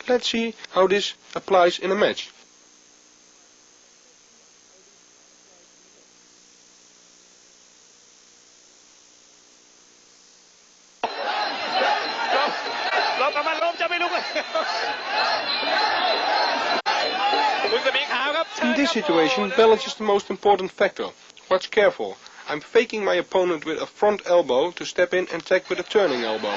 Let's see how this applies in a match. In this situation, balance is the most important factor. Watch careful. I'm faking my opponent with a front elbow to step in and attack with a turning elbow.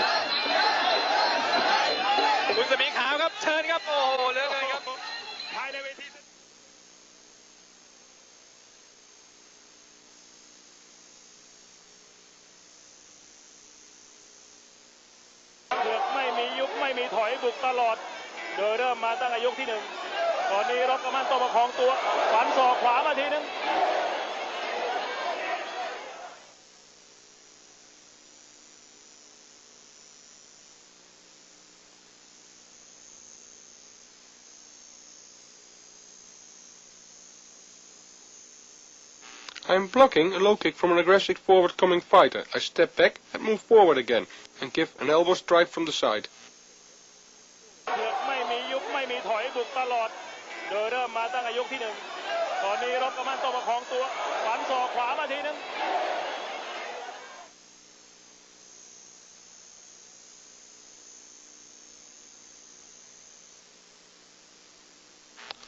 I am blocking a low kick from an aggressive forward coming fighter. I step back and move forward again and give an elbow strike from the side.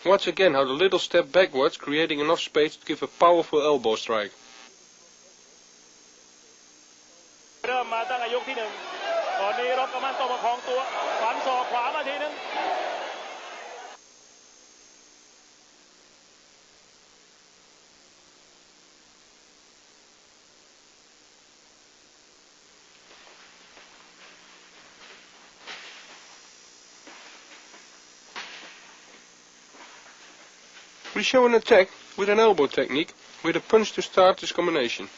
Watch again how the little step backwards, creating enough space to give a powerful elbow strike. We show an attack with an elbow technique with a punch to start this combination.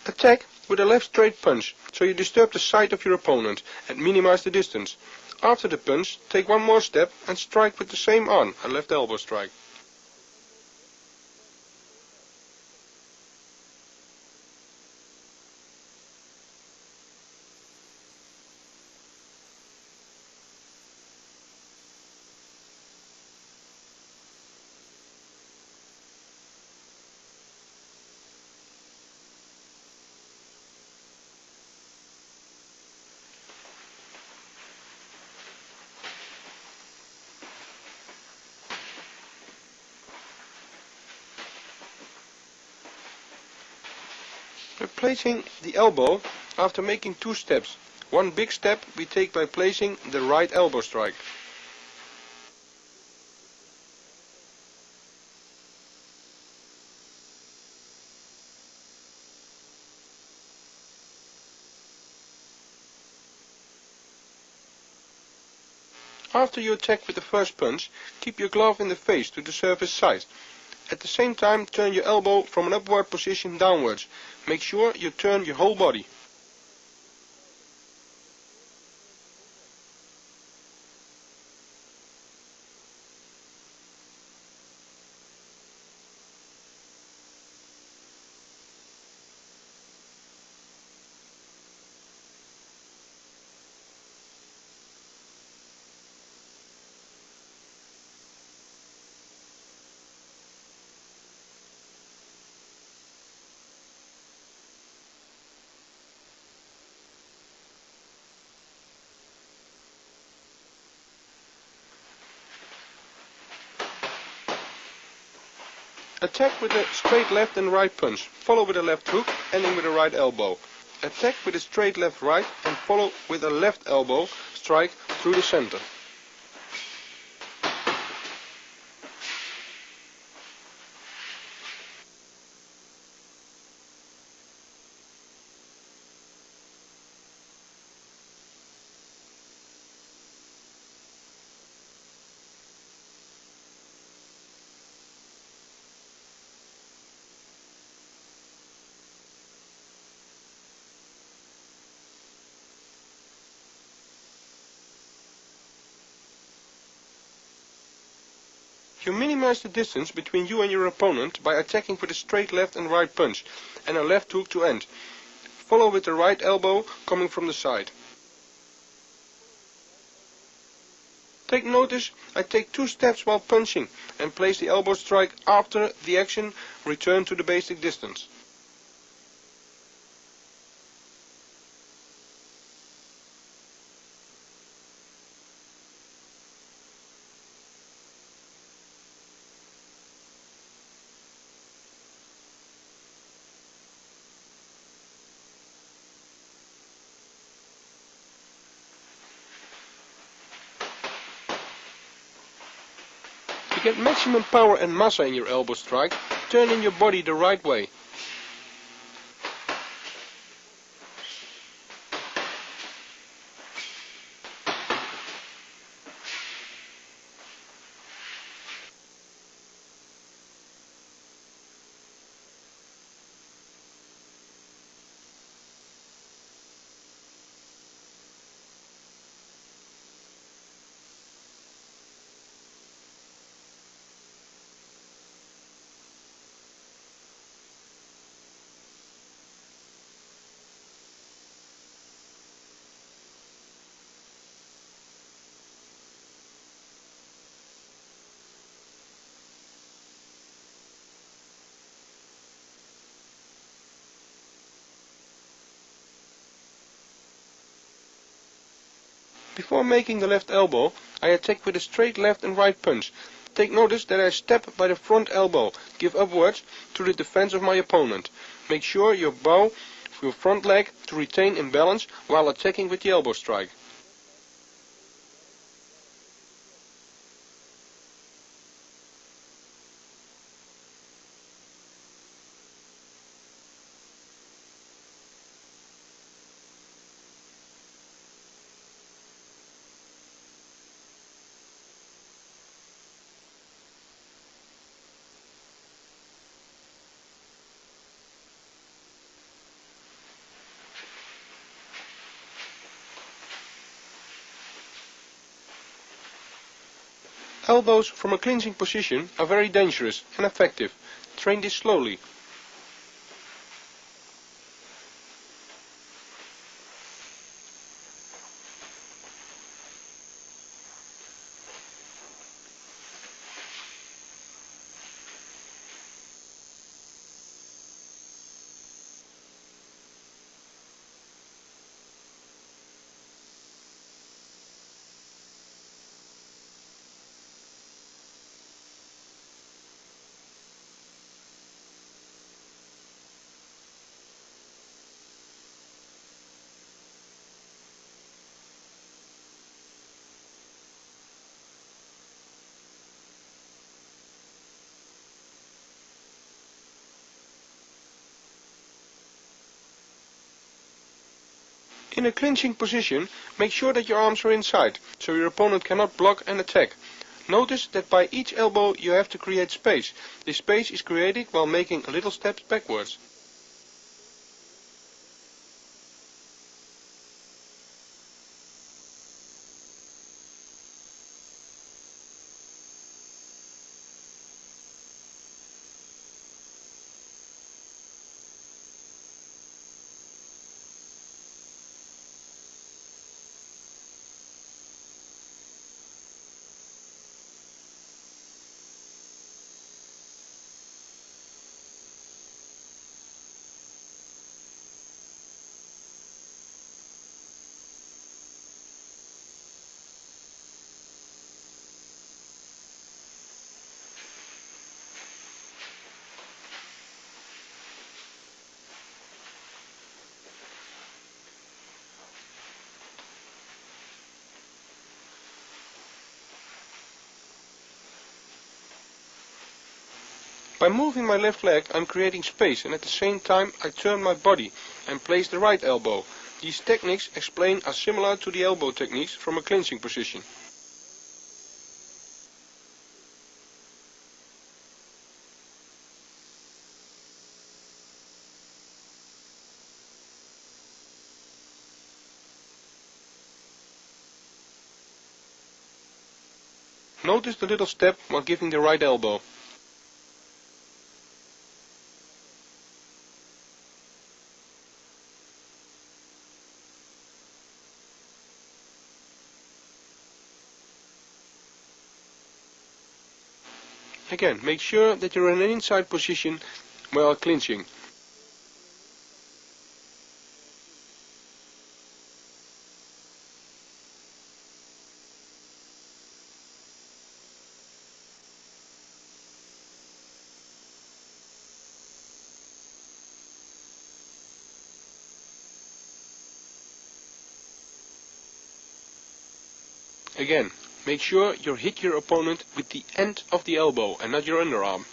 Attack with a left straight punch, so you disturb the side of your opponent and minimize the distance. After the punch, take one more step and strike with the same arm, a left elbow strike. By placing the elbow after making two steps. One big step we take by placing the right elbow strike. After you attack with the first punch, keep your glove in the face to the surface side. At the same time, turn your elbow from an upward position downwards. Make sure you turn your whole body. Attack with a straight left and right punch, follow with a left hook, ending with a right elbow. Attack with a straight left right and follow with a left elbow strike through the center. You minimize the distance between you and your opponent by attacking with a straight left and right punch and a left hook to end. Follow with the right elbow coming from the side. Take notice, I take two steps while punching and place the elbow strike after the action, return to the basic distance. To get maximum power and massa in your elbow strike, turn in your body the right way. Before making the left elbow, I attack with a straight left and right punch. Take notice that I step by the front elbow, give upwards to the defense of my opponent. Make sure you bow your front leg to retain imbalance while attacking with the elbow strike. Elbows from a clinching position are very dangerous and effective. Train this slowly. In a clinching position, make sure that your arms are inside, so your opponent cannot block and attack. Notice that by each elbow you have to create space. This space is created while making a little steps backwards. By moving my left leg, I'm creating space, and at the same time I turn my body and place the right elbow. These techniques explained are similar to the elbow techniques from a clinching position. Notice the little step while giving the right elbow. Again, make sure that you're in an inside position while clinching. Again, make sure you hit your opponent with the end of the elbow and not your underarm.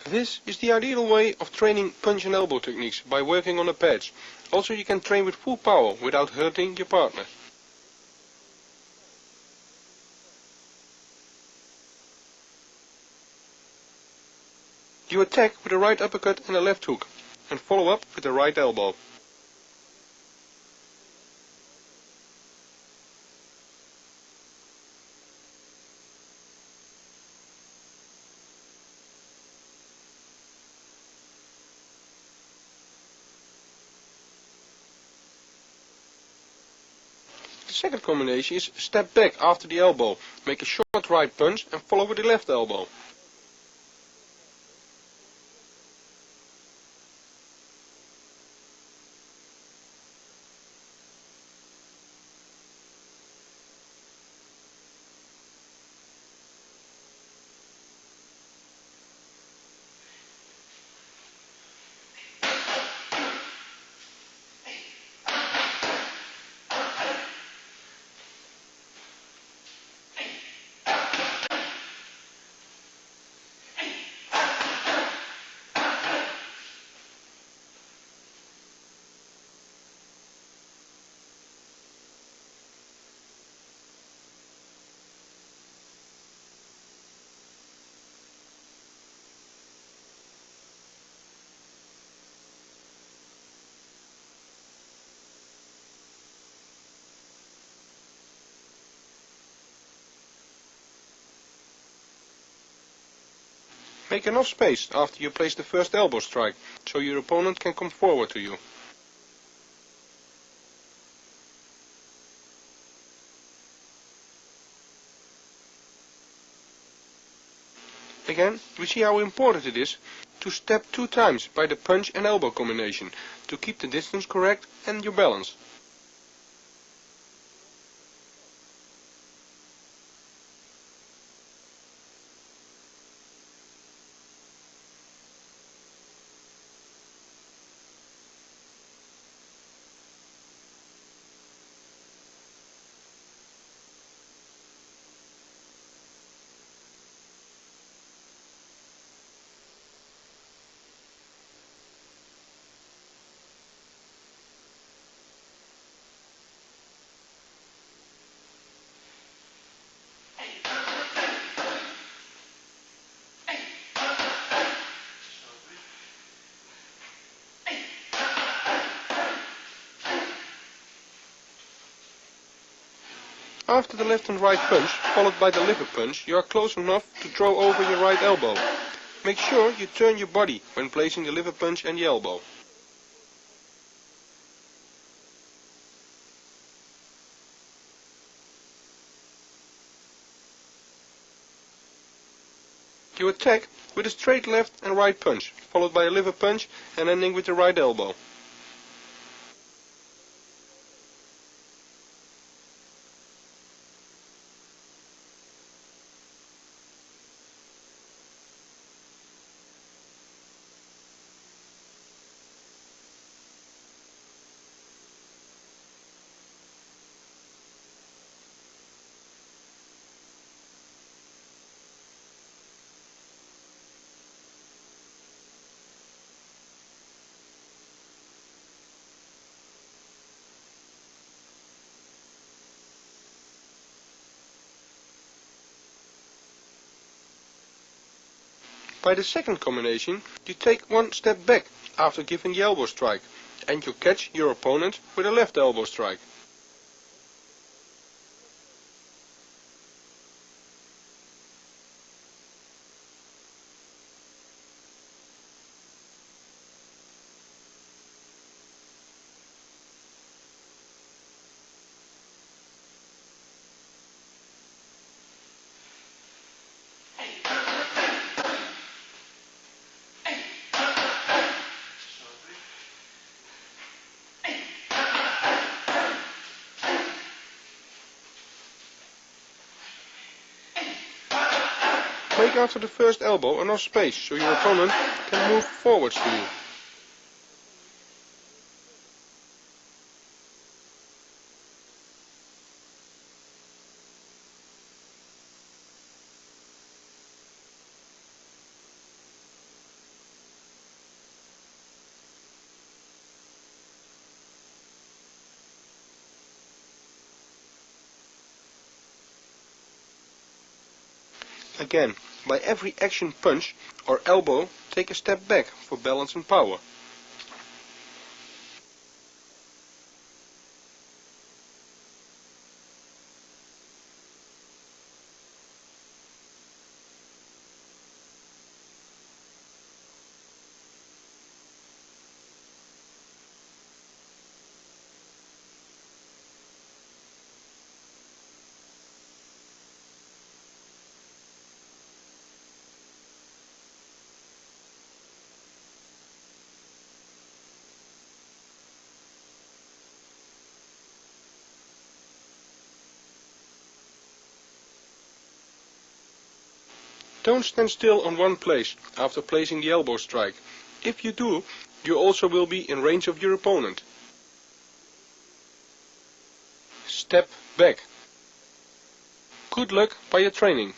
This is the ideal way of training punch and elbow techniques by working on the pads. Also, you can train with full power without hurting your partner. You attack with a right uppercut and a left hook, and follow up with a right elbow. second combination is step back after the elbow. Make a short right punch and follow with the left elbow. Make enough space after you place the first elbow strike, so your opponent can come forward to you. Again, we see how important it is to step 2 times by the punch and elbow combination, to keep the distance correct and your balance. After the left and right punch, followed by the liver punch, you are close enough to throw over your right elbow. Make sure you turn your body when placing the liver punch and the elbow. You attack with a straight left and right punch, followed by a liver punch and ending with the right elbow. By the second combination, you take 1 step back after giving the elbow strike, and you catch your opponent with a left elbow strike. Make after the first elbow enough space so your opponent can move forwards to you. Again, by every action punch or elbow, take a step back for balance and power. Don't stand still on one place after placing the elbow strike. If you do, you also will be in range of your opponent. Step back. Good luck by your training.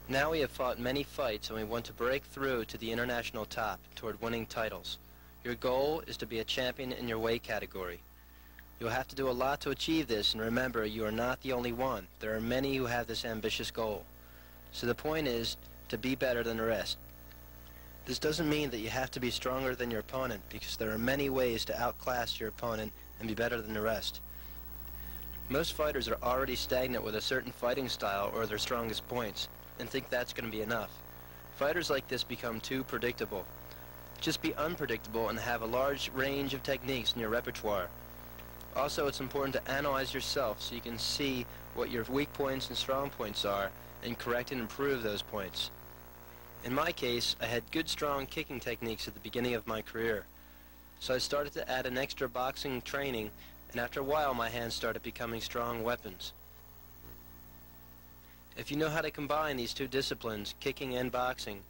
Now we have fought many fights and we want to break through to the international top toward winning titles. Your goal is to be a champion in your weight category. You'll have to do a lot to achieve this, and remember, you are not the only one. There are many who have this ambitious goal. So the point is to be better than the rest. This doesn't mean that you have to be stronger than your opponent, because there are many ways to outclass your opponent and be better than the rest. Most fighters are already stagnant with a certain fighting style or their strongest points, and think that's going to be enough. Fighters like this become too predictable. Just be unpredictable and have a large range of techniques in your repertoire. Also, it's important to analyze yourself so you can see what your weak points and strong points are and correct and improve those points. In my case, I had good strong kicking techniques at the beginning of my career. So I started to add an extra boxing training, and after a while my hands started becoming strong weapons. If you know how to combine these two disciplines, kicking and boxing,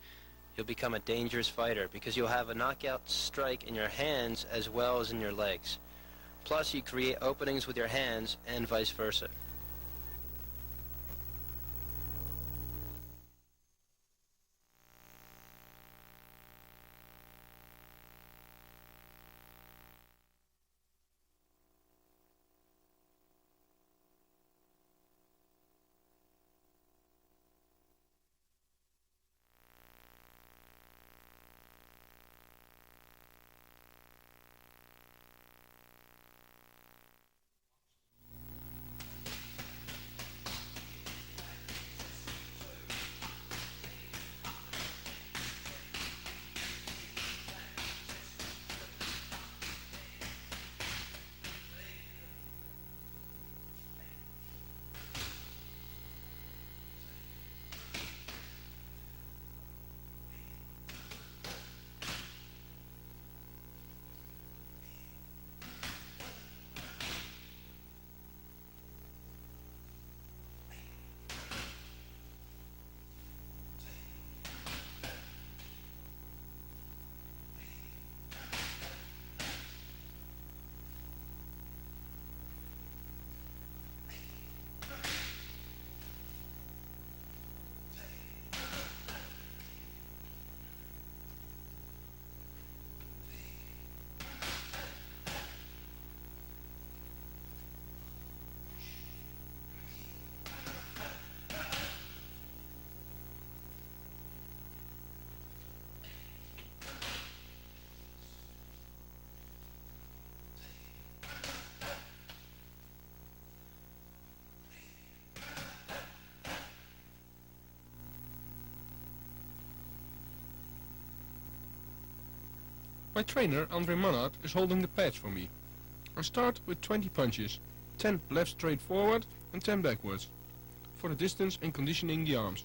you'll become a dangerous fighter because you'll have a knockout strike in your hands as well as in your legs. Plus, you create openings with your hands and vice versa. My trainer, Andre Mannard, is holding the pads for me. I start with 20 punches, 10 left straight forward and 10 backwards, for the distance and conditioning the arms.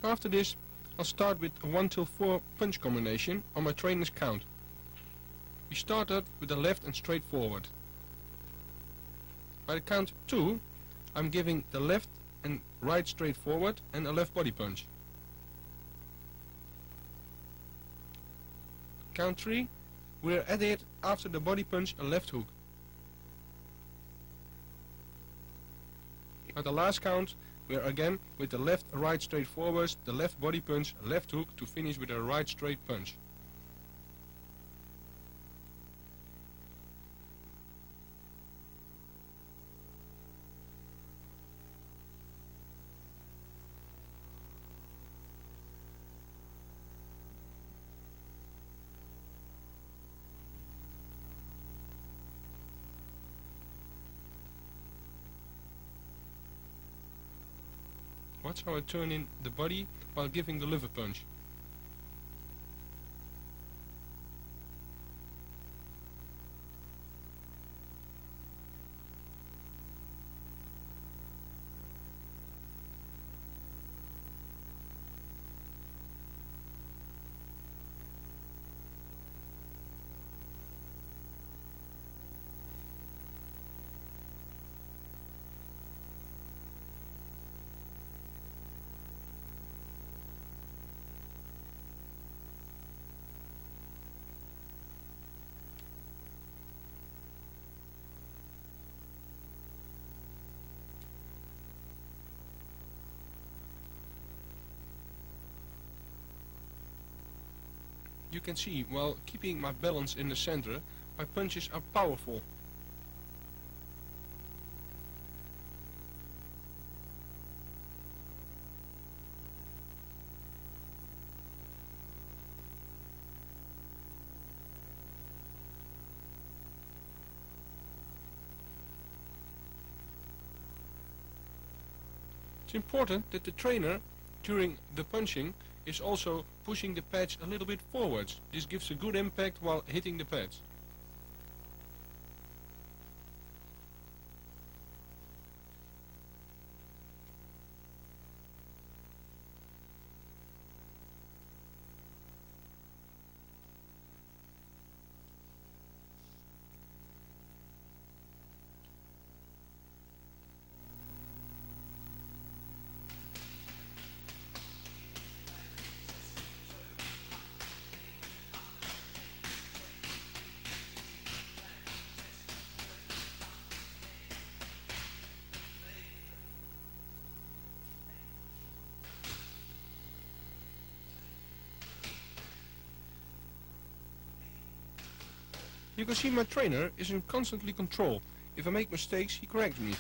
After this, I'll start with a 1 till 4 punch combination on my trainer's count. We started with the left and straight forward. By the count 2, I'm giving the left and right straight forward and a left body punch. Count 3, we're at it after the body punch a left hook. At the last count, we're again with the left right straight forwards, the left body punch, left hook to finish with a right straight punch. Watch how I turn in the body while giving the liver punch. You can see, while keeping my balance in the center, my punches are powerful. It's important that the trainer, during the punching, is also pushing the pads a little bit forwards. This gives a good impact while hitting the pads. You can see my trainer is in constantly control. If I make mistakes, he corrects me.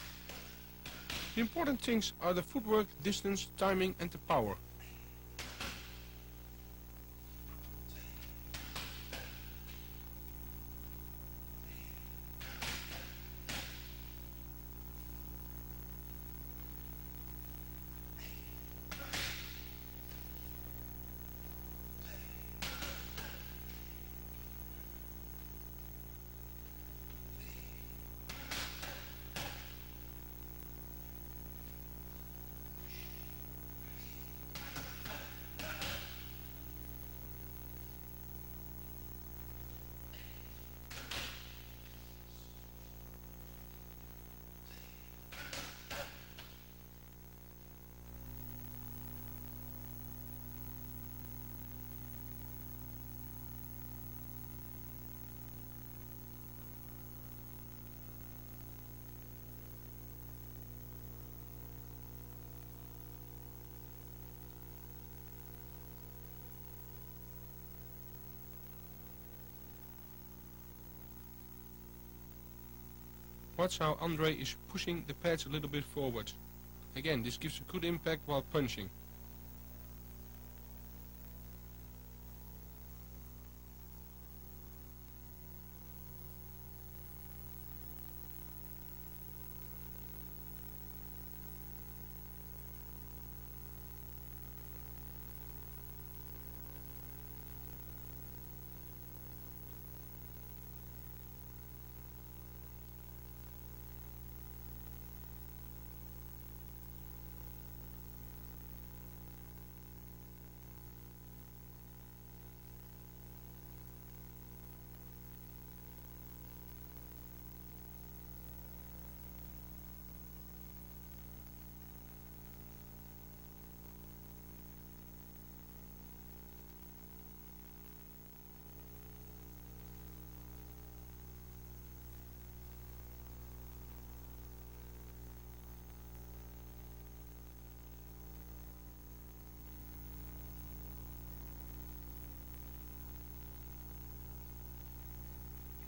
The important things are the footwork, distance, timing and the power. Watch how Andre is pushing the pads a little bit forward. Again, this gives a good impact while punching.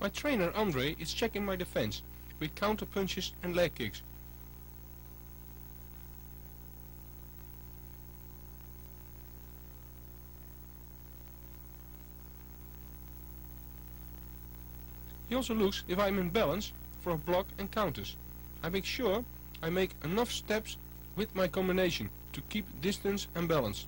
My trainer Andre is checking my defense with counter punches and leg kicks. He also looks if I'm in balance for a block and counters. I make sure I make enough steps with my combination to keep distance and balance.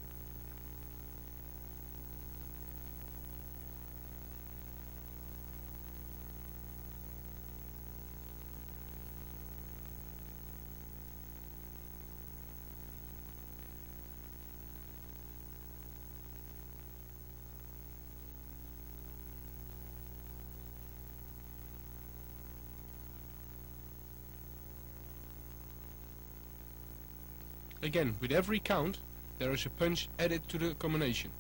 Again, with every count, there is a punch added to the combination.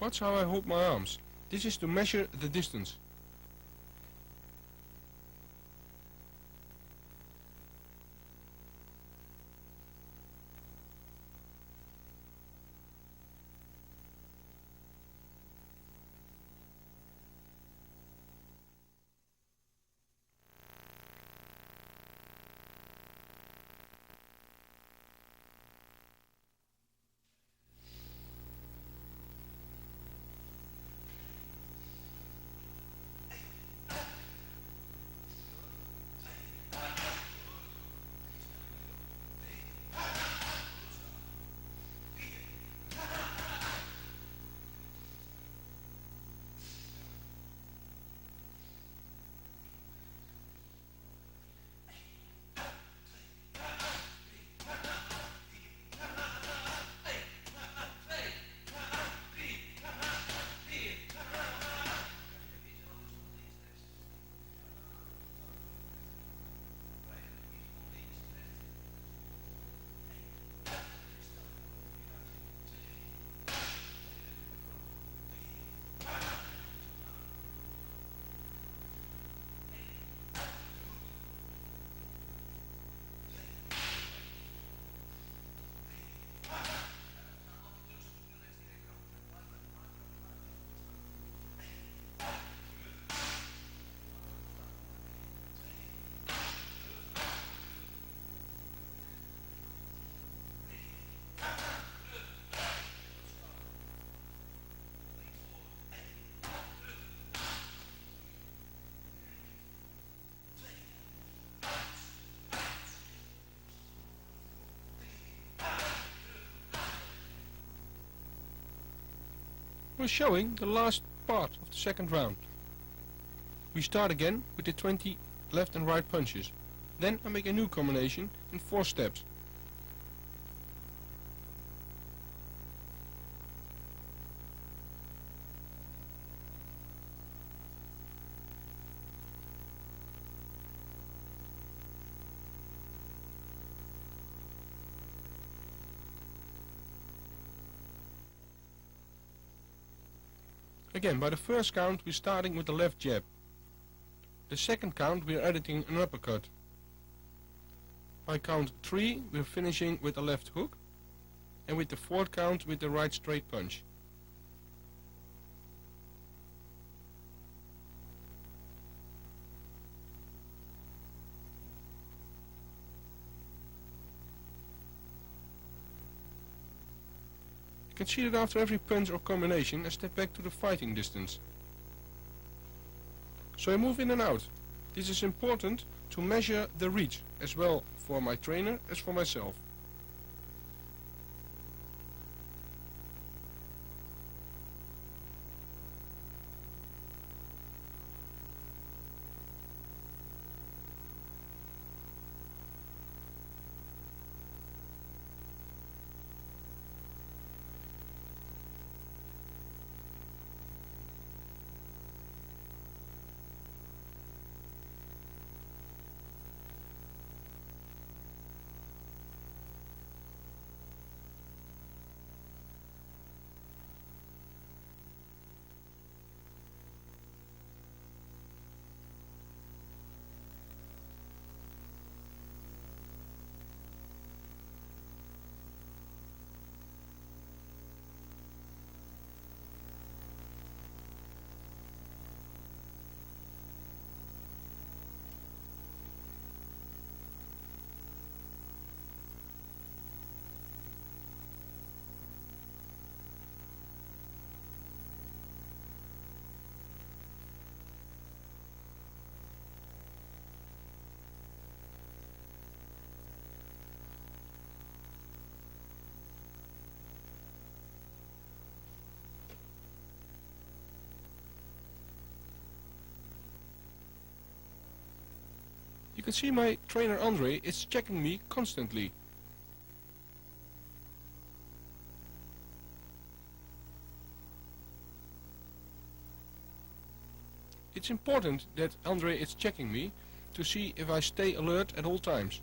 Watch how I hold my arms. This is to measure the distance. We're showing the last part of the second round. We start again with the 20 left and right punches. Then I make a new combination in 4 steps. Again, by the first count we're starting with the left jab. The second count we're editing an uppercut. By count 3 we're finishing with the left hook, and with the fourth count with the right straight punch. You can see that after every punch or combination I step back to the fighting distance. So I move in and out. This is important to measure the reach, as well for my trainer as for myself. You can see my trainer Andre is checking me constantly. It's important that Andre is checking me to see if I stay alert at all times.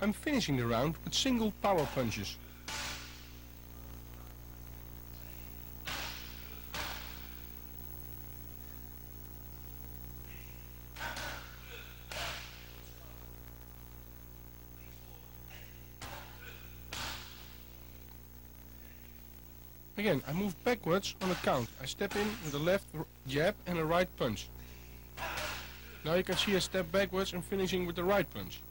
I'm finishing the round with single power punches. Again, I move backwards on a count. I step in with a left jab and a right punch. Now you can see I step backwards and finishing with the right punch.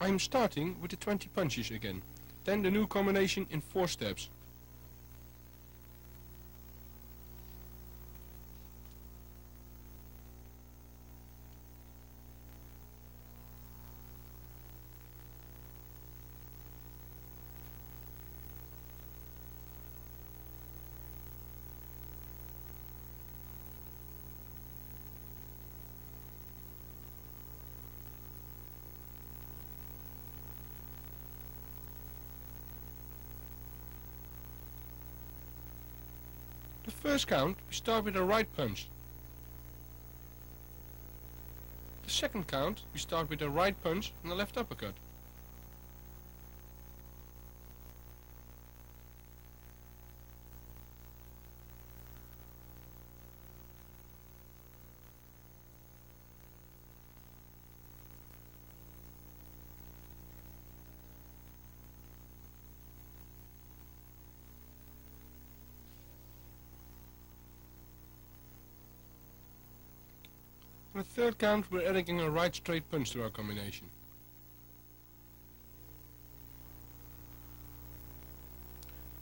I am starting with the 20 punches again, then the new combination in 4 steps. The first count, we start with a right punch. The second count, we start with a right punch and a left uppercut. On the third count, we're adding a right straight punch to our combination.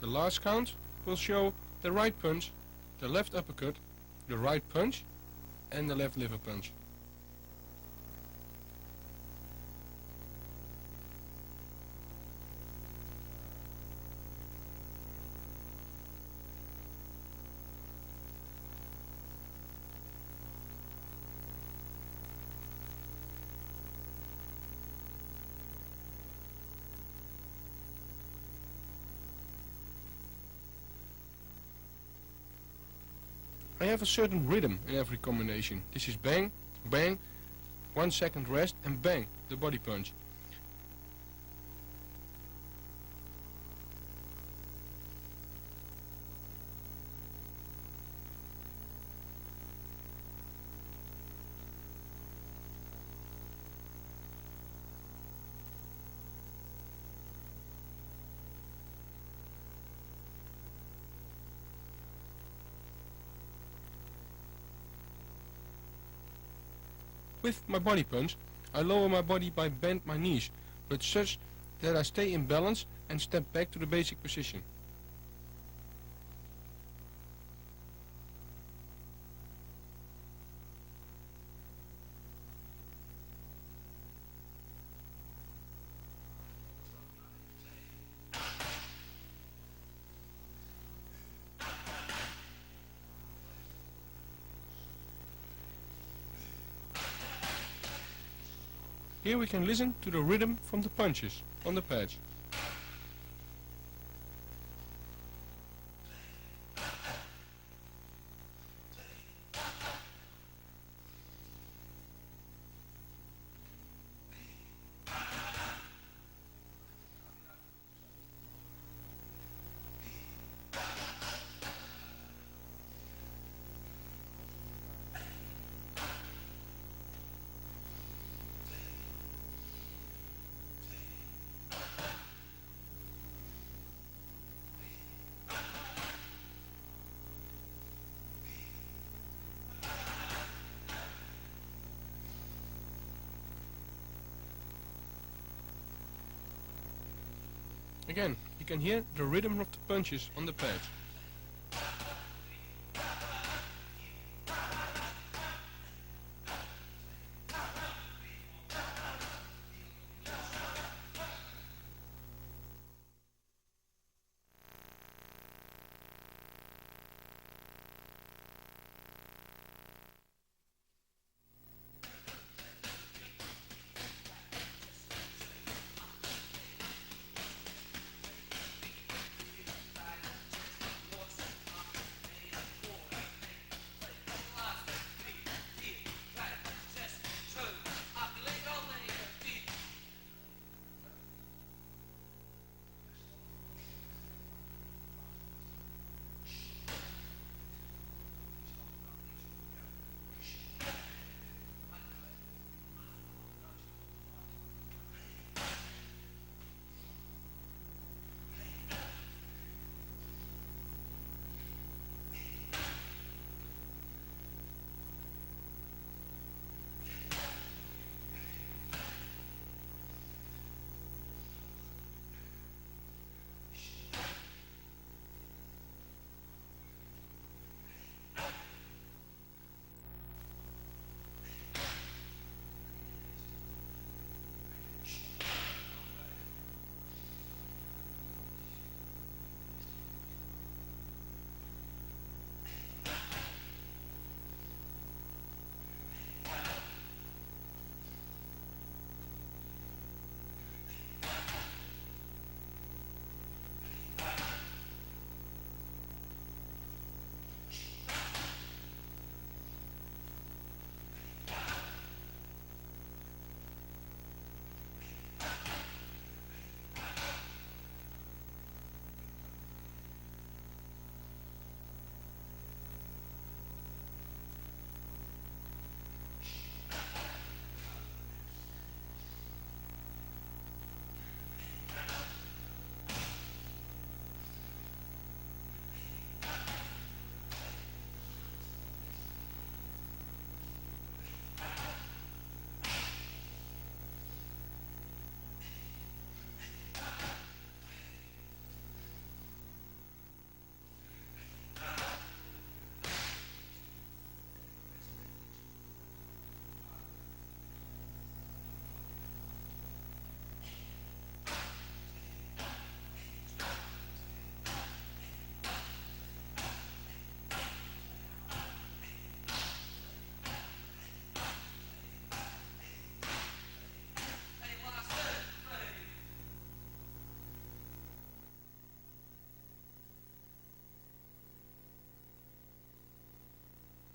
The last count will show the right punch, the left uppercut, the right punch and the left liver punch. I have a certain rhythm in every combination. This is bang, bang, 1 second rest and bang, the body punch. With my body punch, I lower my body by bend my knees, but such that I stay in balance and step back to the basic position. Here we can listen to the rhythm from the punches on the pads. Again, you can hear the rhythm of the punches on the pads.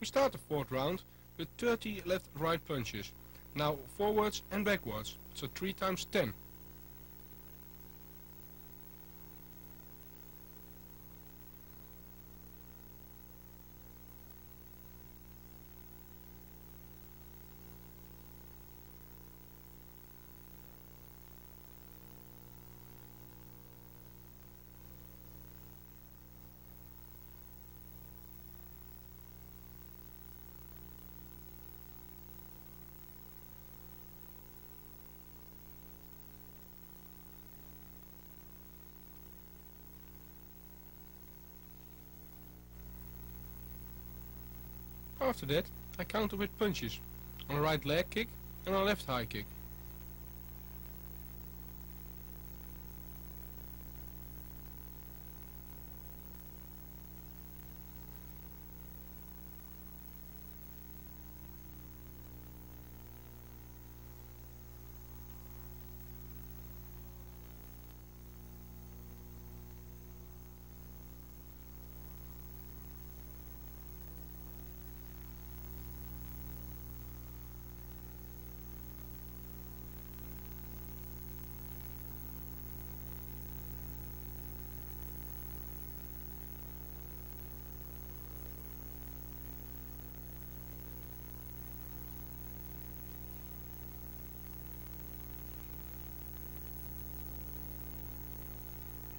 We start the fourth round with 30 left-right punches. Now forwards and backwards, so 3 times 10. After that, I counter with punches on a right leg kick and a left high kick.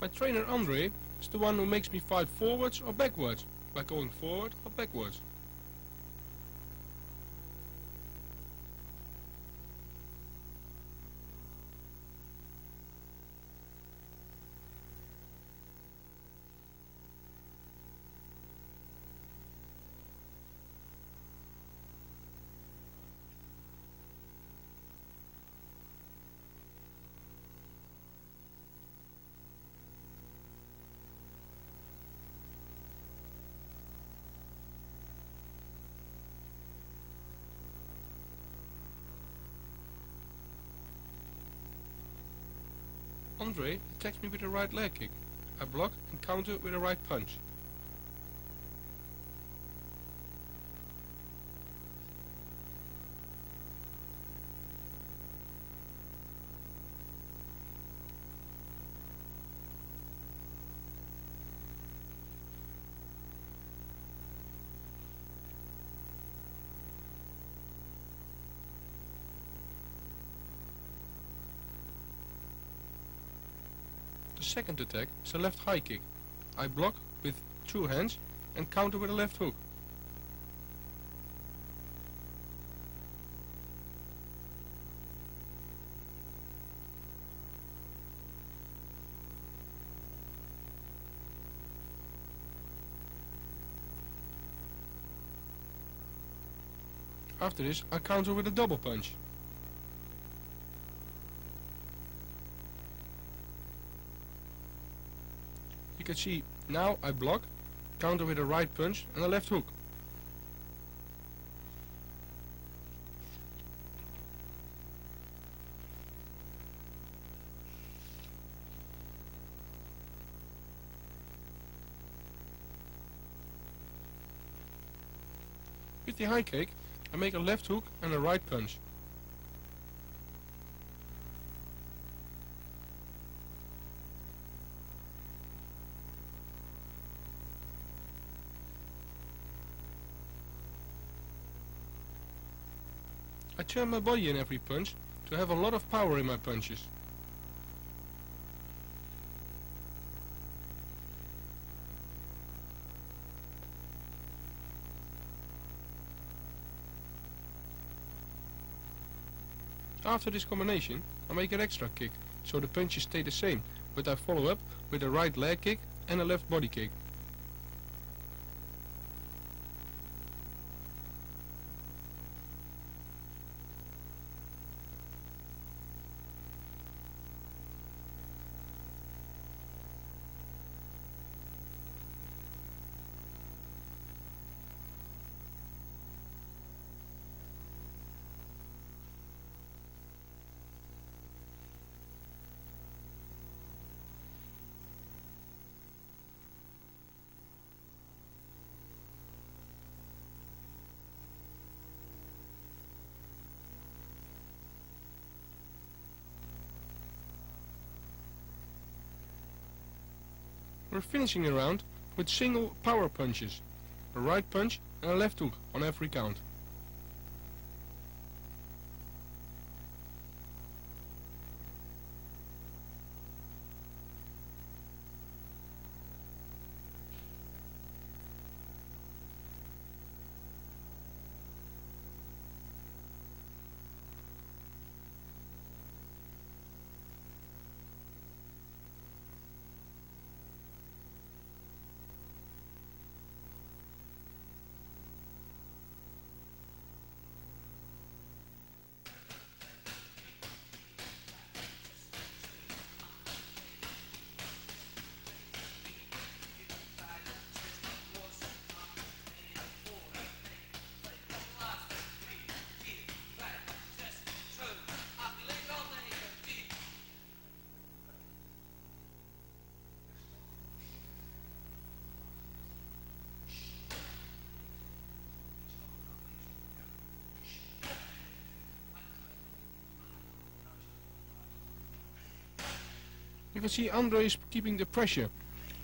My trainer Andre is the one who makes me fight forwards or backwards, by going forward or backwards. Andre attacks me with a right leg kick. I block and counter with a right punch. The second attack is a left high kick. I block with 2 hands and counter with a left hook. After this, I counter with a double punch. You can see now I block, counter with a right punch and a left hook. With the high kick, I make a left hook and a right punch. I turn my body in every punch to have a lot of power in my punches. After this combination, I make an extra kick, so the punches stay the same, but I follow up with a right leg kick and a left body kick. We're finishing the round with single power punches, a right punch and a left hook on every count. You can see Andre is keeping the pressure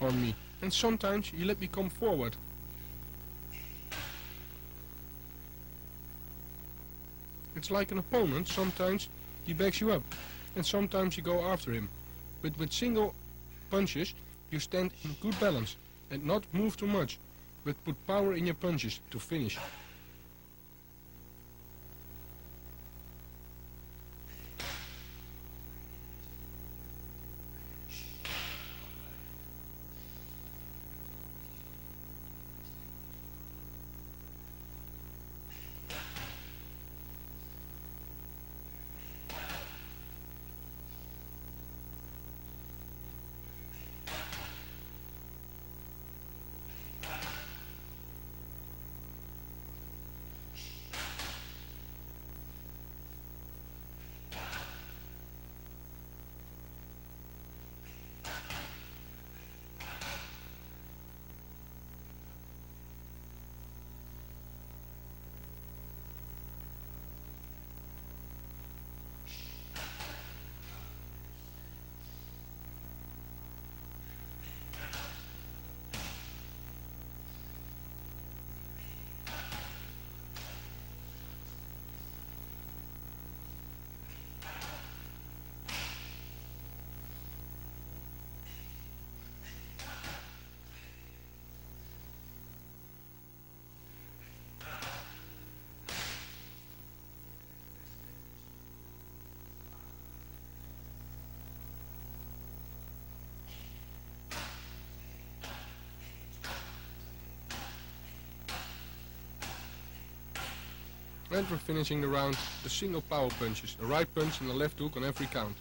on me, and sometimes he let me come forward. It's like an opponent, sometimes he backs you up, and sometimes you go after him. But with single punches you stand in good balance and not move too much, but put power in your punches to finish. And we're finishing the round with the single power punches, a right punch and a left hook on every count.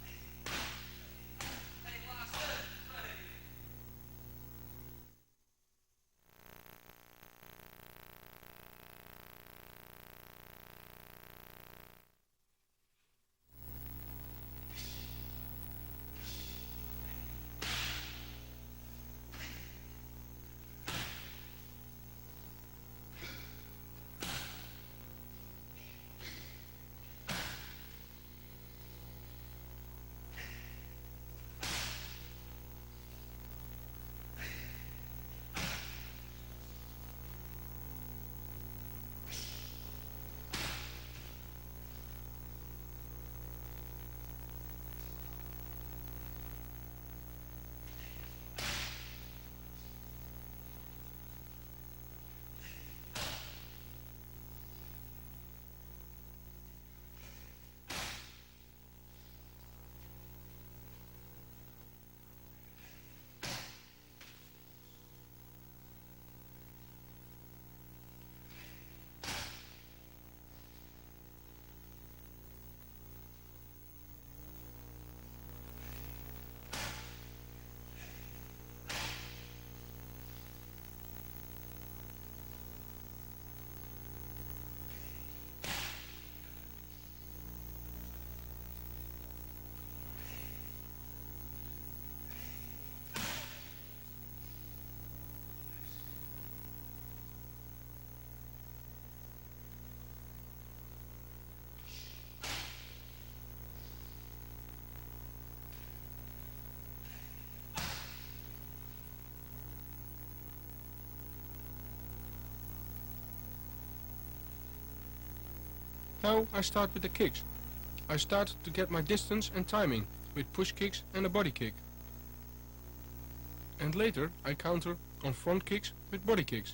Now I start with the kicks. I start to get my distance and timing with push kicks and a body kick. And later I counter on front kicks with body kicks.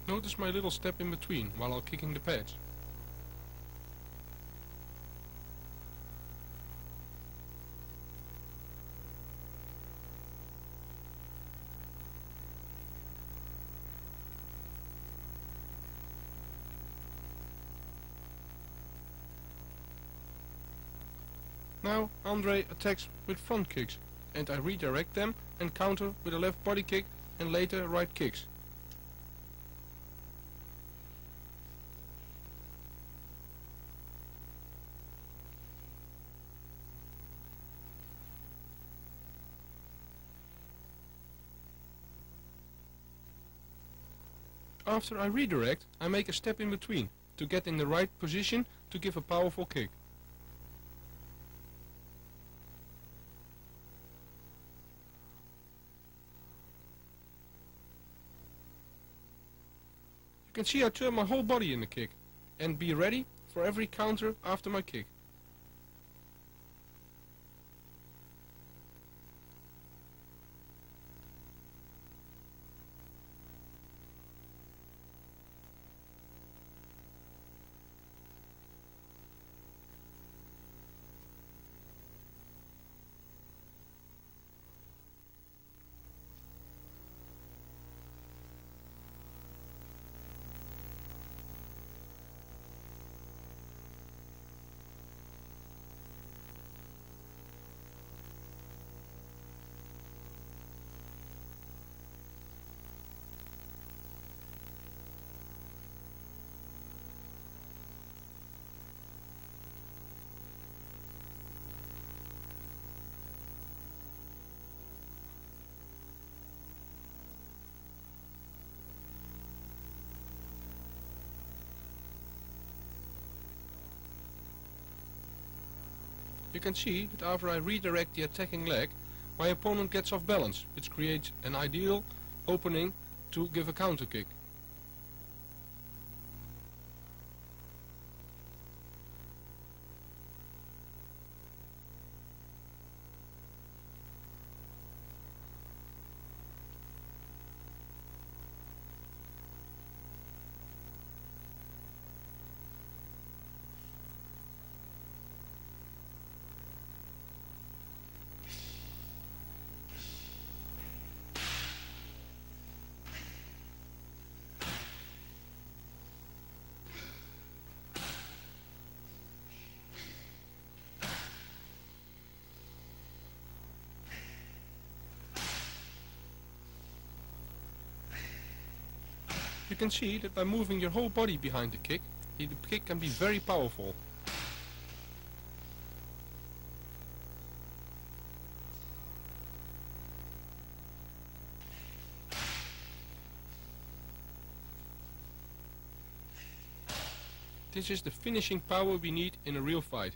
Notice my little step in between while I'm kicking the pads. Now Andre attacks with front kicks and I redirect them and counter with a left body kick and later right kicks. After I redirect, I make a step in between to get in the right position to give a powerful kick. You can see I turn my whole body in the kick and be ready for every counter after my kick. You can see that after I redirect the attacking leg, my opponent gets off balance, which creates an ideal opening to give a counter kick. You can see that by moving your whole body behind the kick can be very powerful. This is the finishing power we need in a real fight.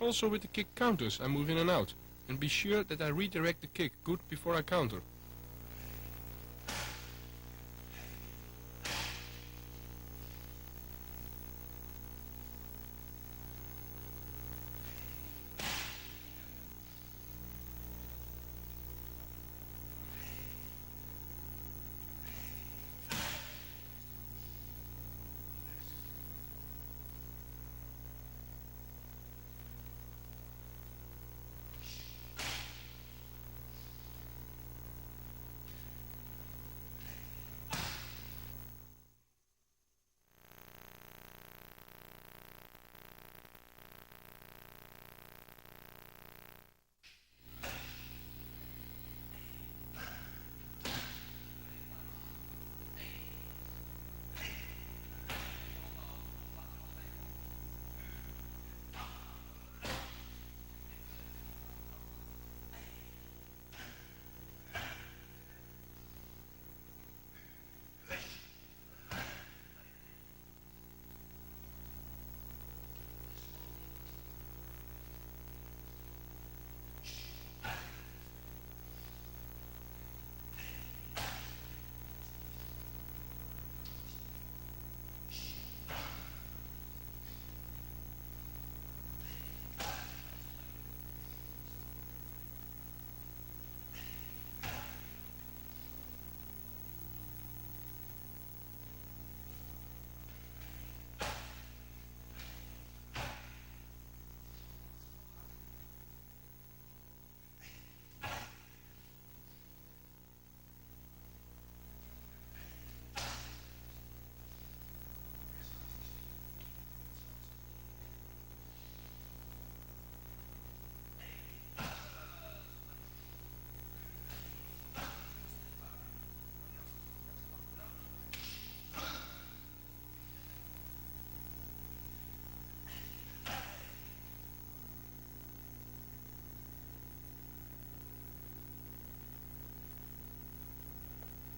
Also with the kick counters I move in and out, and be sure that I redirect the kick good before I counter.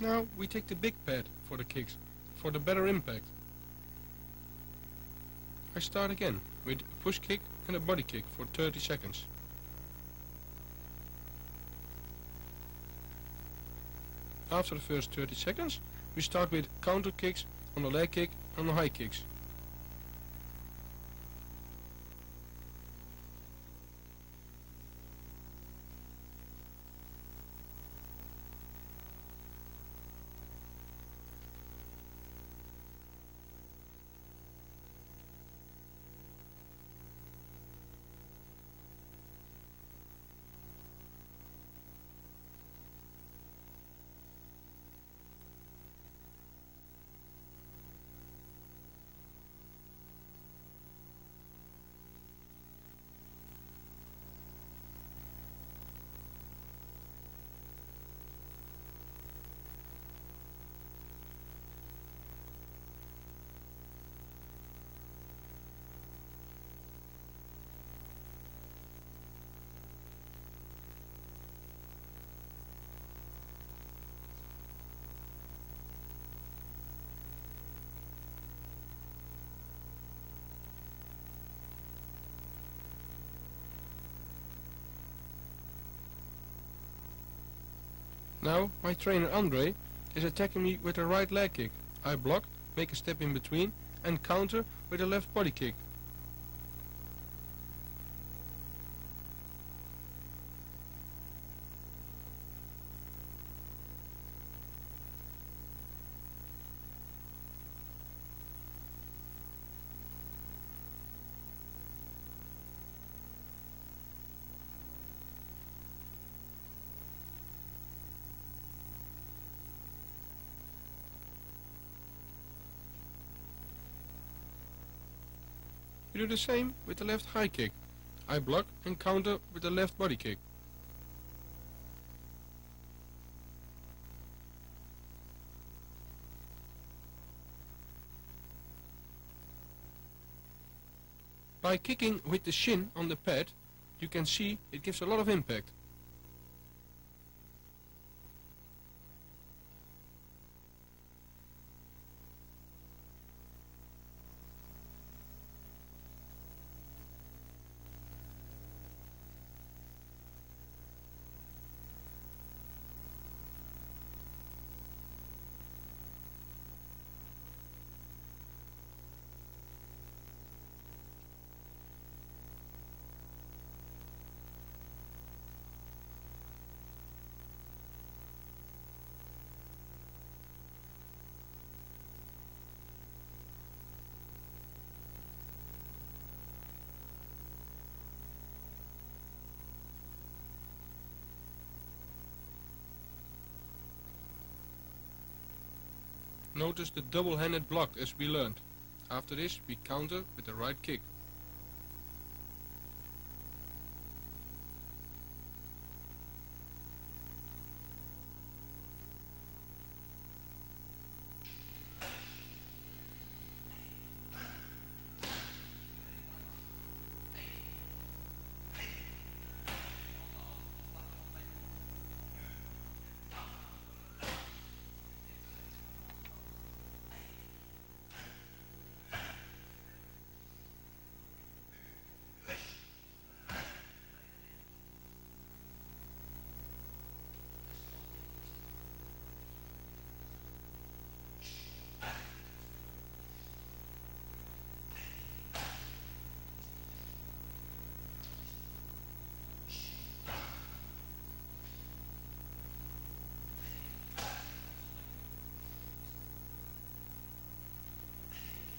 Now we take the big pad for the kicks, for the better impact. I start again with a push kick and a body kick for 30 seconds. After the first 30 seconds, we start with counter kicks on the leg kick and the high kicks. Now my trainer Andre is attacking me with a right leg kick. I block, make a step in between and counter with a left body kick. You do the same with the left high kick. I block and counter with the left body kick. By kicking with the shin on the pad, you can see it gives a lot of impact. Notice the double-handed block as we learned. After this we counter with the right kick.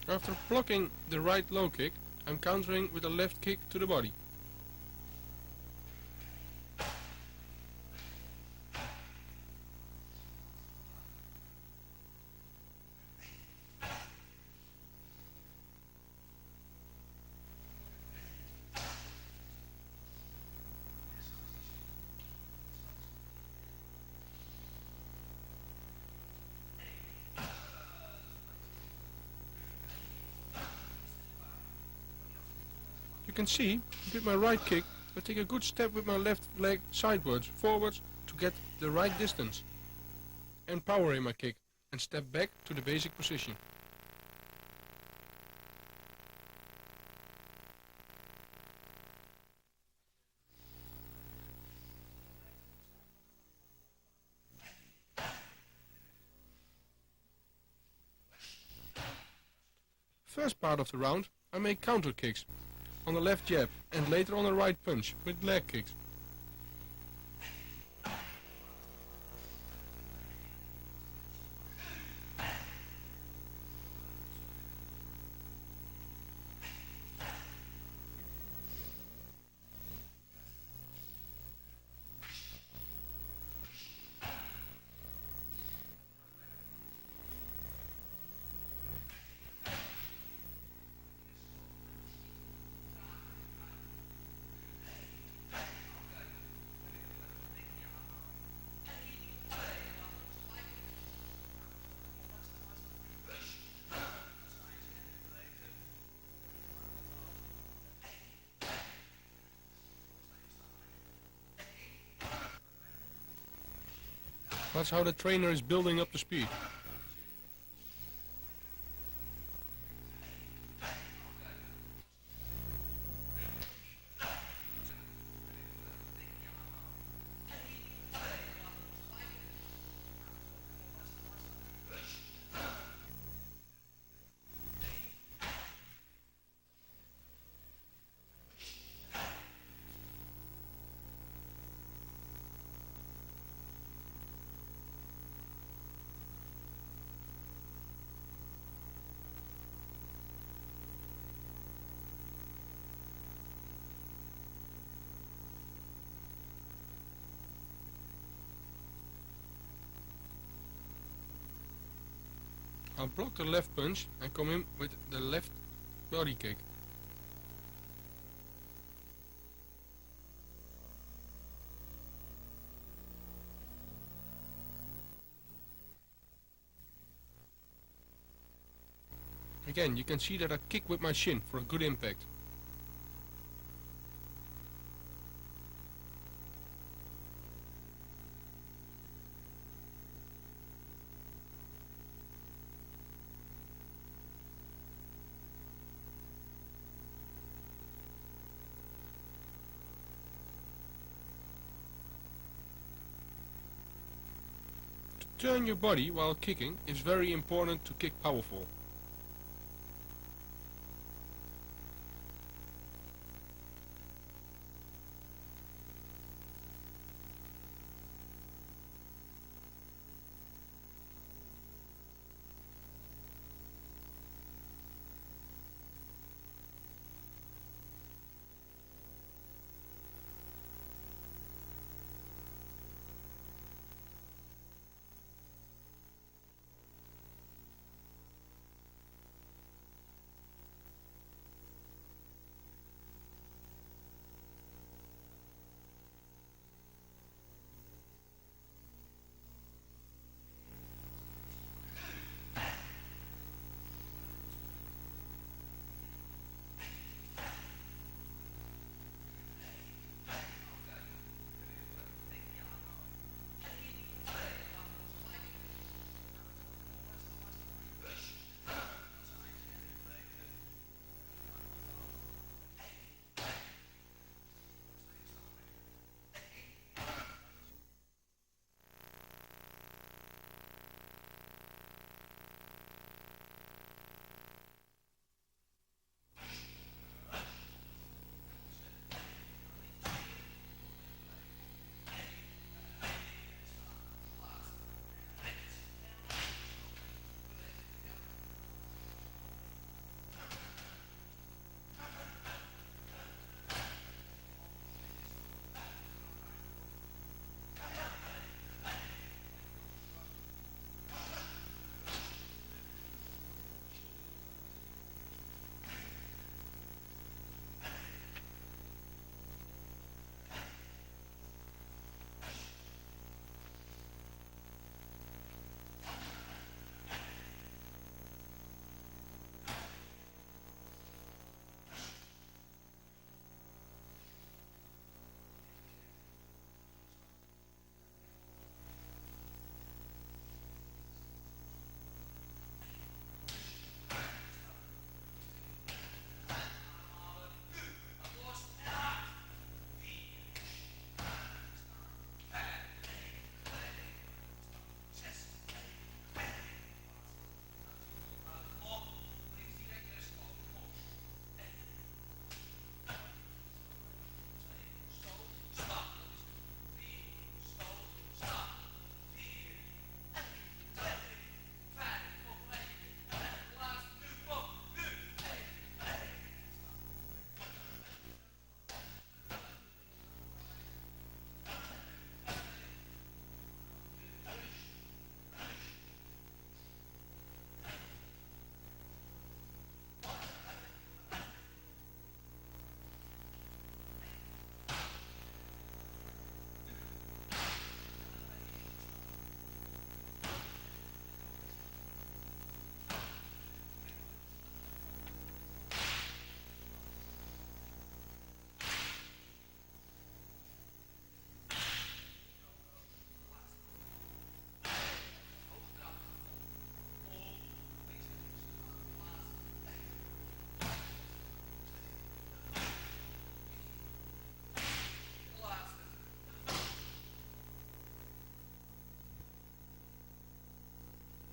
After blocking the right low kick, I'm countering with a left kick to the body. You can see, with my right kick, I take a good step with my left leg sidewards, forwards, to get the right distance. and power in my kick and step back to the basic position. First part of the round I make counter kicks on the left jab and later on the right punch with leg kicks. That's how the trainer is building up the speed. I'll block the left punch and come in with the left body kick. Again, you can see that I kick with my shin for a good impact. To turn your body while kicking is very important to kick powerful.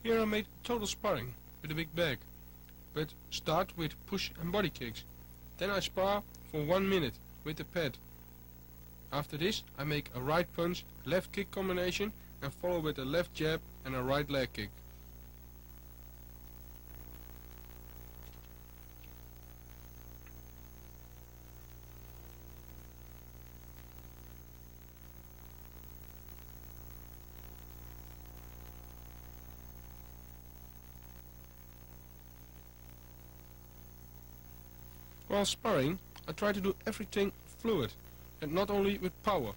Here I made total sparring with a big bag, but start with push and body kicks. Then I spar for 1 minute with the pad. After this I make a right punch, left kick combination and follow with a left jab and a right leg kick. While sparring, I try to do everything fluid and not only with power.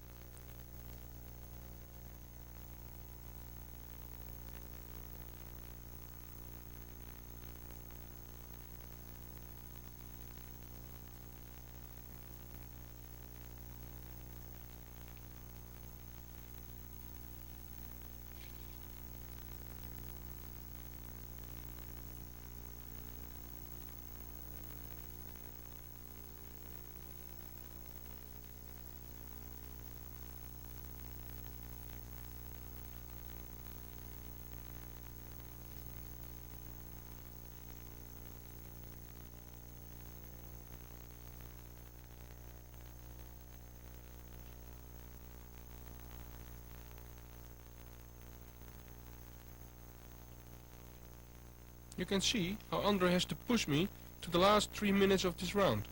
You can see how Andre has to push me to the last 3 minutes of this round.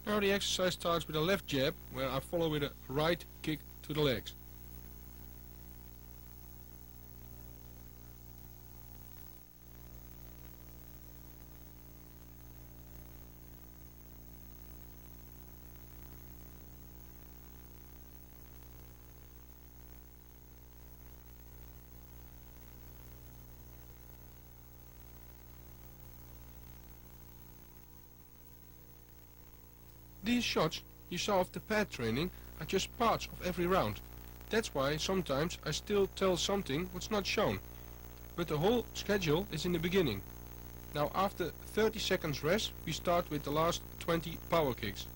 Now the exercise starts with a left jab, where I follow with a right kick to the legs. These shots you saw of the pad training are just parts of every round. That's why sometimes I still tell something what's not shown. But the whole schedule is in the beginning. Now after 30 seconds rest we start with the last 20 power kicks.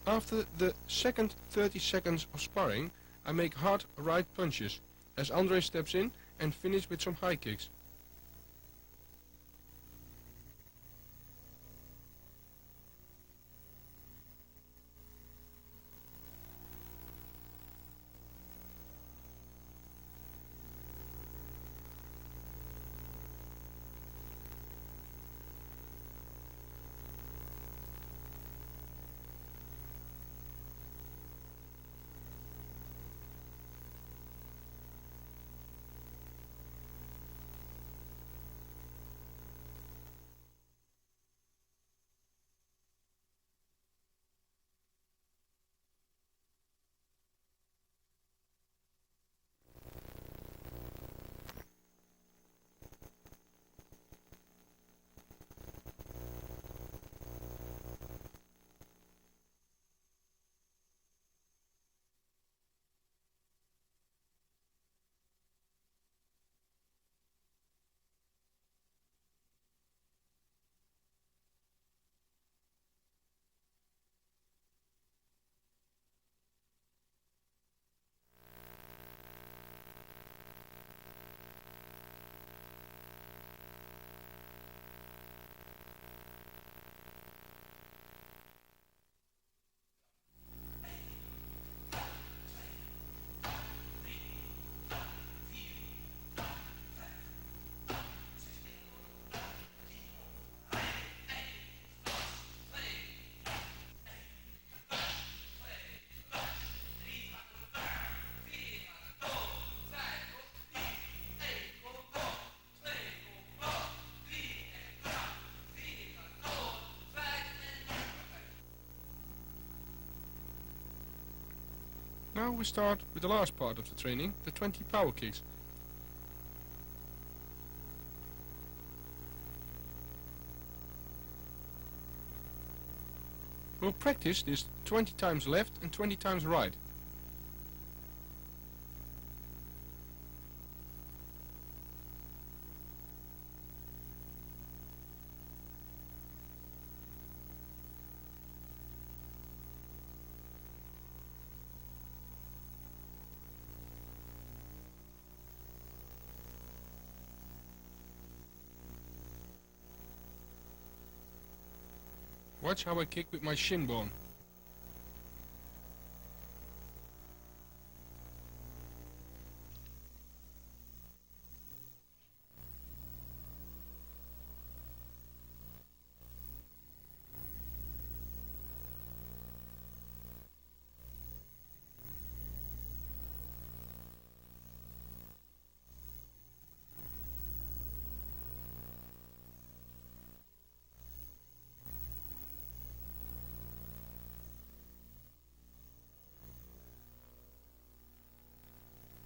After the second 30 seconds of sparring, I make hard right punches, as Andre steps in and finish with some high kicks. Now we start with the last part of the training, the 20 power kicks. We'll practice this 20 times left and 20 times right. Watch how I kick with my shin bone.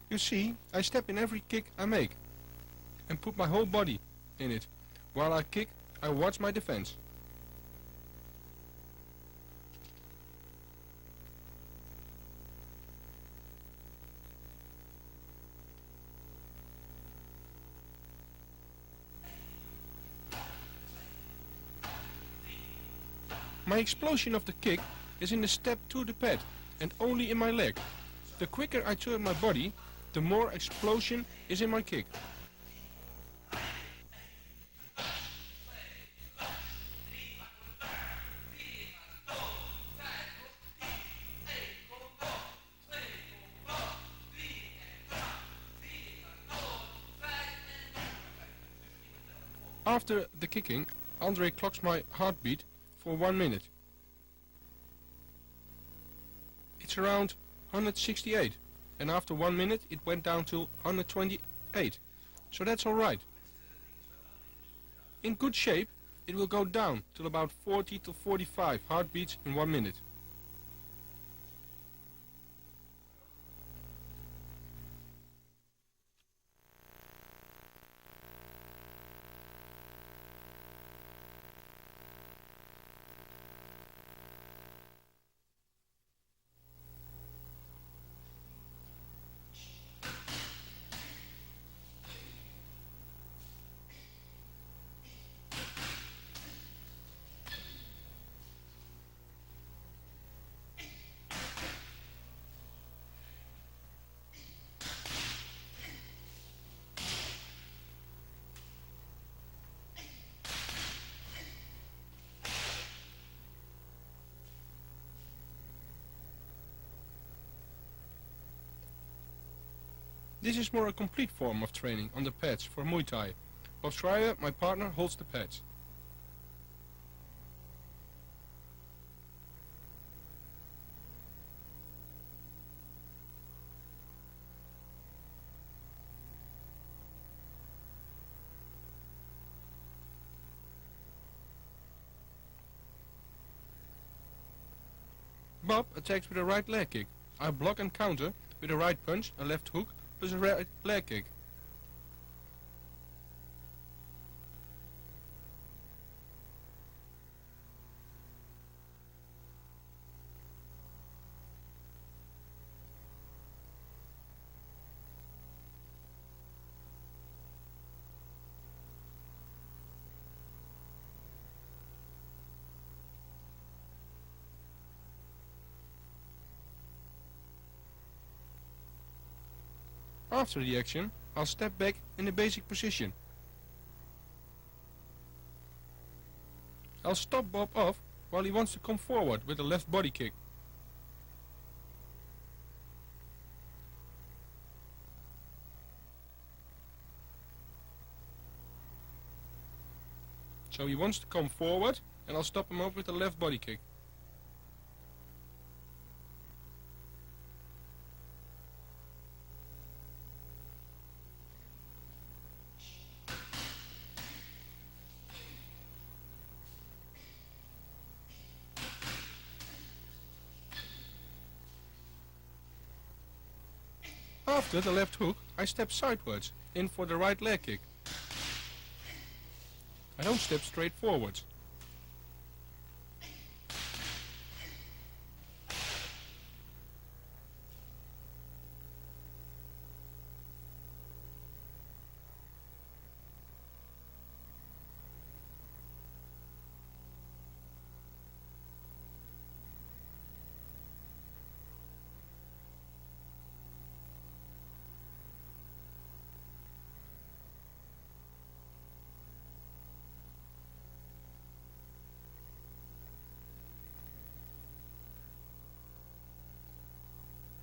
You see, I step in every kick I make and put my whole body in it. While I kick, I watch my defense. My explosion of the kick is in the step to the pad and only in my leg. The quicker I turn my body, the more explosion is in my kick. After the kicking, Andre clocks my heartbeat for 1 minute. It's around 168, and after 1 minute it went down to 128, so that's alright. In good shape, it will go down till about 40 to 45 heartbeats in 1 minute. This is more a complete form of training on the pads for Muay Thai. Bob Schreier, my partner, holds the pads. Bob attacks with a right leg kick. I block and counter with a right punch, a left hook, plus a right leg kick. After the action, I'll step back in the basic position. I'll stop Bob off while he wants to come forward with a left body kick. So he wants to come forward and I'll stop him up with a left body kick. After the left hook, I step sideways, in for the right leg kick. I don't step straight forwards.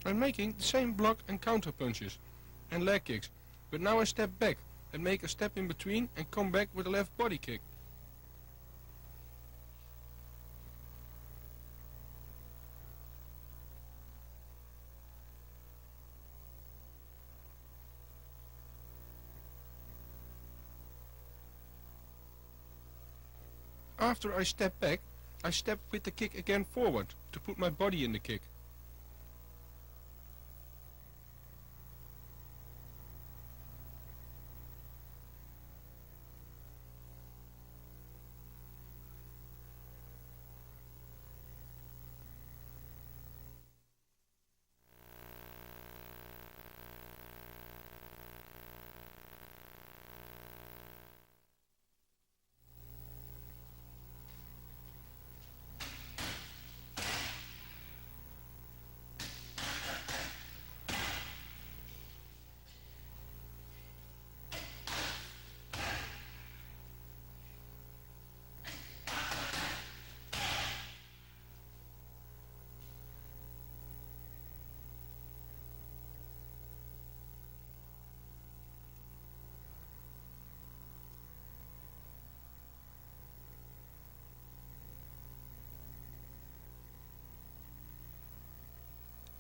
I'm making the same block and counter punches and leg kicks, but now I step back and make a step in between and come back with a left body kick. After I step back, I step with the kick again forward to put my body in the kick.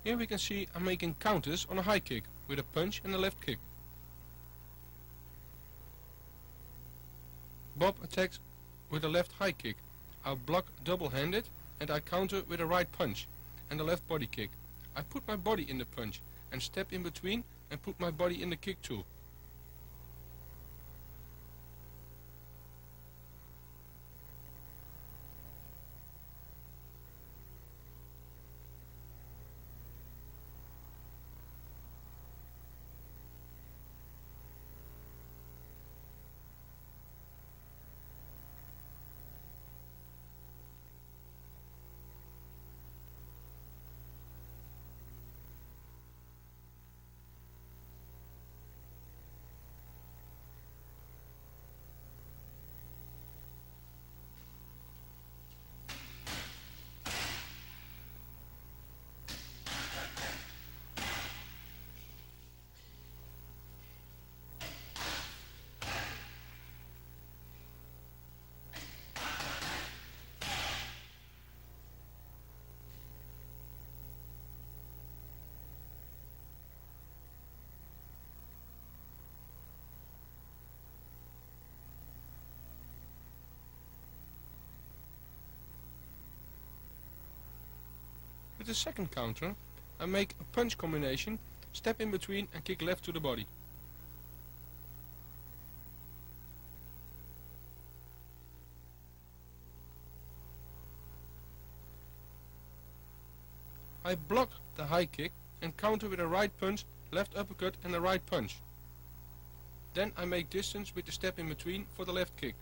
Here we can see I'm making counters on a high kick with a punch and a left kick. Bob attacks with a left high kick. I block double-handed and I counter with a right punch and a left body kick. I put my body in the punch and step in between and put my body in the kick too. With the second counter, I make a punch combination, step in between and kick left to the body. I block the high kick and counter with a right punch, left uppercut and a right punch. Then I make distance with the step in between for the left kick.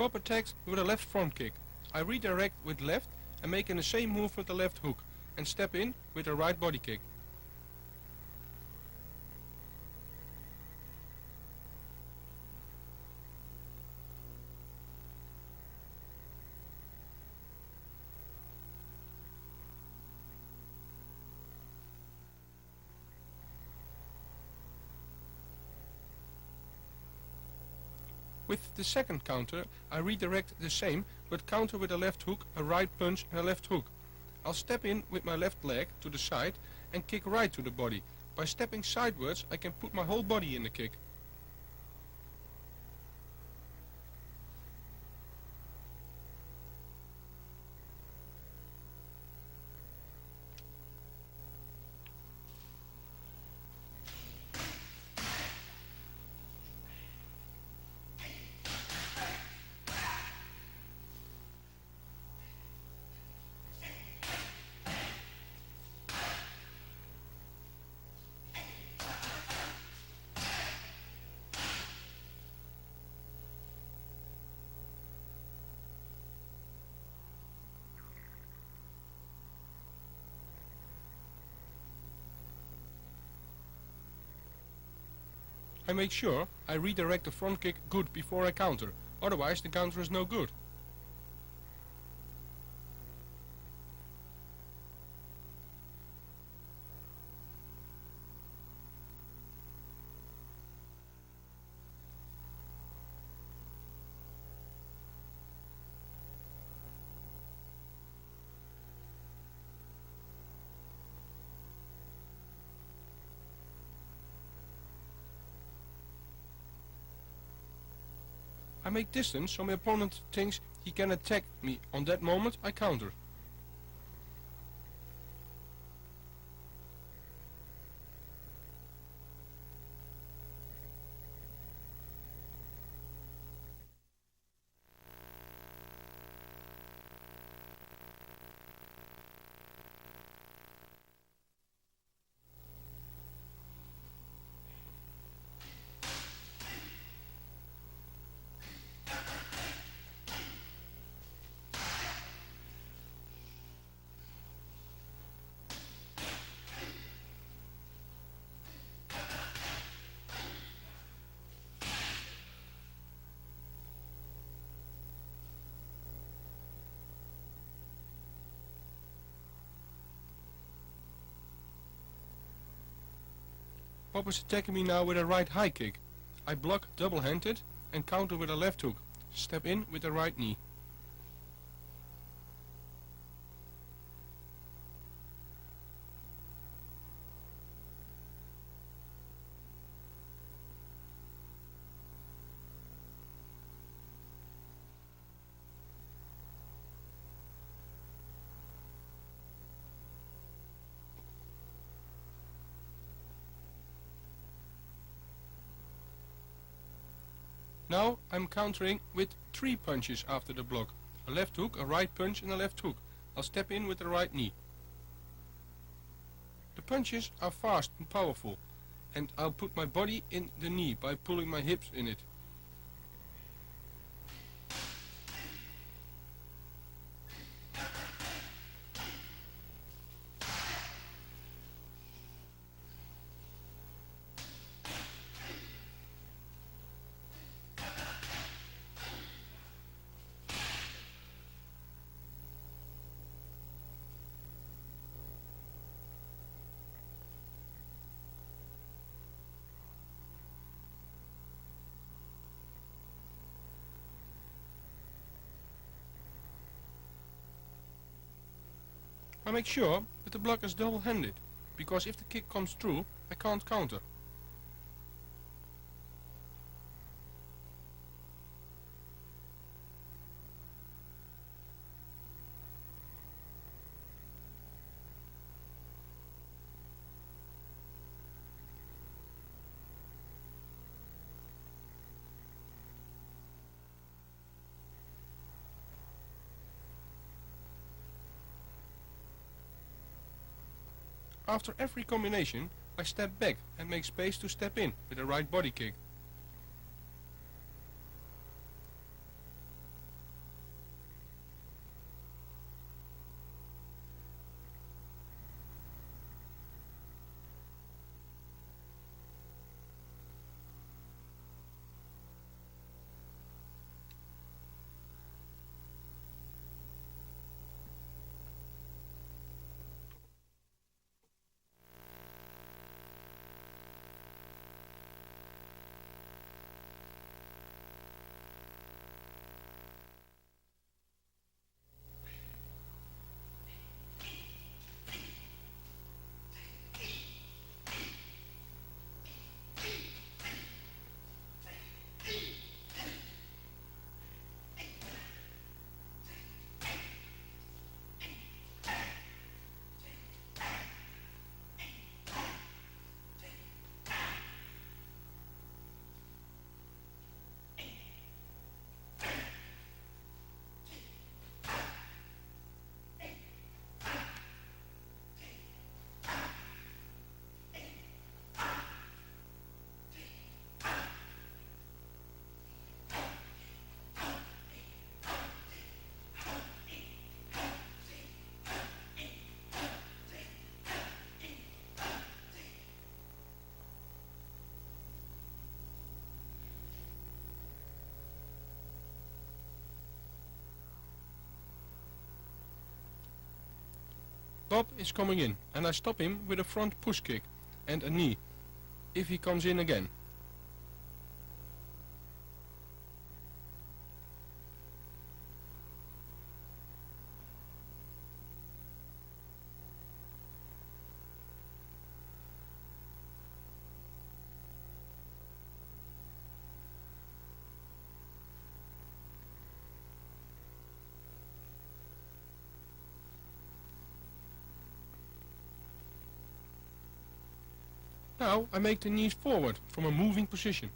Bob attacks with a left front kick. I redirect with left and making the same move with the left hook and step in with a right body kick. With the second counter, I redirect the same, but counter with a left hook, a right punch and a left hook. I'll step in with my left leg to the side and kick right to the body. By stepping sideways, I can put my whole body in the kick. I make sure I redirect the front kick good before I counter, otherwise the counter is no good. I make distance so my opponent thinks he can attack me. On that moment I counter. Bob is attacking me now with a right high kick. I block double-handed and counter with a left hook. Step in with the right knee. Now I'm countering with 3 punches after the block. A left hook, a right punch and a left hook. I'll step in with the right knee. The punches are fast and powerful, and I'll put my body in the knee by pulling my hips in it. I make sure that the block is double-handed, because if the kick comes through, I can't counter. After every combination, I step back and make space to step in with a right body kick. Bob is coming in, and I stop him with a front push kick and a knee, if he comes in again. Now I make the knees forward from a moving position.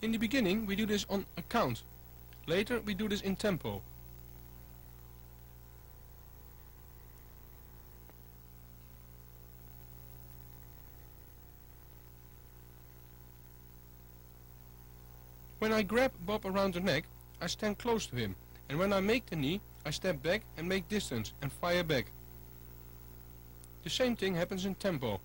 In the beginning we do this on a count. Later we do this in tempo. When I grab Bob around the neck, I stand close to him, and when I make the knee, I step back and make distance and fire back. The same thing happens in tempo.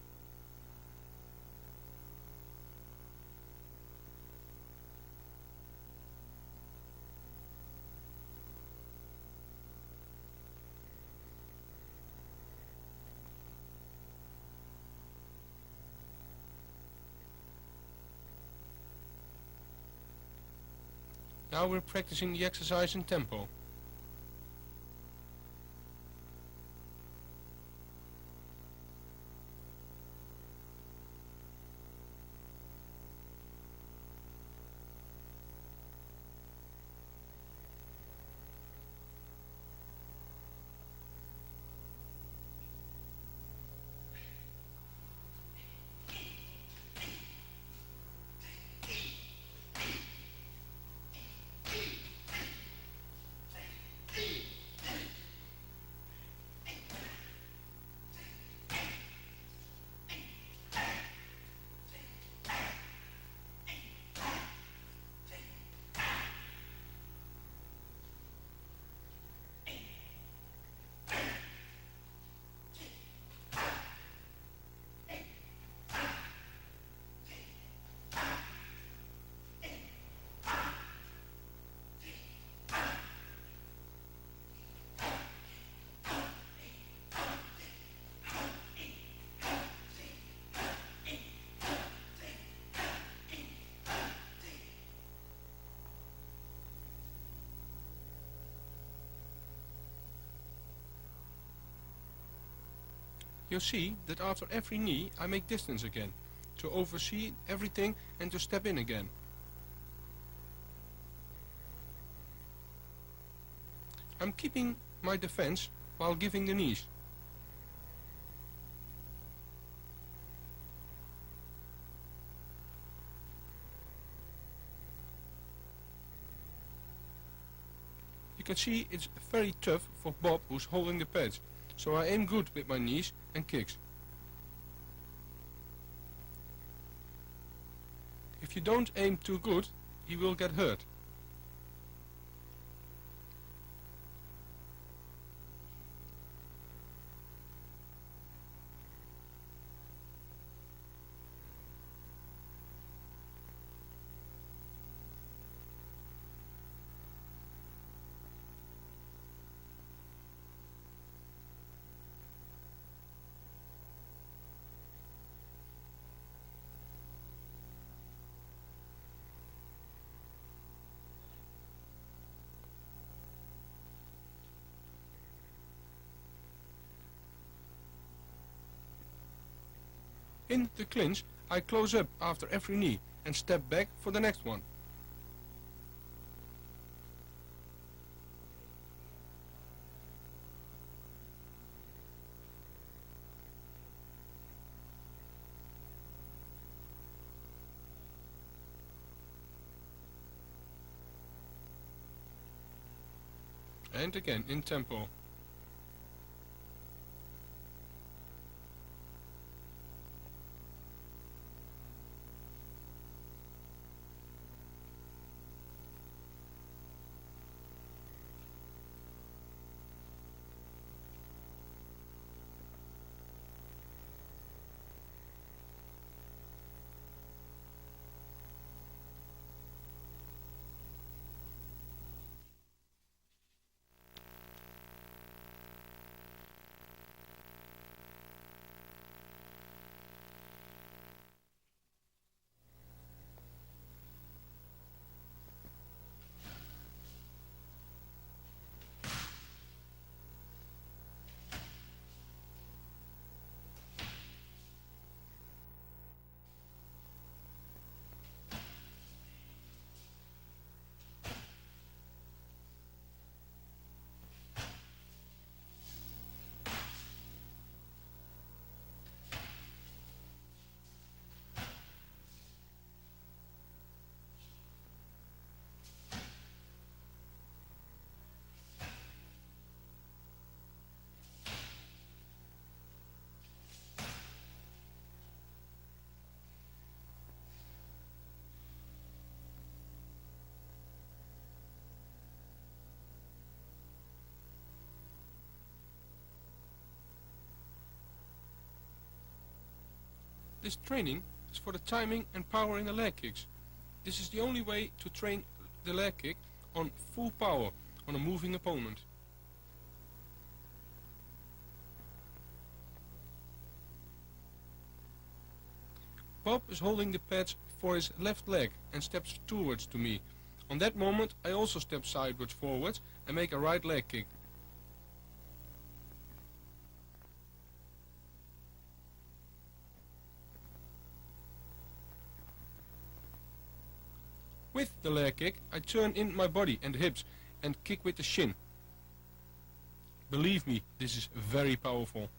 Now we're practicing the exercise in tempo. You'll see that after every knee I make distance again, to oversee everything and to step in again. I'm keeping my defense while giving the knees. You can see it's very tough for Bob who's holding the pads, so I aim good with my knees and kicks. If you don't aim too good, he will get hurt. In the clinch, I close up after every knee and step back for the next one. And again in tempo. This training is for the timing and power in the leg kicks. This is the only way to train the leg kick on full power on a moving opponent. Bob is holding the pads for his left leg and steps towards to me. On that moment I also step sideways forwards and make a right leg kick. With the leg kick I turn in my body and hips and kick with the shin. Believe me, this is very powerful.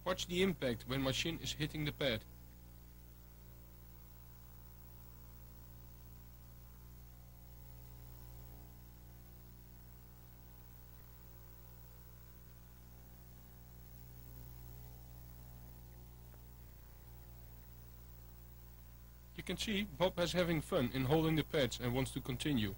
Watch the impact when my shin is hitting the pad. You can see Bob is having fun in holding the pads and wants to continue.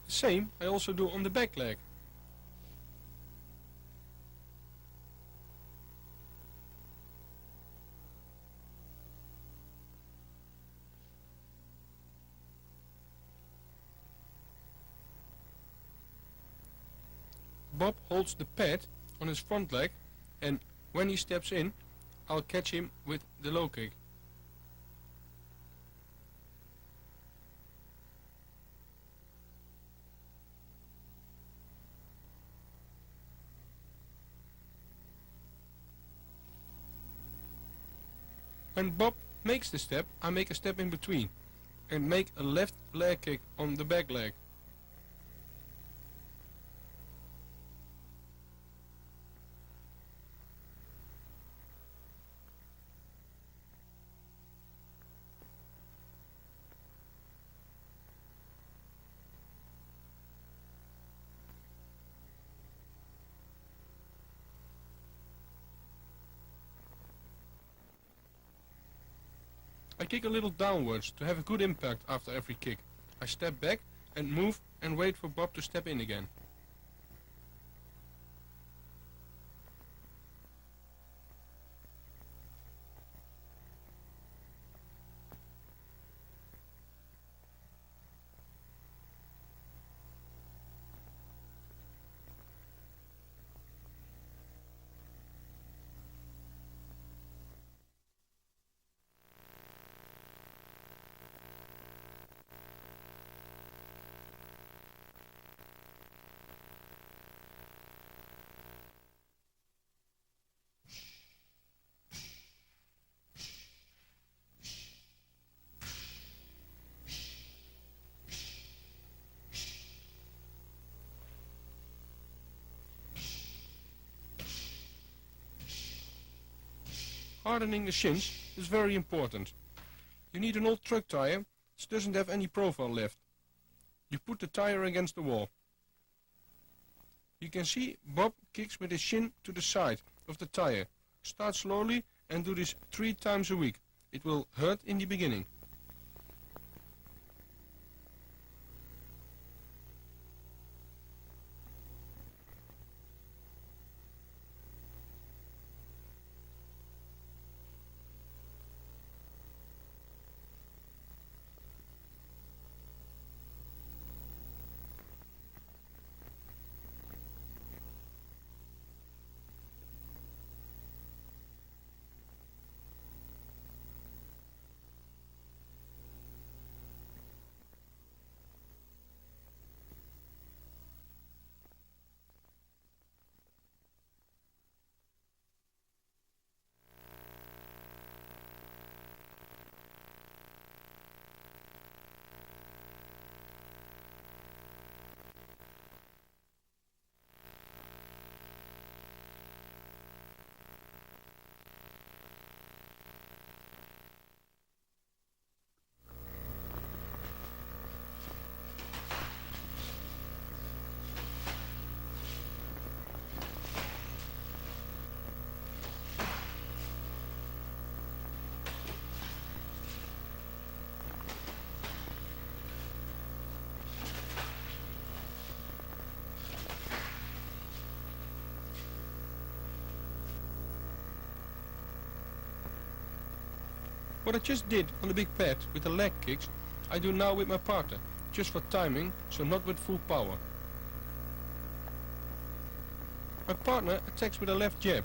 The same I also do on the back leg. Bob holds the pad on his front leg and when he steps in, I'll catch him with the low kick. When Bob makes the step, I make a step in between and make a left leg kick on the back leg. I kick a little downwards to have a good impact after every kick. I step back and move and wait for Bob to step in again. Hardening the shins is very important. You need an old truck tire which doesn't have any profile left. You put the tire against the wall. You can see Bob kicks with his shin to the side of the tire. Start slowly and do this 3 times a week. It will hurt in the beginning. What I just did on the big pad with the leg kicks, I do now with my partner, just for timing, so not with full power. My partner attacks with a left jab.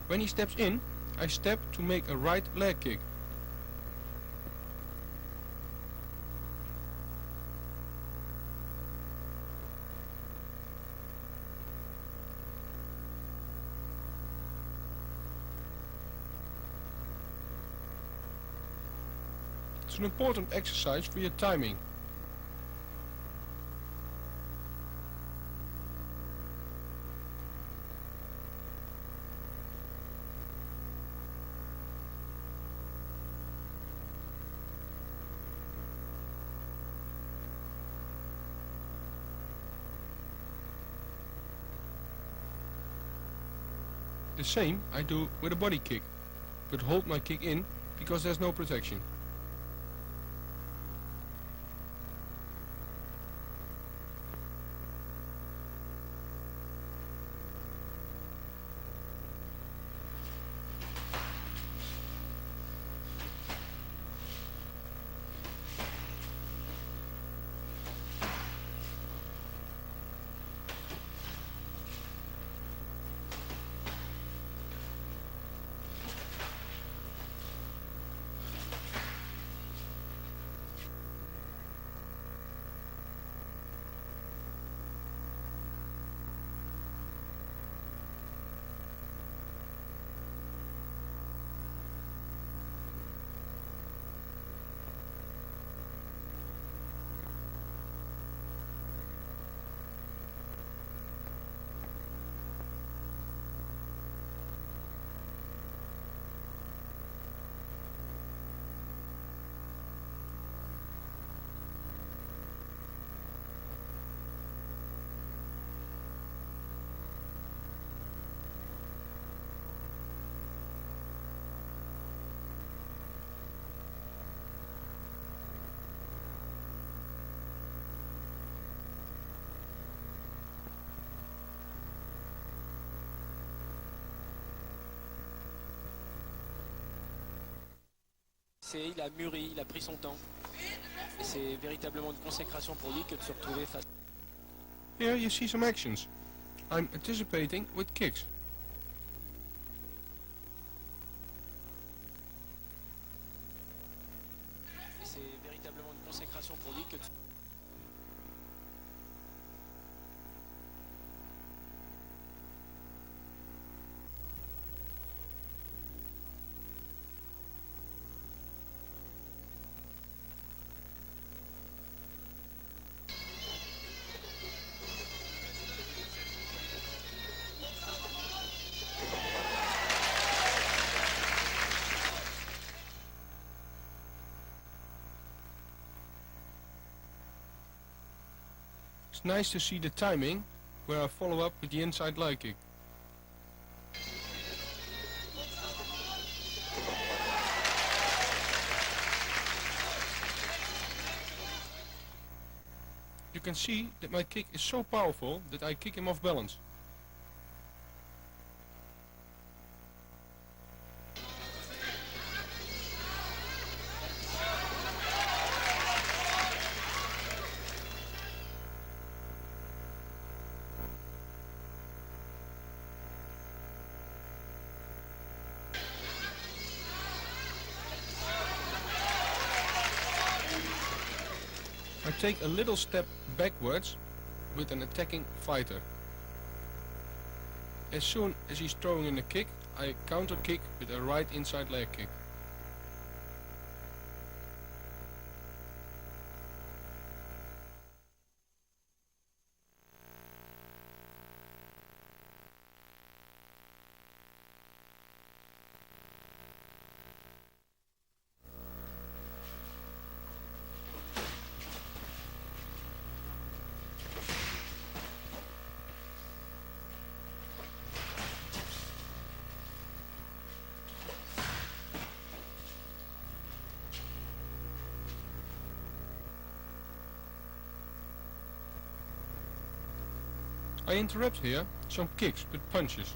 When he steps in, I step to make a right leg kick. It's an important exercise for your timing. The same I do with a body kick, but hold my kick in because there's no protection. Il a mûri, il a pris son temps. C'est véritablement une consécration pour lui que de se retrouver face. Here you see some actions. I'm anticipating with kicks. C'est véritablement une consécration pour lui que de... It's nice to see the timing, where I follow up with the inside leg kick. You can see that my kick is so powerful that I kick him off balance. I take a little step backwards with an attacking fighter. As soon as he's throwing in a kick, I counter kick with a right inside leg kick. I interrupt here some kicks with punches.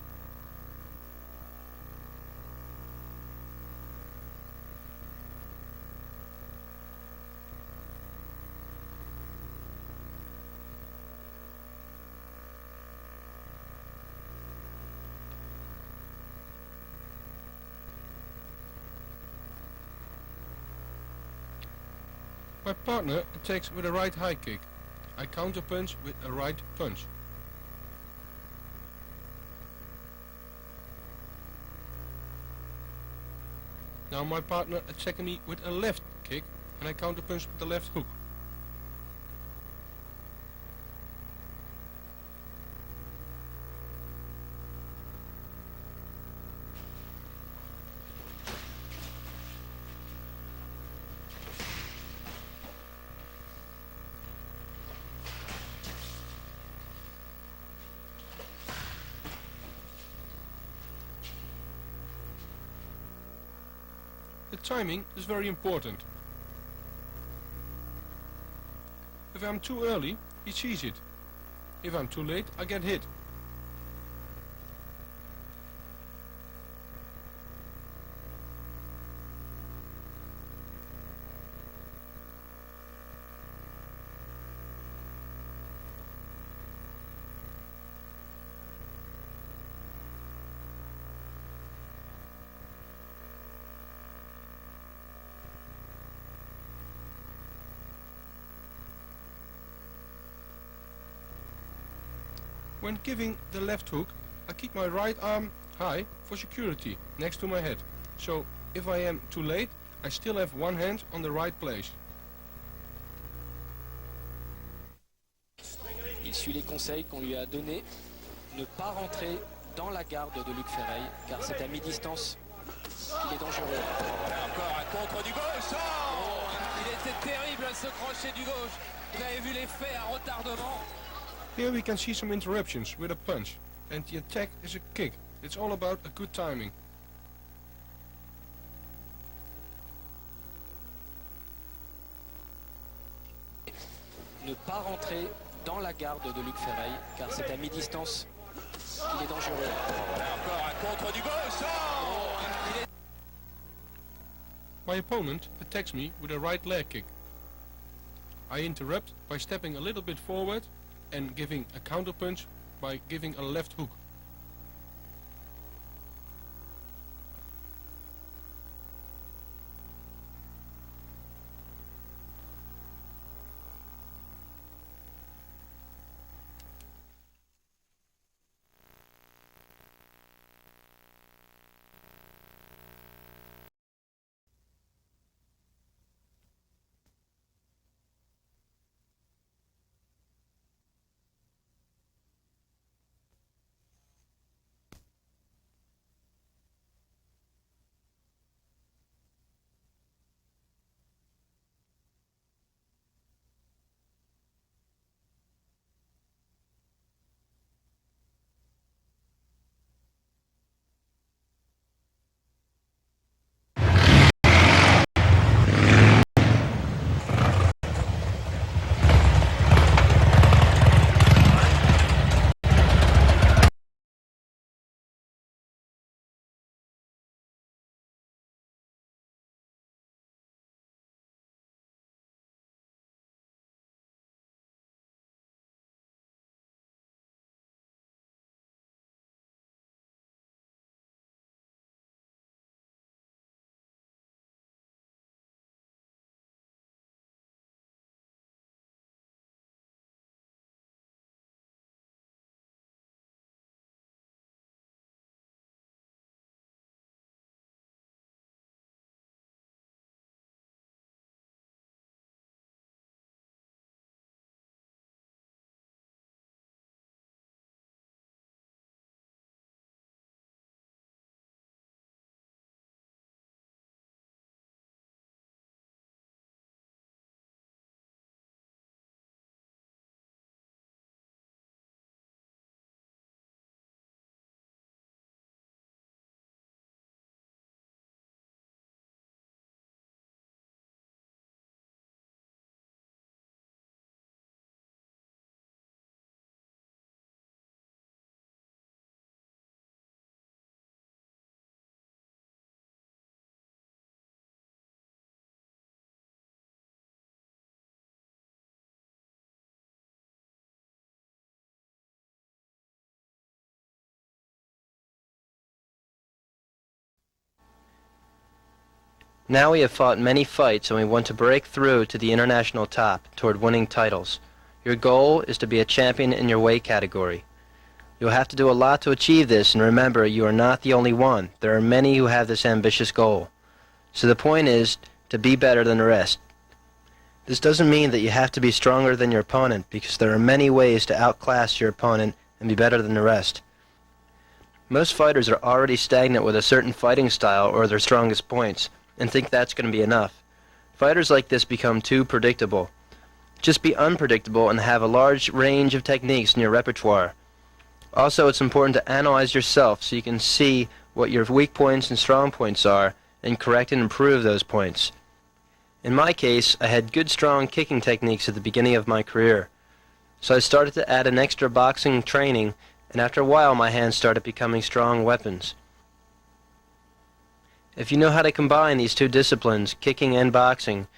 My partner attacks with a right high kick. I counter punch with a right punch. Now my partner attacking me with a left kick and I counter punch with the left hook. The timing is very important. If I'm too early, he sees it. If I'm too late, I get hit. When giving the left hook, I keep my right arm high for security next to my head. So if I am too late, I still have one hand on the right place. Il suit les conseils qu'on lui a donnés. Ne pas rentrer dans la garde de Luc Ferreil, car c'est à mi-distance qu'il est dangereux. Encore un contre du gauche. Oh, il était terrible ce crochet du gauche. Vous avez vu l'effet à retardement. Here we can see some interruptions with a punch, and the attack is a kick. It's all about a good timing. Ne pas rentrer dans la garde de Luc Ferreil, car c'est à mi-distance qu'il est dangereux. Encore un contre du gauche. Oh, il est... My opponent attacks me with a right leg kick. I interrupt by stepping a little bit forward and giving a counter punch by giving a left hook. Now we have fought many fights and we want to break through to the international top toward winning titles. Your goal is to be a champion in your weight category. You'll have to do a lot to achieve this, and remember, you are not the only one. There are many who have this ambitious goal. So the point is to be better than the rest. This doesn't mean that you have to be stronger than your opponent, because there are many ways to outclass your opponent and be better than the rest. Most fighters are already stagnant with a certain fighting style or their strongest points, and think that's going to be enough. Fighters like this become too predictable. Just be unpredictable and have a large range of techniques in your repertoire. Also, it's important to analyze yourself so you can see what your weak points and strong points are and correct and improve those points. In my case, I had good strong kicking techniques at the beginning of my career. So I started to add an extra boxing training, and after a while my hands started becoming strong weapons. If you know how to combine these two disciplines, kicking and boxing,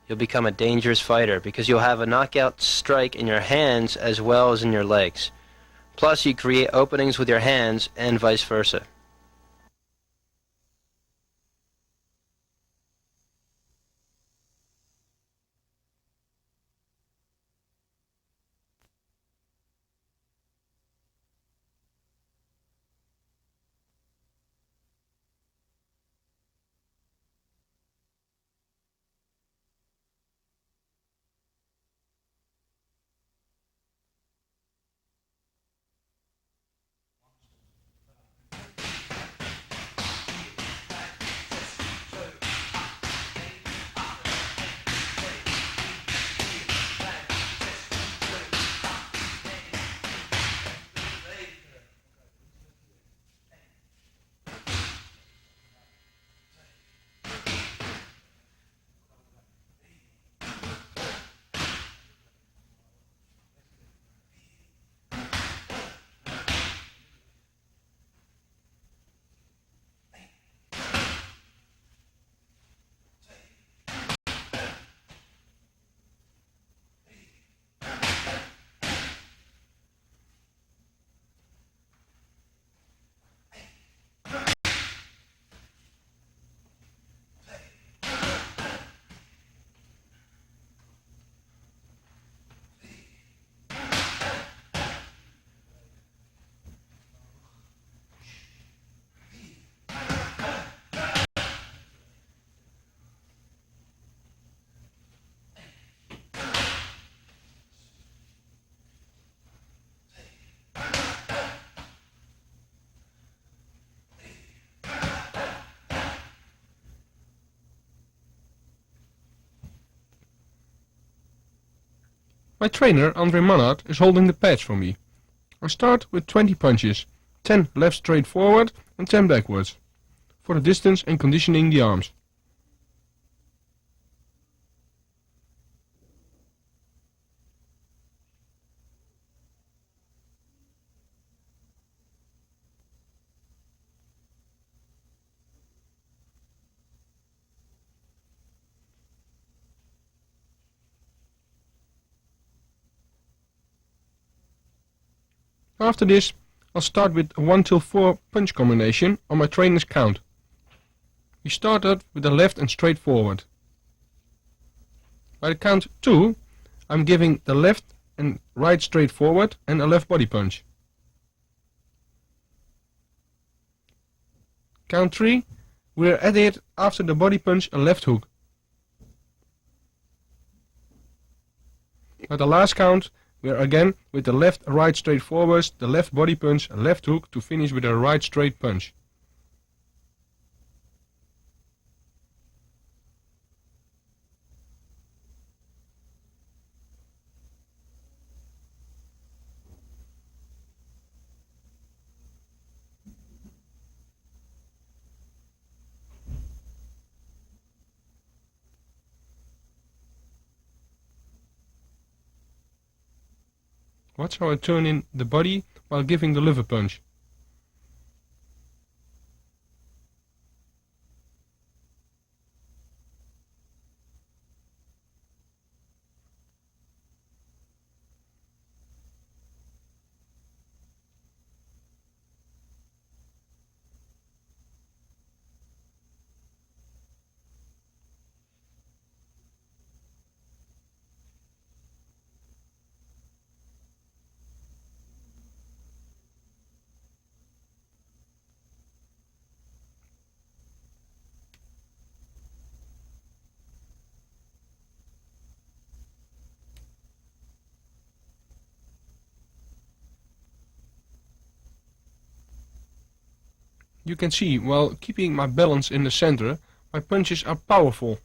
you'll become a dangerous fighter because you'll have a knockout strike in your hands as well as in your legs. Plus, you create openings with your hands and vice versa. My trainer, Andre Mannard, is holding the pads for me. I start with 20 punches, 10 left straight forward and 10 backwards, for the distance and conditioning the arms. After this, I'll start with a 1 till 4 punch combination on my trainer's count. We started with the left and straight forward. By the count 2, I'm giving the left and right straight forward and a left body punch. Count 3, we're adding it after the body punch a left hook. At the last count, we're again with the left right straight forwards, the left body punch, a left hook to finish with a right straight punch. Watch how I turn in the body while giving the liver punch. you can see, while keeping my balance in the center, my punches are powerful.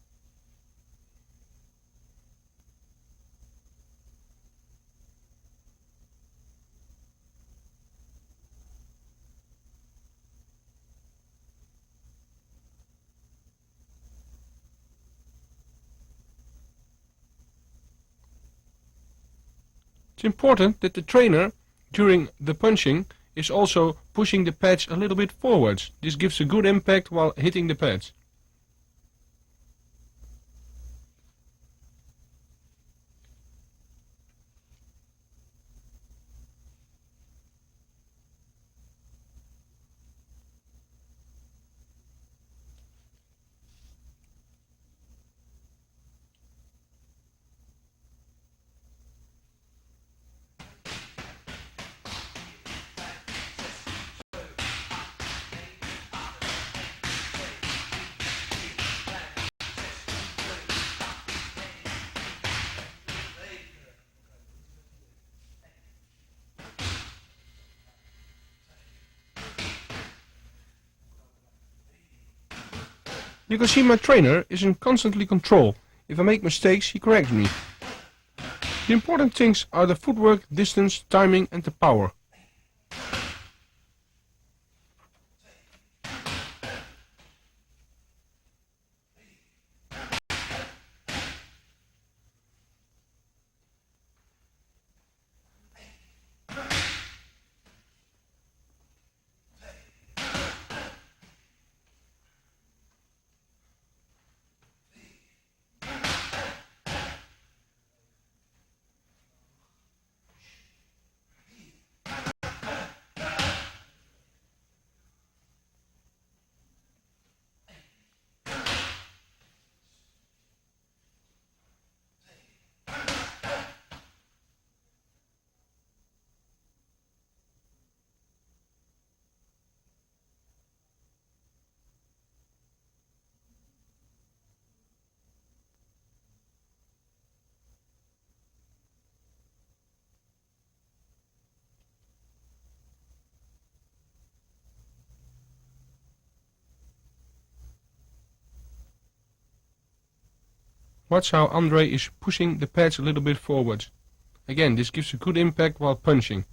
It's important that the trainer, during the punching, is also pushing the pads a little bit forwards. This gives a good impact while hitting the pads. You can see my trainer is in constantly control. If I make mistakes, he corrects me. The important things are the footwork, distance, timing and the power. Watch how Andre is pushing the pads a little bit forward. Again, this gives a good impact while punching.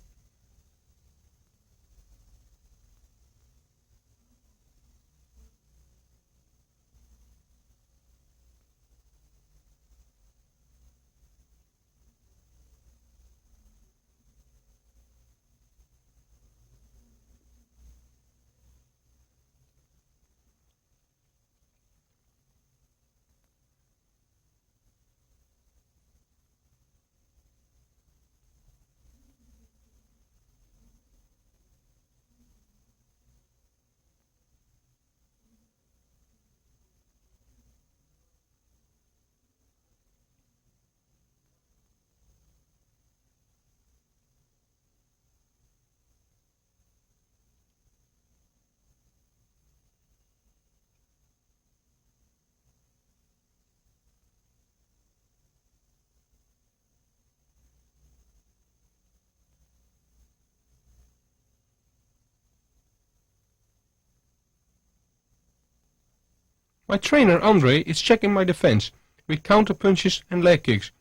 My trainer Andre is checking my defense with counter punches and leg kicks.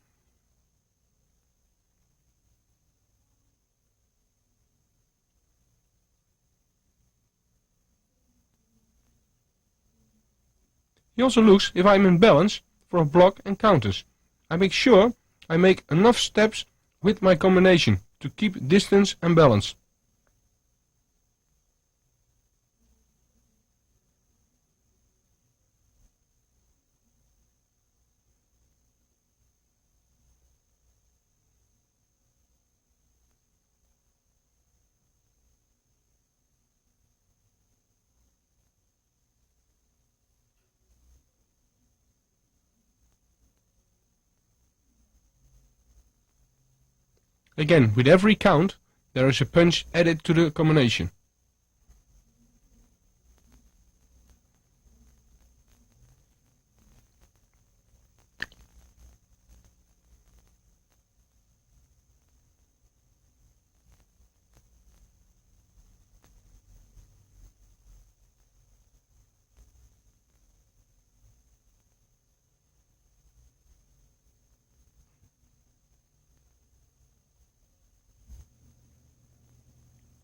He also looks if I am in balance for a block and counters. I make sure I make enough steps with my combination to keep distance and balance. Again, with every count, there is a punch added to the combination.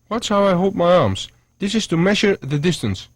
Watch how I hold my arms. This is to measure the distance.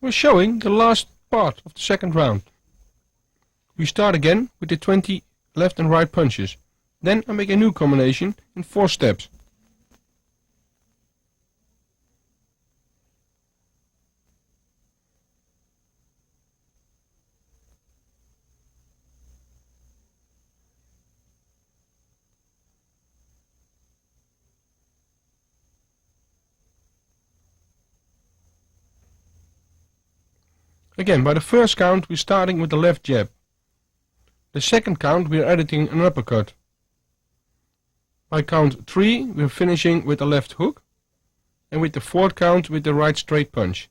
We're showing the last part of the second round. We start again with the 20 left and right punches. Then I make a new combination in 4 steps. Again, by the first count we're starting with the left jab. The second count we are editing an uppercut. By count 3 we are finishing with the left hook, and with the fourth count with the right straight punch.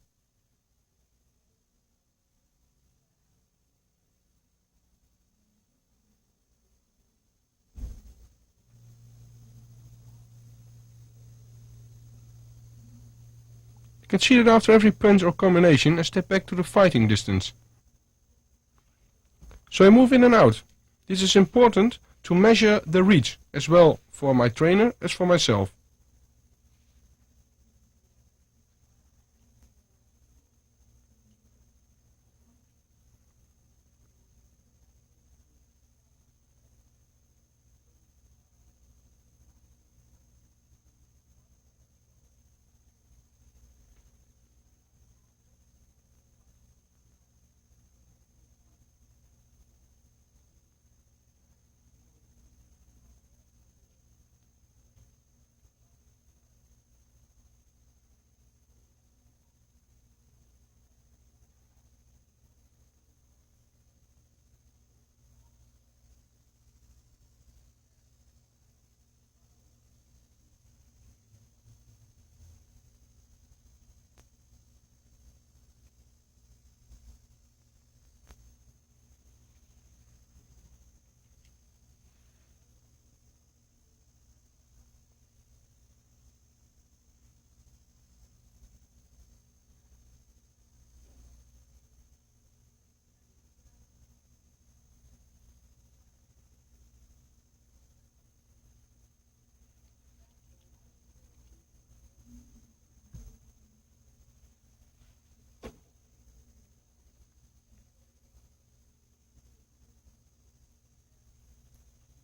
You can see that after every punch or combination I step back to the fighting distance. So I move in and out. This is important to measure the reach, as well for my trainer as for myself.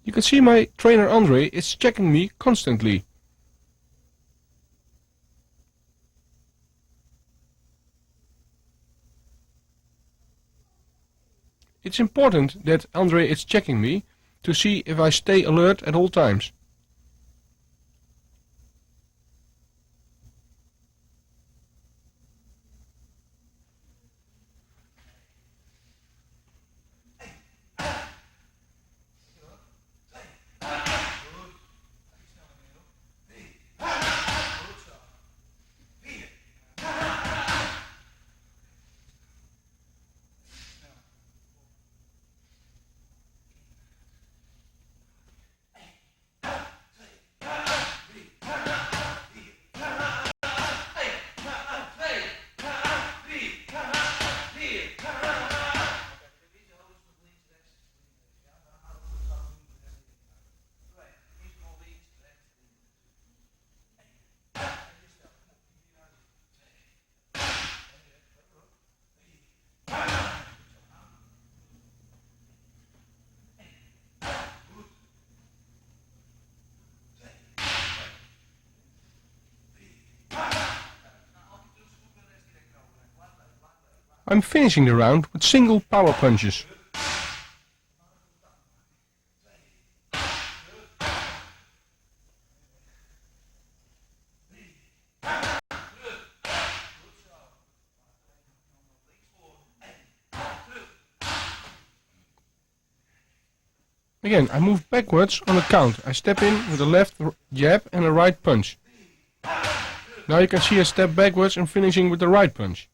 You can see my trainer Andre is checking me constantly. It's important that Andre is checking me to see if I stay alert at all times. I'm finishing the round with single power punches. Again, I move backwards on a count. I step in with a left jab and a right punch. Now you can see I step backwards and finishing with the right punch.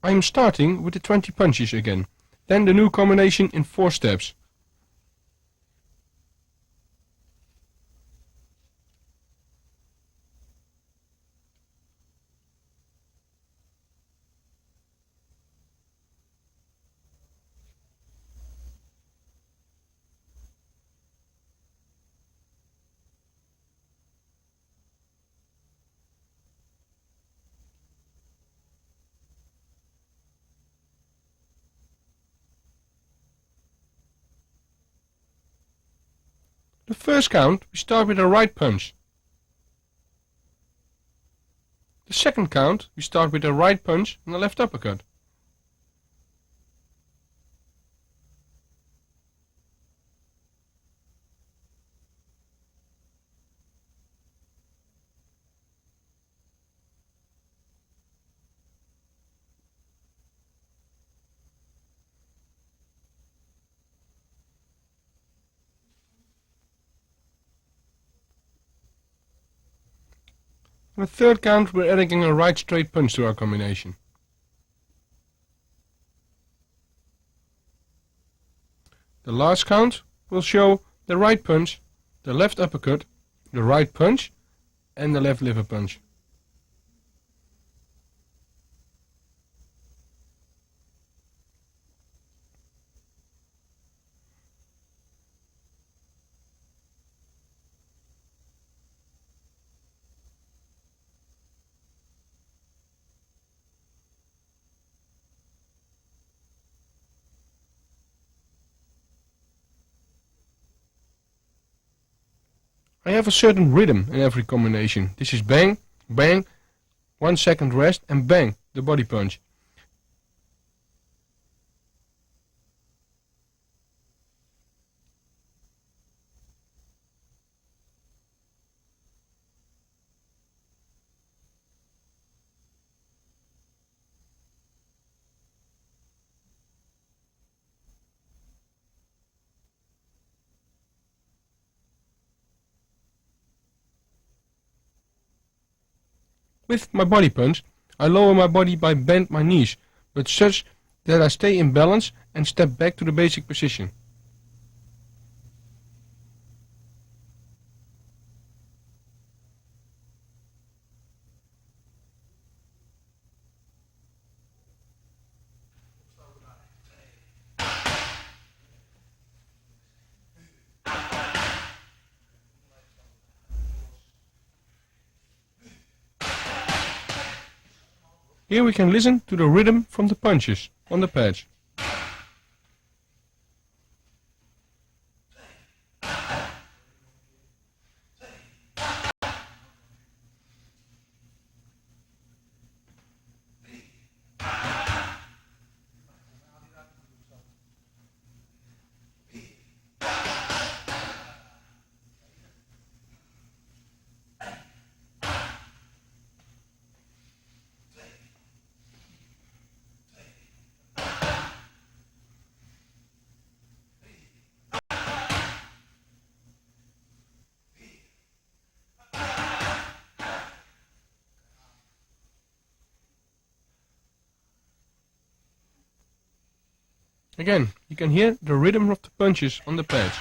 I am starting with the 20 punches again, then the new combination in 4 steps. The first count we start with a right punch. The second count we start with a right punch and a left uppercut. On the third count we're adding a right straight punch to our combination. The last count will show the right punch, the left uppercut, the right punch and the left liver punch. I have a certain rhythm in every combination. This is bang, bang, 1 second rest and bang, the body punch. With my body punch, I lower my body by bend my knees, but such that I stay in balance and step back to the basic position. Here we can listen to the rhythm from the punches on the pads. Again, you can hear the rhythm of the punches on the pads.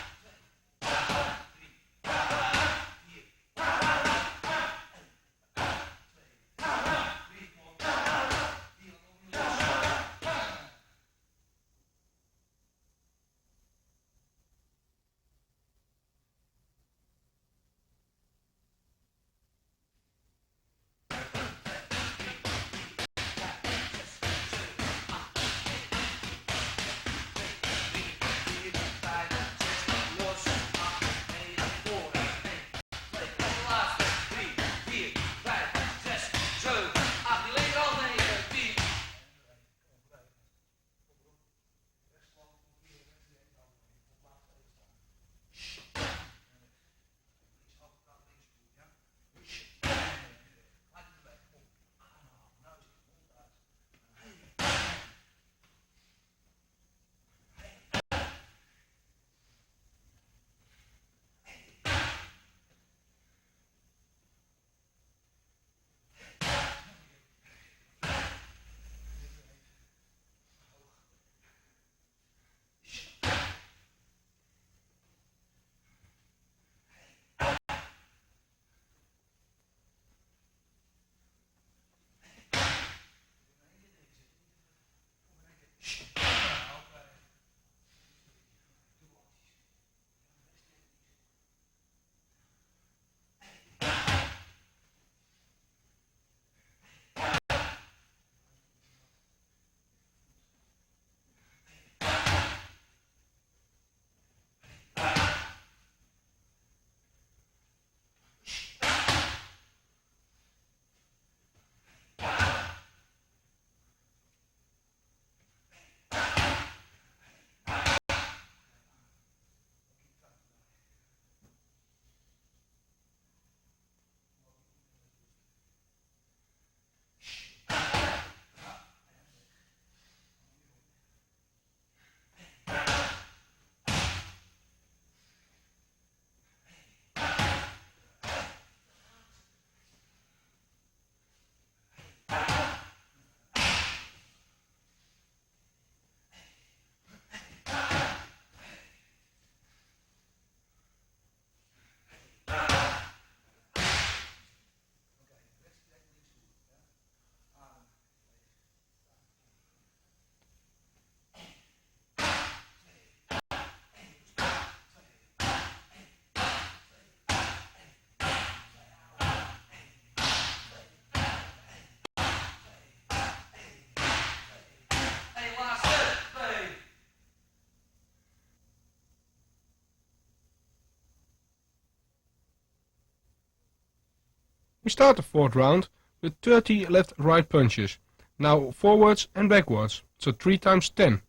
We start the fourth round with 30 left-right punches. Now forwards and backwards, so 3 times 10.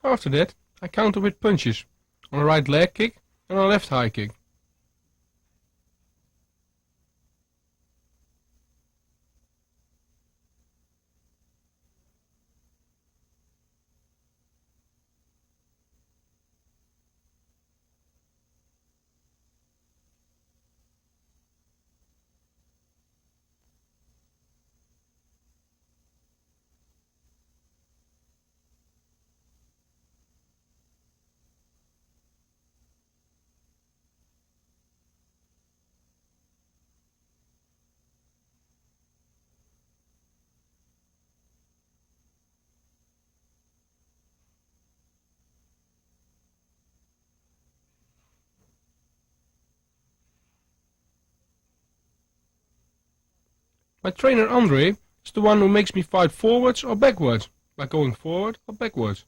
After that, I counter with punches, on a right leg kick and a left high kick. My trainer Andre is the one who makes me fight forwards or backwards, by going forward or backwards.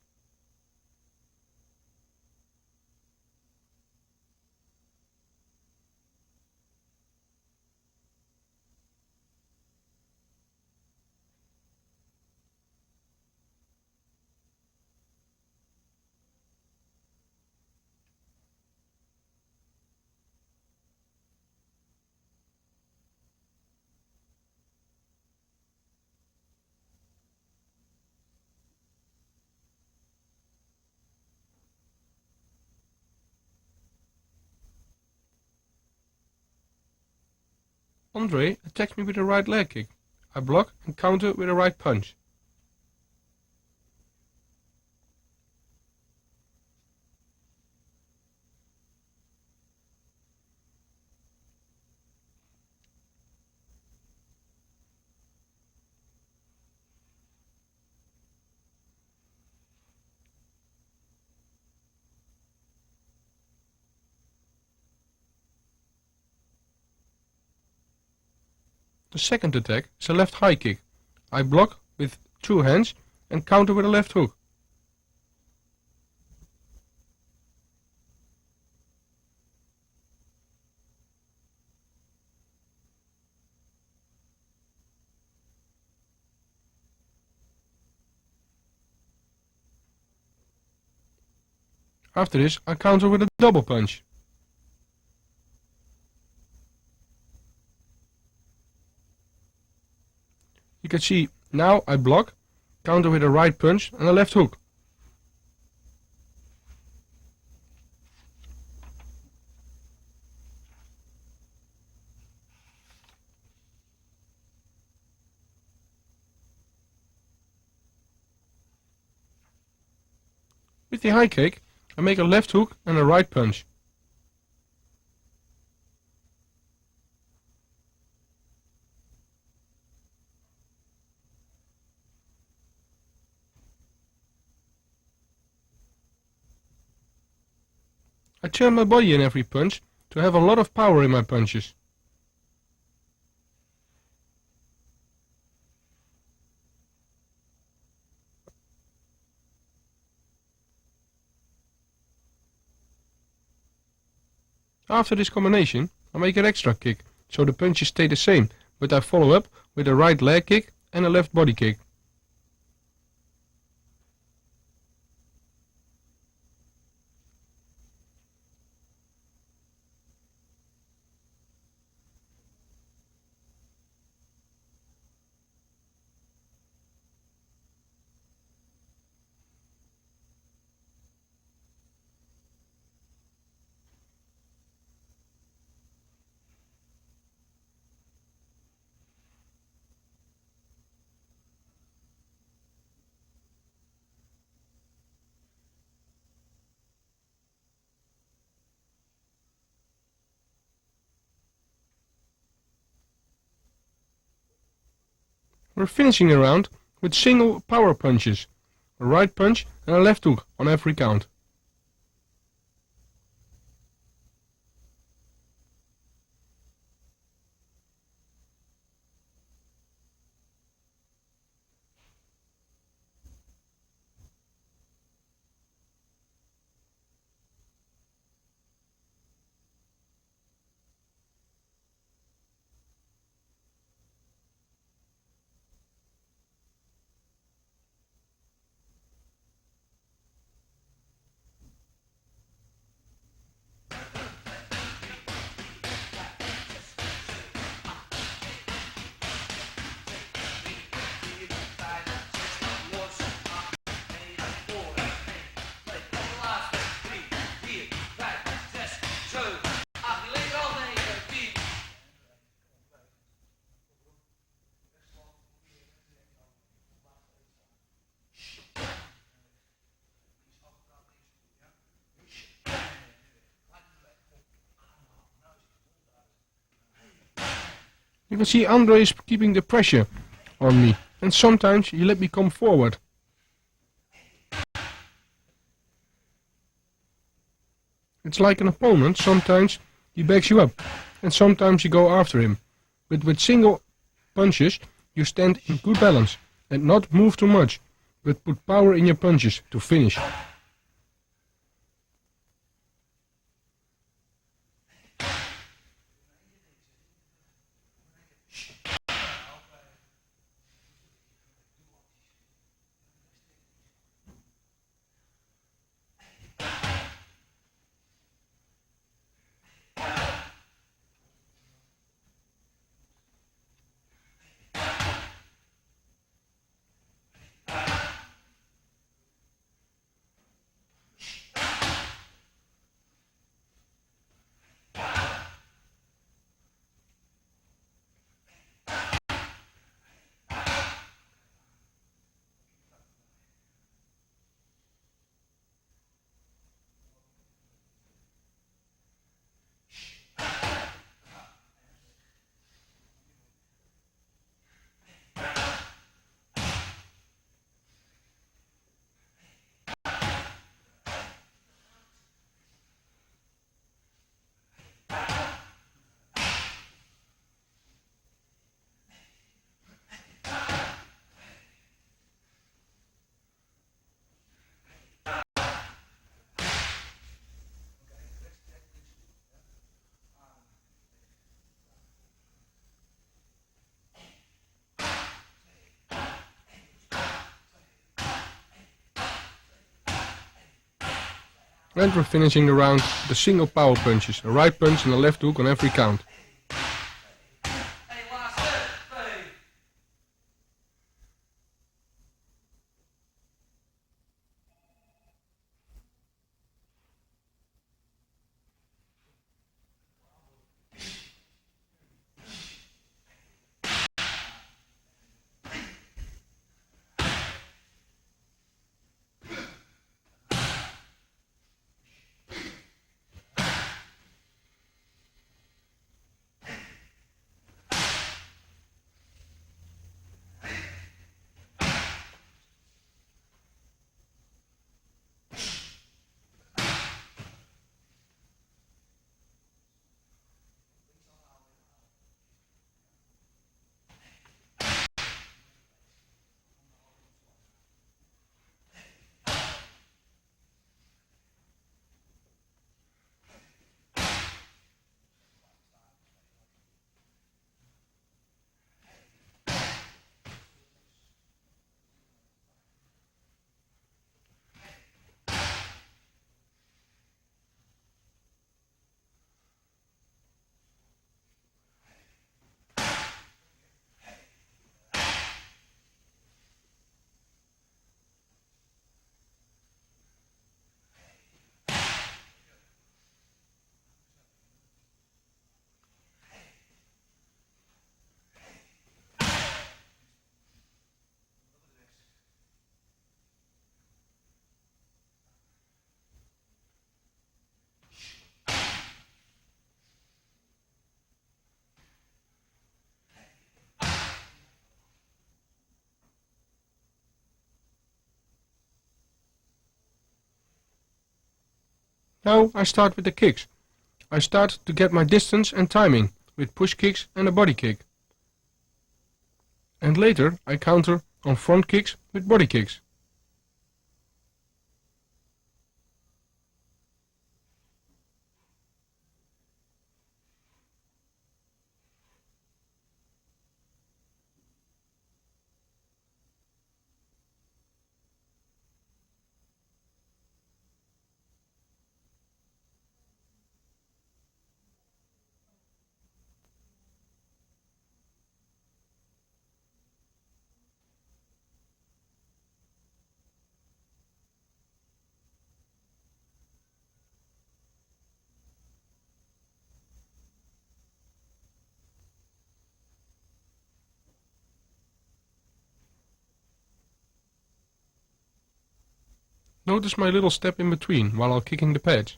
Andre attacks me with a right leg kick. I block and counter with a right punch. The second attack is a left high kick. I block with two hands and counter with a left hook. After this, I counter with a double punch. You can see now I block, counter with a right punch and a left hook. With the high kick, I make a left hook and a right punch. I turn my body in every punch to have a lot of power in my punches. After this combination, I make an extra kick, so the punches stay the same, but I follow up with a right leg kick and a left body kick. We're finishing the round with single power punches, a right punch and a left hook on every count. You can see Andre is keeping the pressure on me, and sometimes he let me come forward. It's like an opponent, sometimes he backs you up, and sometimes you go after him. But with single punches, you stand in good balance, and not move too much, but put power in your punches to finish. And we're finishing the round with the single power punches, a right punch and a left hook on every count. Now I start with the kicks. I start to get my distance and timing with push kicks and a body kick. And later I counter on front kicks with body kicks. Notice my little step in between while I'm kicking the pads.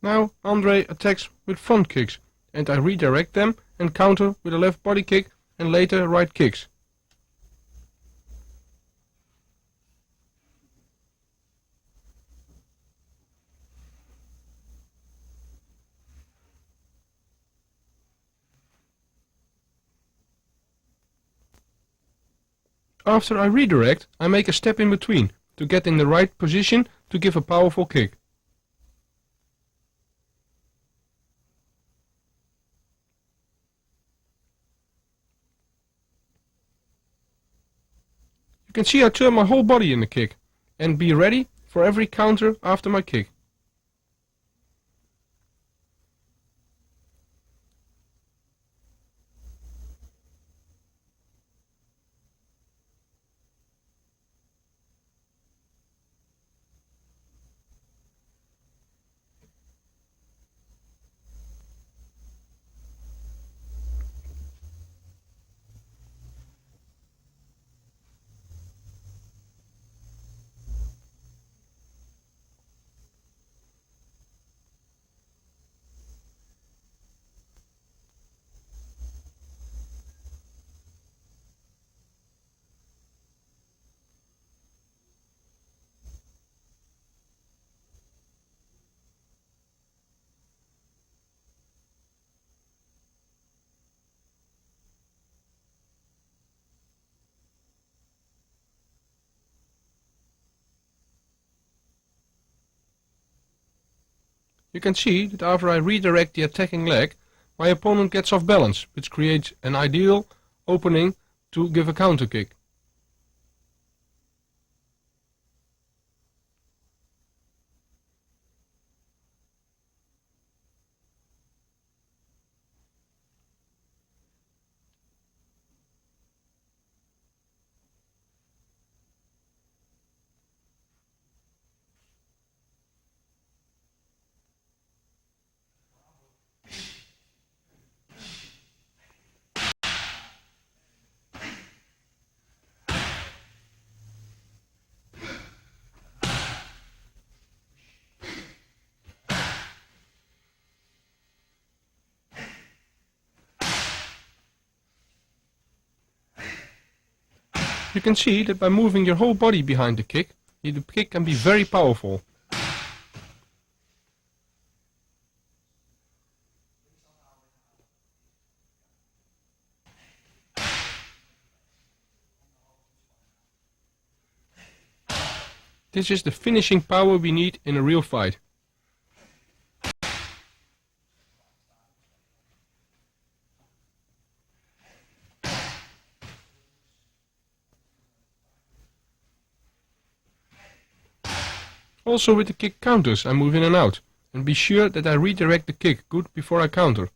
Now Andre attacks with front kicks and I redirect them and counter with a left body kick and later right kicks. After I redirect, I make a step in between to get in the right position to give a powerful kick. You can see I turn my whole body in the kick and be ready for every counter after my kick. You can see that after I redirect the attacking leg, my opponent gets off balance, which creates an ideal opening to give a counter kick. You can see that by moving your whole body behind the kick can be very powerful. This is the finishing power we need in a real fight. Also with the kick counters I move in and out, and be sure that I redirect the kick good before I counter.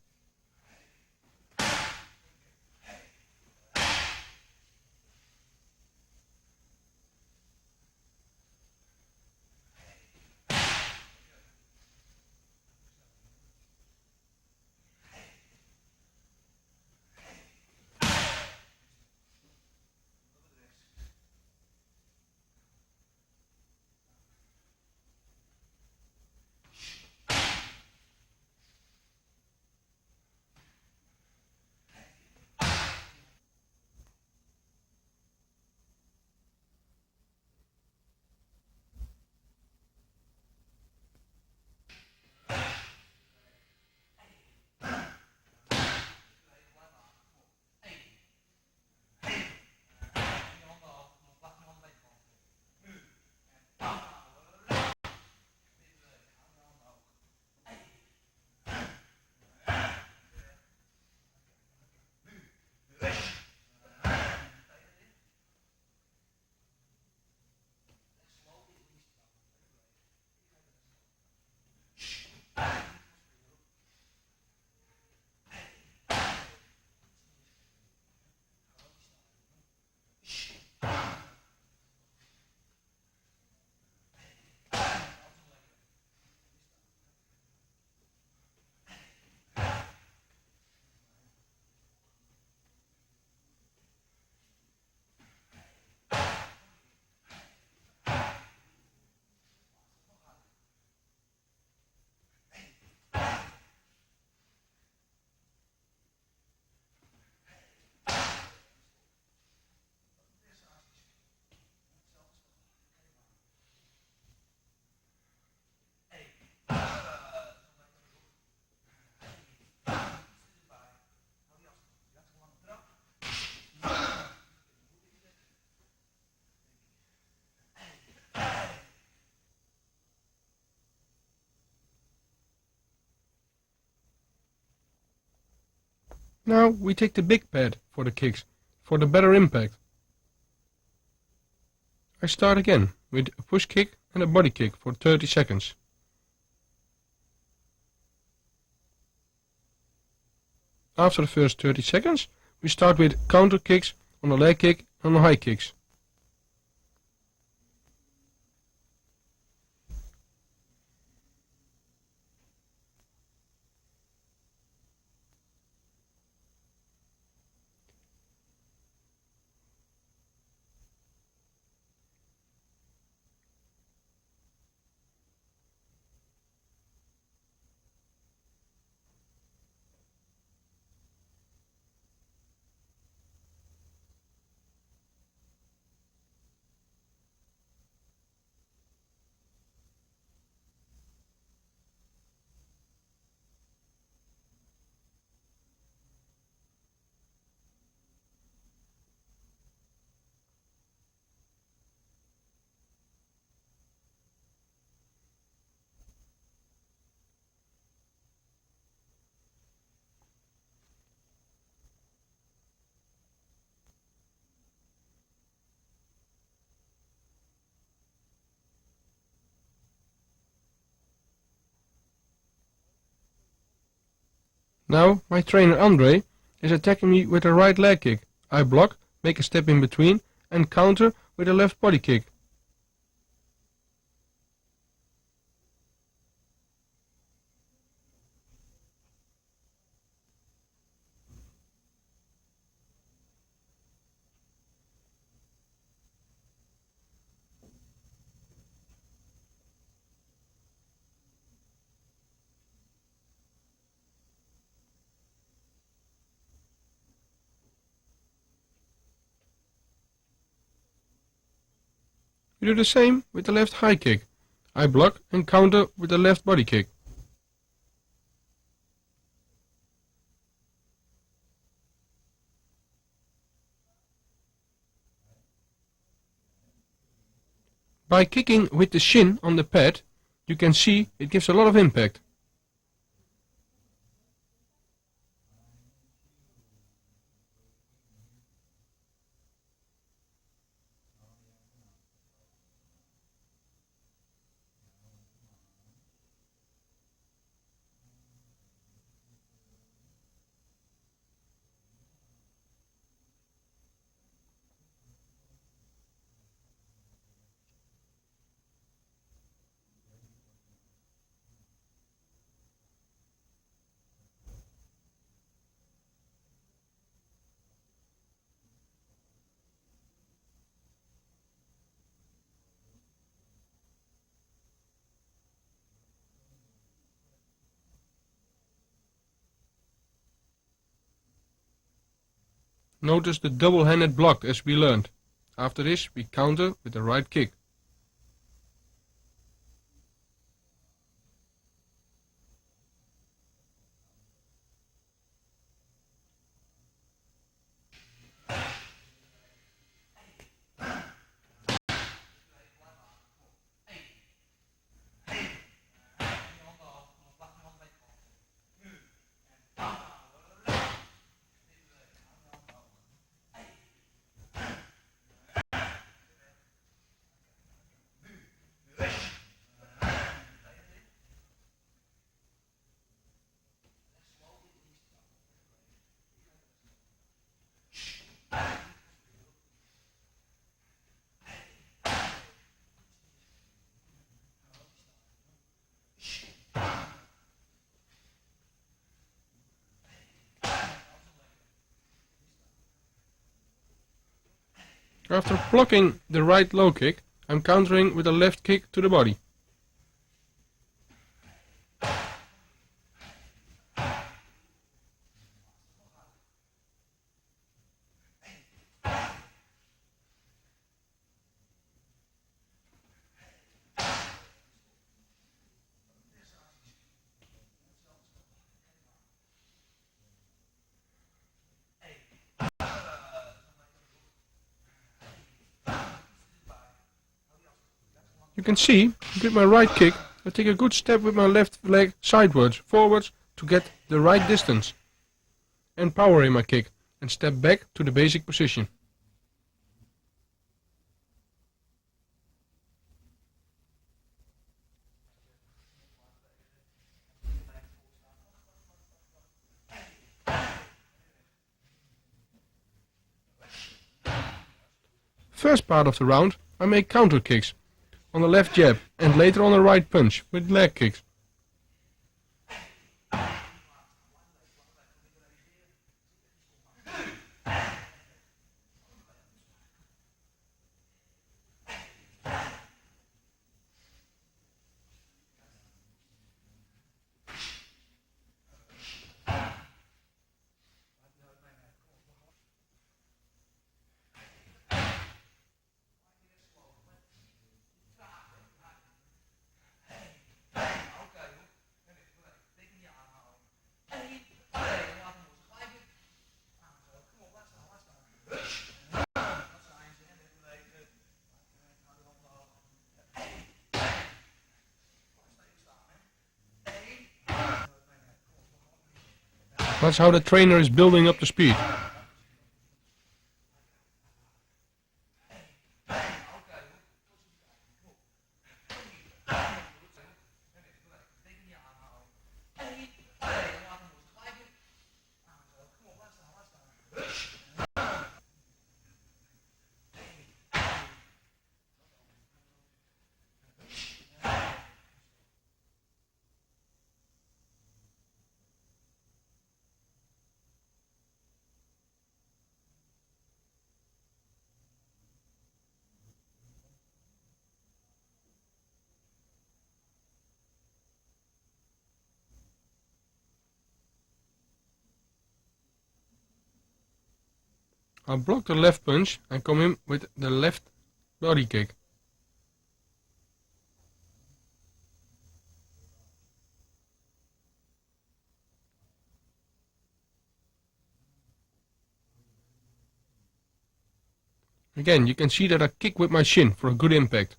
Now we take the big pad for the kicks, for the better impact. I start again with a push kick and a body kick for 30 seconds. After the first 30 seconds, we start with counter kicks on the leg kick and the high kicks. Now my trainer Andre is attacking me with a right leg kick. I block, make a step in between and counter with a left body kick. You do the same with the left high kick. I block and counter with the left body kick. By kicking with the shin on the pad, you can see it gives a lot of impact. Notice the double-handed block as we learned. After this we counter with the right kick. After blocking the right low kick, I'm countering with a left kick to the body. You can see, with my right kick, I take a good step with my left leg sideways, forwards, to get the right distance and power in my kick, and step back to the basic position. First part of the round, I make counter kicks on the left jab and later on a right punch with leg kicks. That's how the trainer is building up the speed. I'll block the left punch and come in with the left body kick. Again, you can see that I kick with my shin for a good impact.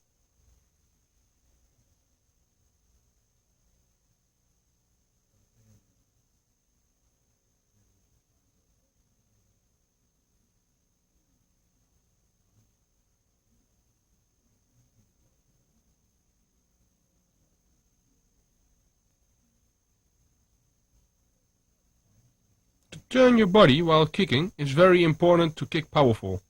To turn your body while kicking is very important to kick powerful.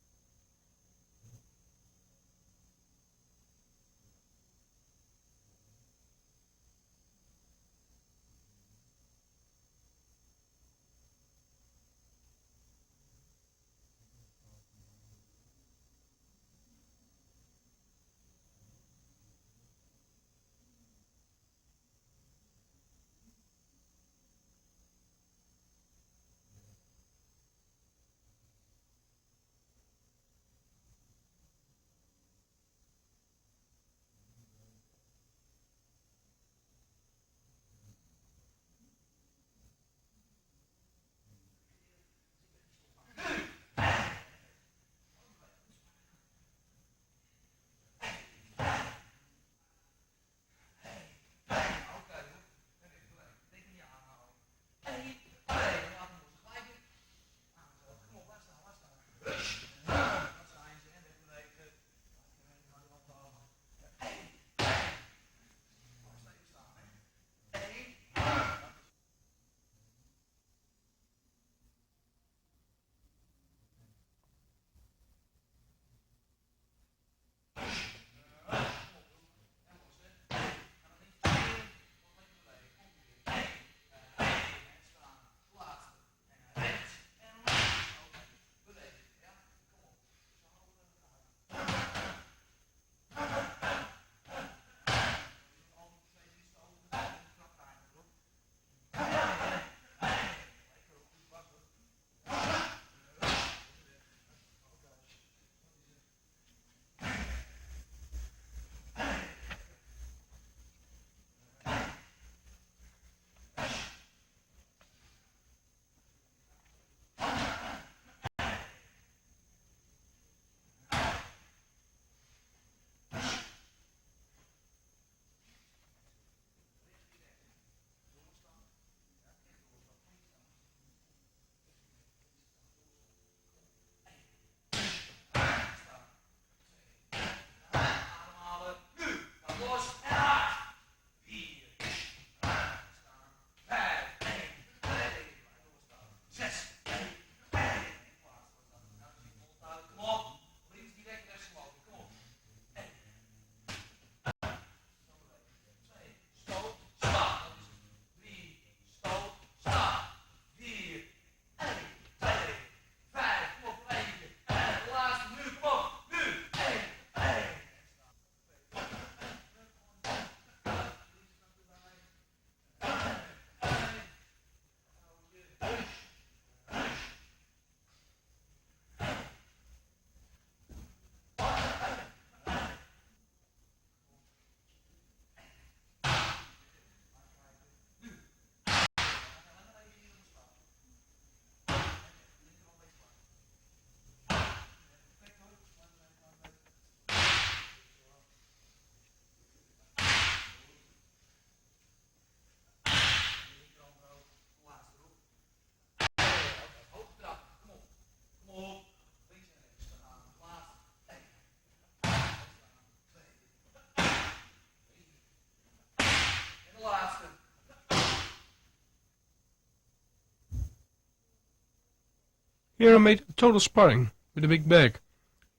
Here I made a total sparring with a big bag,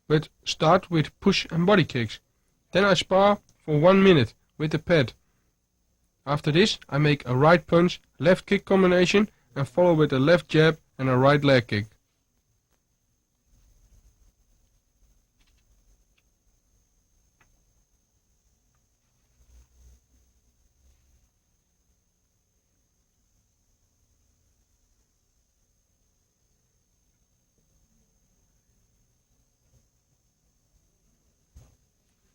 but start with push and body kicks. Then I spar for 1 minute with the pad. After this I make a right punch, left kick combination and follow with a left jab and a right leg kick.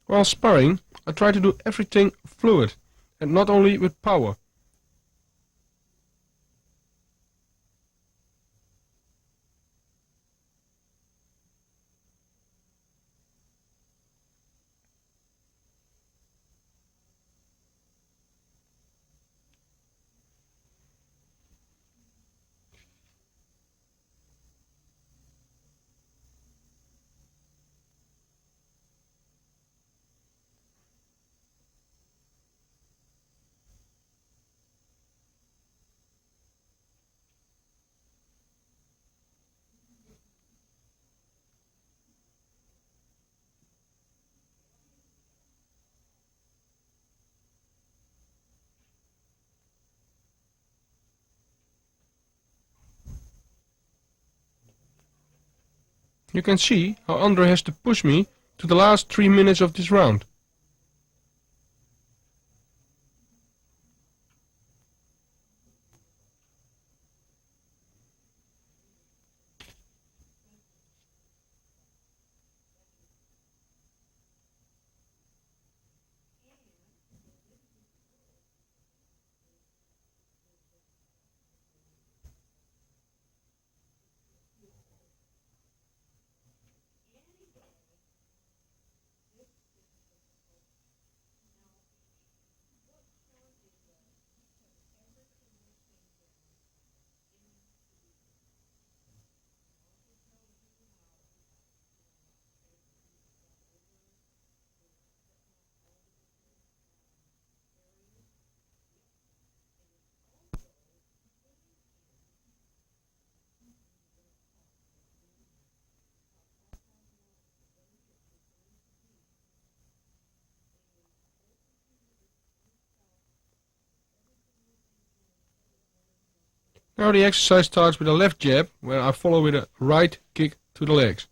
While sparring, I try to do everything fluid, and not only with power. You can see how Andre has to push me to the last 3 minutes of this round. Now the exercise starts with a left jab, where I follow with a right kick to the legs.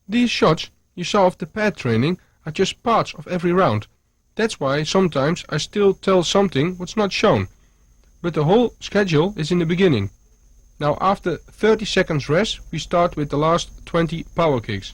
These shots you saw of the pad training are just parts of every round. That's why sometimes I still tell something what's not shown. But the whole schedule is in the beginning. Now after 30 seconds rest, we start with the last 20 power kicks.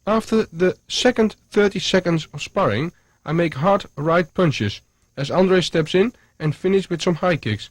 After the second 30 seconds of sparring, I make hard right punches, as Andre steps in and finish with some high kicks.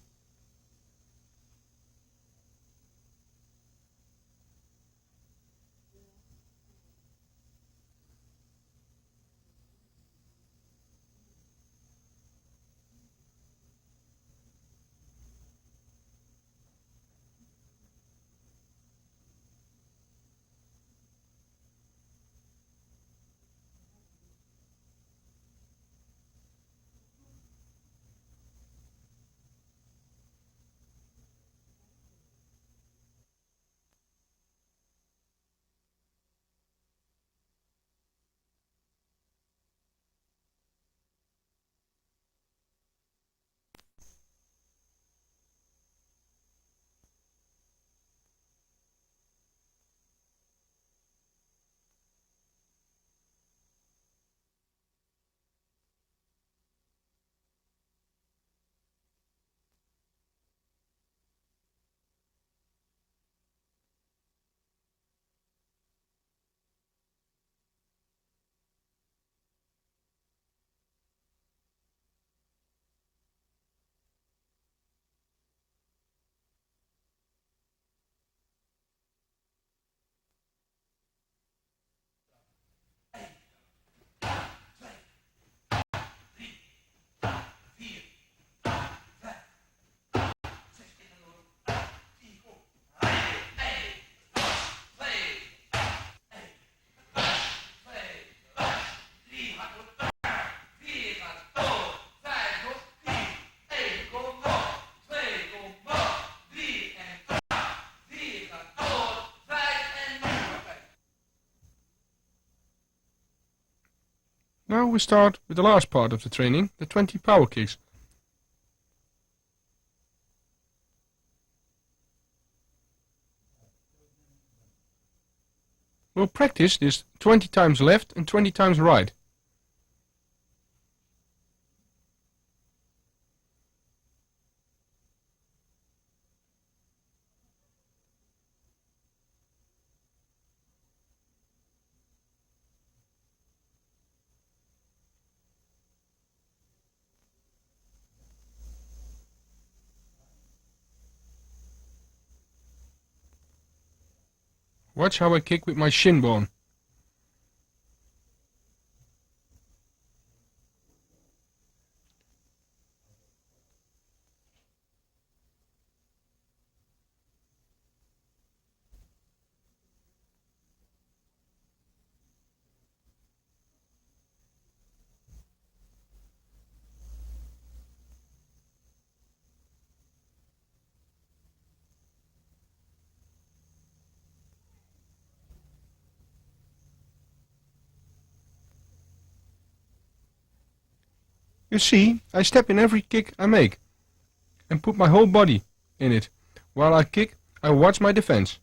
we start with the last part of the training, the 20 power kicks. We'll practice this 20 times left and 20 times right. Watch how I kick with my shin bone. You see, I step in every kick I make and put my whole body in it. While I kick, I watch my defense.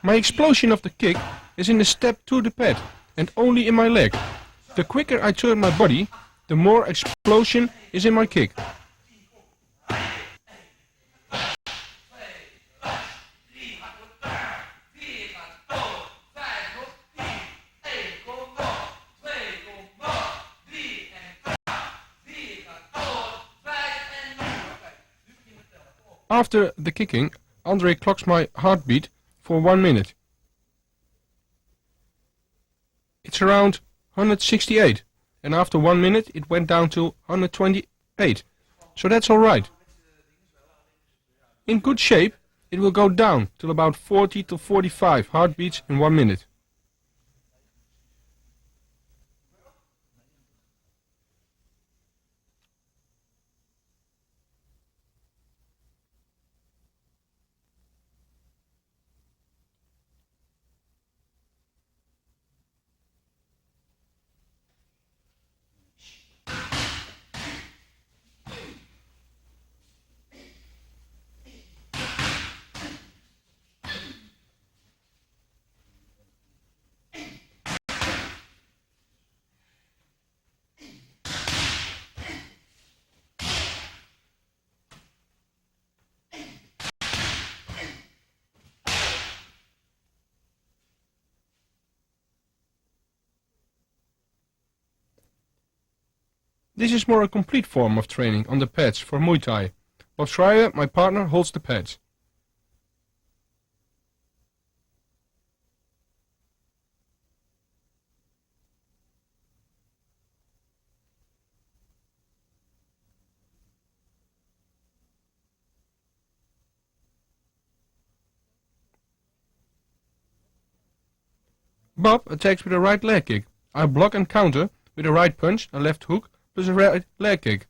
My explosion of the kick is in the step to the pad and only in my leg. The quicker I turn my body, the more explosion is in my kick. After the kicking, Andre clocks my heartbeat for 1 minute. It's around 168, and after 1 minute it went down to 128, so that's alright. In good shape, it will go down till about 40 to 45 heartbeats in 1 minute. This is more a complete form of training on the pads for Muay Thai. Bob Schreier, my partner, holds the pads. Bob attacks with a right leg kick. I block and counter with a right punch, a left hook, plus a right leg kick.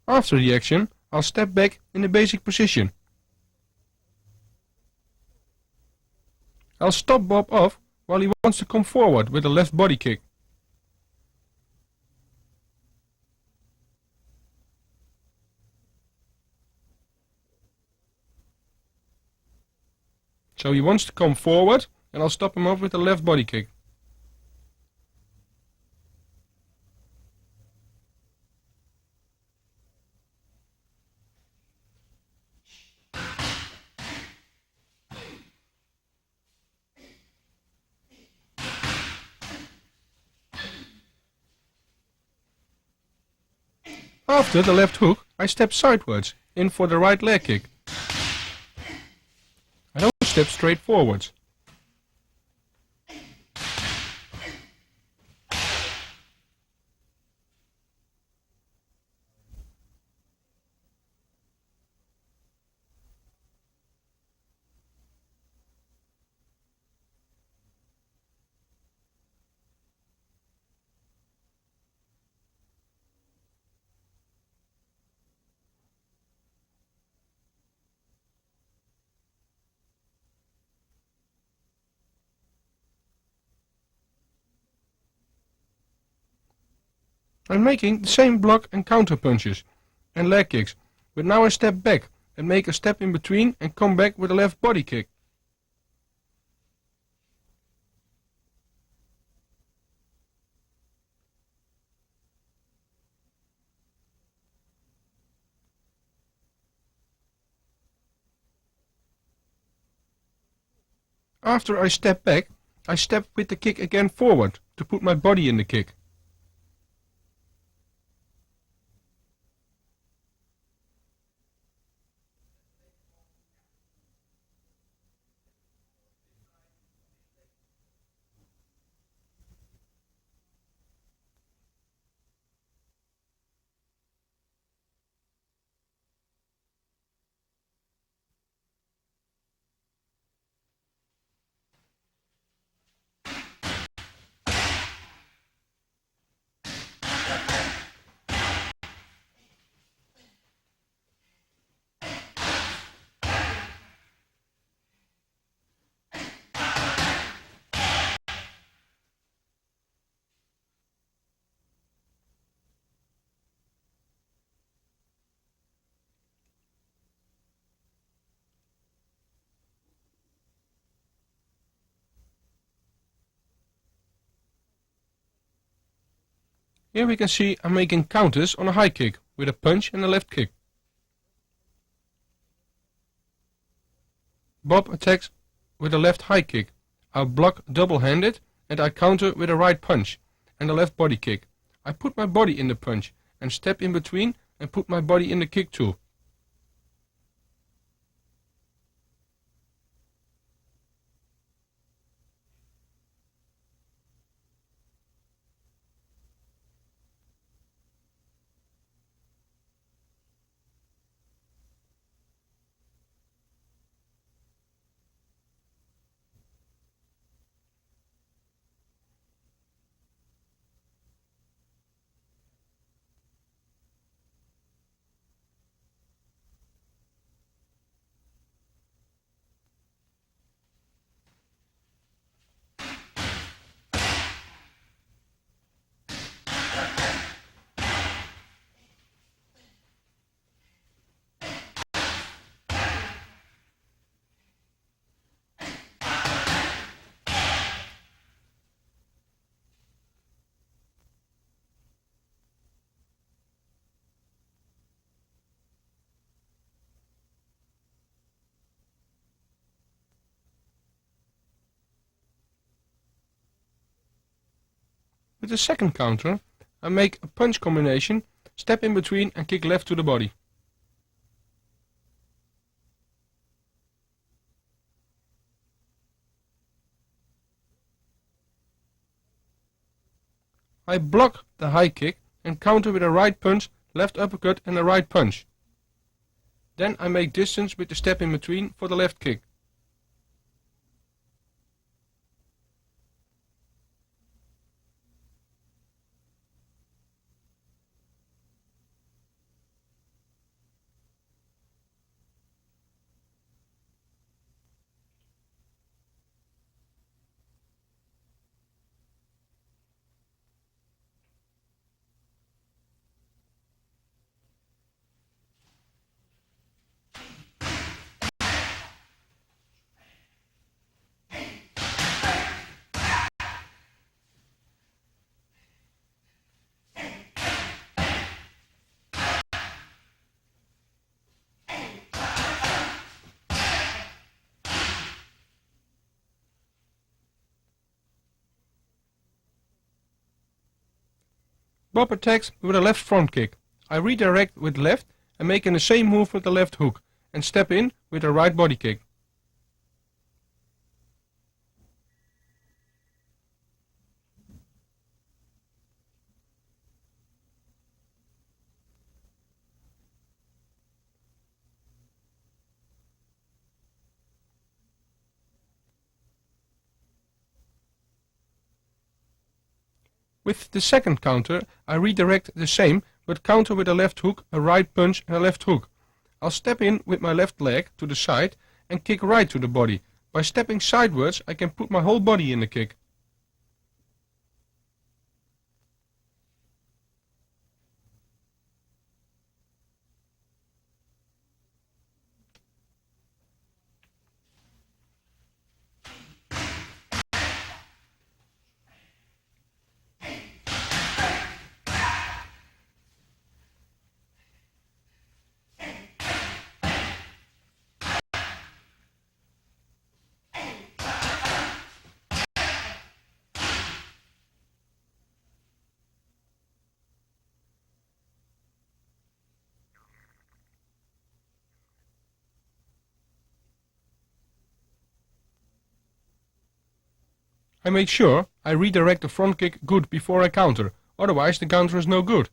After the action, I'll step back in the basic position. I'll stop Bob off while he wants to come forward with a left body kick. So he wants to come forward and I'll stop him off with a left body kick. After the left hook, I step sideways, in for the right leg kick. I don't step straight forwards. I'm making the same block and counter punches and leg kicks, but now I step back and make a step in between and come back with a left body kick. After I step back, I step with the kick again forward to put my body in the kick. Here we can see I'm making counters on a high kick with a punch and a left kick. Bob attacks with a left high kick. I block double-handed and I counter with a right punch and a left body kick. I put my body in the punch and step in between and put my body in the kick too. With the second counter, I make a punch combination, step in between and kick left to the body. I block the high kick and counter with a right punch, left uppercut and a right punch. Then I make distance with the step in between for the left kick. Bob attacks with a left front kick. I redirect with left and making the same move with the left hook and step in with a right body kick. With the second counter, I redirect the same, but counter with a left hook, a right punch and a left hook. I'll step in with my left leg to the side and kick right to the body. By stepping sideways, I can put my whole body in the kick. I make sure I redirect the front kick good before I counter, otherwise the counter is no good.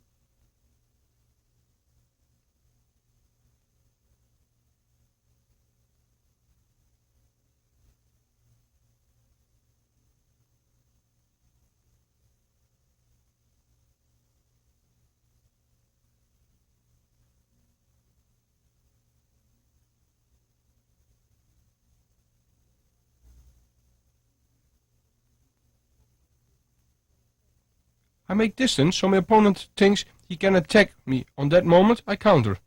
I make distance so my opponent thinks he can attack me. On that moment I counter.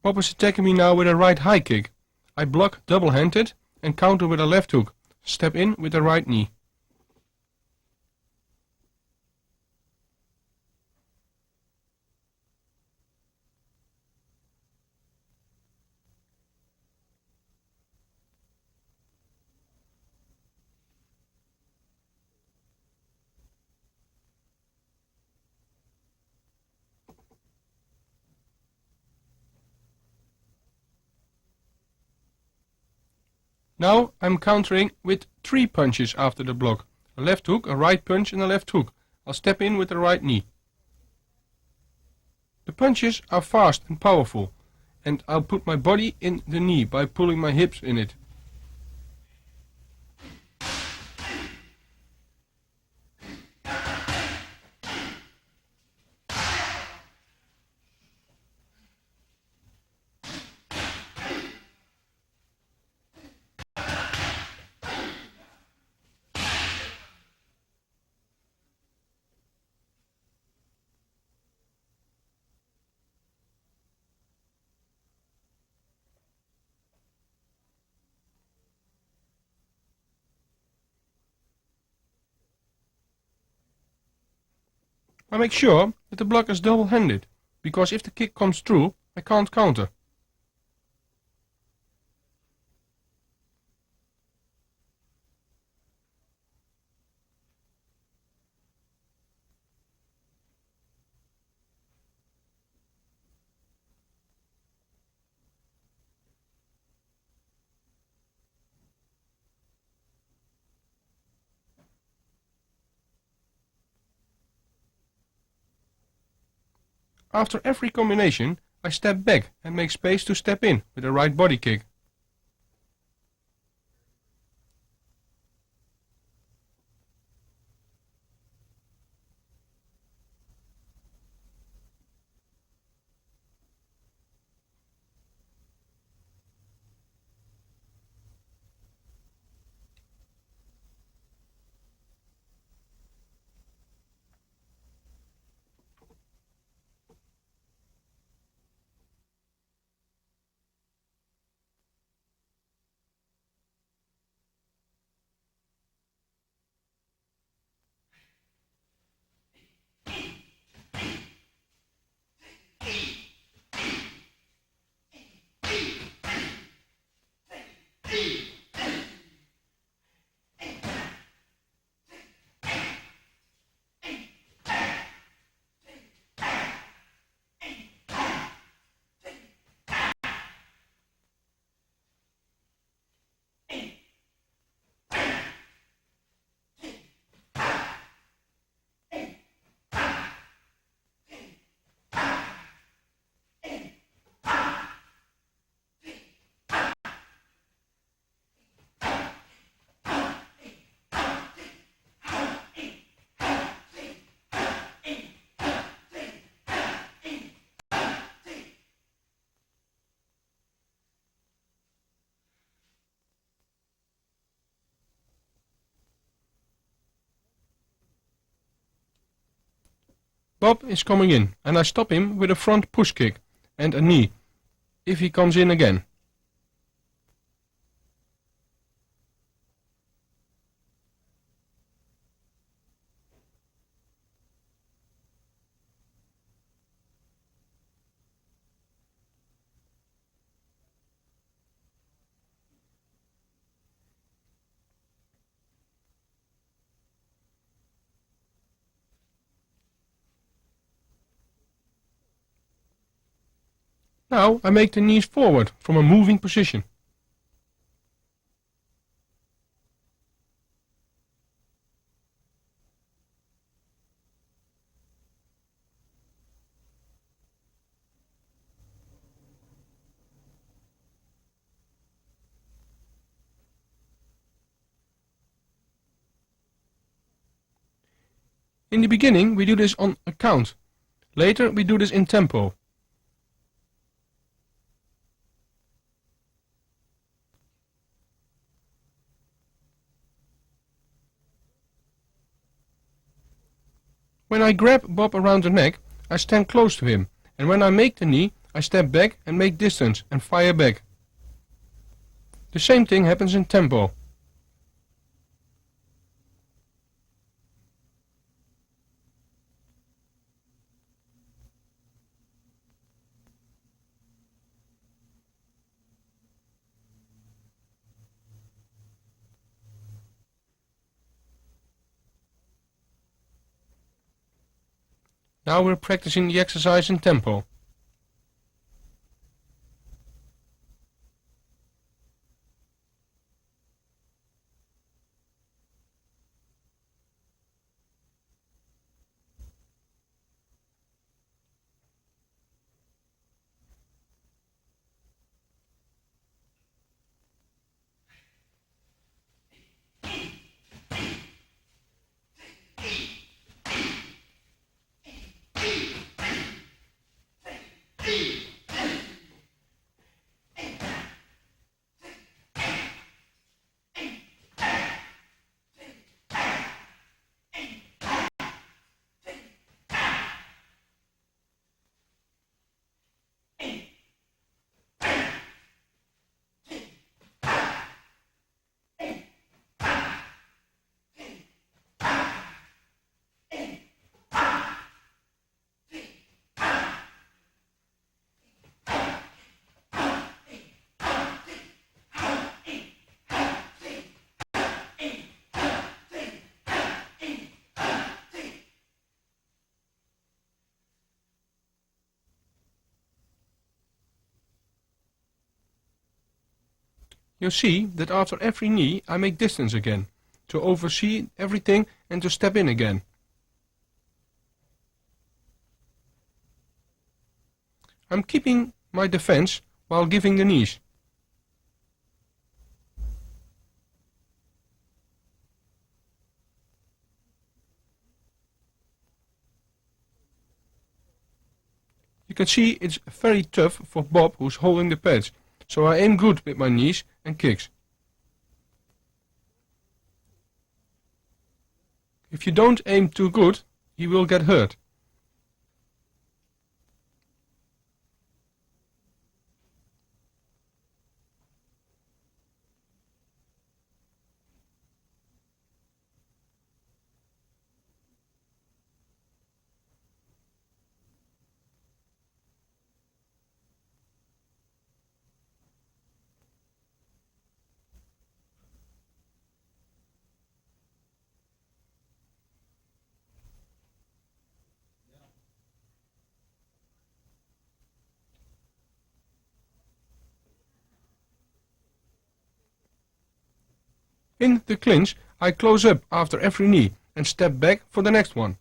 Bob is attacking me now with a right high kick. I block double-handed and counter with a left hook. Step in with the right knee. Now I'm countering with 3 punches after the block. A left hook, a right punch and a left hook. I'll step in with the right knee. The punches are fast and powerful, and I'll put my body in the knee by pulling my hips in it. I make sure that the block is double-handed, because if the kick comes through, I can't counter. After every combination, I step back and make space to step in with a right body kick. Bob is coming in, and I stop him with a front push kick and a knee, if he comes in again. Now I make the knees forward from a moving position. In the beginning we do this on a count. Later we do this in tempo. When I grab Bob around the neck, I stand close to him, and when I make the knee, I step back and make distance and fire back. The same thing happens in tempo. Now we're practicing the exercise in tempo. You'll see that after every knee I make distance again, to oversee everything and to step in again. I'm keeping my defense while giving the knees. You can see it's very tough for Bob who's holding the pads, so I aim good with my knees and kicks. If you don't aim too good, he will get hurt. In the clinch, I close up after every knee and step back for the next one.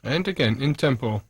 And again in tempo.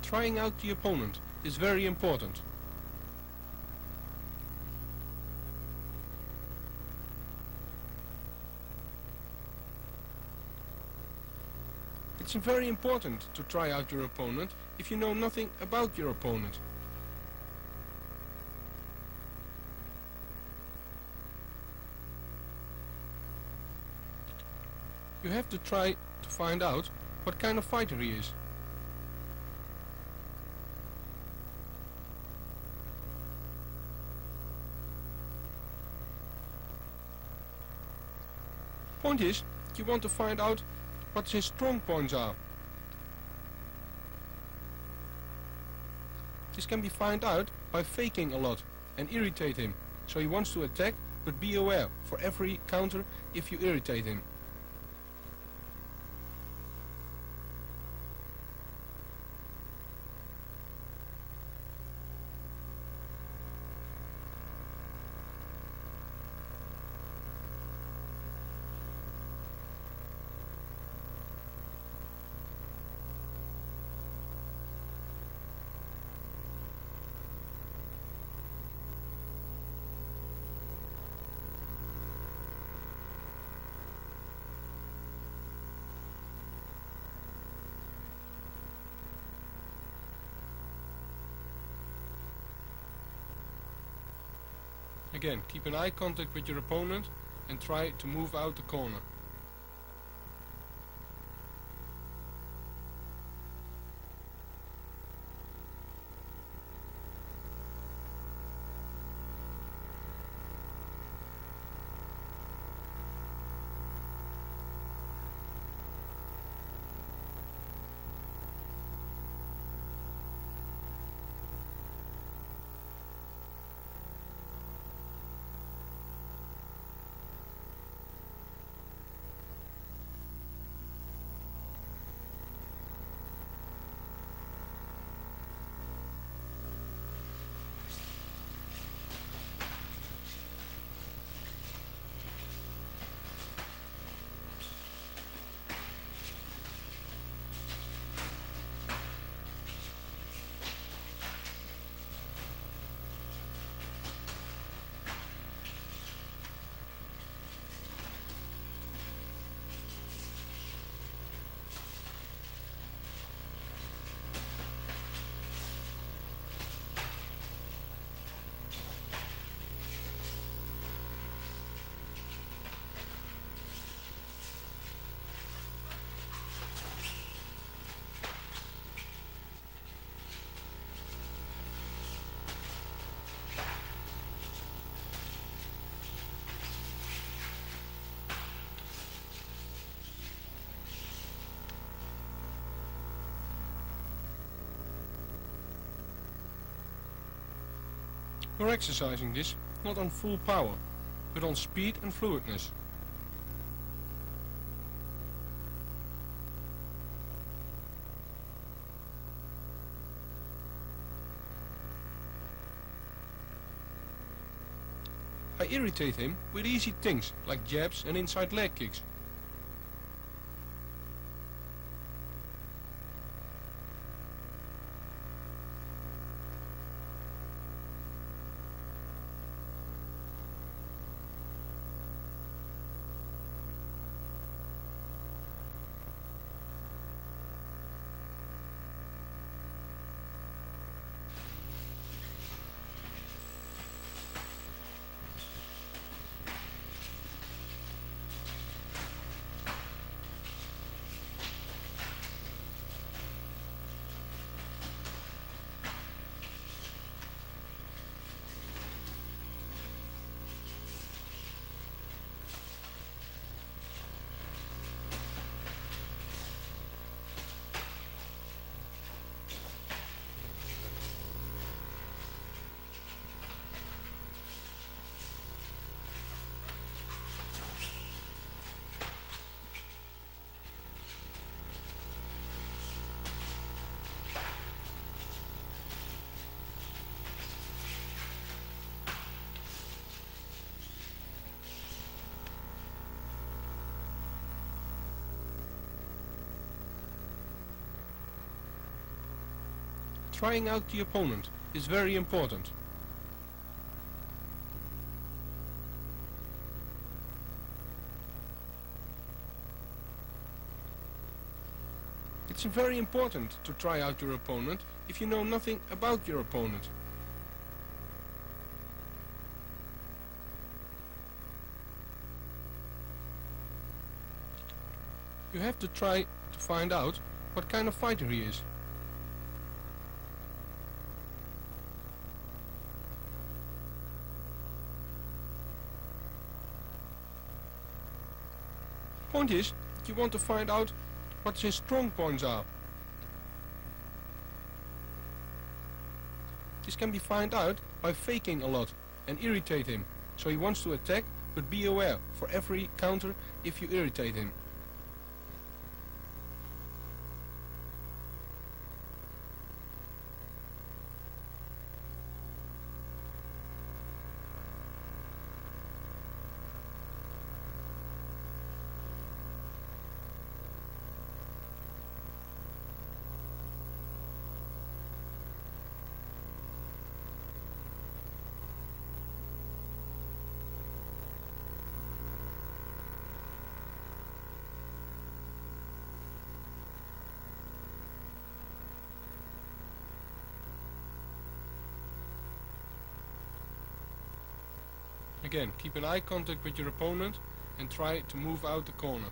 Trying out the opponent is very important. It's very important to try out your opponent if you know nothing about your opponent. You have to try to find out what kind of fighter he is. Point is, you want to find out what his strong points are. This can be found out by faking a lot and irritate him. So he wants to attack, but be aware for every counter if you irritate him. Again, keep an eye contact with your opponent and try to move out the corner. You're exercising this not on full power, but on speed and fluidness. I irritate him with easy things like jabs and inside leg kicks. Trying out the opponent is very important. It's very important to try out your opponent if you know nothing about your opponent. You have to try to find out what kind of fighter he is. Point is, you want to find out what his strong points are. This can be found out by faking a lot and irritate him. So he wants to attack, but be aware for every counter if you irritate him. Again, keep an eye contact with your opponent and try to move out the corner.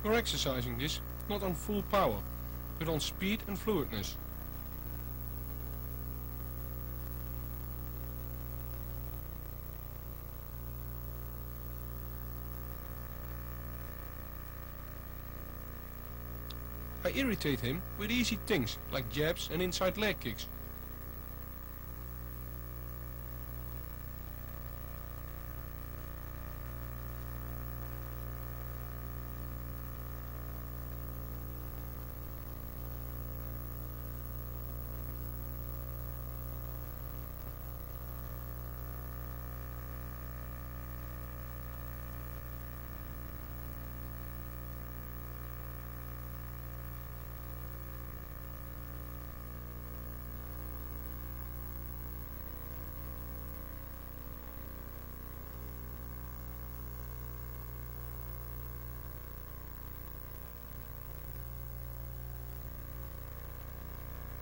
You're exercising this not on full power, but on speed and fluidness. I irritate him with easy things like jabs and inside leg kicks.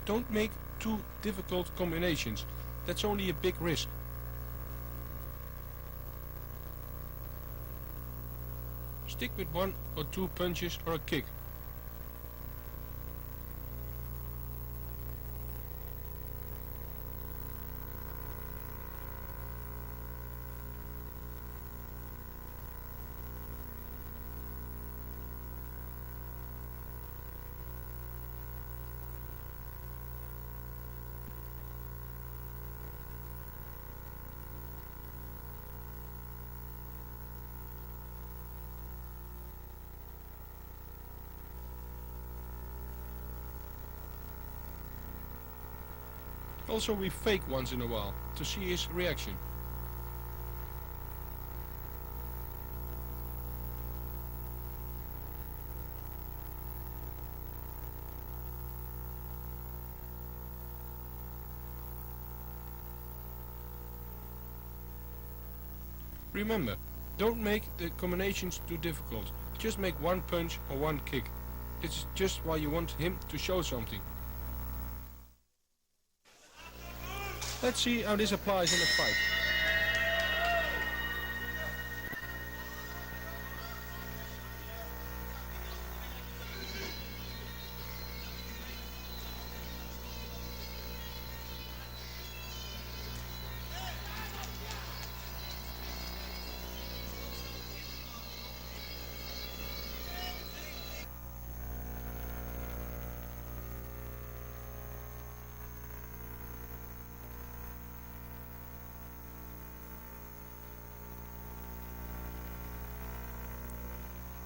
Don't make too difficult combinations. That's only a big risk. Stick with 1 or 2 punches or a kick. Also we fake once in a while, to see his reaction. Remember, don't make the combinations too difficult. Just make one punch or one kick. It's just why you want him to show something. Let's see how this applies in a fight.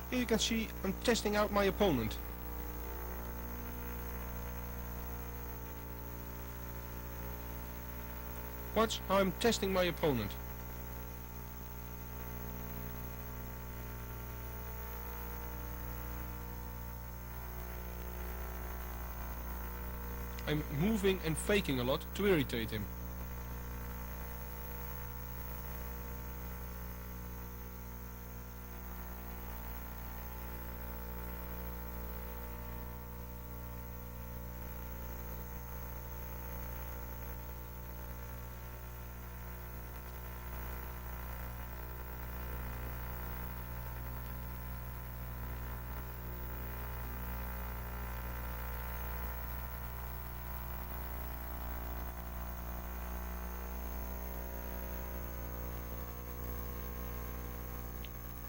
Here you can see I'm testing out my opponent. Watch how I'm testing my opponent. I'm moving and faking a lot to irritate him.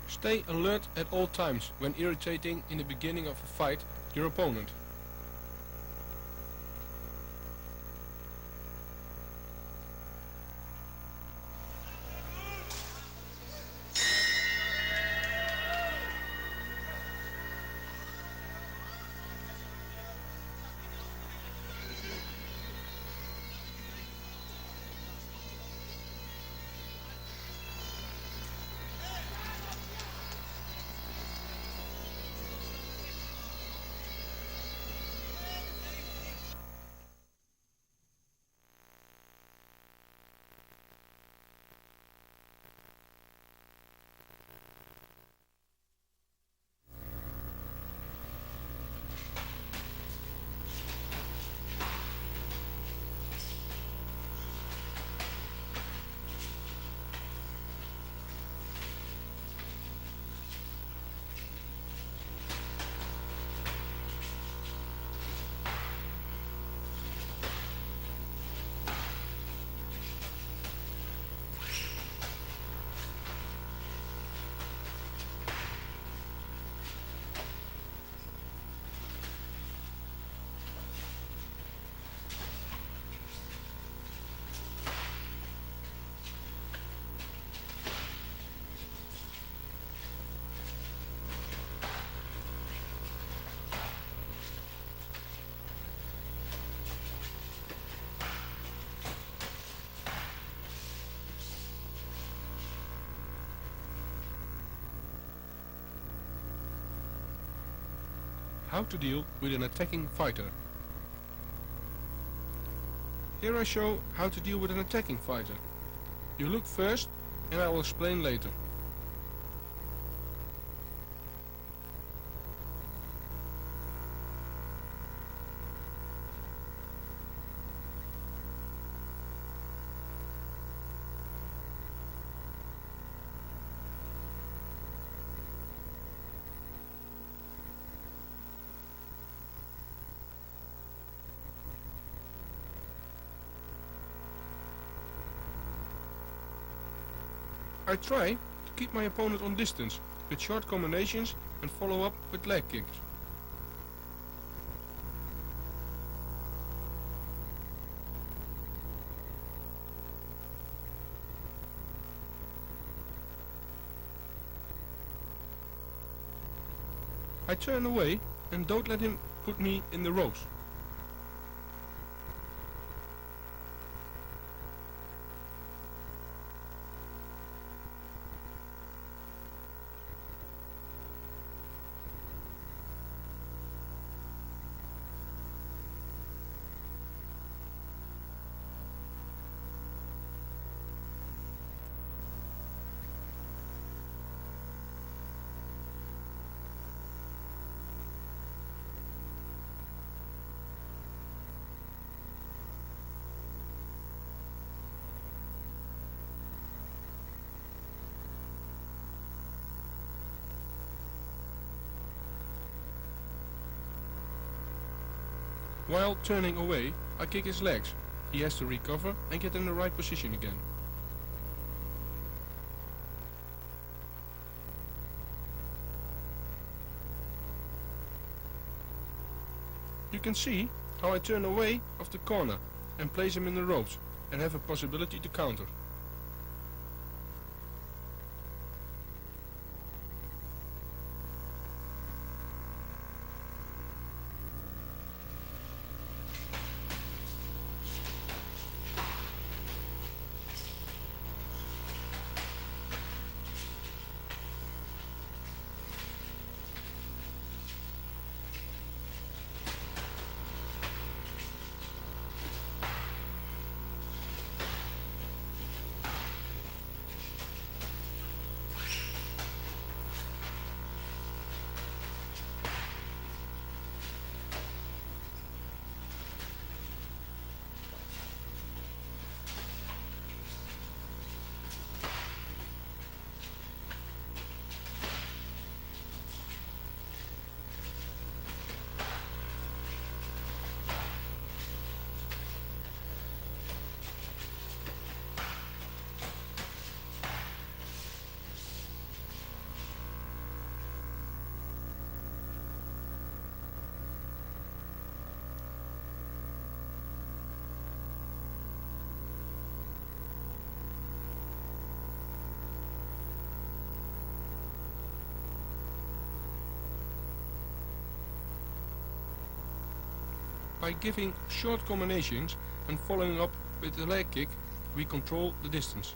Stay alert at all times when irritating in the beginning of a fight your opponent. How to deal with an attacking fighter. Here I show how to deal with an attacking fighter. You look first and I will explain later. I try to keep my opponent on distance with short combinations and follow up with leg kicks. I turn away and don't let him put me in the ropes. While turning away, I kick his legs. He has to recover and get in the right position again. You can see how I turn away of the corner and place him in the ropes and have a possibility to counter. By giving short combinations and following up with the leg kick, we control the distance.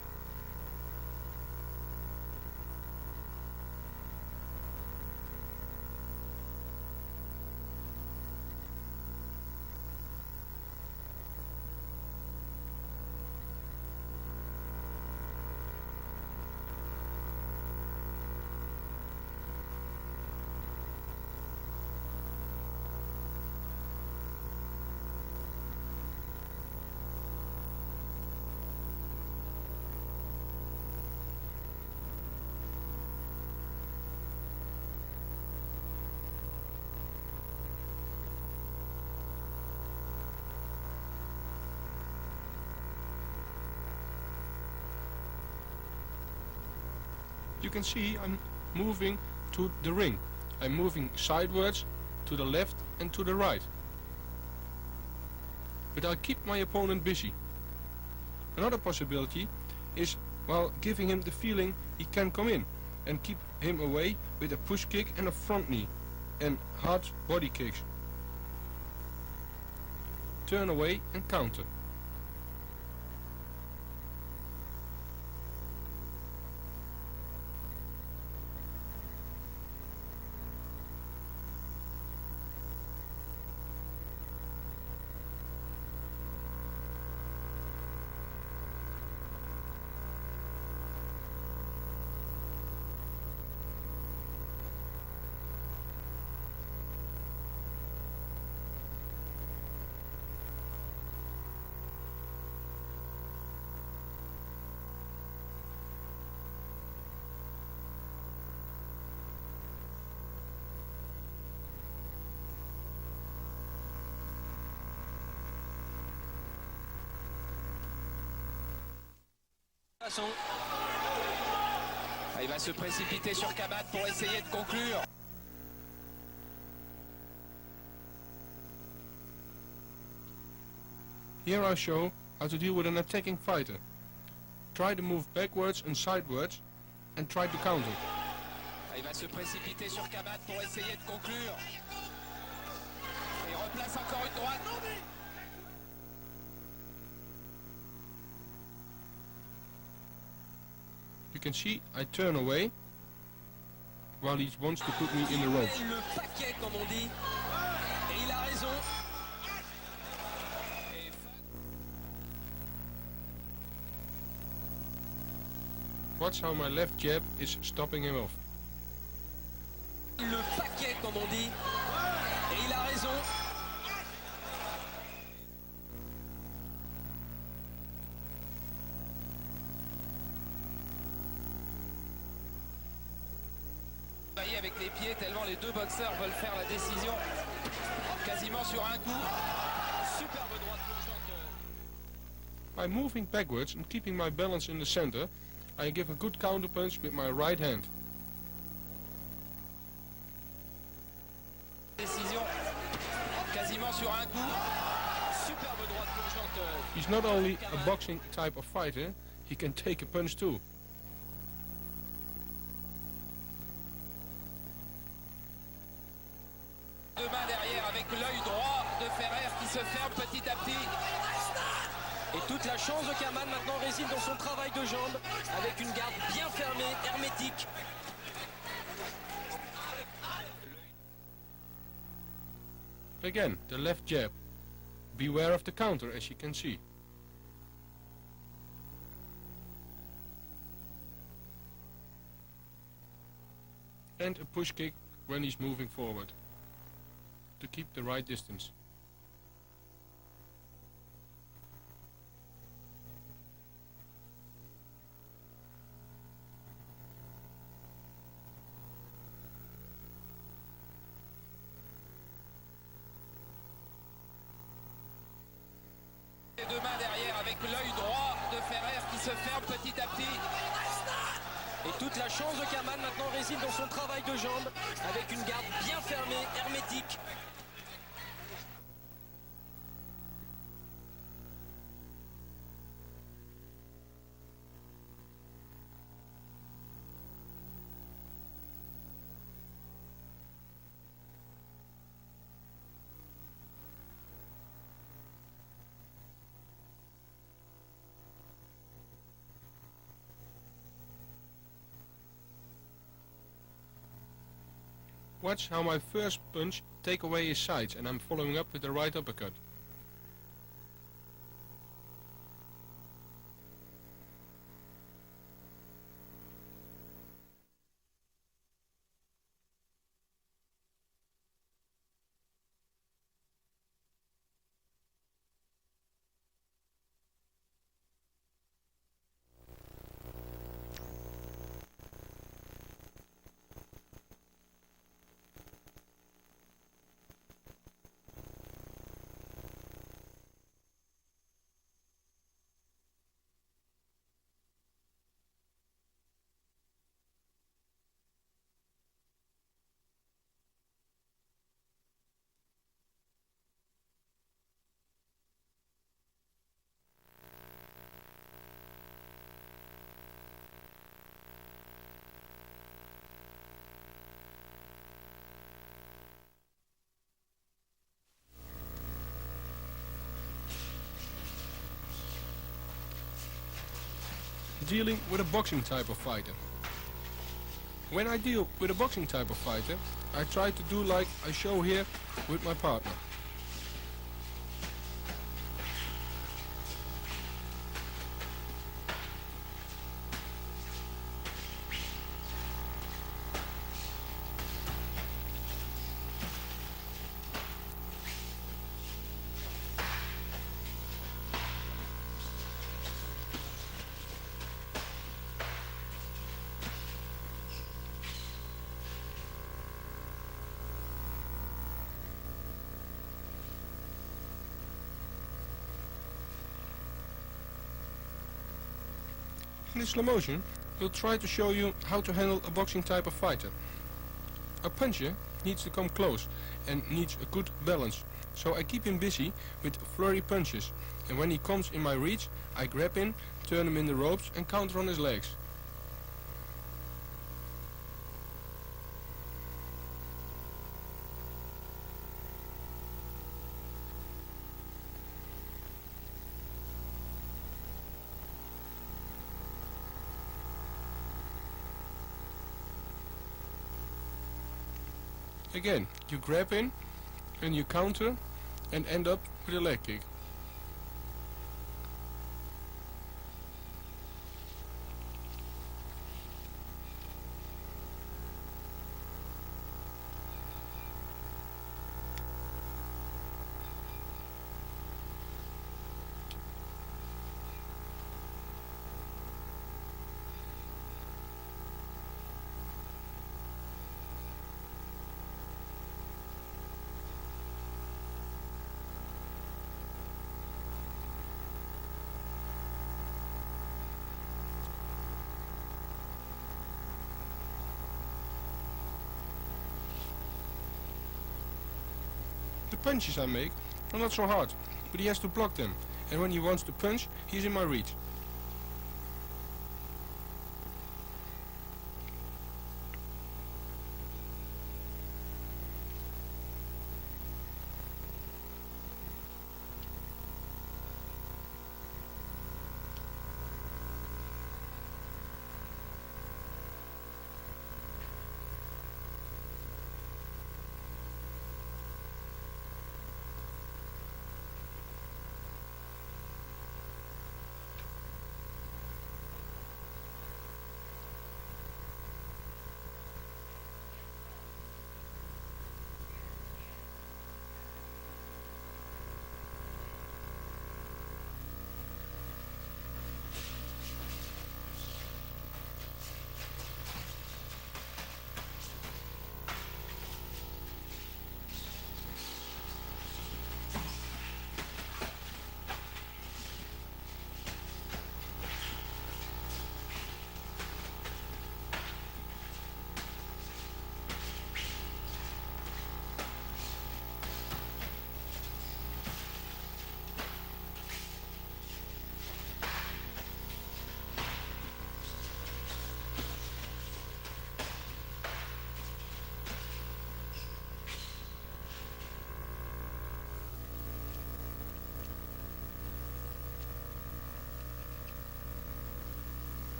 You can see I'm moving to the ring. I'm moving sideways, to the left and to the right. But I keep my opponent busy. Another possibility is, while giving him the feeling he can come in, and keep him away with a push kick and a front knee and hard body kicks. Turn away and counter. Il va se précipiter sur Kaman pour essayer de conclure. Here I show how to deal with an attacking fighter. Try to move backwards and sideways and try to counter. Il va se précipiter sur Kaman pour essayer de conclure. Et replace encore une droite. You can see I turn away while he wants to put me in the ropes. Le paquet comme on dit. Et il a raison. Watch how my left jab is stopping him off. Le paquet comme on dit. Et il a raison. Avec les pieds tellement les deux boxeurs veulent faire la décision. quasiment sur un coup. Superbe droite plongeante. By moving backwards and keeping my balance in the center, I give a good counterpunch with my right hand. Décision quasiment sur un coup. Superbe droite plongeante. He's not only a boxing type of fighter, he can take a punch too. Deux mains derrière avec l'œil droit de Ferrer qui se ferme petit à petit. Et toute la chance de Kaman maintenant réside dans son travail de jambes, avec une garde bien fermée, hermétique. Again, the left jab. Beware of the counter, as you can see. And a push kick when he's moving forward, to keep the right distance. Deux mains derrière avec l'œil droit de Ferrer qui se ferme petit à petit. Et toute la chance de Kaman maintenant réside dans son travail de jambes, avec une garde bien fermée, hermétique. Watch how my first punch take away his sides, and I'm following up with the right uppercut. Dealing with a boxing type of fighter. When I deal with a boxing type of fighter, I try to do like I show here with my partner. In this slow motion, we'll try to show you how to handle a boxing type of fighter. A puncher needs to come close and needs a good balance, so I keep him busy with flurry punches, and when he comes in my reach, I grab him, turn him in the ropes and counter on his legs. Again, you grab in and you counter and end up with a leg kick. punches I make are not so hard, but he has to block them, and when he wants to punch, he's in my reach.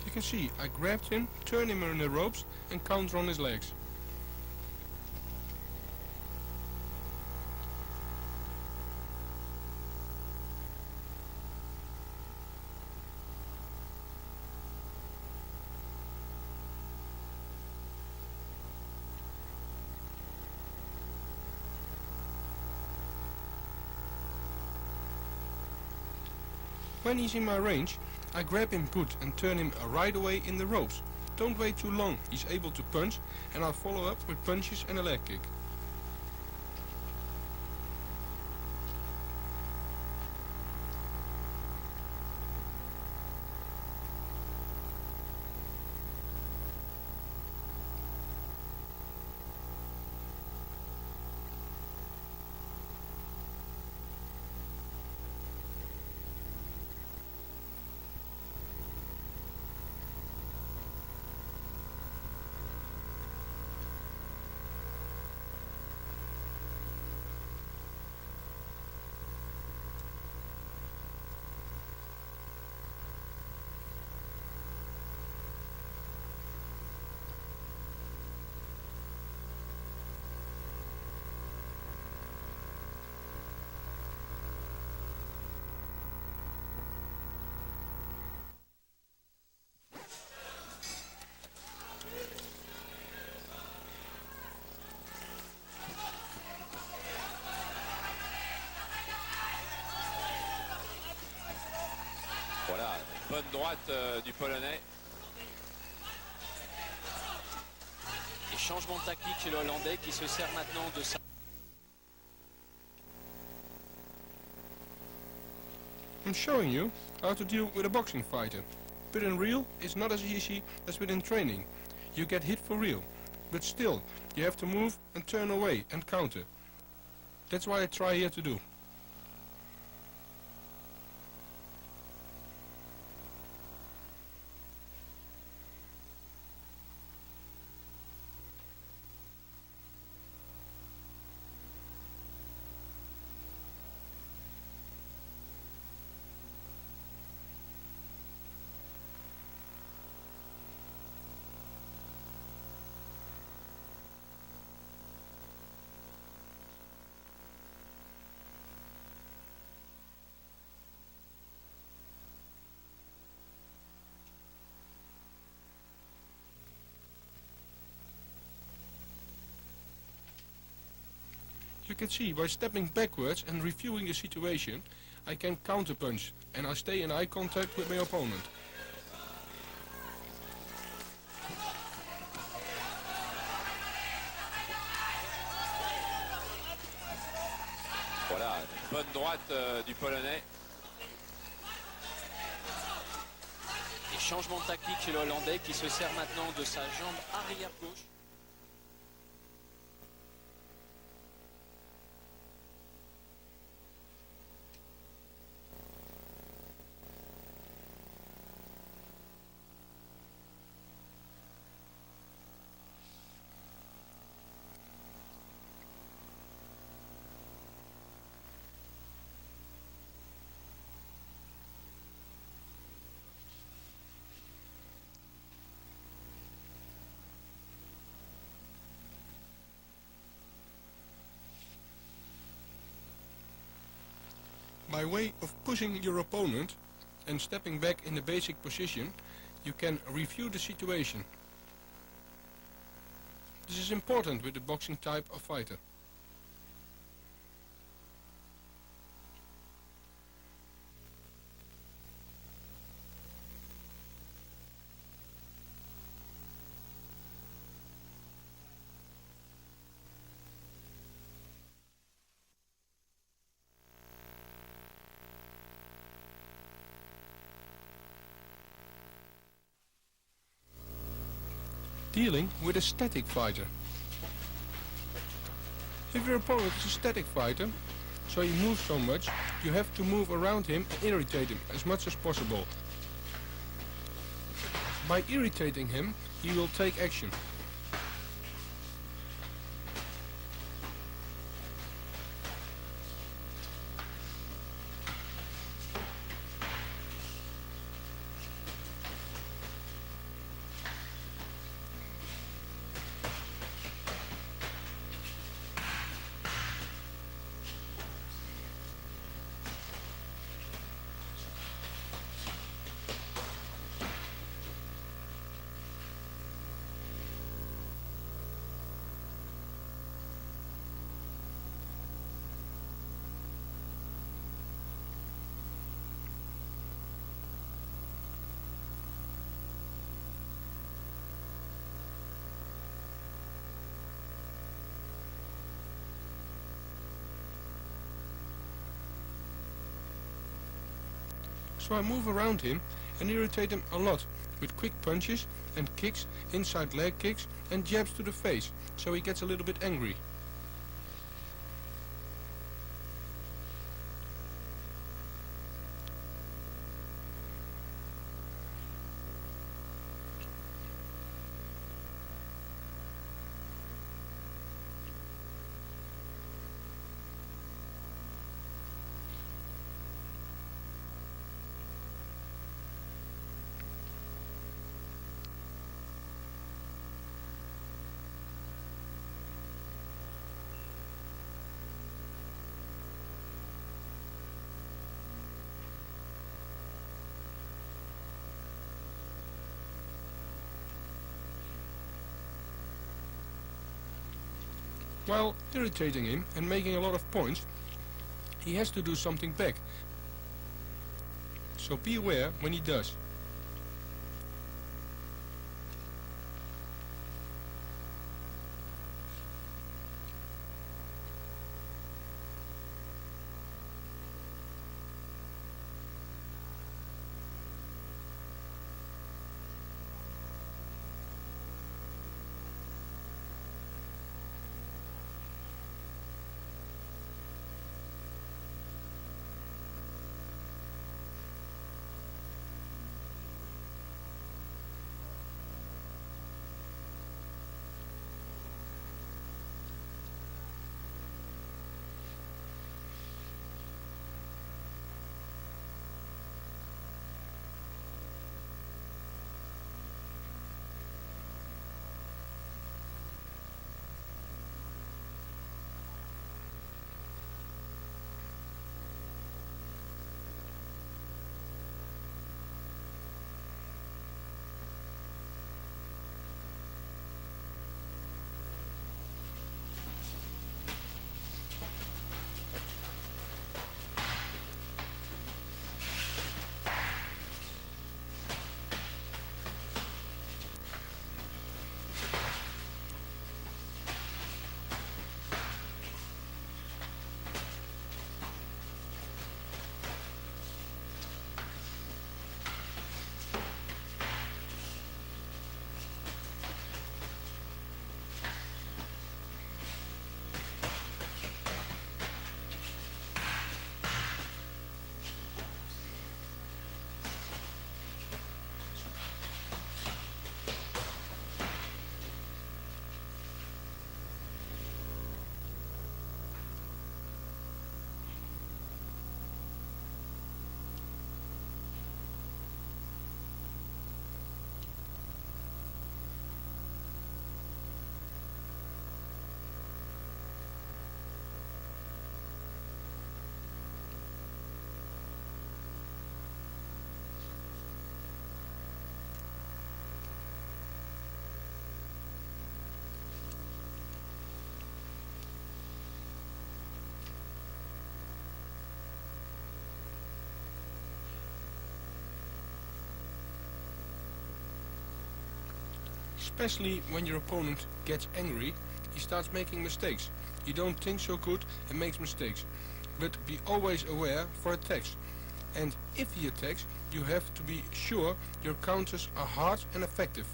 You can see I grabbed him, turned him in the ropes and counter on his legs. When he's in my range, I grab him good and turn him right away in the ropes. Don't wait too long, he's able to punch, and I'll follow up with punches and a leg kick. Voilà, bonne droite du Polonais. Et changement de tactique chez le Hollandais qui se sert maintenant de sa... I'm showing you how to deal with a boxing fighter. But in real, it's not as easy as within training. You get hit for real. But still, you have to move and turn away and counter. That's what I try here to do. You can see by stepping backwards and reviewing the situation, I can counterpunch and I stay in eye contact with my opponent. Bonne droite du Polonais. Et changement de tactique chez le Hollandais qui se sert maintenant de sa jambe arrière gauche. By way of pushing your opponent and stepping back in the basic position, you can review the situation. This is important with the boxing type of fighter. Dealing with a static fighter. If your opponent is a static fighter, so he moves so much, you have to move around him and irritate him as much as possible. By irritating him, he will take action. So I move around him and irritate him a lot with quick punches and kicks, inside leg kicks and jabs to the face, so he gets a little bit angry. While irritating him and making a lot of points, he has to do something back. So be aware when he does. Especially when your opponent gets angry, he starts making mistakes. He don't think so good and makes mistakes. But be always aware for attacks. And if he attacks, you have to be sure your counters are hard and effective.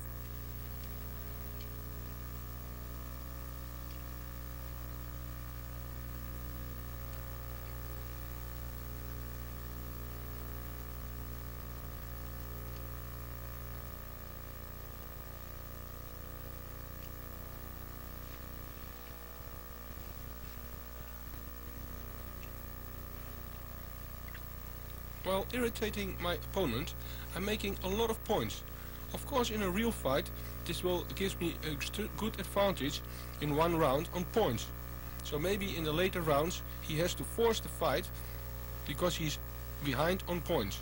While irritating my opponent, I'm making a lot of points. Of course, in a real fight, this will give me a good advantage in one round on points. So maybe in the later rounds he has to force the fight because he's behind on points.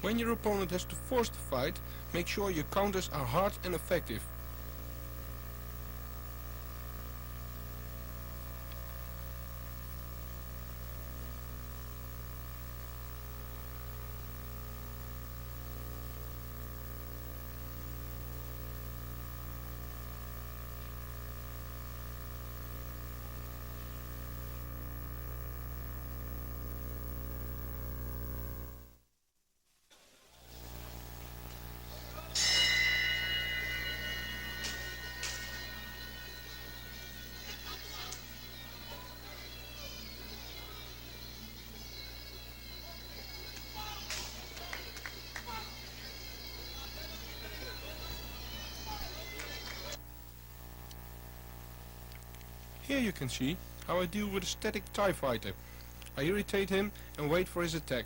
When your opponent has to force the fight, make sure your counters are hard and effective. Here you can see how I deal with a static TIE fighter. I irritate him and wait for his attack.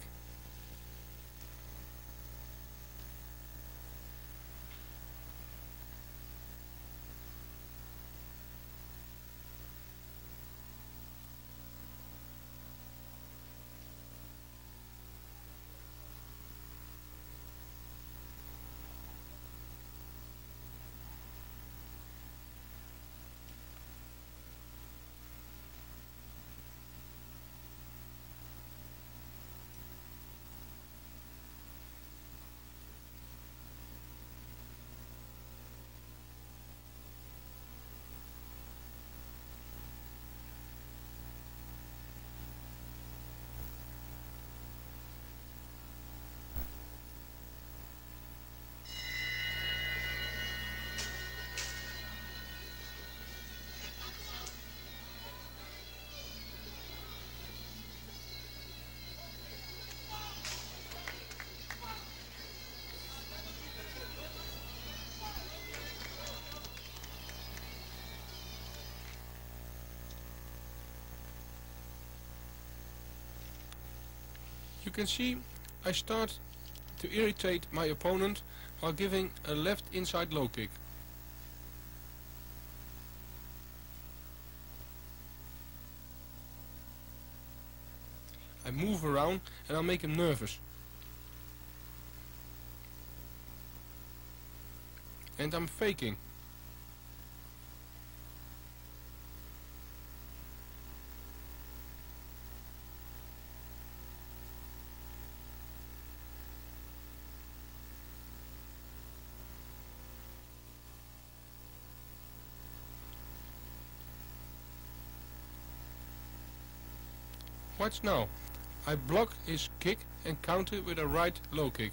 You can see I start to irritate my opponent while giving a left inside low kick. I move around and I'll make him nervous. And I'm faking. Watch now. I block his kick and counter with a right low kick.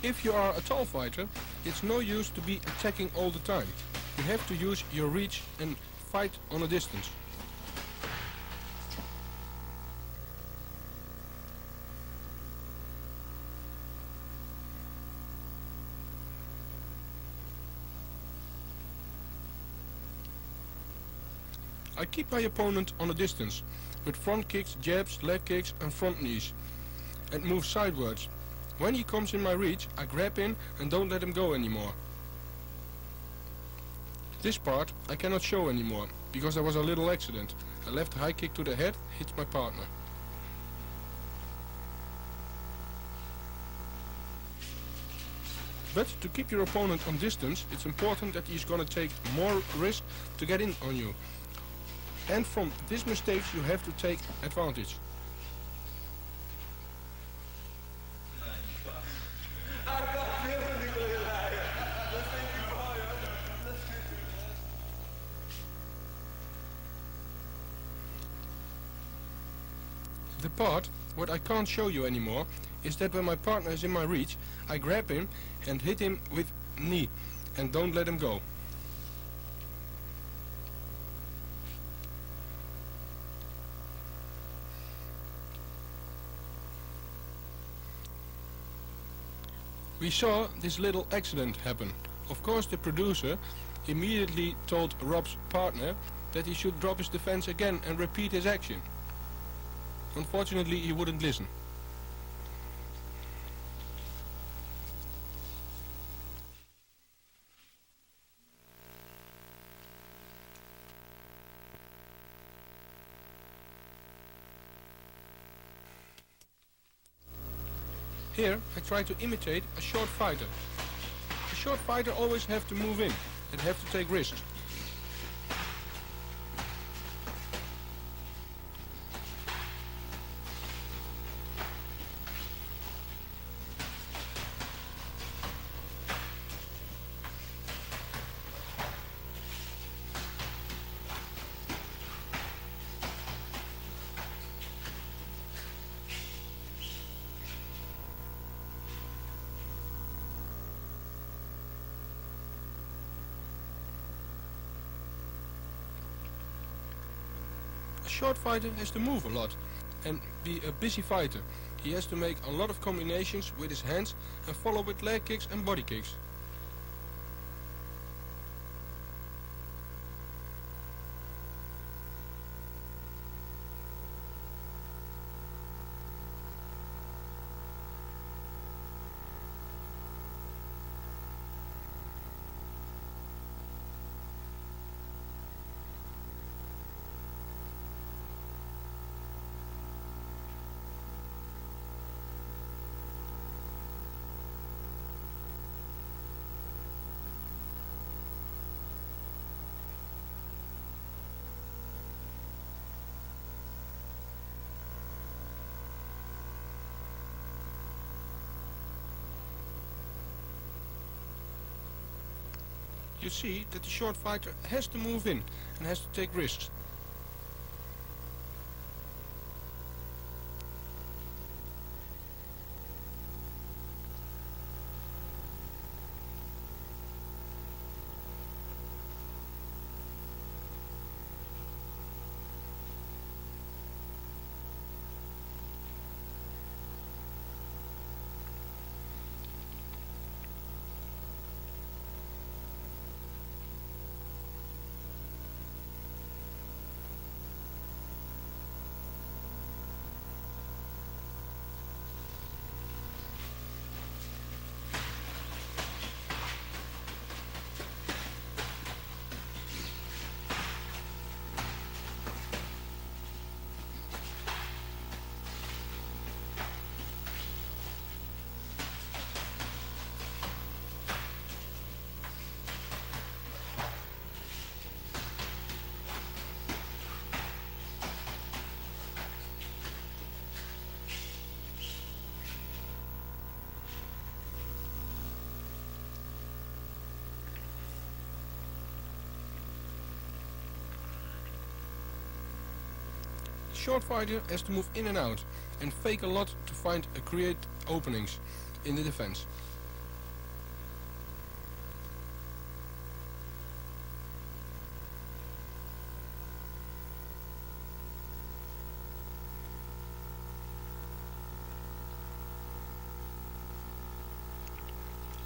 If you are a tall fighter, it's no use to be attacking all the time. You have to use your reach and fight on a distance. I keep my opponent on a distance, with front kicks, jabs, leg kicks and front knees, and move sideways. When he comes in my reach, I grab him and don't let him go anymore. This part I cannot show anymore, because there was a little accident. A left high kick to the head hits my partner. But to keep your opponent on distance, it's important that he's gonna take more risk to get in on you. And from these mistakes you have to take advantage. The part, what I can't show you anymore, is that when my partner is in my reach, I grab him and hit him with knee and don't let him go. We saw this little accident happen. Of course the producer immediately told Rob's partner that he should drop his defense again and repeat his action. Unfortunately, he wouldn't listen. Here, I try to imitate a short fighter. A short fighter always have to move in and have to take risks. A short fighter has to move a lot and be a busy fighter. He has to make a lot of combinations with his hands and follow with leg kicks and body kicks. You see that the short fighter has to move in and has to take risks. Short fighter has to move in and out and fake a lot to create openings in the defense.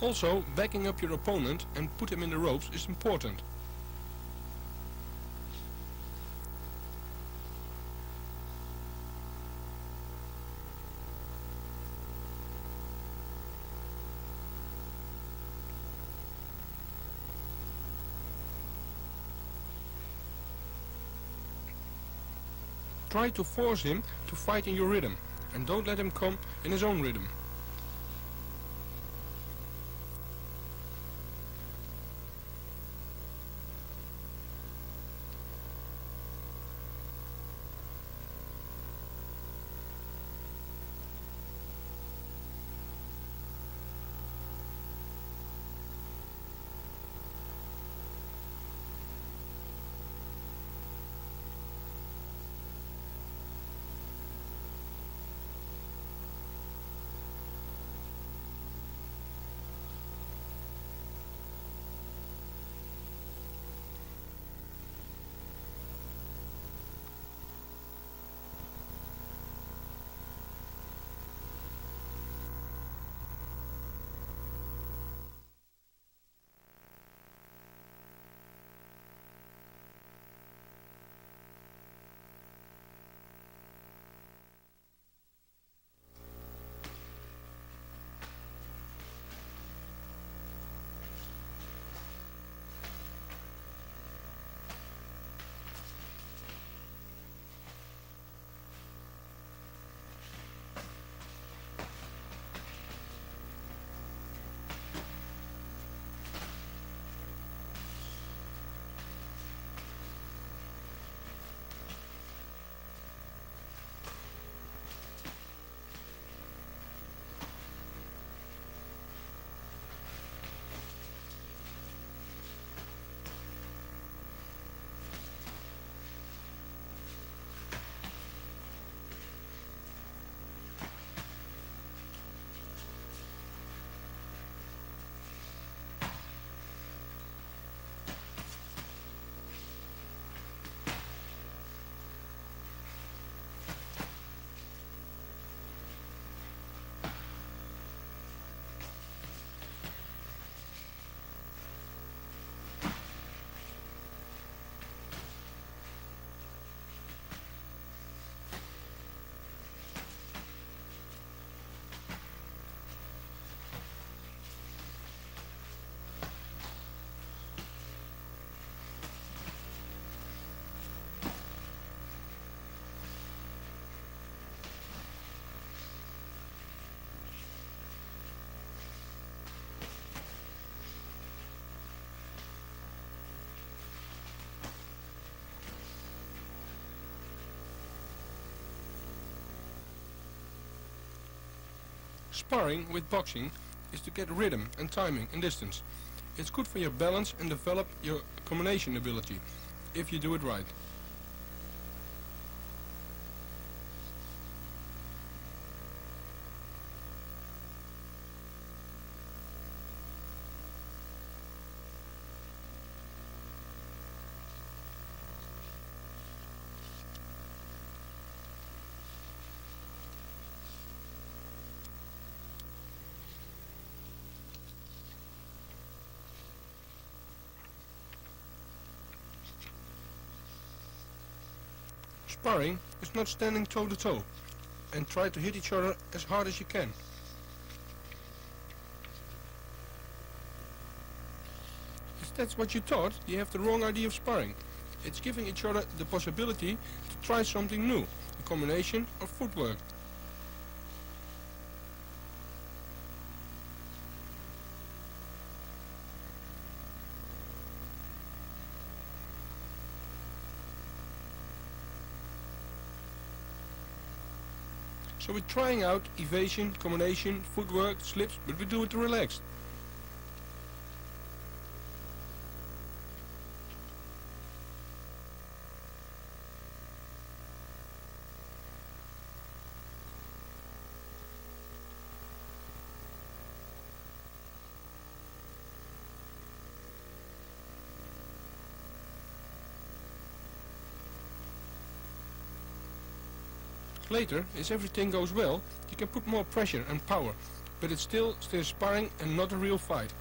Also, backing up your opponent and put him in the ropes is important. Try to force him to fight in your rhythm, and don't let him come in his own rhythm. Sparring with boxing is to get rhythm and timing and distance. It's good for your balance and develop your combination ability, if you do it right. Sparring is not standing toe to toe, and try to hit each other as hard as you can. If that's what you thought, you have the wrong idea of sparring. It's giving each other the possibility to try something new, a combination of footwork. So we're trying out evasion, combination, footwork, slips, but we do it relaxed. Later, as everything goes well, you can put more pressure and power, but it's still sparring and not a real fight.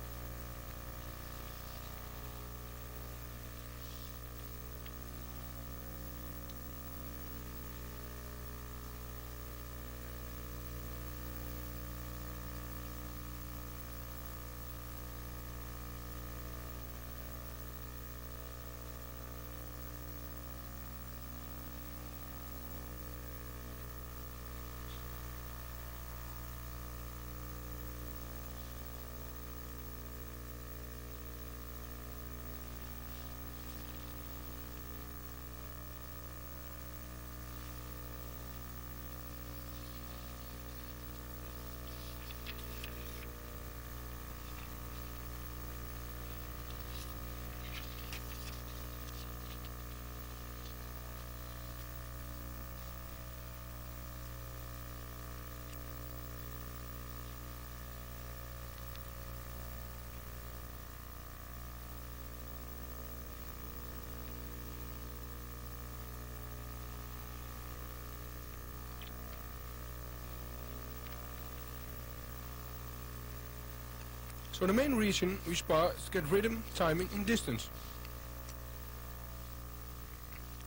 So the main reason we spar is to get rhythm, timing and distance.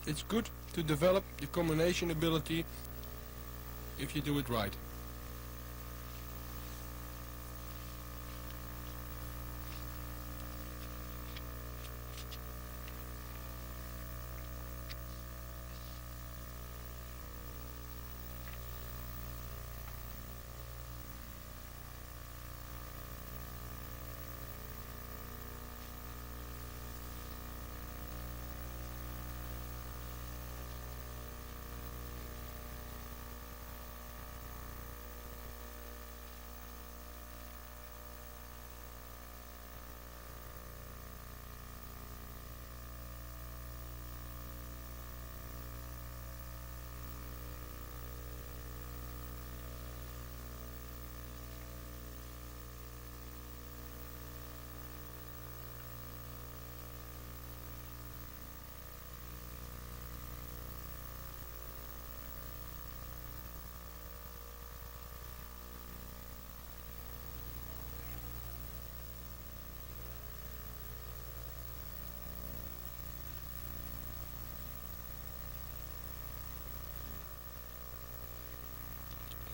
It's good to develop your combination ability if you do it right.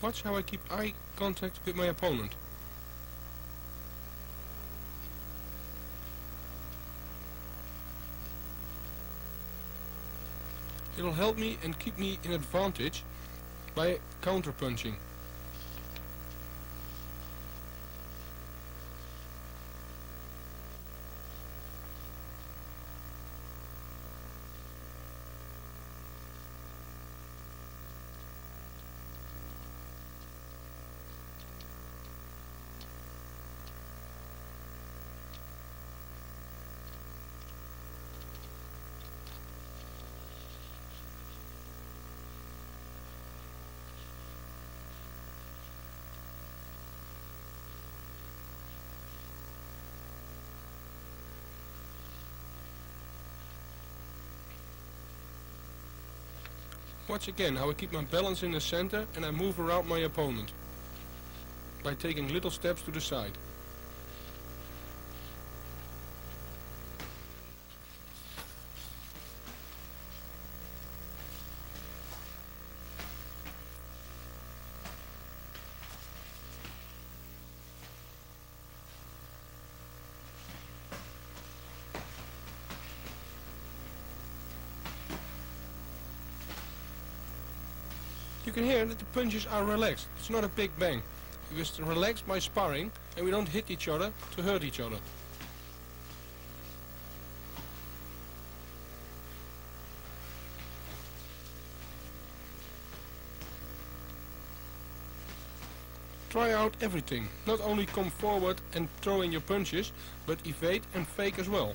Watch how I keep eye contact with my opponent. It'll help me and keep me in advantage by counter-punching. Watch again how I keep my balance in the center and I move around my opponent by taking little steps to the side. You can hear that the punches are relaxed. It's not a big bang. We just relax by sparring and we don't hit each other to hurt each other. Try out everything. Not only come forward and throw in your punches, but evade and fake as well.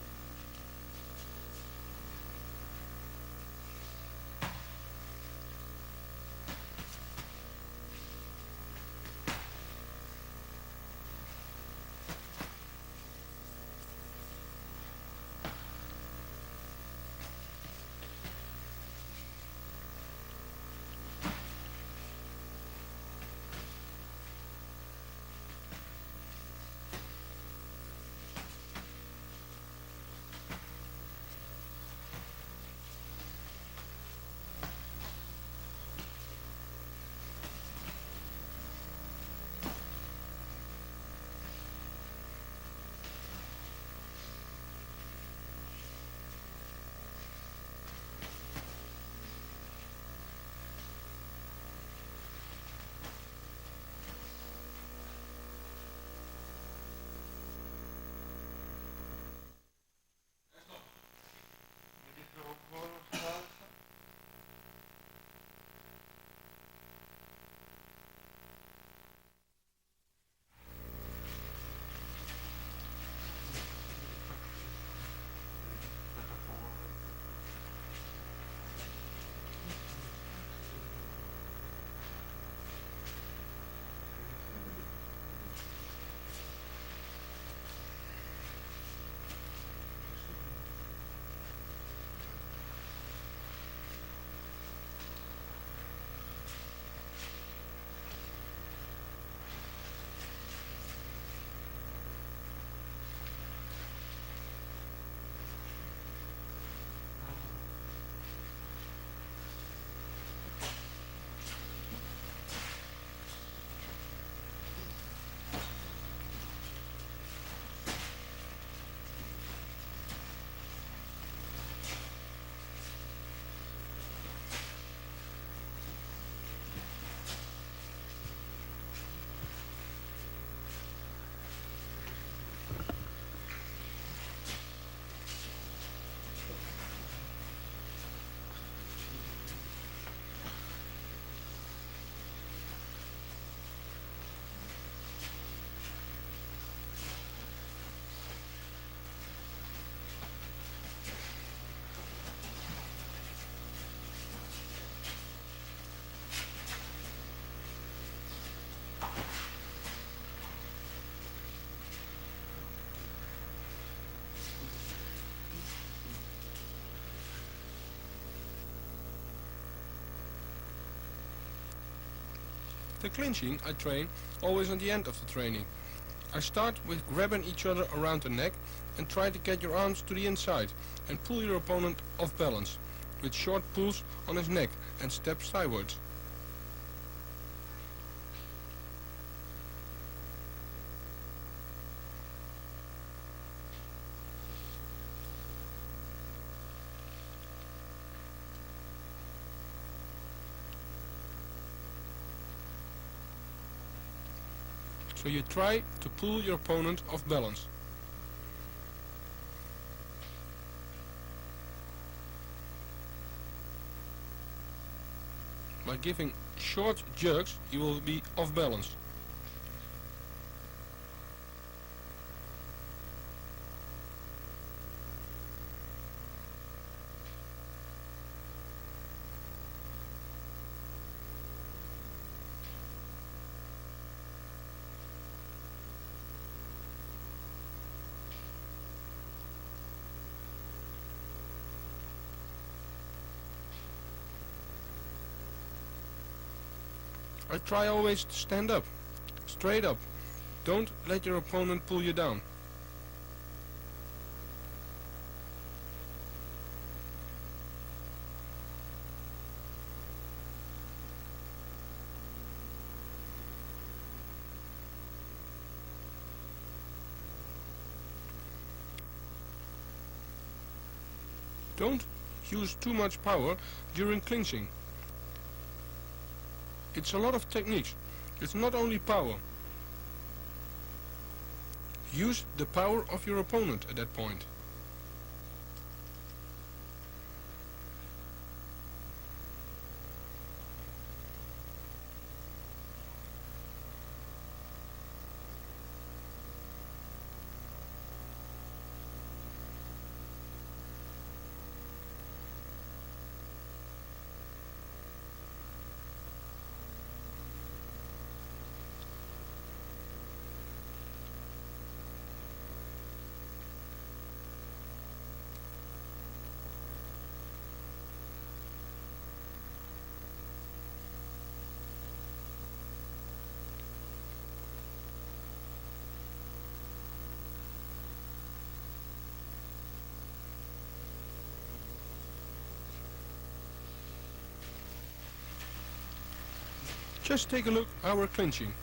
The clinching I train always on the end of the training. I start with grabbing each other around the neck and try to get your arms to the inside and pull your opponent off balance with short pulls on his neck and steps sideways. So you try to pull your opponent off balance. By giving short jerks, you will be off balance. I try always to stand up, straight up. Don't let your opponent pull you down. Don't use too much power during clinching. It's a lot of techniques. It's not only power. Use the power of your opponent at that point. Just take a look how we're clinching.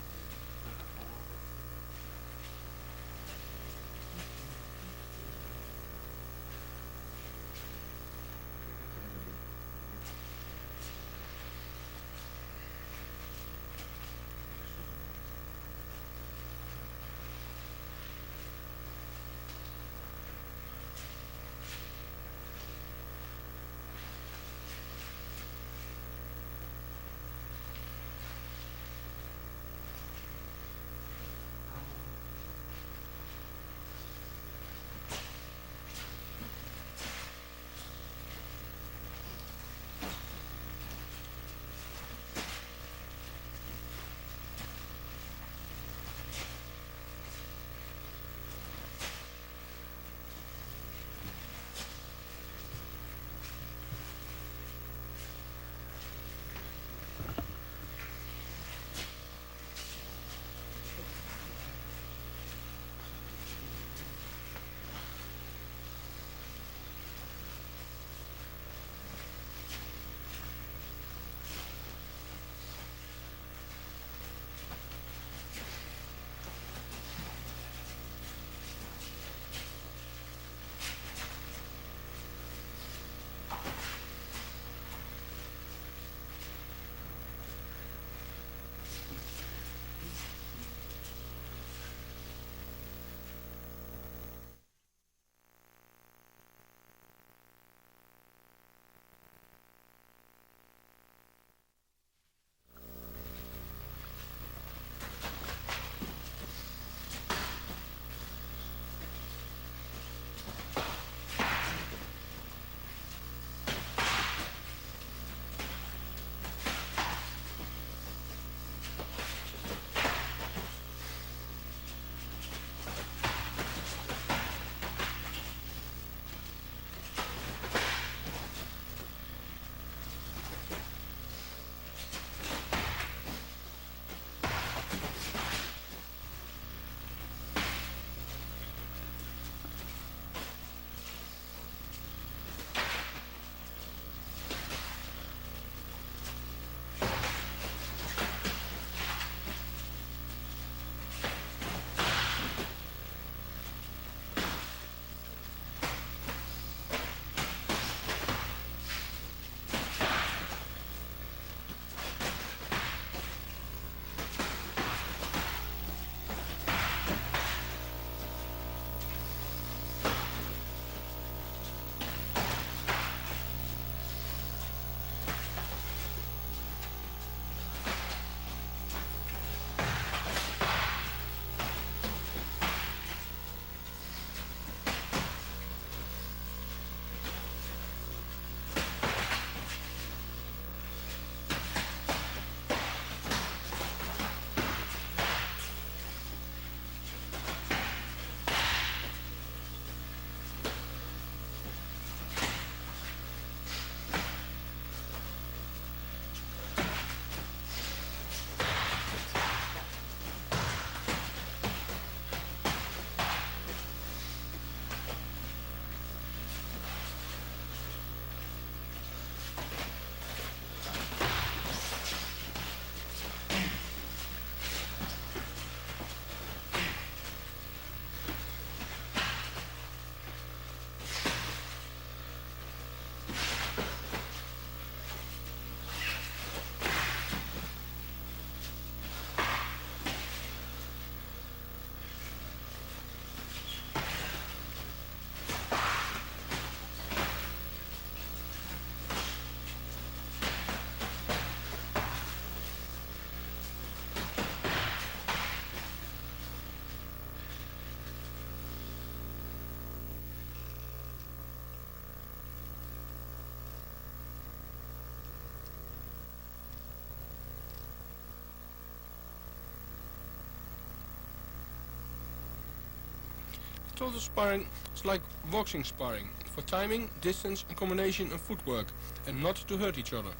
Total sparring is like boxing sparring, for timing, distance and combination and footwork, and not to hurt each other.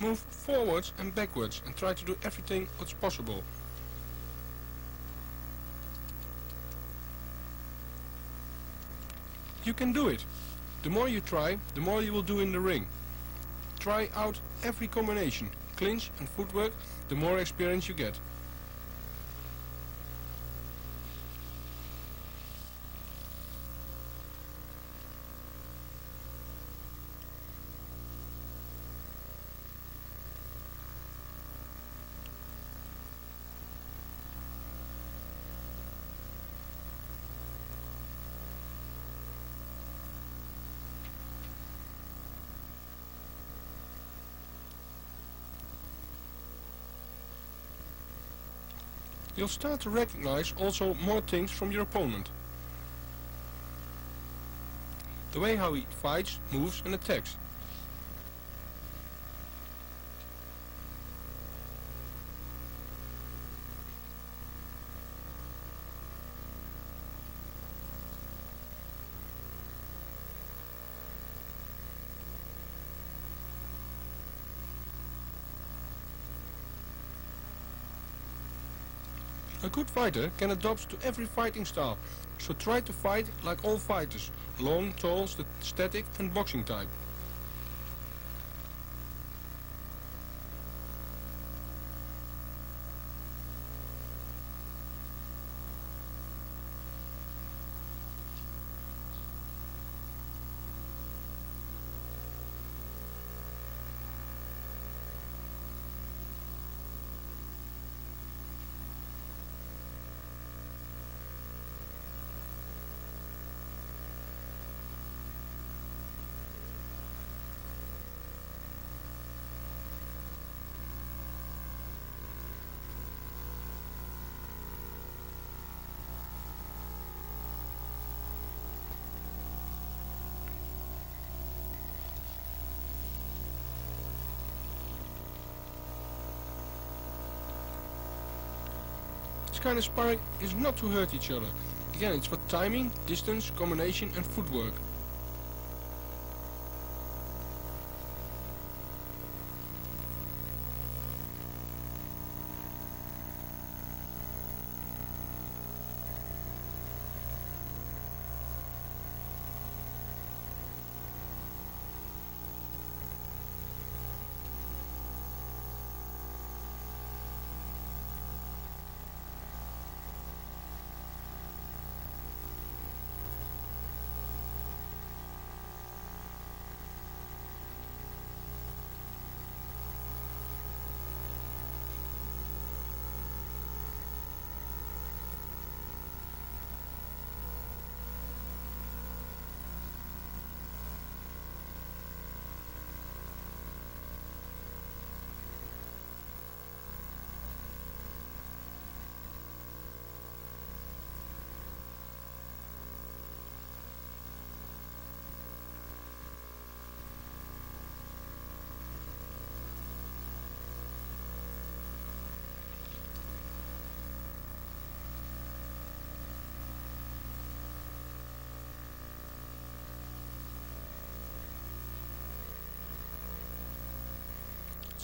Move forwards and backwards and try to do everything what's possible. You can do it. The more you try, the more you will do in the ring. Try out every combination, clinch and footwork, the more experience you get. You'll start to recognize also more things from your opponent. The way how he fights, moves and attacks. A good fighter can adapt to every fighting style, so try to fight like all fighters, long, tall, static and boxing type. This kind of sparring is not to hurt each other. Again, it's for timing, distance, combination and footwork.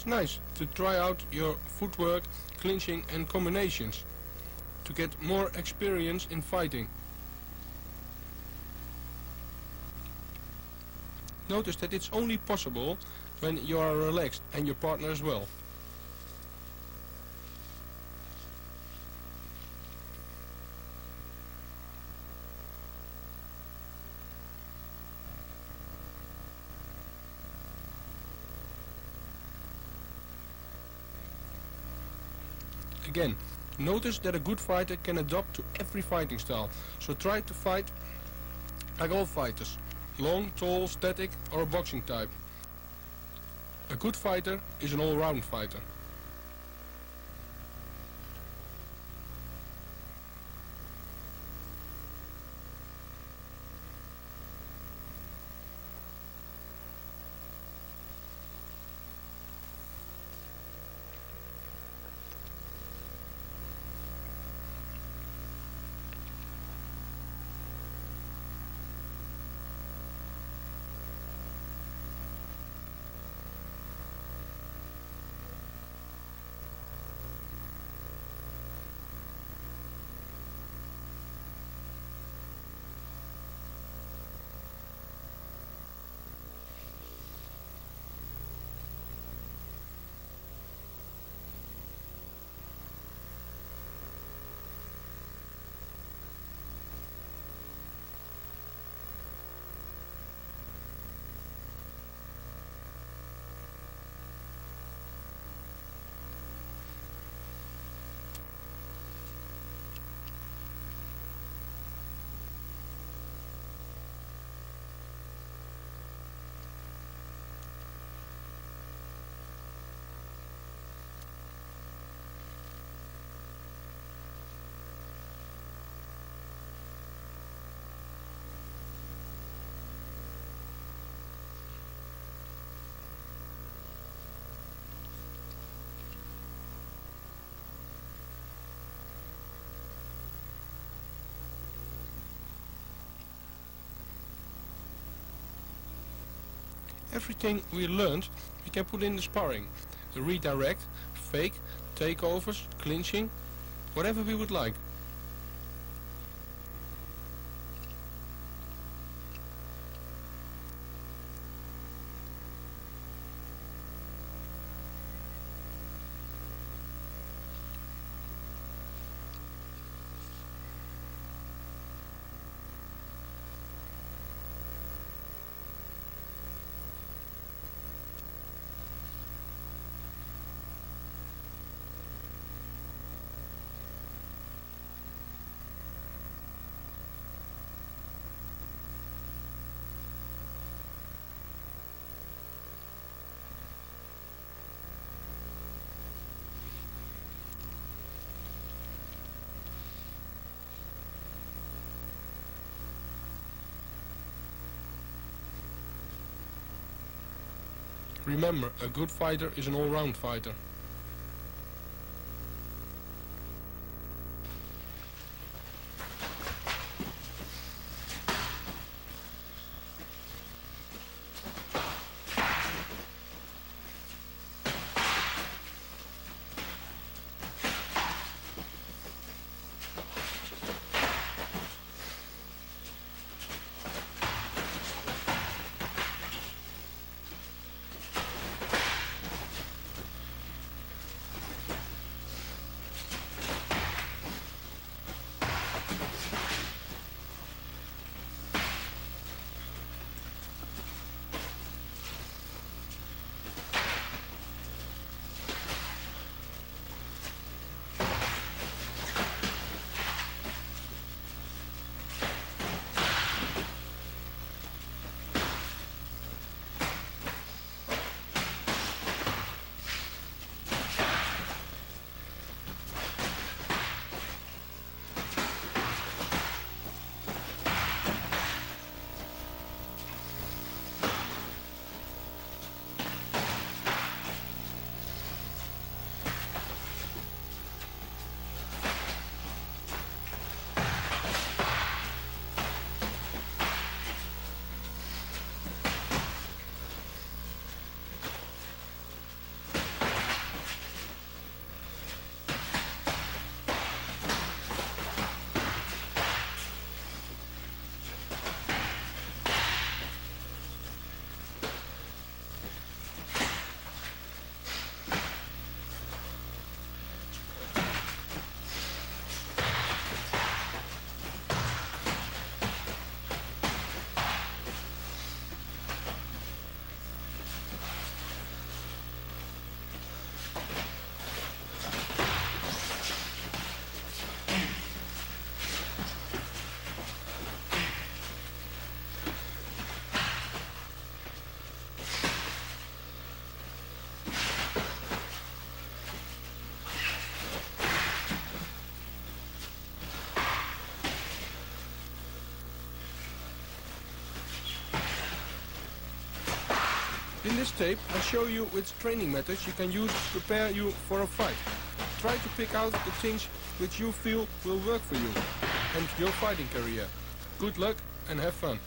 It's nice to try out your footwork, clinching and combinations to get more experience in fighting. Notice that it's only possible when you are relaxed and your partner as well. Again, notice that a good fighter can adapt to every fighting style, so try to fight like all fighters, long, tall, static or a boxing type. A good fighter is an all-round fighter. Everything we learned we can put in the sparring. Redirect, fake, takeovers, clinching, whatever we would like. Remember, a good fighter is an all-round fighter. In this tape, I show you which training methods you can use to prepare you for a fight. Try to pick out the things which you feel will work for you and your fighting career. Good luck and have fun.